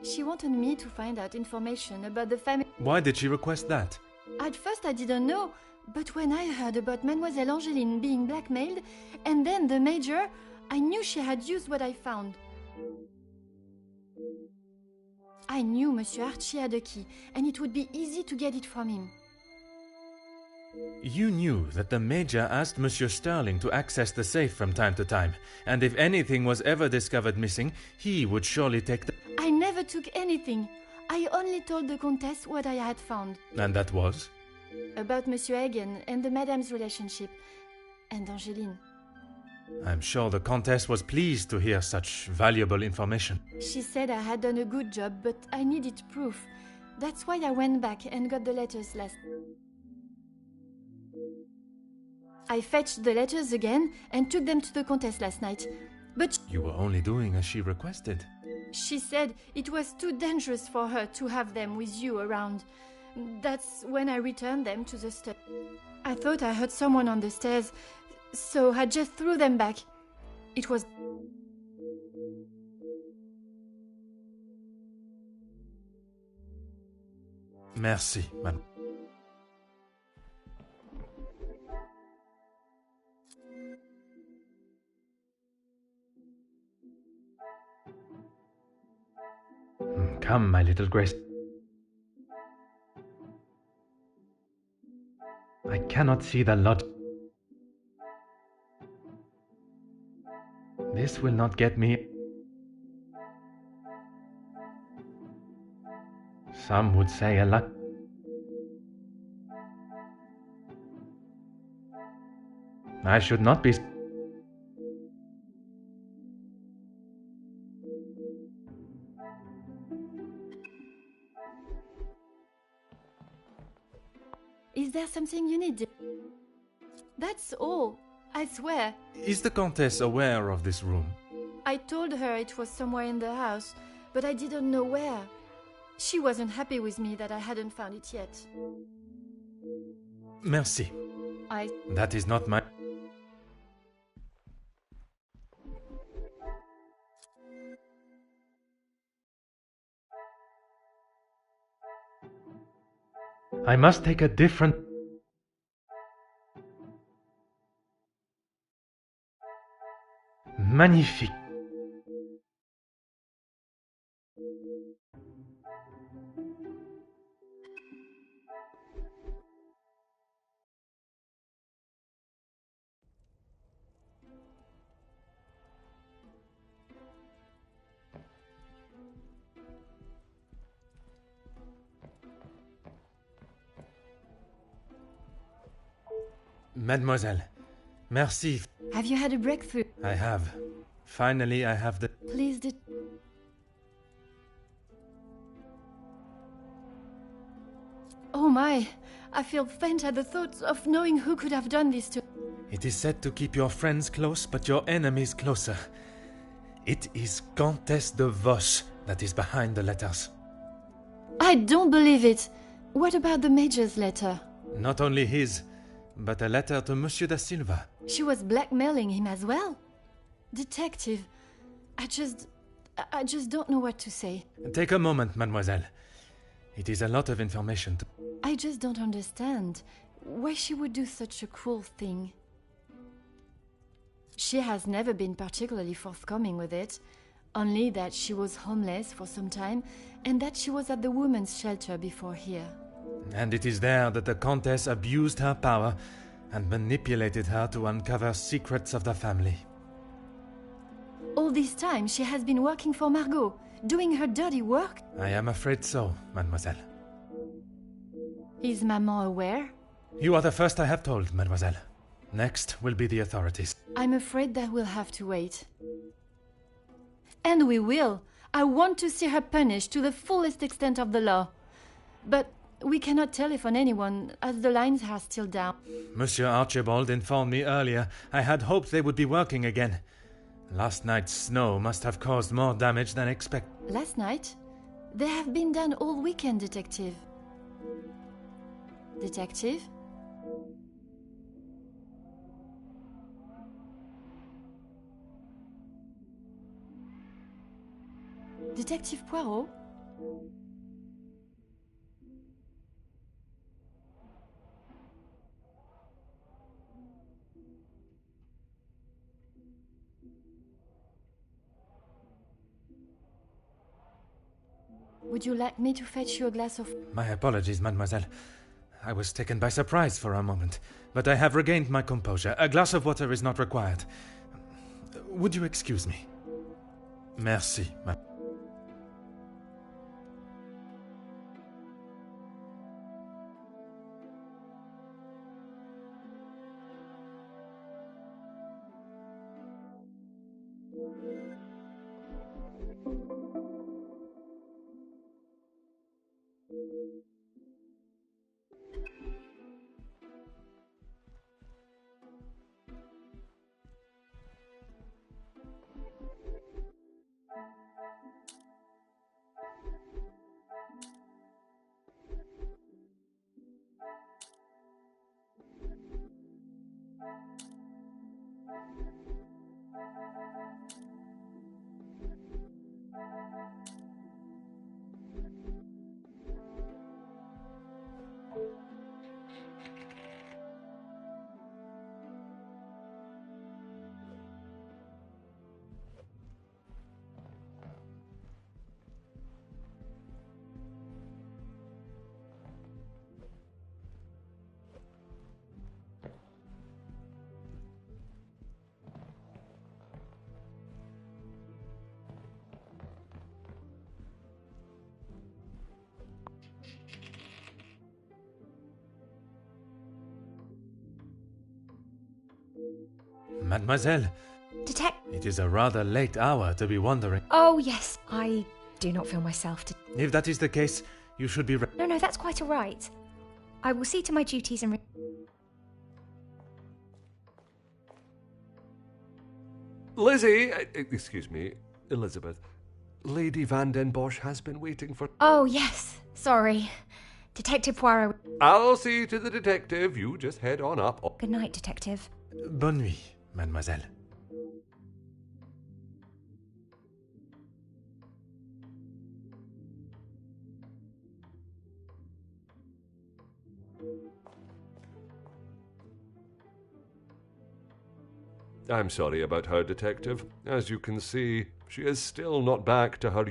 She wanted me to find out information about the family. Why did she request that? At first I didn't know, but when I heard about Mademoiselle Angeline being blackmailed, and then the Major, I knew she had used what I found. I knew Monsieur Archie had a key, and it would be easy to get it from him. You knew that the Major asked Monsieur Sterling to access the safe from time to time, and if anything was ever discovered missing, he would surely take the... I never took anything. I only told the Comtesse what I had found. And that was? About Monsieur Hagen and the Madame's relationship. And Angeline. I'm sure the Comtesse was pleased to hear such valuable information. She said I had done a good job, but I needed proof. That's why I went back and got the letters last... I fetched the letters again and took them to the Comtesse last night. But... You were only doing as she requested. She said it was too dangerous for her to have them with you around. That's when I returned them to the study. I thought I heard someone on the stairs, so I just threw them back. It was... Merci, madame. Come, my little Grace. I cannot see the logic. This will not get me. Some would say a luck. I should not be. Is there something you need? That's all, I swear. Is the Comtesse aware of this room? I told her it was somewhere in the house, but I didn't know where. She wasn't happy with me that I hadn't found it yet. Merci. That is not my... I must take a different... Magnifique. Mademoiselle, merci. Have you had a breakthrough? I have. Finally, I have the... Please, Oh my! I feel faint at the thought of knowing who could have done this to... It is said to keep your friends close, but your enemies closer. It is Countess de Vos that is behind the letters. I don't believe it! What about the Major's letter? Not only his, but a letter to Monsieur da Silva. She was blackmailing him as well? Detective, I just don't know what to say. Take a moment, mademoiselle. It is a lot of information to... I just don't understand why she would do such a cruel thing. She has never been particularly forthcoming with it, only that she was homeless for some time and that she was at the women's shelter before here. And it is there that the Countess abused her power and manipulated her to uncover secrets of the family. All this time she has been working for Margot, doing her dirty work? I am afraid so, mademoiselle. Is Maman aware? You are the first I have told, mademoiselle. Next will be the authorities. I'm afraid that we'll have to wait. And we will. I want to see her punished to the fullest extent of the law. But we cannot telephone anyone, as the lines are still down. Monsieur Archibald informed me earlier. I had hoped they would be working again. Last night's snow must have caused more damage than expected. Last night? They have been done all weekend, Detective. Detective? Detective Poirot? Would you like me to fetch you a glass of... My apologies, mademoiselle. I was taken by surprise for a moment, but I have regained my composure. A glass of water is not required. Would you excuse me? Merci, madame. Mademoiselle. It is a rather late hour to be wandering. Oh, yes, I do not feel myself to... If that is the case, you should be... No, that's quite all right. I will see to my duties and... Lizzie, excuse me, Elizabeth. Lady Van den Bosch has been waiting for... Oh, yes, sorry. Detective Poirot... I'll see to the detective. You just head on up. Good night, Detective. Bonne nuit, mademoiselle. I'm sorry about her, Detective. As you can see, she is still not back to her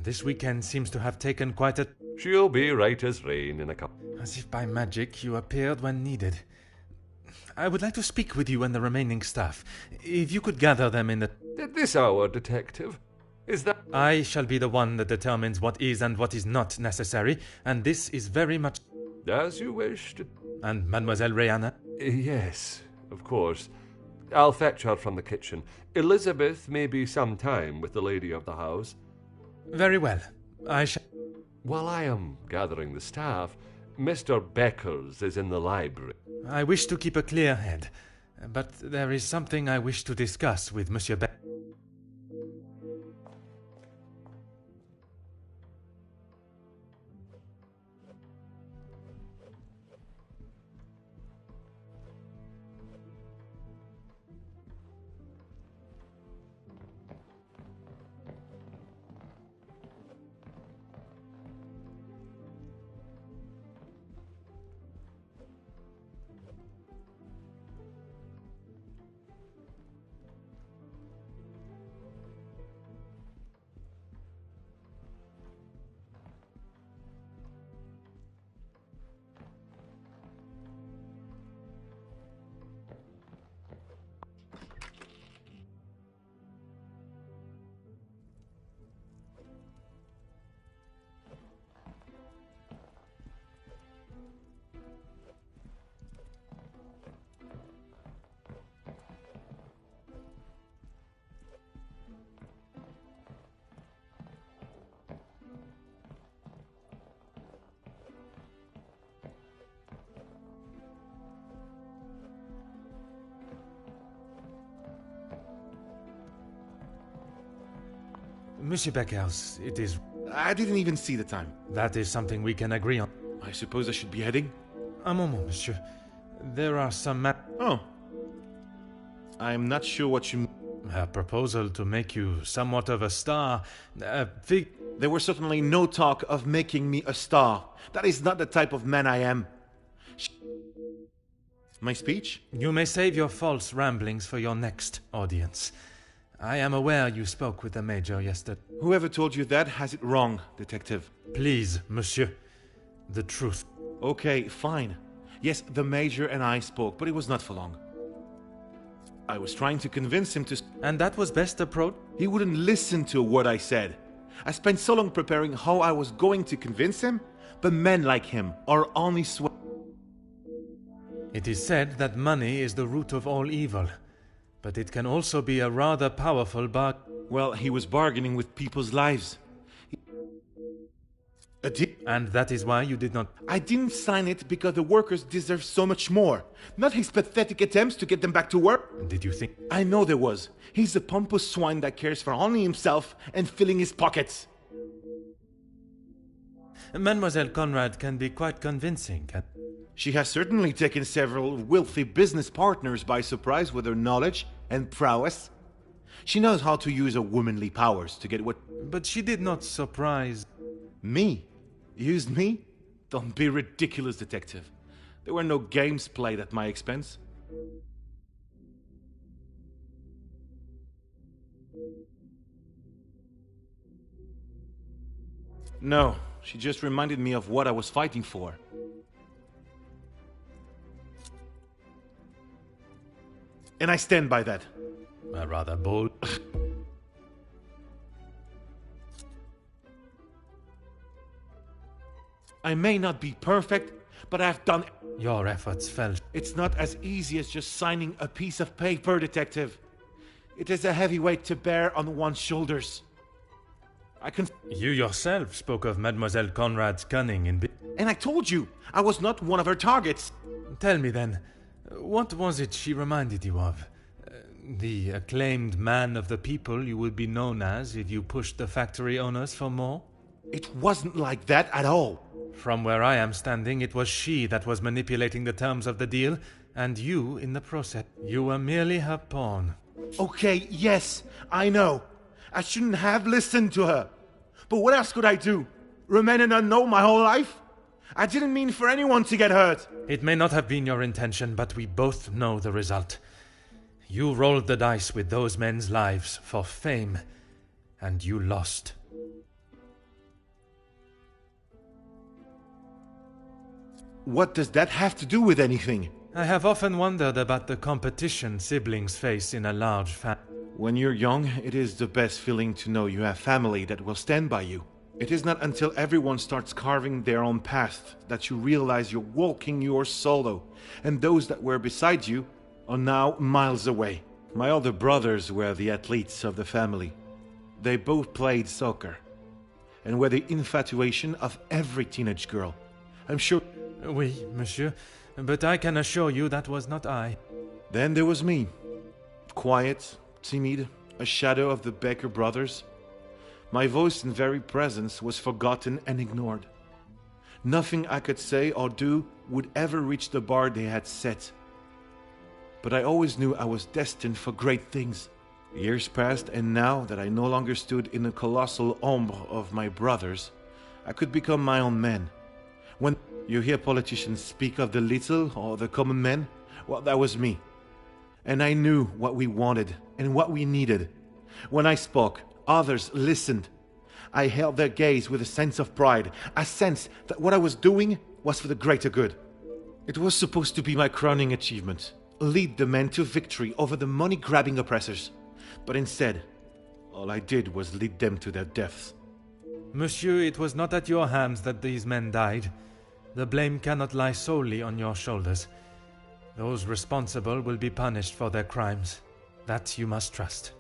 This weekend seems to have taken quite a... She'll be right as rain in a couple... As if by magic you appeared when needed. I would like to speak with you and the remaining staff. If you could gather them in the... At this hour, Detective? Is that... I shall be the one that determines what is and what is not necessary, and this is very much... As you wished. And Mademoiselle Rihanna? Yes, of course. I'll fetch her from the kitchen. Elizabeth may be some time with the lady of the house. Very well. I shall... While I am gathering the staff, Mr. Beckers is in the library. I wish to keep a clear head, but there is something I wish to discuss with Monsieur Beckers. Monsieur Beckers, it is... I didn't even see the time. That is something we can agree on. I suppose I should be heading? Un moment, monsieur. There are some... Oh. I'm not sure what you... Her proposal to make you somewhat of a star... There was certainly no talk of making me a star. That is not the type of man I am. My speech? You may save your false ramblings for your next audience. I am aware you spoke with the Major yesterday. Whoever told you that has it wrong, Detective. Please, monsieur. The truth. Okay, fine. Yes, the Major and I spoke, but it was not for long. I was trying to convince him to... And that was best approach? He wouldn't listen to a word I said. I spent so long preparing how I was going to convince him, but men like him are only It is said that money is the root of all evil. But it can also be a rather powerful Well, he was bargaining with people's lives. And that is why you did not... I didn't sign it because the workers deserve so much more. Not his pathetic attempts to get them back to work. Did you think... I know there was. He's a pompous swine that cares for only himself and filling his pockets. Mademoiselle Conrad can be quite convincing. She has certainly taken several wealthy business partners by surprise with her knowledge and prowess. She knows how to use her womanly powers to get what... But she did not surprise... Me? Used me? Don't be ridiculous, Detective. There were no games played at my expense. No, she just reminded me of what I was fighting for. And I stand by that. Rather bold. I may not be perfect, but I've done... Your efforts fell. It's not as easy as just signing a piece of paper, Detective. It is a heavy weight to bear on one's shoulders. You yourself spoke of Mademoiselle Conrad's cunning in... And I told you, I was not one of her targets. Tell me then, what was it she reminded you of? The acclaimed man of the people you would be known as if you pushed the factory owners for more? It wasn't like that at all. From where I am standing, it was she that was manipulating the terms of the deal, and you in the process. You were merely her pawn. Okay, yes, I know. I shouldn't have listened to her. But what else could I do? Remain an unknown my whole life? I didn't mean for anyone to get hurt. It may not have been your intention, but we both know the result. You rolled the dice with those men's lives for fame, and you lost. What does that have to do with anything? I have often wondered about the competition siblings face in a large family. When you're young, it is the best feeling to know you have family that will stand by you. It is not until everyone starts carving their own path that you realize you're walking yours solo, and those that were beside you are now miles away. My older brothers were the athletes of the family. They both played soccer, and were the infatuation of every teenage girl. I'm sure... Oui, monsieur, but I can assure you that was not I. Then there was me. Quiet, timid, a shadow of the Baker brothers. My voice and very presence was forgotten and ignored. Nothing I could say or do would ever reach the bar they had set. But I always knew I was destined for great things. Years passed, and now that I no longer stood in the colossal ombre of my brothers, I could become my own man. When you hear politicians speak of the little or the common man, well, that was me. And I knew what we wanted and what we needed. When I spoke, others listened. I held their gaze with a sense of pride, a sense that what I was doing was for the greater good. It was supposed to be my crowning achievement, lead the men to victory over the money-grabbing oppressors. But instead, all I did was lead them to their deaths. Monsieur, it was not at your hands that these men died. The blame cannot lie solely on your shoulders. Those responsible will be punished for their crimes. That you must trust.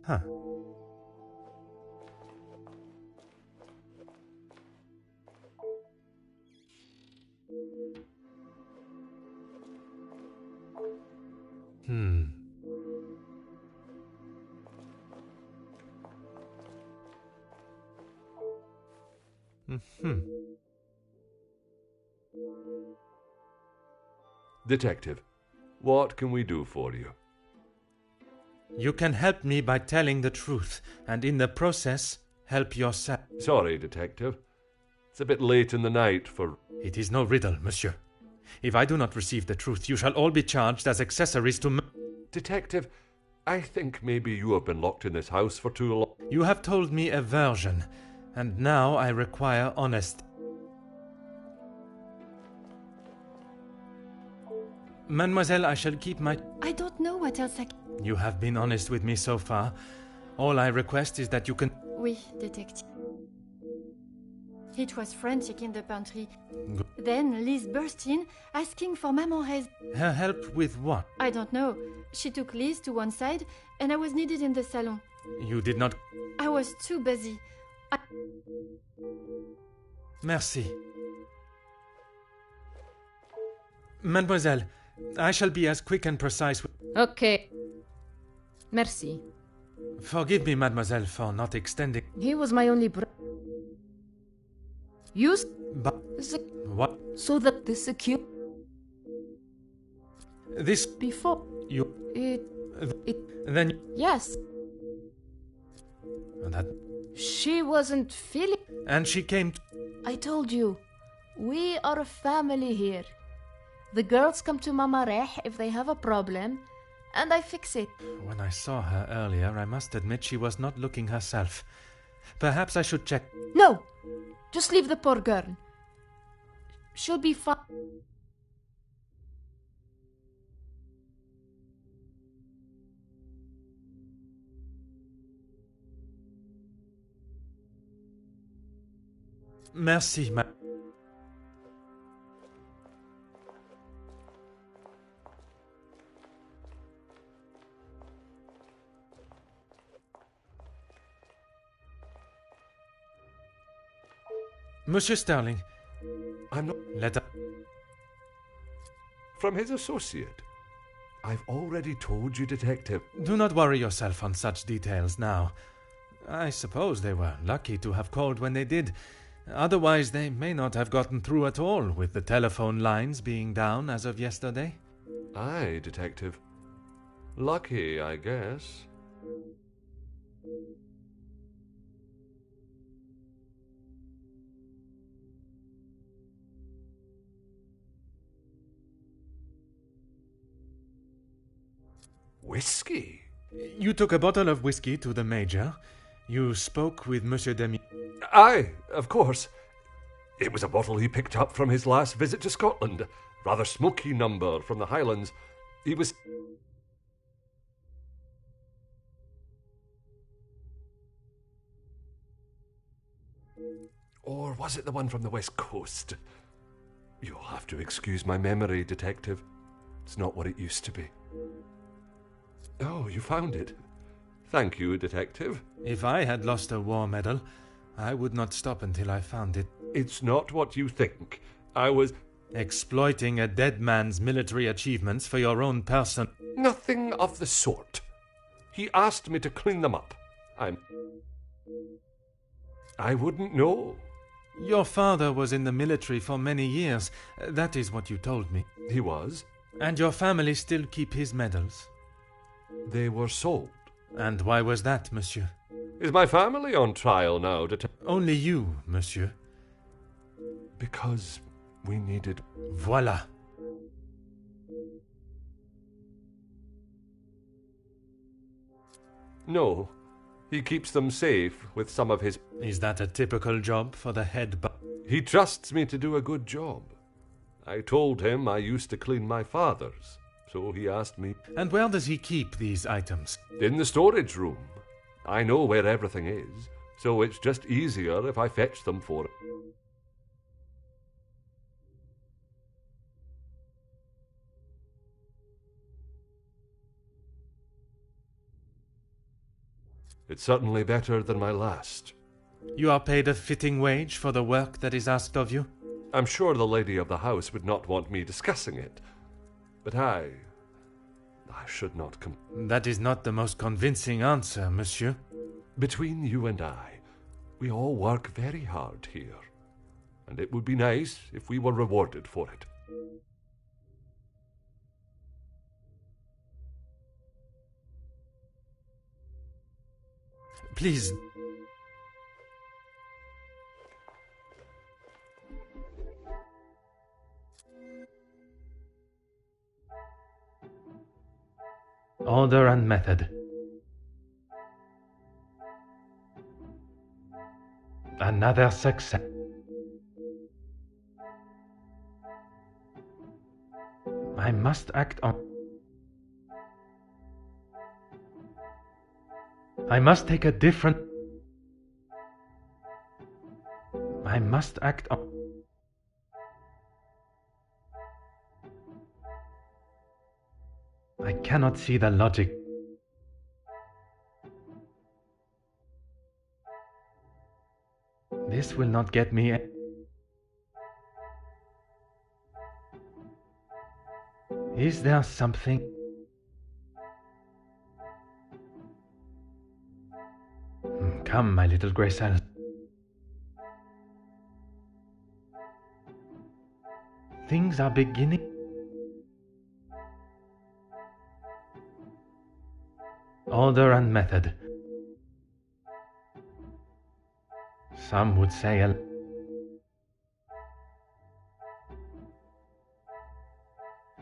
Huh. Detective, what can we do for you? You can help me by telling the truth, and in the process, help yourself. Sorry, Detective. It's a bit late in the night for... It is no riddle, monsieur. If I do not receive the truth, you shall all be charged as accessories to... Detective, I think maybe you have been locked in this house for too long. You have told me a version, and now I require honesty. Mademoiselle, I shall keep my... I don't know what else I... You have been honest with me so far. All I request is that you can... Oui, detective. It was frantic in the pantry. Good. Then Liz burst in, asking for Maman Ray's... Her help with what? I don't know. She took Liz to one side, and I was needed in the salon. You did not... I was too busy. Merci. Mademoiselle, I shall be as quick and precise... Okay. Merci. Forgive me, mademoiselle, for not extending... He was my only You... But... What? So that the secure... This... Before... You... It... Then... Yes. That... She wasn't feeling... And she came... I told you. We are a family here. The girls come to Mama Reh if they have a problem, and I fix it. When I saw her earlier, I must admit she was not looking herself. Perhaps I should check... No! Just leave the poor girl. She'll be fine. Merci, ma... Monsieur Sterling. I'm not... Let up. From his associate. I've already told you, Detective. Do not worry yourself on such details now. I suppose they were lucky to have called when they did. Otherwise, they may not have gotten through at all, with the telephone lines being down as of yesterday. Aye, Detective. Lucky, I guess. Whiskey? You took a bottle of whiskey to the Major. You spoke with Monsieur Demi... Aye, of course. It was a bottle he picked up from his last visit to Scotland. Rather smoky number from the Highlands. He was... Or was it the one from the West Coast? You'll have to excuse my memory, Detective. It's not what it used to be. Oh, you found it. Thank you, Detective. If I had lost a war medal, I would not stop until I found it. It's not what you think. I was... Exploiting a dead man's military achievements for your own person. Nothing of the sort. He asked me to clean them up. I wouldn't know. Your father was in the military for many years. That is what you told me. He was. And your family still keep his medals? They were sold. And why was that, monsieur? Is my family on trial now, Only you, monsieur. Because we needed... Voila. No. He keeps them safe with some of his... Is that a typical job for the head He trusts me to do a good job. I told him I used to clean my father's, so he asked me... And where does he keep these items? In the storage room. I know where everything is, so it's just easier if I fetch them for him. It's certainly better than my last. You are paid a fitting wage for the work that is asked of you? I'm sure the lady of the house would not want me discussing it. But I should not That is not the most convincing answer, monsieur. Between you and I, we all work very hard here. And it would be nice if we were rewarded for it. Please. Order and method. Another success. I must act on. I must take a different. I must act on. I cannot see the logic. This will not get me. Is there something? Come, my little Gracel. Things are beginning. Order and method. Some would say a...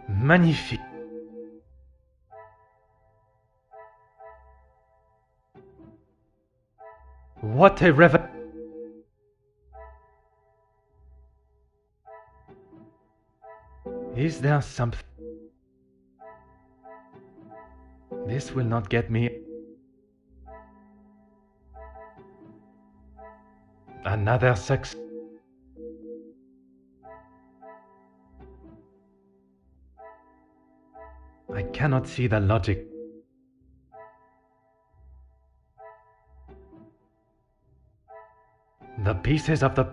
Magnifique. What a revel... Is there something? This will not get me. Another success. I cannot see the logic. The pieces of the...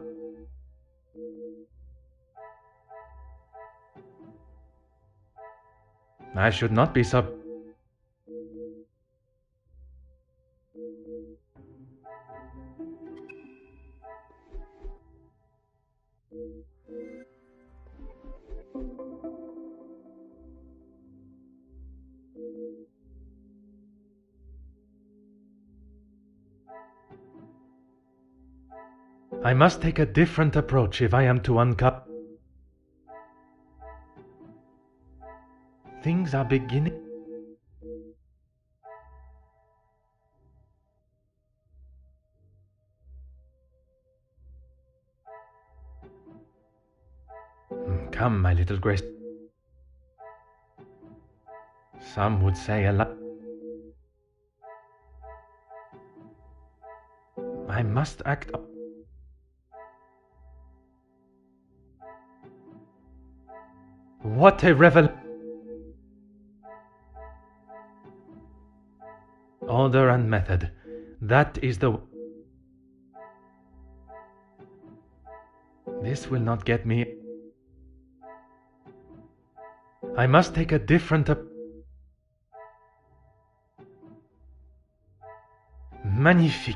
I should not be so... I must take a different approach if I am to uncover. Things are beginning. Come, my little Grace. Some would say a lot. I must act. What a revel... Order and method. That is the... This will not get me... I must take a different... Magnifique.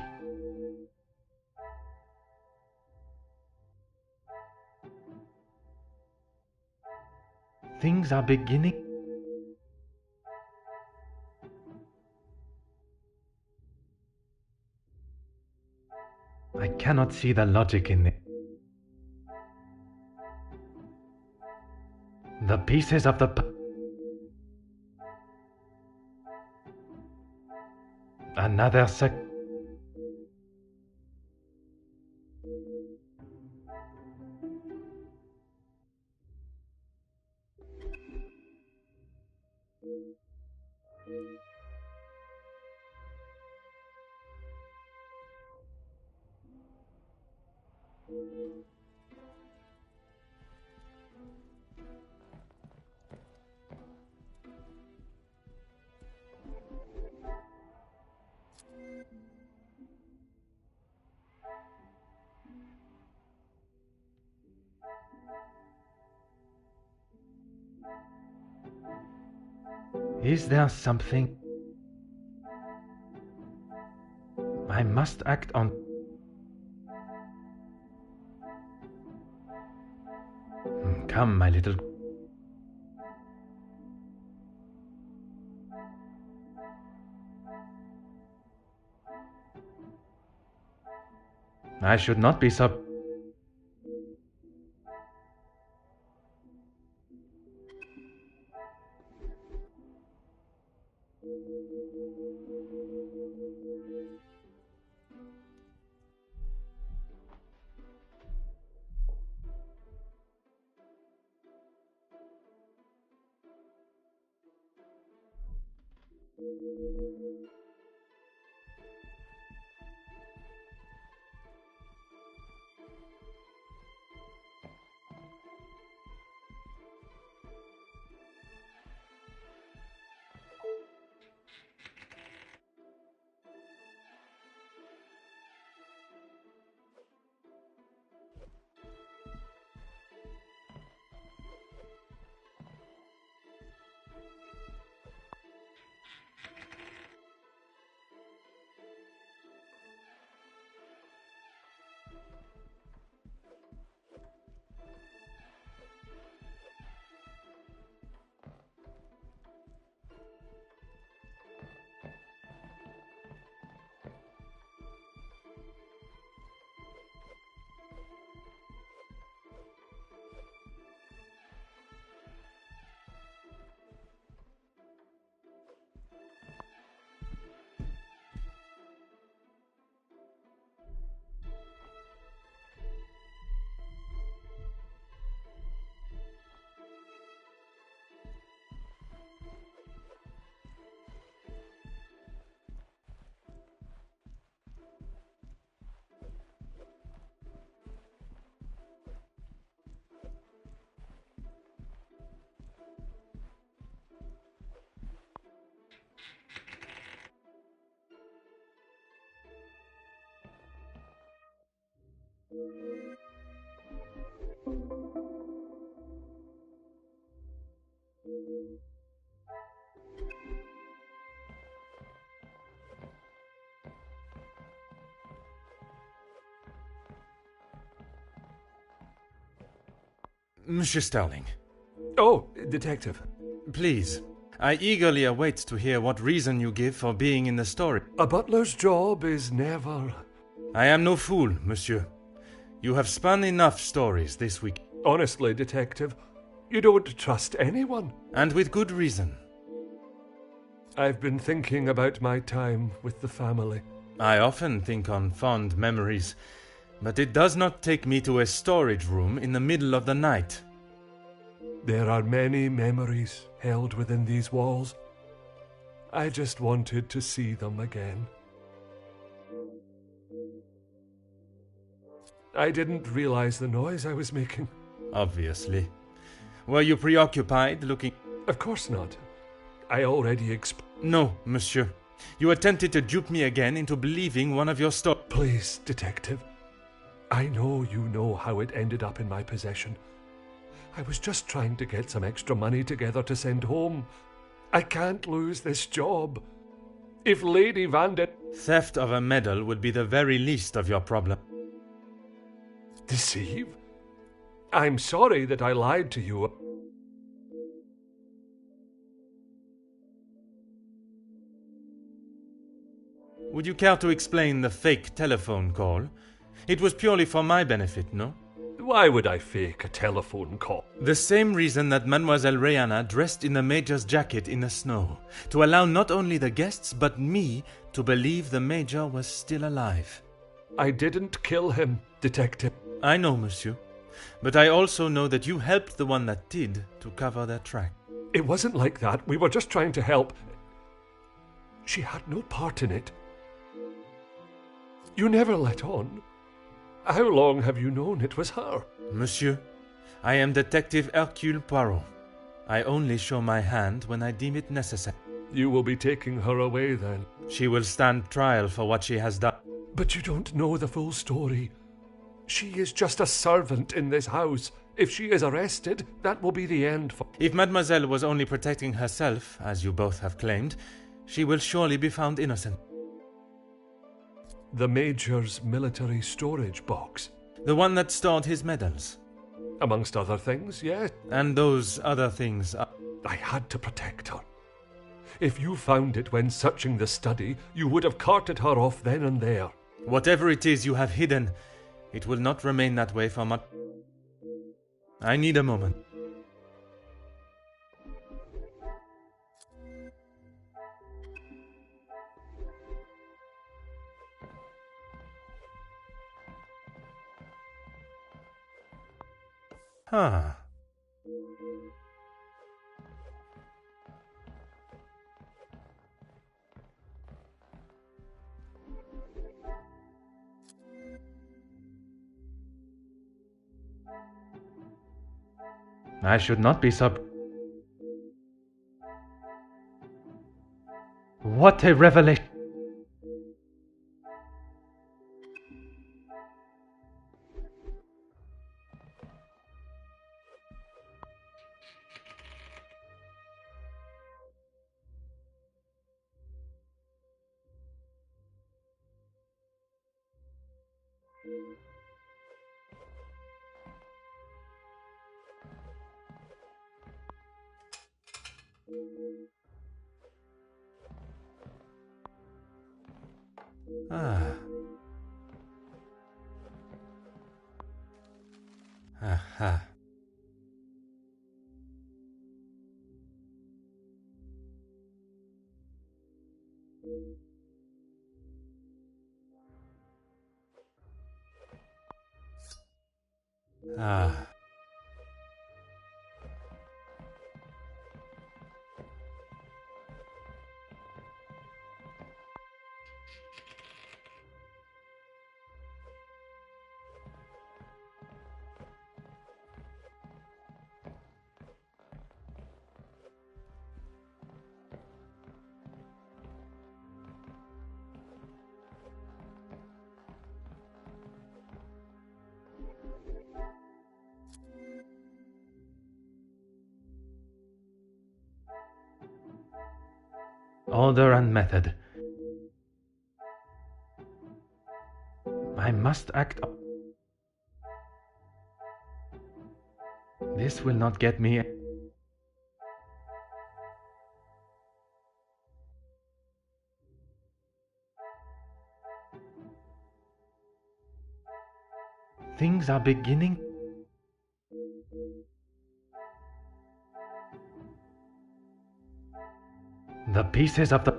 Things are beginning. I cannot see the logic in it. The pieces of the... Another sec... Is there something? I must act on... Come, my little... I should not be so... Monsieur Sterling. Oh, Detective. Please, I eagerly await to hear what reason you give for being in the story. A butler's job is never... I am no fool, monsieur. You have spun enough stories this week. Honestly, Detective, you don't trust anyone. And with good reason. I've been thinking about my time with the family. I often think on fond memories, but it does not take me to a storage room in the middle of the night. There are many memories held within these walls. I just wanted to see them again. I didn't realize the noise I was making. Obviously. Were you preoccupied looking... Of course not. I already No, monsieur. You attempted to dupe me again into believing one of your stories. Please, Detective. I know you know how it ended up in my possession. I was just trying to get some extra money together to send home. I can't lose this job. If Lady Vandet... Theft of a medal would be the very least of your problem. Deceive? I'm sorry that I lied to you. Would you care to explain the fake telephone call? It was purely for my benefit, no? Why would I fake a telephone call? The same reason that Mademoiselle Rihanna dressed in the Major's jacket in the snow, to allow not only the guests but me to believe the Major was still alive. I didn't kill him, Detective. I know, monsieur. But I also know that you helped the one that did to cover their track. It wasn't like that. We were just trying to help. She had no part in it. You never let on. How long have you known it was her? Monsieur, I am Detective Hercule Poirot. I only show my hand when I deem it necessary. You will be taking her away then? She will stand trial for what she has done. But you don't know the full story. She is just a servant in this house. If she is arrested, that will be the end for... If Mademoiselle was only protecting herself, as you both have claimed, she will surely be found innocent. The Major's military storage box. The one that stored his medals. Amongst other things, yes. And those other things are... I had to protect her. If you found it when searching the study, you would have carted her off then and there. Whatever it is you have hidden, it will not remain that way for much... I need a moment. Huh. I should not be What a revelation! Ah. Aha. Ah. Order and method. I must act up. This will not get me. Things are beginning. The pieces of the...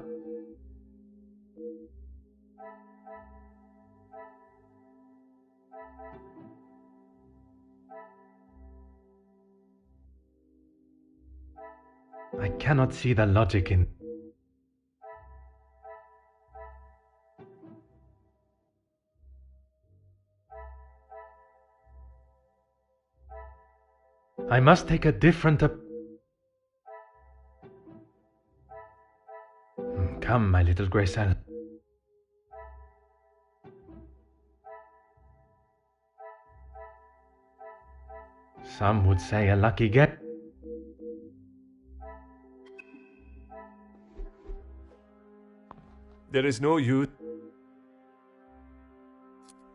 I cannot see the logic in... I must take a different... Come, my little Graycell. Some would say a lucky get. There is no use.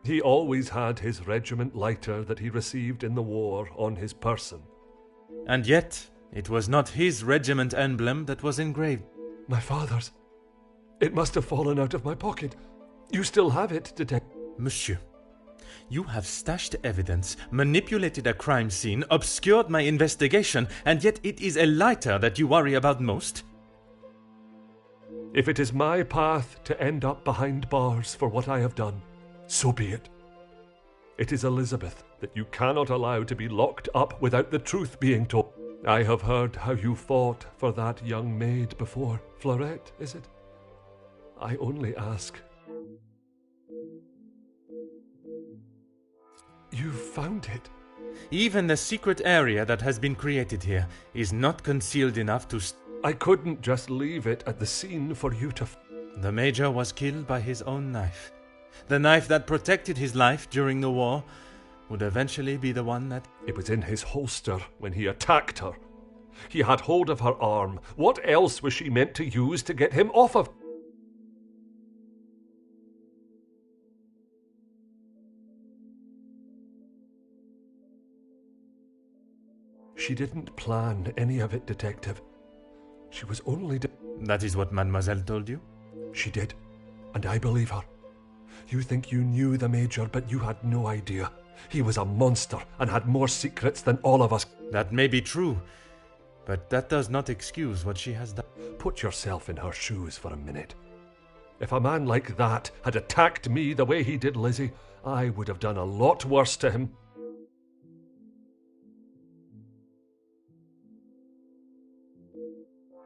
He always had his regiment lighter that he received in the war on his person. And yet, it was not his regiment emblem that was engraved. My father's. It must have fallen out of my pocket. You still have it, Detective. Monsieur, you have stashed evidence, manipulated a crime scene, obscured my investigation, and yet it is a lighter that you worry about most? If it is my path to end up behind bars for what I have done, so be it. It is Elizabeth that you cannot allow to be locked up without the truth being told. I have heard how you fought for that young maid before. Fleurette, is it? I only ask. You found it. Even the secret area that has been created here is not concealed enough to... I couldn't just leave it at the scene for you to... The Major was killed by his own knife. The knife that protected his life during the war would eventually be the one that... It was in his holster when he attacked her. He had hold of her arm. What else was she meant to use to get him off of... She didn't plan any of it, Detective. She was only... That is what Mademoiselle told you? She did, and I believe her. You think you knew the Major, but you had no idea. He was a monster and had more secrets than all of us. That may be true, but that does not excuse what she has done. Put yourself in her shoes for a minute. If a man like that had attacked me the way he did Lizzie, I would have done a lot worse to him.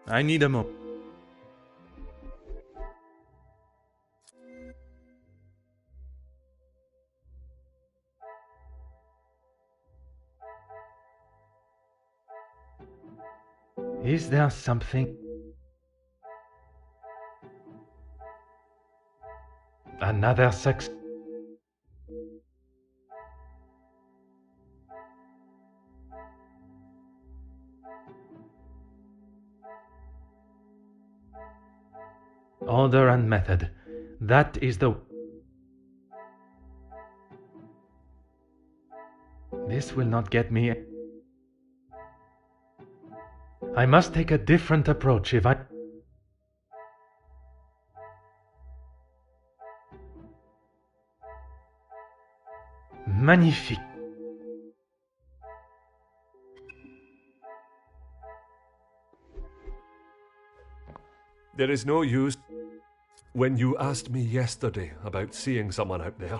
I need a moment. Is there something? Another success? Order and method. That is the... This will not get me... I must take a different approach if I... Magnifique. There is no use. When you asked me yesterday about seeing someone out there,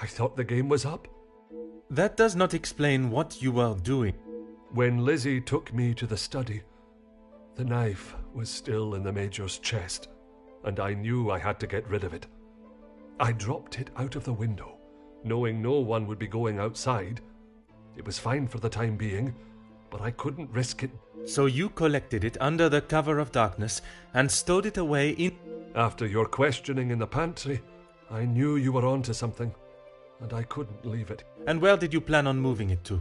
I thought the game was up. That does not explain what you are doing. When Lizzie took me to the study, the knife was still in the Major's chest, and I knew I had to get rid of it. I dropped it out of the window, knowing no one would be going outside. It was fine for the time being, but I couldn't risk it. So you collected it under the cover of darkness and stowed it away in... After your questioning in the pantry, I knew you were onto something, and I couldn't leave it. And where did you plan on moving it to?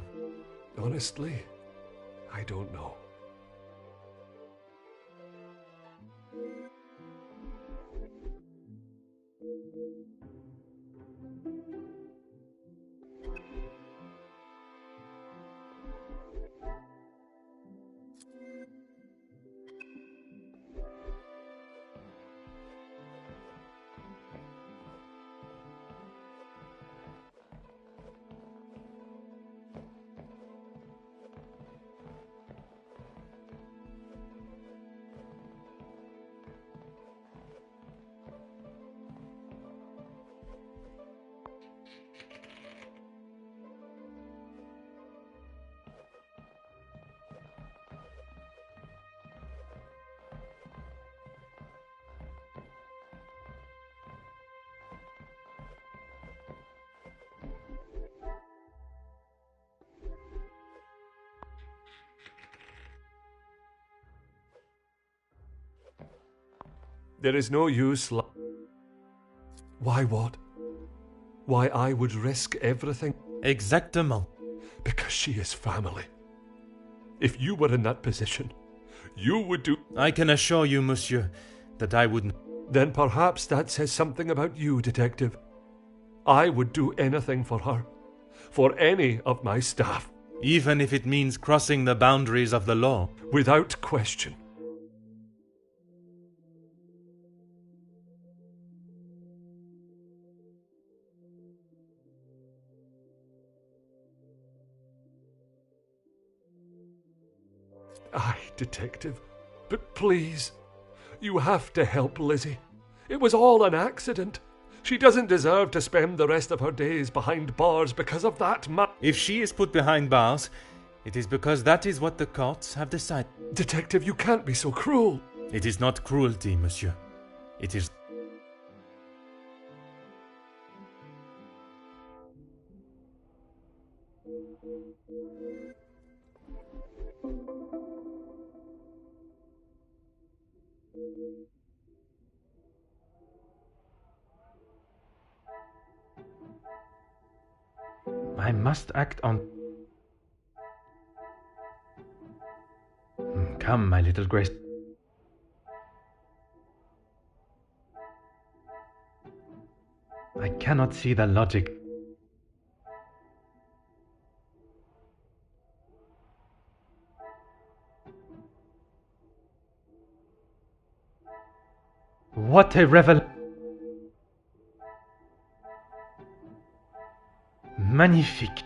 Honestly, I don't know. There is no use. Why what? Why I would risk everything? Exactement. Because she is family. If you were in that position, you would do... I can assure you, monsieur, that I wouldn't. Then perhaps that says something about you, detective. I would do anything for her. For any of my staff. Even if it means crossing the boundaries of the law. Without question. Aye, detective, but please, you have to help Lizzie. It was all an accident. She doesn't deserve to spend the rest of her days behind bars because of that If she is put behind bars, it is because that is what the courts have decided. Detective, you can't be so cruel. It is not cruelty, monsieur. It is... I must act on... Come, my little Grace. I cannot see the logic. What a revel... Magnifique.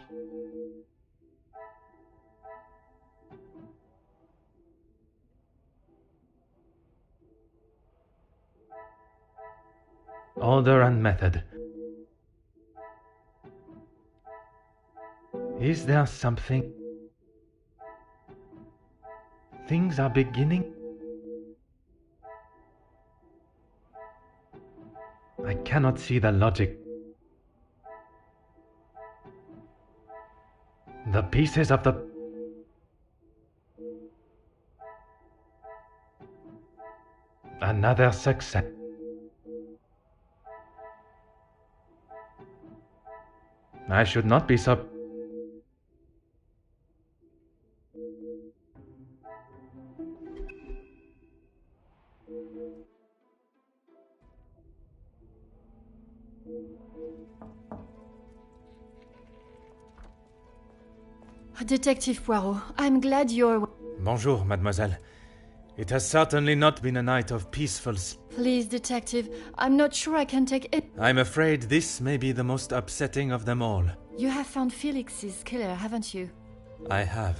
Order and method. Is there something? Things are beginning? I cannot see the logic. The pieces of the... Another success. I should not be so... Detective Poirot, I'm glad you're... Bonjour, mademoiselle. It has certainly not been a night of peaceful... Please, Detective, I'm not sure I can take it. I'm afraid this may be the most upsetting of them all. You have found Felix's killer, haven't you? I have.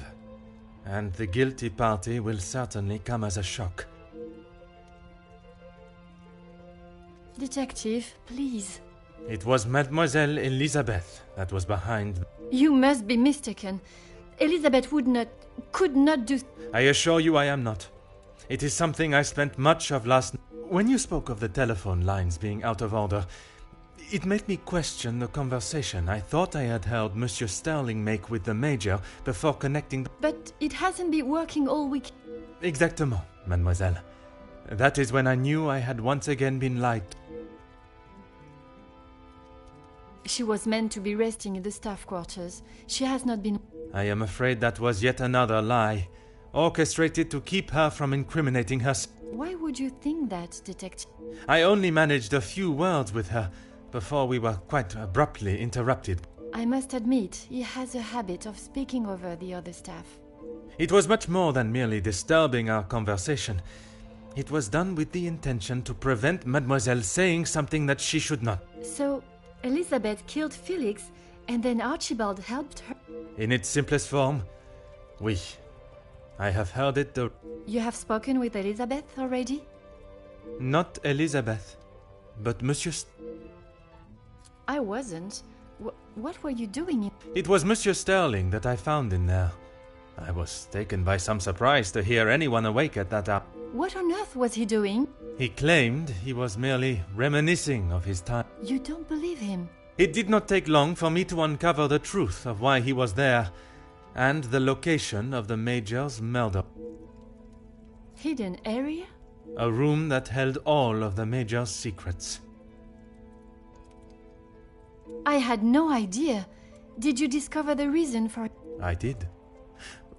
And the guilty party will certainly come as a shock. Detective, please. It was Mademoiselle Elizabeth that was behind... You must be mistaken. Elizabeth could not do... I assure you I am not. It is something I spent much of last... When you spoke of the telephone lines being out of order, it made me question the conversation I thought I had heard Monsieur Sterling make with the Major before connecting... But it hasn't been working all week. Exactement, mademoiselle. That is when I knew I had once again been lied to. She was meant to be resting in the staff quarters. She has not been... I am afraid that was yet another lie, orchestrated to keep her from incriminating herself. Why would you think that, Detective? I only managed a few words with her before we were quite abruptly interrupted. I must admit, he has a habit of speaking over the other staff. It was much more than merely disturbing our conversation. It was done with the intention to prevent Mademoiselle saying something that she should not. So, Elizabeth killed Felix, and then Archibald helped her? In its simplest form, oui. I have heard it the... You have spoken with Elizabeth already? Not Elizabeth, but Monsieur... I wasn't. What were you doing? It was Monsieur Sterling that I found in there. I was taken by some surprise to hear anyone awake at that hour. What on earth was he doing? He claimed he was merely reminiscing of his time. You don't believe him? It did not take long for me to uncover the truth of why he was there, and the location of the Major's murder. Hidden area? A room that held all of the Major's secrets. I had no idea. Did you discover the reason for it? I did.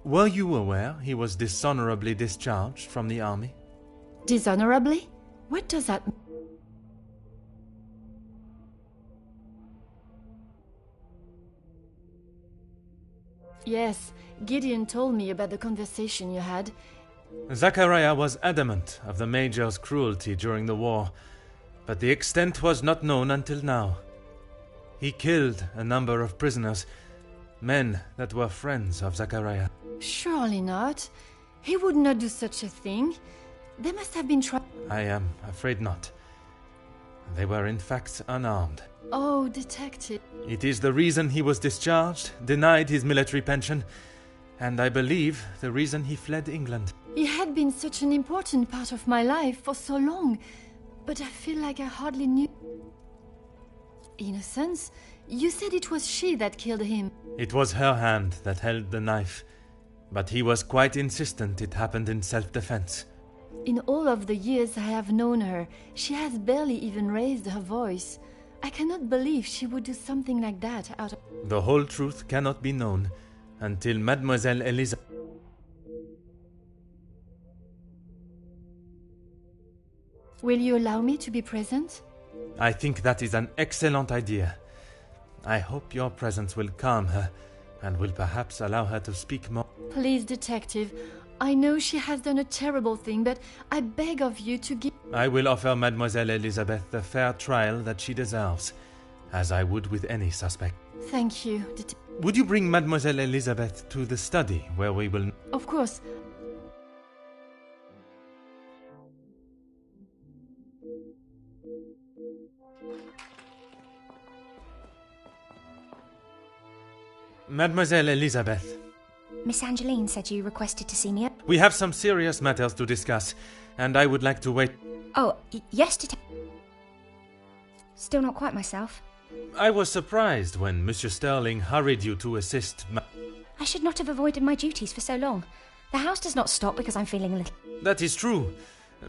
Were you aware he was dishonorably discharged from the army? Dishonorably? What does that mean? Yes, Gideon told me about the conversation you had. Zachariah was adamant of the Major's cruelty during the war, but the extent was not known until now. He killed a number of prisoners, men that were friends of Zachariah. Surely not. He would not do such a thing. They must have been I am afraid not. They were in fact unarmed. Oh, Detective. It is the reason he was discharged, denied his military pension, and I believe the reason he fled England. He had been such an important part of my life for so long, but I feel like I hardly knew. In a sense, you said it was she that killed him. It was her hand that held the knife, but he was quite insistent it happened in self-defense. In all of the years I have known her, she has barely even raised her voice. I cannot believe she would do something like that out of... The whole truth cannot be known until Mademoiselle Elizabeth... Will you allow me to be present? I think that is an excellent idea. I hope your presence will calm her and will perhaps allow her to speak more. Please, Detective. I know she has done a terrible thing, but I beg of you to give... I will offer Mademoiselle Elizabeth the fair trial that she deserves, as I would with any suspect. Thank you, Would you bring Mademoiselle Elizabeth to the study where we will... Of course. Mademoiselle Elizabeth. Miss Angeline said you requested to see me. We have some serious matters to discuss, and I would like to wait... Oh, yes, Still not quite myself. I was surprised when Monsieur Sterling hurried you to assist I should not have avoided my duties for so long. The house does not stop because I'm feeling a little... That is true,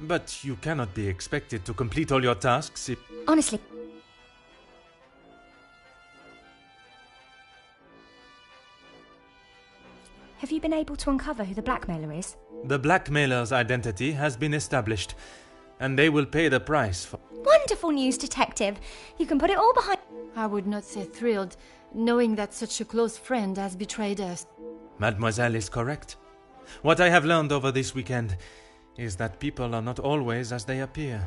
But you cannot be expected to complete all your tasks if... Honestly. Have you been able to uncover who the blackmailer is? The blackmailer's identity has been established, and they will pay the price for... Wonderful news, Detective. You can put it all behind... I would not say thrilled, knowing that such a close friend has betrayed us. Mademoiselle is correct. What I have learned over this weekend is that people are not always as they appear.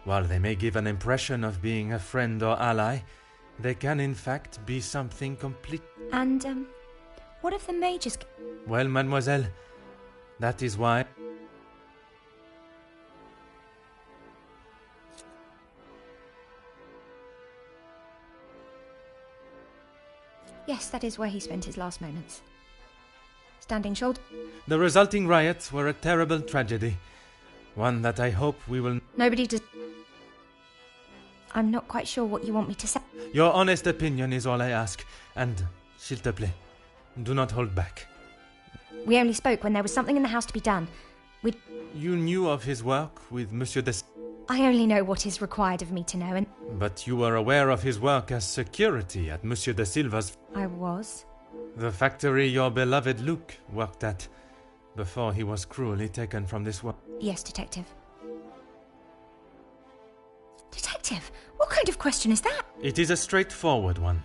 While they may give an impression of being a friend or ally, they can in fact be something complete. And, what of the Major's... Well, mademoiselle, that is why... Yes, that is where he spent his last moments. Standing shoulder... The resulting riots were a terrible tragedy. One that I hope we will... Nobody does... I'm not quite sure what you want me to say. Your honest opinion is all I ask, and, s'il te plaît, do not hold back. We only spoke when there was something in the house to be done. You knew of his work with Monsieur de... I only know what is required of me to know, and... But you were aware of his work as security at Monsieur de Silva's... I was. The factory your beloved Luke worked at, before he was cruelly taken from this world. Yes, Detective. Detective, what kind of question is that? It is a straightforward one.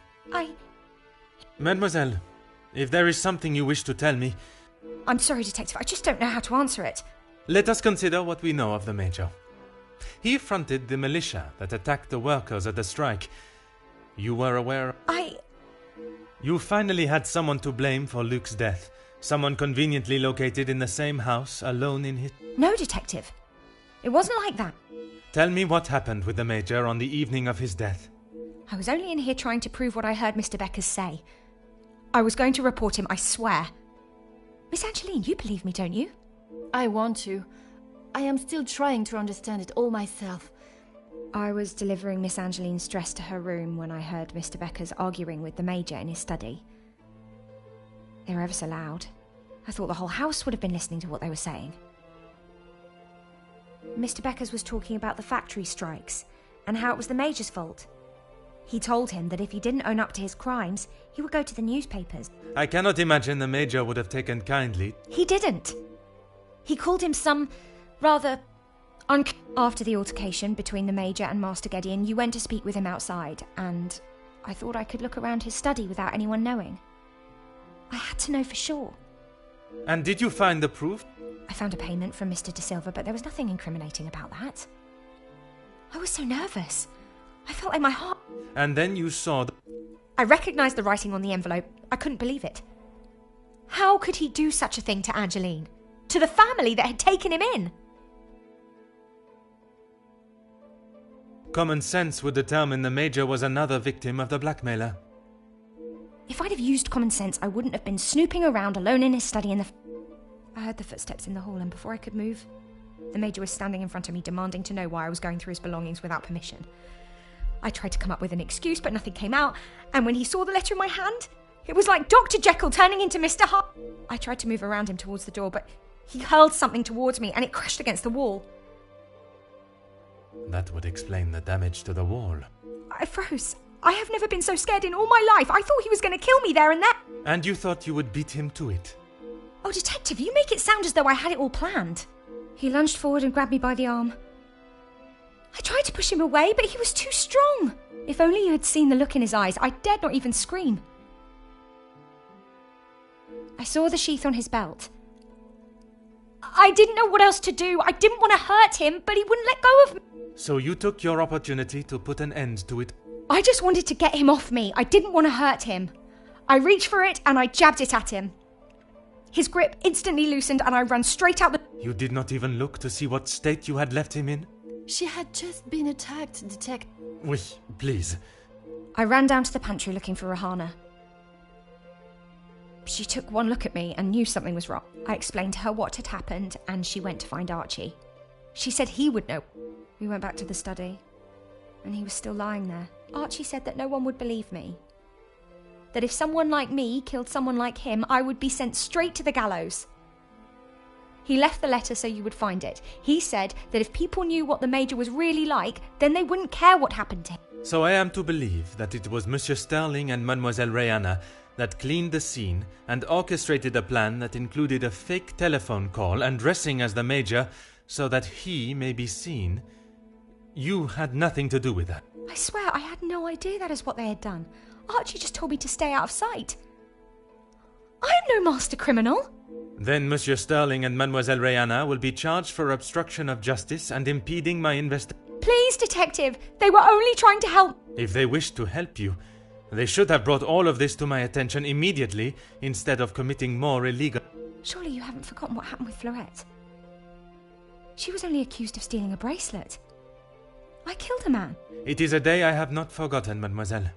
Mademoiselle, if there is something you wish to tell me... I'm sorry, Detective, I just don't know how to answer it. Let us consider what we know of the Major. He fronted the militia that attacked the workers at the strike. You were aware... You finally had someone to blame for Luke's death. Someone conveniently located in the same house, alone in his... No, Detective. It wasn't like that. Tell me what happened with the Major on the evening of his death. I was only in here trying to prove what I heard Mr. Beckers say. I was going to report him, I swear. Miss Angeline, you believe me, don't you? I want to. I am still trying to understand it all myself. I was delivering Miss Angeline's dress to her room when I heard Mr. Beckers arguing with the Major in his study. They were ever so loud. I thought the whole house would have been listening to what they were saying. Mr. Beckers was talking about the factory strikes and how it was the Major's fault. He told him that if he didn't own up to his crimes, he would go to the newspapers. I cannot imagine the Major would have taken kindly. He didn't. He called him some rather... After the altercation between the Major and Master Gideon, you went to speak with him outside, and I thought I could look around his study without anyone knowing. I had to know for sure. And did you find the proof? I found a payment from Mr. De Silva, but there was nothing incriminating about that. I was so nervous. I felt like my heart... And then you saw the... I recognised the writing on the envelope. I couldn't believe it. How could he do such a thing to Angeline? To the family that had taken him in? Common sense would determine the Major was another victim of the blackmailer. If I'd have used common sense, I wouldn't have been snooping around alone in his study in the... I heard the footsteps in the hall, and before I could move, the Major was standing in front of me, demanding to know why I was going through his belongings without permission. I tried to come up with an excuse, but nothing came out, and when he saw the letter in my hand, it was like Dr. Jekyll turning into Mr. Hyde. I tried to move around him towards the door, but he hurled something towards me, and it crashed against the wall. That would explain the damage to the wall. I froze. I have never been so scared in all my life. I thought he was going to kill me there and then. And you thought you would beat him to it? Oh, Detective, you make it sound as though I had it all planned. He lunged forward and grabbed me by the arm. I tried to push him away, but he was too strong. If only you had seen the look in his eyes, I dared not even scream. I saw the sheath on his belt. I didn't know what else to do. I didn't want to hurt him, but he wouldn't let go of me. So you took your opportunity to put an end to it? I just wanted to get him off me. I didn't want to hurt him. I reached for it and I jabbed it at him. His grip instantly loosened and I ran straight out the... You did not even look to see what state you had left him in? She had just been attacked, Detective. Oui, please. I ran down to the pantry looking for Rahana. She took one look at me and knew something was wrong. I explained to her what had happened and she went to find Archie. She said he would know. We went back to the study and he was still lying there. Archie said that no one would believe me. That if someone like me killed someone like him, I would be sent straight to the gallows. He left the letter so you would find it. He said that if people knew what the Major was really like, then they wouldn't care what happened to him. So I am to believe that it was Monsieur Sterling and Mademoiselle Rihanna that cleaned the scene and orchestrated a plan that included a fake telephone call and dressing as the Major so that he may be seen. You had nothing to do with that. I swear I had no idea that is what they had done. Archie just told me to stay out of sight. I am no master criminal. Then Monsieur Sterling and Mademoiselle Rihanna will be charged for obstruction of justice and impeding my investigation. Please, Detective, they were only trying to help. If they wished to help you, they should have brought all of this to my attention immediately instead of committing more illegal... Surely you haven't forgotten what happened with Fleurette. She was only accused of stealing a bracelet. I killed a man. It is a day I have not forgotten, mademoiselle.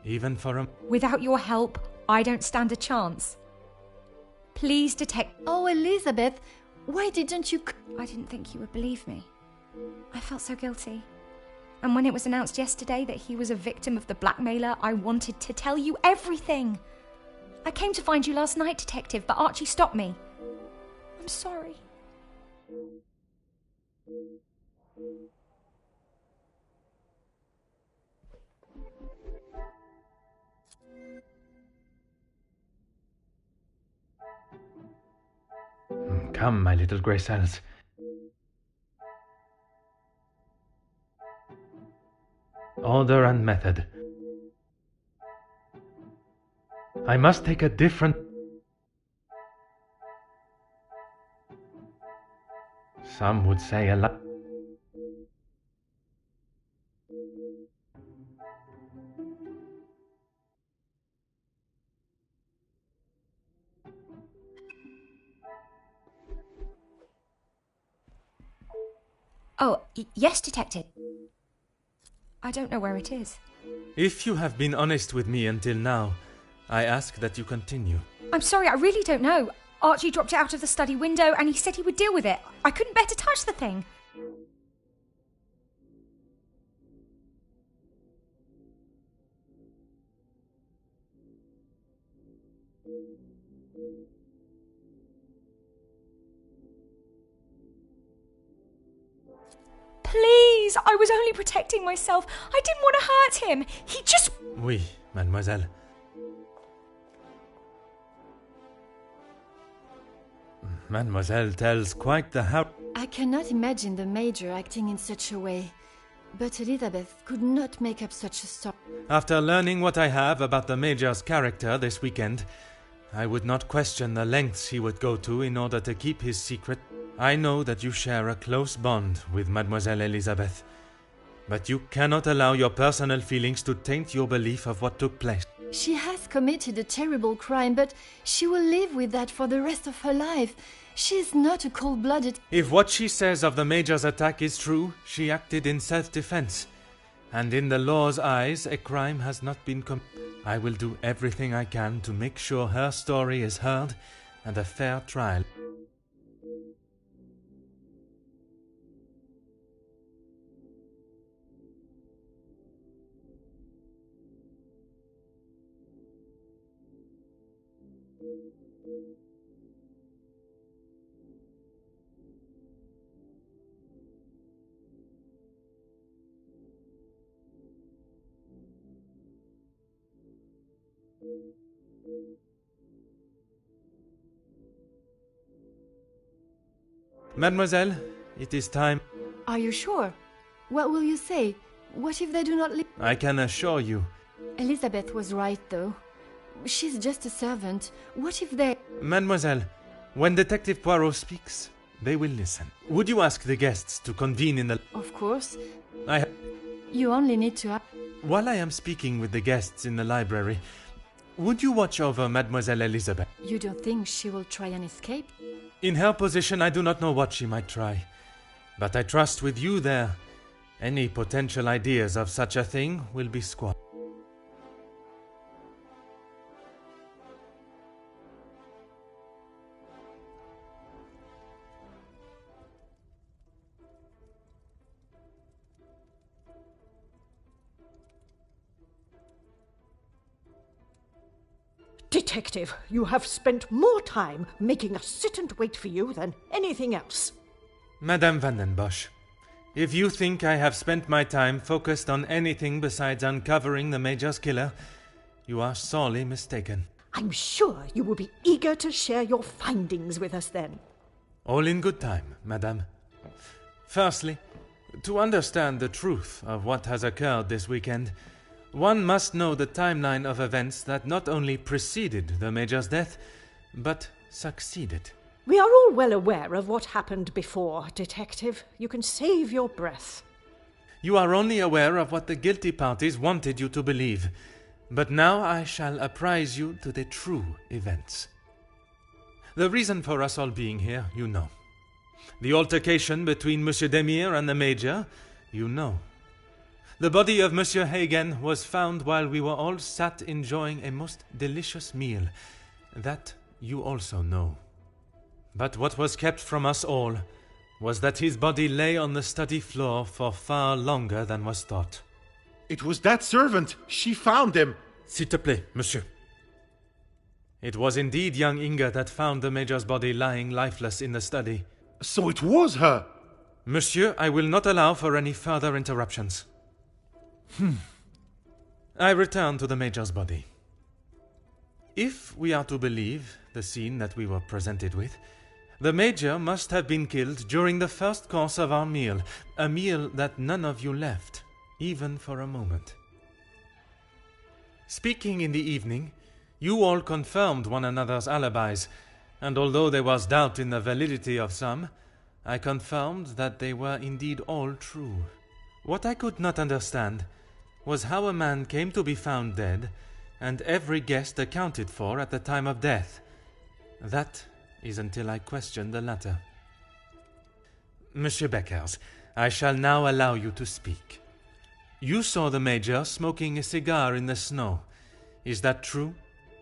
Even for a... Without your help, I don't stand a chance. Please, Detective... Oh, Elizabeth, why didn't you... I didn't think you would believe me. I felt so guilty. And when it was announced yesterday that he was a victim of the blackmailer, I wanted to tell you everything. I came to find you last night, Detective, but Archie stopped me. I'm sorry. Come, my little grey cells. Order and method. I must take a different... Some would say a lot. Oh, yes, Detective. I don't know where it is. If you have been honest with me until now, I ask that you continue. I'm sorry, I really don't know. Archie dropped it out of the study window and he said he would deal with it. I couldn't bear to touch the thing. Please, I was only protecting myself. I didn't want to hurt him. He just... Oui, mademoiselle. Mademoiselle tells quite the how... I cannot imagine the Major acting in such a way. But Elizabeth could not make up such a story. After learning what I have about the Major's character this weekend, I would not question the lengths he would go to in order to keep his secret. I know that you share a close bond with Mademoiselle Elizabeth, but you cannot allow your personal feelings to taint your belief of what took place. She has committed a terrible crime, but she will live with that for the rest of her life. She is not a cold-blooded... If what she says of the Major's attack is true, she acted in self-defense. And in the law's eyes, a crime has not been I will do everything I can to make sure her story is heard and a fair trial. Mademoiselle, it is time. Are you sure? What will you say? What if they do not live? I can assure you. Elizabeth was right, though. She's just a servant. What if they... Mademoiselle, when Detective Poirot speaks, they will listen. Would you ask the guests to convene in the... Of course. You only need to... While I am speaking with the guests in the library, would you watch over Mademoiselle Elizabeth? You don't think she will try and escape? In her position, I do not know what she might try. But I trust with you there, any potential ideas of such a thing will be squashed. detective, you have spent more time making us sit and wait for you than anything else. Madame Van den Bosch, if you think I have spent my time focused on anything besides uncovering the Major's killer, you are sorely mistaken. I'm sure you will be eager to share your findings with us then. All in good time, Madame. Firstly, to understand the truth of what has occurred this weekend, one must know the timeline of events that not only preceded the Major's death, but succeeded. We are all well aware of what happened before, Detective. You can save your breath. You are only aware of what the guilty parties wanted you to believe, but now I shall apprise you to the true events. The reason for us all being here, you know. The altercation between Monsieur Demire and the Major, you know. The body of Monsieur Hagen was found while we were all sat enjoying a most delicious meal. That you also know. But what was kept from us all was that his body lay on the study floor for far longer than was thought. It was that servant. She found him. S'il te plaît, monsieur. It was indeed young Inga that found the Major's body lying lifeless in the study. So it was her. Monsieur, I will not allow for any further interruptions. I return to the Major's body. If we are to believe the scene that we were presented with, the Major must have been killed during the first course of our meal, a meal that none of you left, even for a moment. Speaking in the evening, you all confirmed one another's alibis, and although there was doubt in the validity of some, I confirmed that they were indeed all true. What I could not understand was how a man came to be found dead, and every guest accounted for at the time of death. That is until I questioned the latter. Monsieur Beckers, I shall now allow you to speak. You saw the Major smoking a cigar in the snow. Is that true?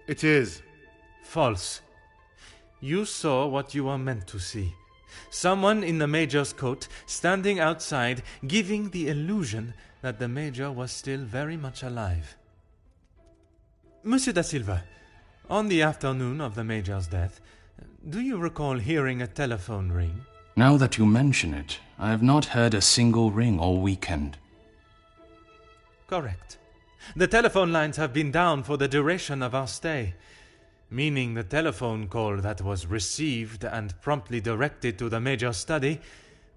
It is. False. You saw what you were meant to see. Someone in the Major's coat standing outside, giving the illusion that the Major was still very much alive. Monsieur da Silva, on the afternoon of the Major's death, do you recall hearing a telephone ring? Now that you mention it, I have not heard a single ring all weekend. Correct. The telephone lines have been down for the duration of our stay, meaning the telephone call that was received and promptly directed to the Major's study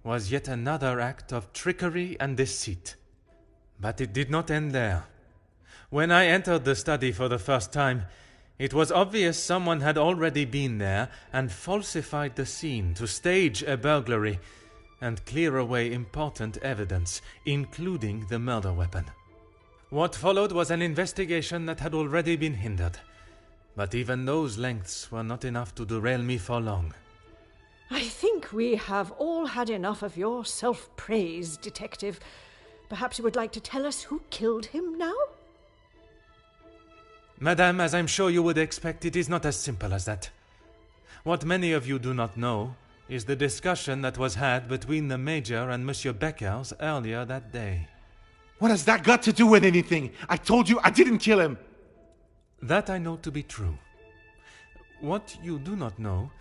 was yet another act of trickery and deceit. But it did not end there. When I entered the study for the first time, it was obvious someone had already been there and falsified the scene to stage a burglary and clear away important evidence, including the murder weapon. What followed was an investigation that had already been hindered, but even those lengths were not enough to derail me for long. I think we have all had enough of your self-praise, Detective. Perhaps you would like to tell us who killed him now? Madame, as I'm sure you would expect, it is not as simple as that. What many of you do not know is the discussion that was had between the Major and Monsieur Beckers earlier that day. What has that got to do with anything? I told you I didn't kill him. That I know to be true. What you do not know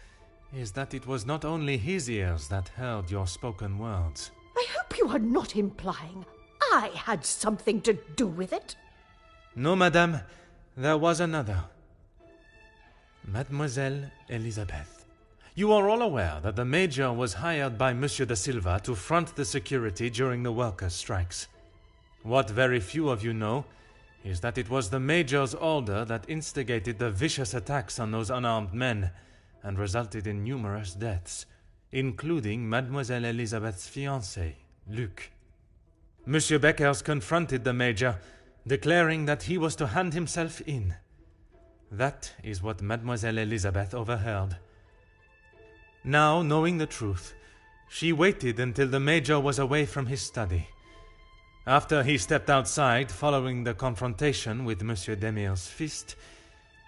is that it was not only his ears that heard your spoken words. I hope you are not implying I had something to do with it. No, madame, there was another. Mademoiselle Elisabeth. You are all aware that the Major was hired by Monsieur da Silva to front the security during the workers' strikes. What very few of you know is that it was the Major's order that instigated the vicious attacks on those unarmed men and resulted in numerous deaths, including Mademoiselle Elisabeth's fiancé, Luc. Monsieur Beckers confronted the Major, declaring that he was to hand himself in. That is what Mademoiselle Elisabeth overheard. Now, knowing the truth, she waited until the Major was away from his study. After he stepped outside following the confrontation with Monsieur Demire's fist,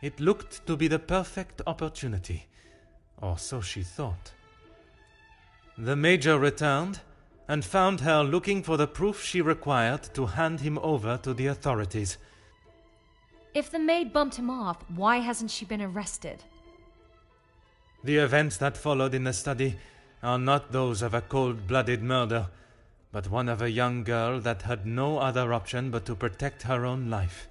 it looked to be the perfect opportunity, or so she thought. The Major returned and found her looking for the proof she required to hand him over to the authorities. If the maid bumped him off, why hasn't she been arrested? The events that followed in the study are not those of a cold-blooded murder, but one of a young girl that had no other option but to protect her own life.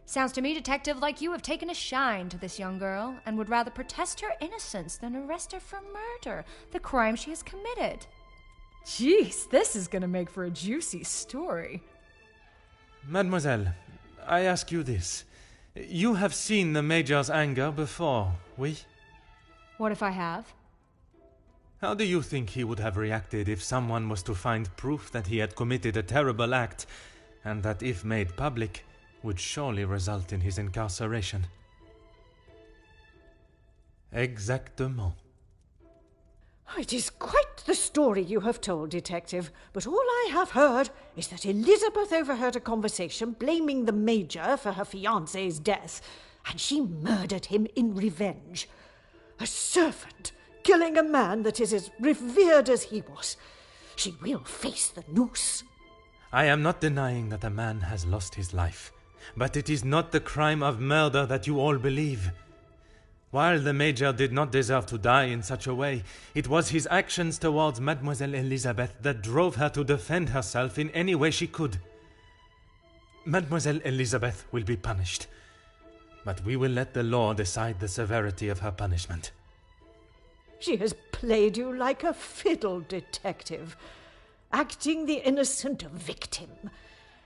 Sounds to me, Detective, like you have taken a shine to this young girl and would rather protest her innocence than arrest her for murder, the crime she has committed. Jeez, this is gonna make for a juicy story. Mademoiselle, I ask you this. You have seen the Major's anger before, oui? What if I have? How do you think he would have reacted if someone was to find proof that he had committed a terrible act, and that if made public, would surely result in his incarceration? Exactement. It is quite the story you have told, Detective, but all I have heard is that Elizabeth overheard a conversation blaming the Major for her fiancé's death, and she murdered him in revenge. A servant killing a man that is as revered as he was. She will face the noose. I am not denying that a man has lost his life, but it is not the crime of murder that you all believe. While the Major did not deserve to die in such a way, it was his actions towards Mademoiselle Elizabeth that drove her to defend herself in any way she could. Mademoiselle Elizabeth will be punished, but we will let the law decide the severity of her punishment. She has played you like a fiddle, Detective, acting the innocent victim.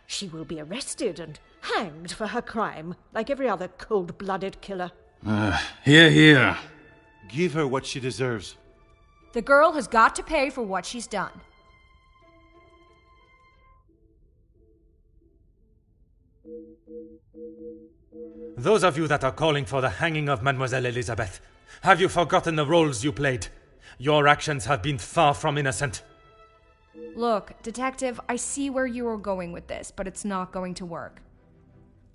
She will be arrested and hanged for her crime, like every other cold-blooded killer. Here. Give her what she deserves. The girl has got to pay for what she's done. Those of you that are calling for the hanging of Mademoiselle Elizabeth, have you forgotten the roles you played? Your actions have been far from innocent. Look, Detective, I see where you are going with this, but it's not going to work.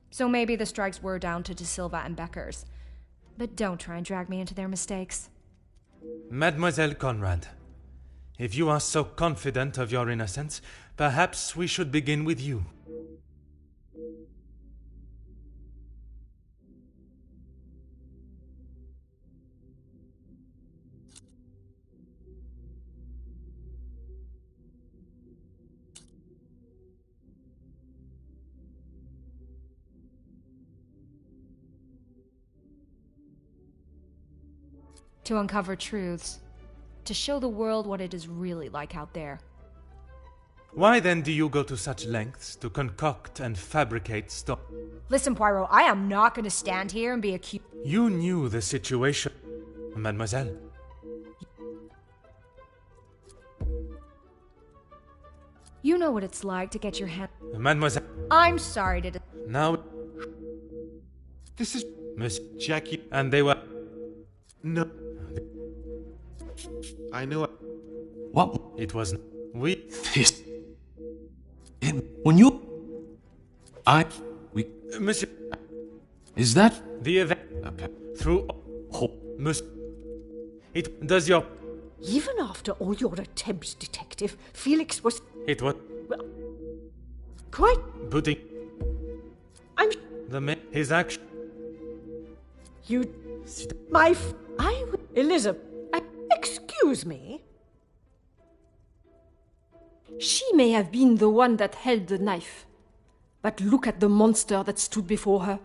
So maybe the strikes were down to De Silva and Beckers. But don't try and drag me into their mistakes. Mademoiselle Conrad, if you are so confident of your innocence, perhaps we should begin with you. To uncover truths. To show the world what it is really like out there. Why then do you go to such lengths to concoct and fabricate stuff? Listen, Poirot, I am not going to stand here and be accused. You knew the situation, mademoiselle. You know what it's like to get your hand... Mademoiselle... I'm sorry to... Now... This is... Miss Jackie... And they were... No... I knew it. What? It was... We... This... When you... We... Monsieur... Is that... The event... Okay. Through... Monsieur... It... Does your... Even after all your attempts, Detective, Felix was... It was... Well, quite... Putting... I'm... His action... You... I would... Elizabeth... Excuse me? She may have been the one that held the knife. But look at the monster that stood before her.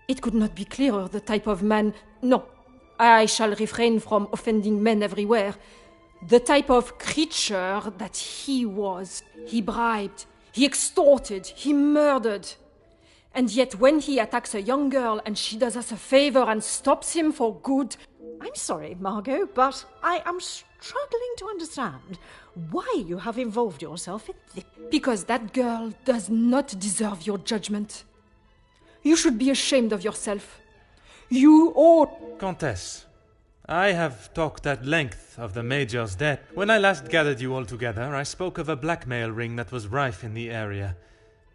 It could not be clearer the type of man... No, I shall refrain from offending men everywhere. The type of creature that he was. He bribed, he extorted, he murdered. And yet when he attacks a young girl and she does us a favor and stops him for good... I'm sorry, Margot, but I am struggling to understand why you have involved yourself in this. Because that girl does not deserve your judgment. You should be ashamed of yourself. You ought... Countess, I have talked at length of the Major's death. When I last gathered you all together, I spoke of a blackmail ring that was rife in the area,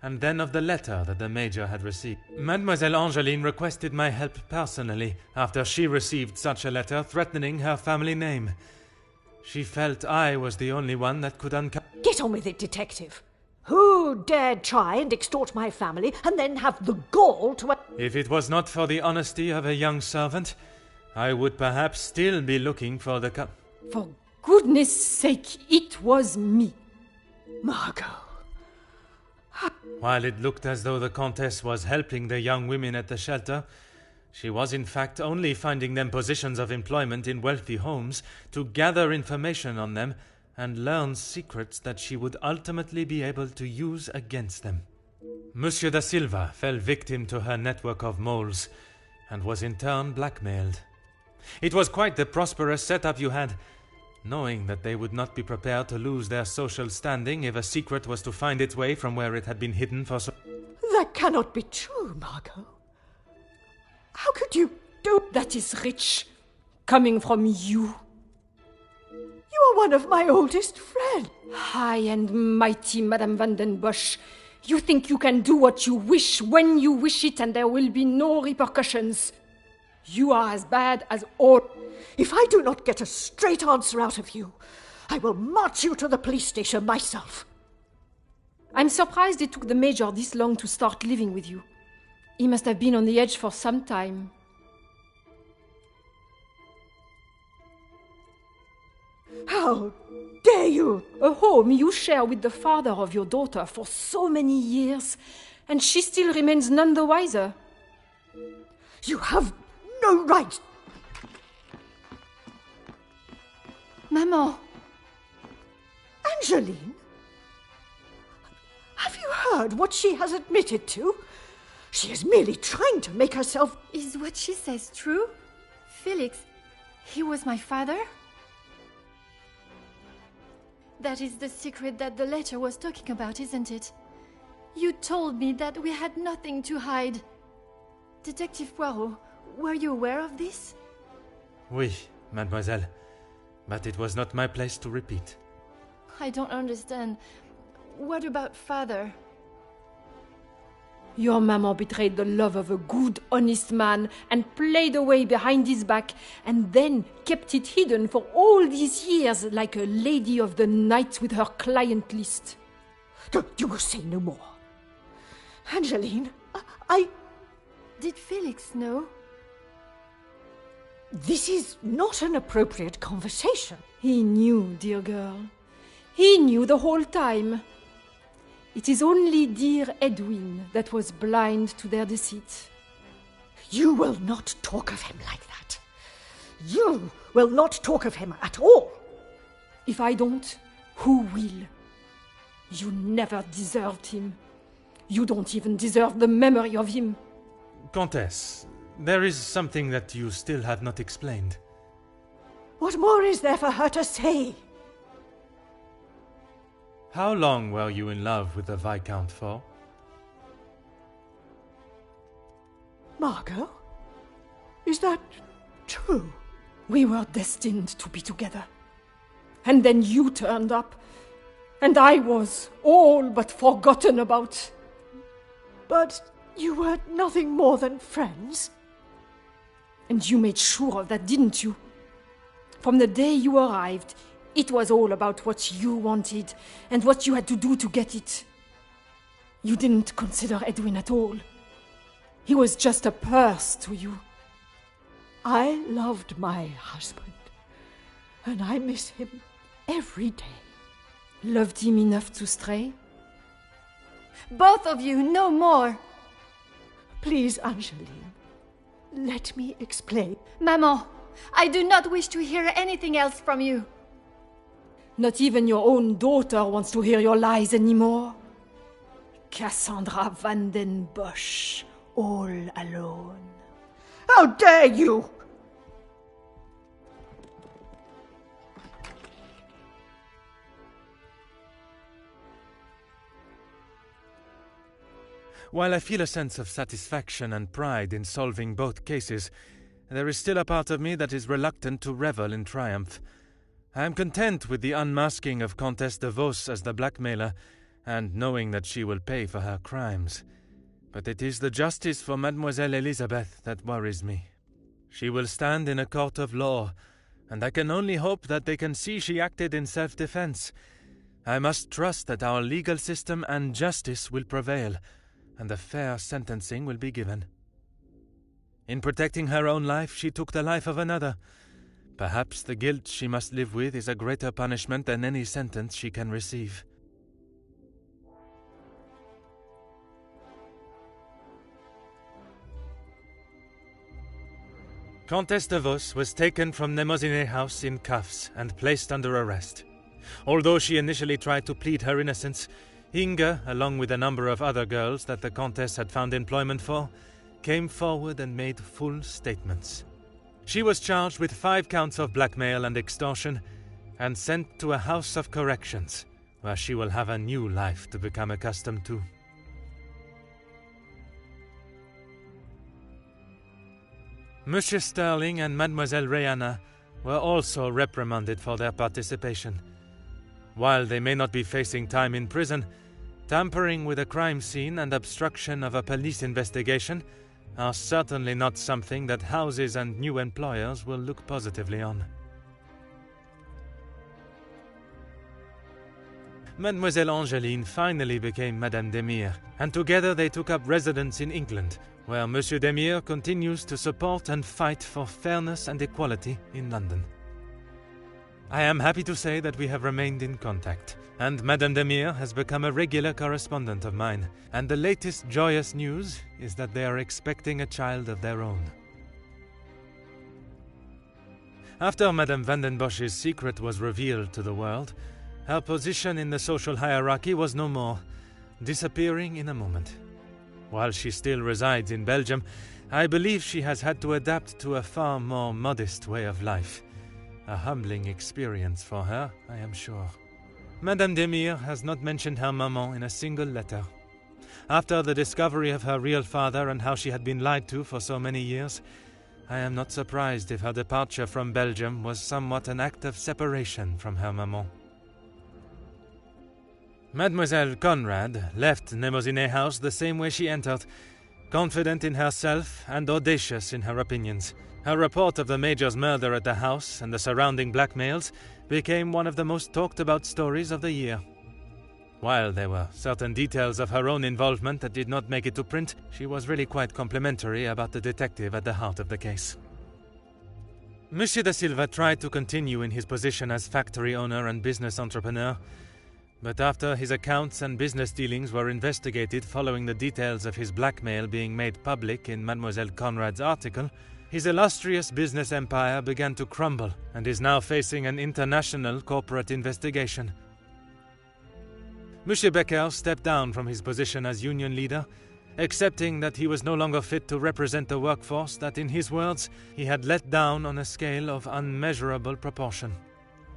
and then of the letter that the Major had received. Mademoiselle Angeline requested my help personally after she received such a letter threatening her family name. She felt I was the only one that could uncover... Get on with it, Detective. Who You dared try and extort my family, and then have the gall to... If it was not for the honesty of a young servant, I would perhaps still be looking for the... For goodness sake, it was me. Margot. While it looked as though the Countess was helping the young women at the shelter, she was in fact only finding them positions of employment in wealthy homes to gather information on them and learn secrets that she would ultimately be able to use against them. Monsieur da Silva fell victim to her network of moles and was in turn blackmailed. It was quite the prosperous setup you had, knowing that they would not be prepared to lose their social standing if a secret was to find its way from where it had been hidden for so... That cannot be true, Margot. How could you do... That is rich, coming from you. You are one of my oldest friends. High and mighty, Madame van den Bosch. You think you can do what you wish when you wish it and there will be no repercussions. You are as bad as all... If I do not get a straight answer out of you, I will march you to the police station myself. I'm surprised it took the Major this long to start living with you. He must have been on the edge for some time. How dare you? A home you share with the father of your daughter for so many years, and she still remains none the wiser. You have no right. Maman. Angeline? Have you heard what she has admitted to? She is merely trying to make herself... Is what she says true? Felix, he was my father? That is the secret that the letter was talking about, isn't it? You told me that we had nothing to hide. Detective Poirot, were you aware of this? Oui, mademoiselle. But it was not my place to repeat. I don't understand. What about father? Your maman betrayed the love of a good, honest man and played away behind his back and then kept it hidden for all these years like a lady of the night with her client list. You will say no more. Angeline, I... Did Felix know? This is not an appropriate conversation. He knew, dear girl. He knew the whole time. It is only dear Edwin that was blind to their deceit. You will not talk of him like that. You will not talk of him at all. If I don't, who will? You never deserved him. You don't even deserve the memory of him. Countess, there is something that you still have not explained. What more is there for her to say? How long were you in love with the Viscount for? Margot? Is that true? We were destined to be together. And then you turned up, and I was all but forgotten about. But you were nothing more than friends. And you made sure of that, didn't you? From the day you arrived, it was all about what you wanted and what you had to do to get it. You didn't consider Edwin at all. He was just a purse to you. I loved my husband, and I miss him every day. Loved him enough to stray? Both of you, no more. Please, Angeline, let me explain. Maman, I do not wish to hear anything else from you. Not even your own daughter wants to hear your lies anymore. Cassandra van den Bosch, all alone. How dare you! While I feel a sense of satisfaction and pride in solving both cases, there is still a part of me that is reluctant to revel in triumph. I am content with the unmasking of Comtesse de Vos as the blackmailer, and knowing that she will pay for her crimes. But it is the justice for Mademoiselle Elizabeth that worries me. She will stand in a court of law, and I can only hope that they can see she acted in self-defense, I must trust that our legal system and justice will prevail, and a fair sentencing will be given. In protecting her own life, she took the life of another. Perhaps the guilt she must live with is a greater punishment than any sentence she can receive. Countess de Vos was taken from Nemozinet House in cuffs and placed under arrest. Although she initially tried to plead her innocence, Inga, along with a number of other girls that the Countess had found employment for, came forward and made full statements. She was charged with 5 counts of blackmail and extortion and sent to a house of corrections, where she will have a new life to become accustomed to. Monsieur Sterling and Mademoiselle Rayana were also reprimanded for their participation. While they may not be facing time in prison, tampering with a crime scene and obstruction of a police investigation are certainly not something that houses and new employers will look positively on. Mademoiselle Angeline finally became Madame Demire, and together they took up residence in England, where Monsieur Demire continues to support and fight for fairness and equality in London. I am happy to say that we have remained in contact, and Madame Demire has become a regular correspondent of mine, and the latest joyous news is that they are expecting a child of their own. After Madame van den Bosch's secret was revealed to the world, her position in the social hierarchy was no more, disappearing in a moment. While she still resides in Belgium, I believe she has had to adapt to a far more modest way of life. A humbling experience for her, I am sure. Madame Demire has not mentioned her maman in a single letter. After the discovery of her real father and how she had been lied to for so many years, I am not surprised if her departure from Belgium was somewhat an act of separation from her maman. Mademoiselle Conrad left Nemozinet House the same way she entered, confident in herself and audacious in her opinions. Her report of the Major's murder at the house and the surrounding blackmails became one of the most talked about stories of the year. While there were certain details of her own involvement that did not make it to print, she was really quite complimentary about the detective at the heart of the case. Monsieur da Silva tried to continue in his position as factory owner and business entrepreneur, but after his accounts and business dealings were investigated following the details of his blackmail being made public in Mademoiselle Conrad's article, his illustrious business empire began to crumble and is now facing an international corporate investigation. Monsieur Becker stepped down from his position as union leader, accepting that he was no longer fit to represent the workforce that, in his words, he had let down on a scale of unmeasurable proportion.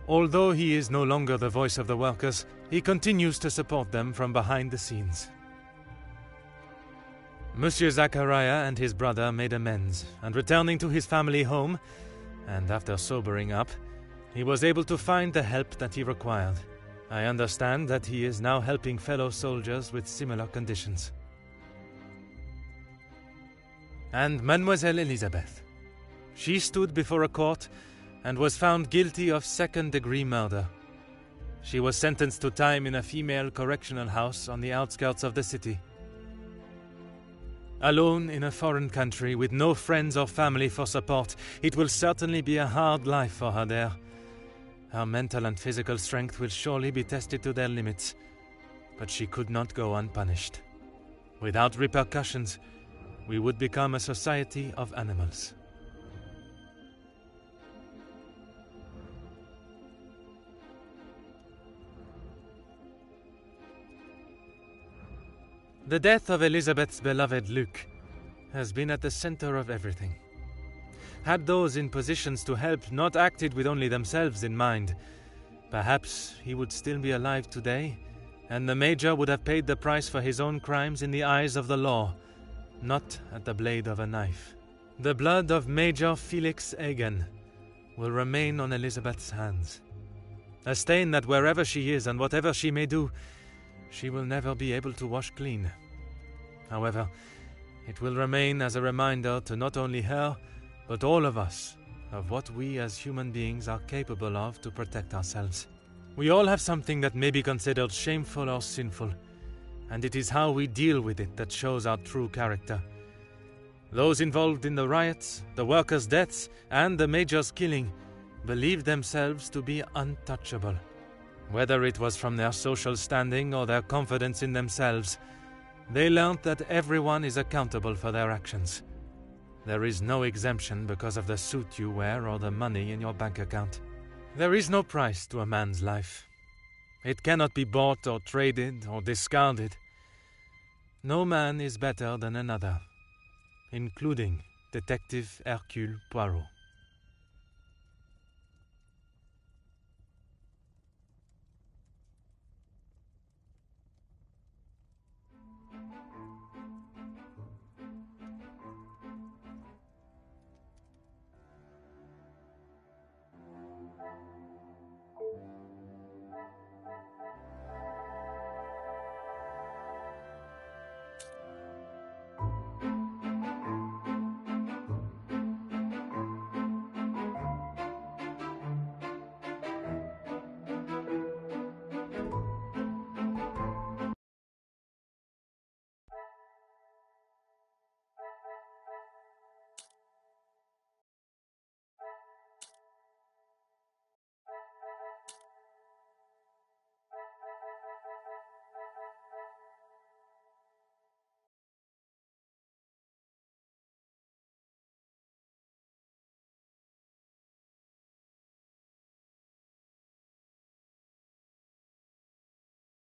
Although he is no longer the voice of the workers, he continues to support them from behind the scenes. Monsieur Zachariah and his brother made amends, and returning to his family home, and after sobering up, he was able to find the help that he required. I understand that he is now helping fellow soldiers with similar conditions. And Mademoiselle Elizabeth. She stood before a court and was found guilty of second-degree murder. She was sentenced to time in a female correctional house on the outskirts of the city. Alone in a foreign country with no friends or family for support, it will certainly be a hard life for her there. Her mental and physical strength will surely be tested to their limits, but she could not go unpunished. Without repercussions, we would become a society of animals. The death of Elizabeth's beloved Luc has been at the center of everything. Had those in positions to help not acted with only themselves in mind, perhaps he would still be alive today, and the Major would have paid the price for his own crimes in the eyes of the law, not at the blade of a knife. The blood of Major Felix Egan will remain on Elizabeth's hands. A stain that wherever she is and whatever she may do, she will never be able to wash clean. However, it will remain as a reminder to not only her, but all of us, of what we as human beings are capable of to protect ourselves. We all have something that may be considered shameful or sinful, and it is how we deal with it that shows our true character. Those involved in the riots, the workers' deaths, and the major's killing believed themselves to be untouchable. Whether it was from their social standing or their confidence in themselves, they learned that everyone is accountable for their actions. There is no exemption because of the suit you wear or the money in your bank account. There is no price to a man's life. It cannot be bought or traded or discarded. No man is better than another, including Detective Hercule Poirot.